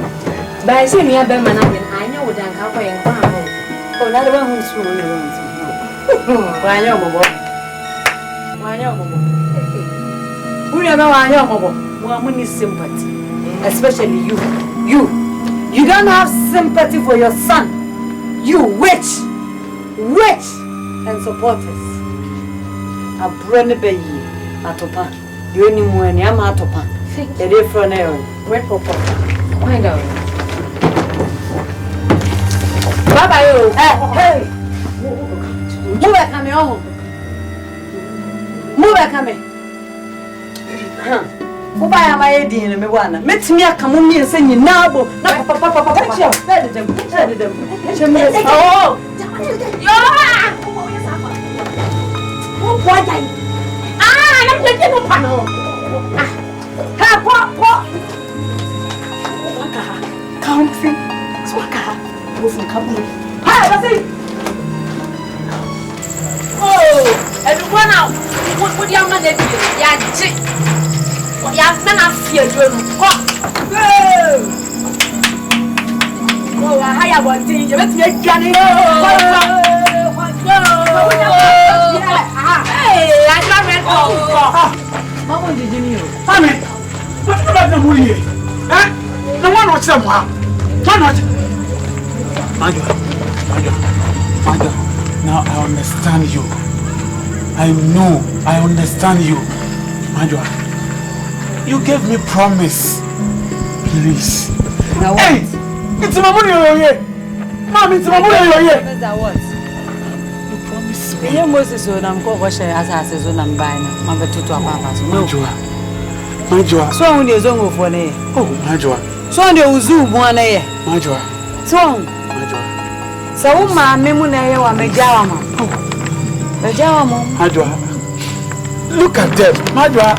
Ba se mi aba ma na ben anya wodanka kwa yen kwa ho. O na de ba hu suru ne ro. Wanya omobo. Who are wanya omobo? We need sympathy, especially you. You don't have sympathy for your son. You witch, and supporters. A brand baby, atopa. You only money. I'm atopa. The different area. Where papa? Find out. Bye bye. Hey. Move back at me, oh. Move back at me. Who buy my idea in me one? Let me come on me and send you now. No, papa. Oh, what? I'm taking a panel. What? Country. Swaka. Move from company. Hi, that's it. Oh, everyone out. What your man did? Yeah, chick. What your man I fear you. Oh, I have one thing. You let me get it. Hey, I got red. Mama, did you know? Mommy, what's about the movie? Eh? No one watch them. Turn watch. Mother. Now I understand you. I know. I understand you. Majwa, you gave me promise. Please. Now what? Hey! It's my money you're here. Mom, it's my money you're here. What? You promised me. You Moses so I'm going to share as I says when I'm buying. I'm going to Majwa. Majwa. So on the zone for me. Oh, Majwa. So on the Uzu one. Majwa. So so ma memu na ye wa mejawa ma. Mejawa mo. Majwa. Look at them. Majwa.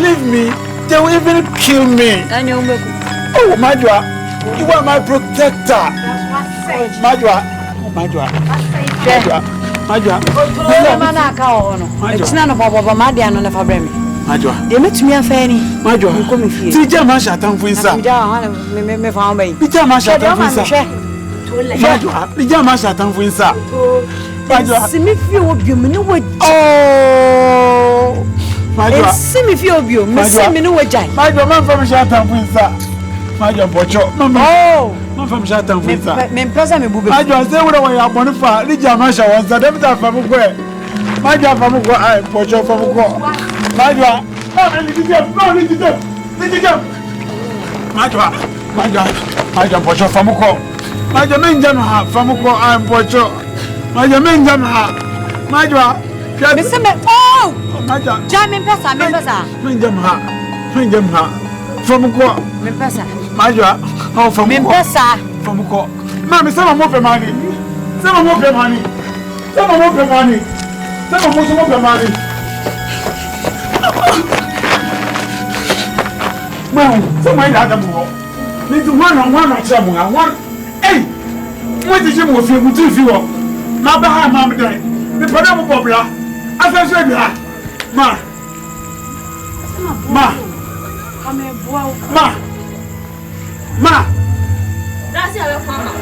Leave me. They will even kill me. Oh, Majwa. You are my protector. Majwa. It's none of our Madian on the Fabremi. Majwa. They met me a fanny. Majwa. Come here. Teacher Masha Tanfuisa. Me found me. Teacher Masha Tanfuisa. Majwa, the Jama Shatan for inside. Majwa, see me feel of you, no way. Oh, Majwa, see me feel of you, Miss Minuja. Majwa, man from Shatan for inside. Majwa, Pocho, oh, man from Shatan for inside. Men present me, Majwa, say what I want to find. The Jama was the Devita from where? Majwa from where? Pocho from where? Majwa, Majwa, Pocho from where? Majwa menjam ha famuko am pocho. Majwa menjam ha. Majwa. Mr. Oh. Majwa. Jamin pesa. Menjam ha.
From quoi?
Me pesa.
Major. Oh, from
me pesa.
From quoi? Mami, ça m'a montré money. Ça m'a montré money. Ça m'a montré money. Ça m'a montré money. Mami, ça m'a aidé à d'abord. Mais tu vois, on a tiré mon amour. Hey, moi je me fais goûter fio. Ma barre m'a mis. Mais pendant mon peuple là, attention là. Ma.
That's your mama.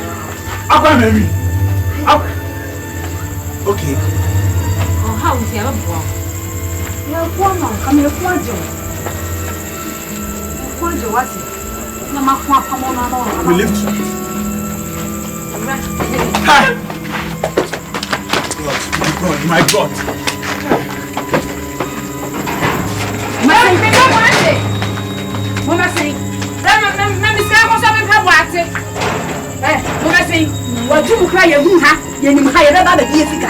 Apa baby. Okay.
Oh, how is your boy?
Your mama, come here, Quajo. Quajo, what? No, my mama.
We lift. Hi. God, my God.
Mama say, "Mama say, "Mo so me pa wate." Mama say, "What you cry you ha? You nim ha you ba ba bi sika."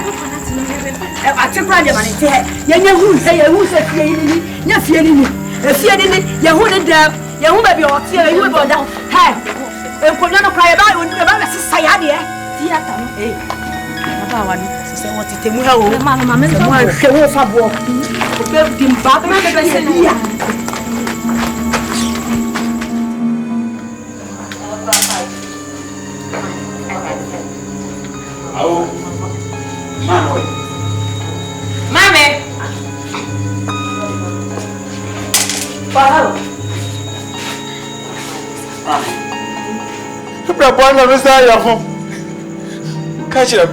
Atikra de mane te ye nya hu say ye hu say fie ni nya fie ni fie ni ye hu ne da ye hu ba bi o te ye hu ba da ha enkonya no cry ba oni ba ba sisa ya de theater no baba wa no sise won ti temu ha o mama me so mo hwe wo fa bo o be dim ba be be se ni ya.
Oh, Mami.
Mami.
Wow. Pra bom na mesa ya ho. Kachira.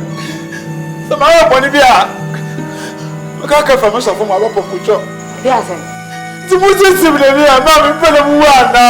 Sama boni bia. Ka fa mesa fo ma ba pokucho.
Bia se.
Ti mu ti sim le bia, ma mi pele mu wa na.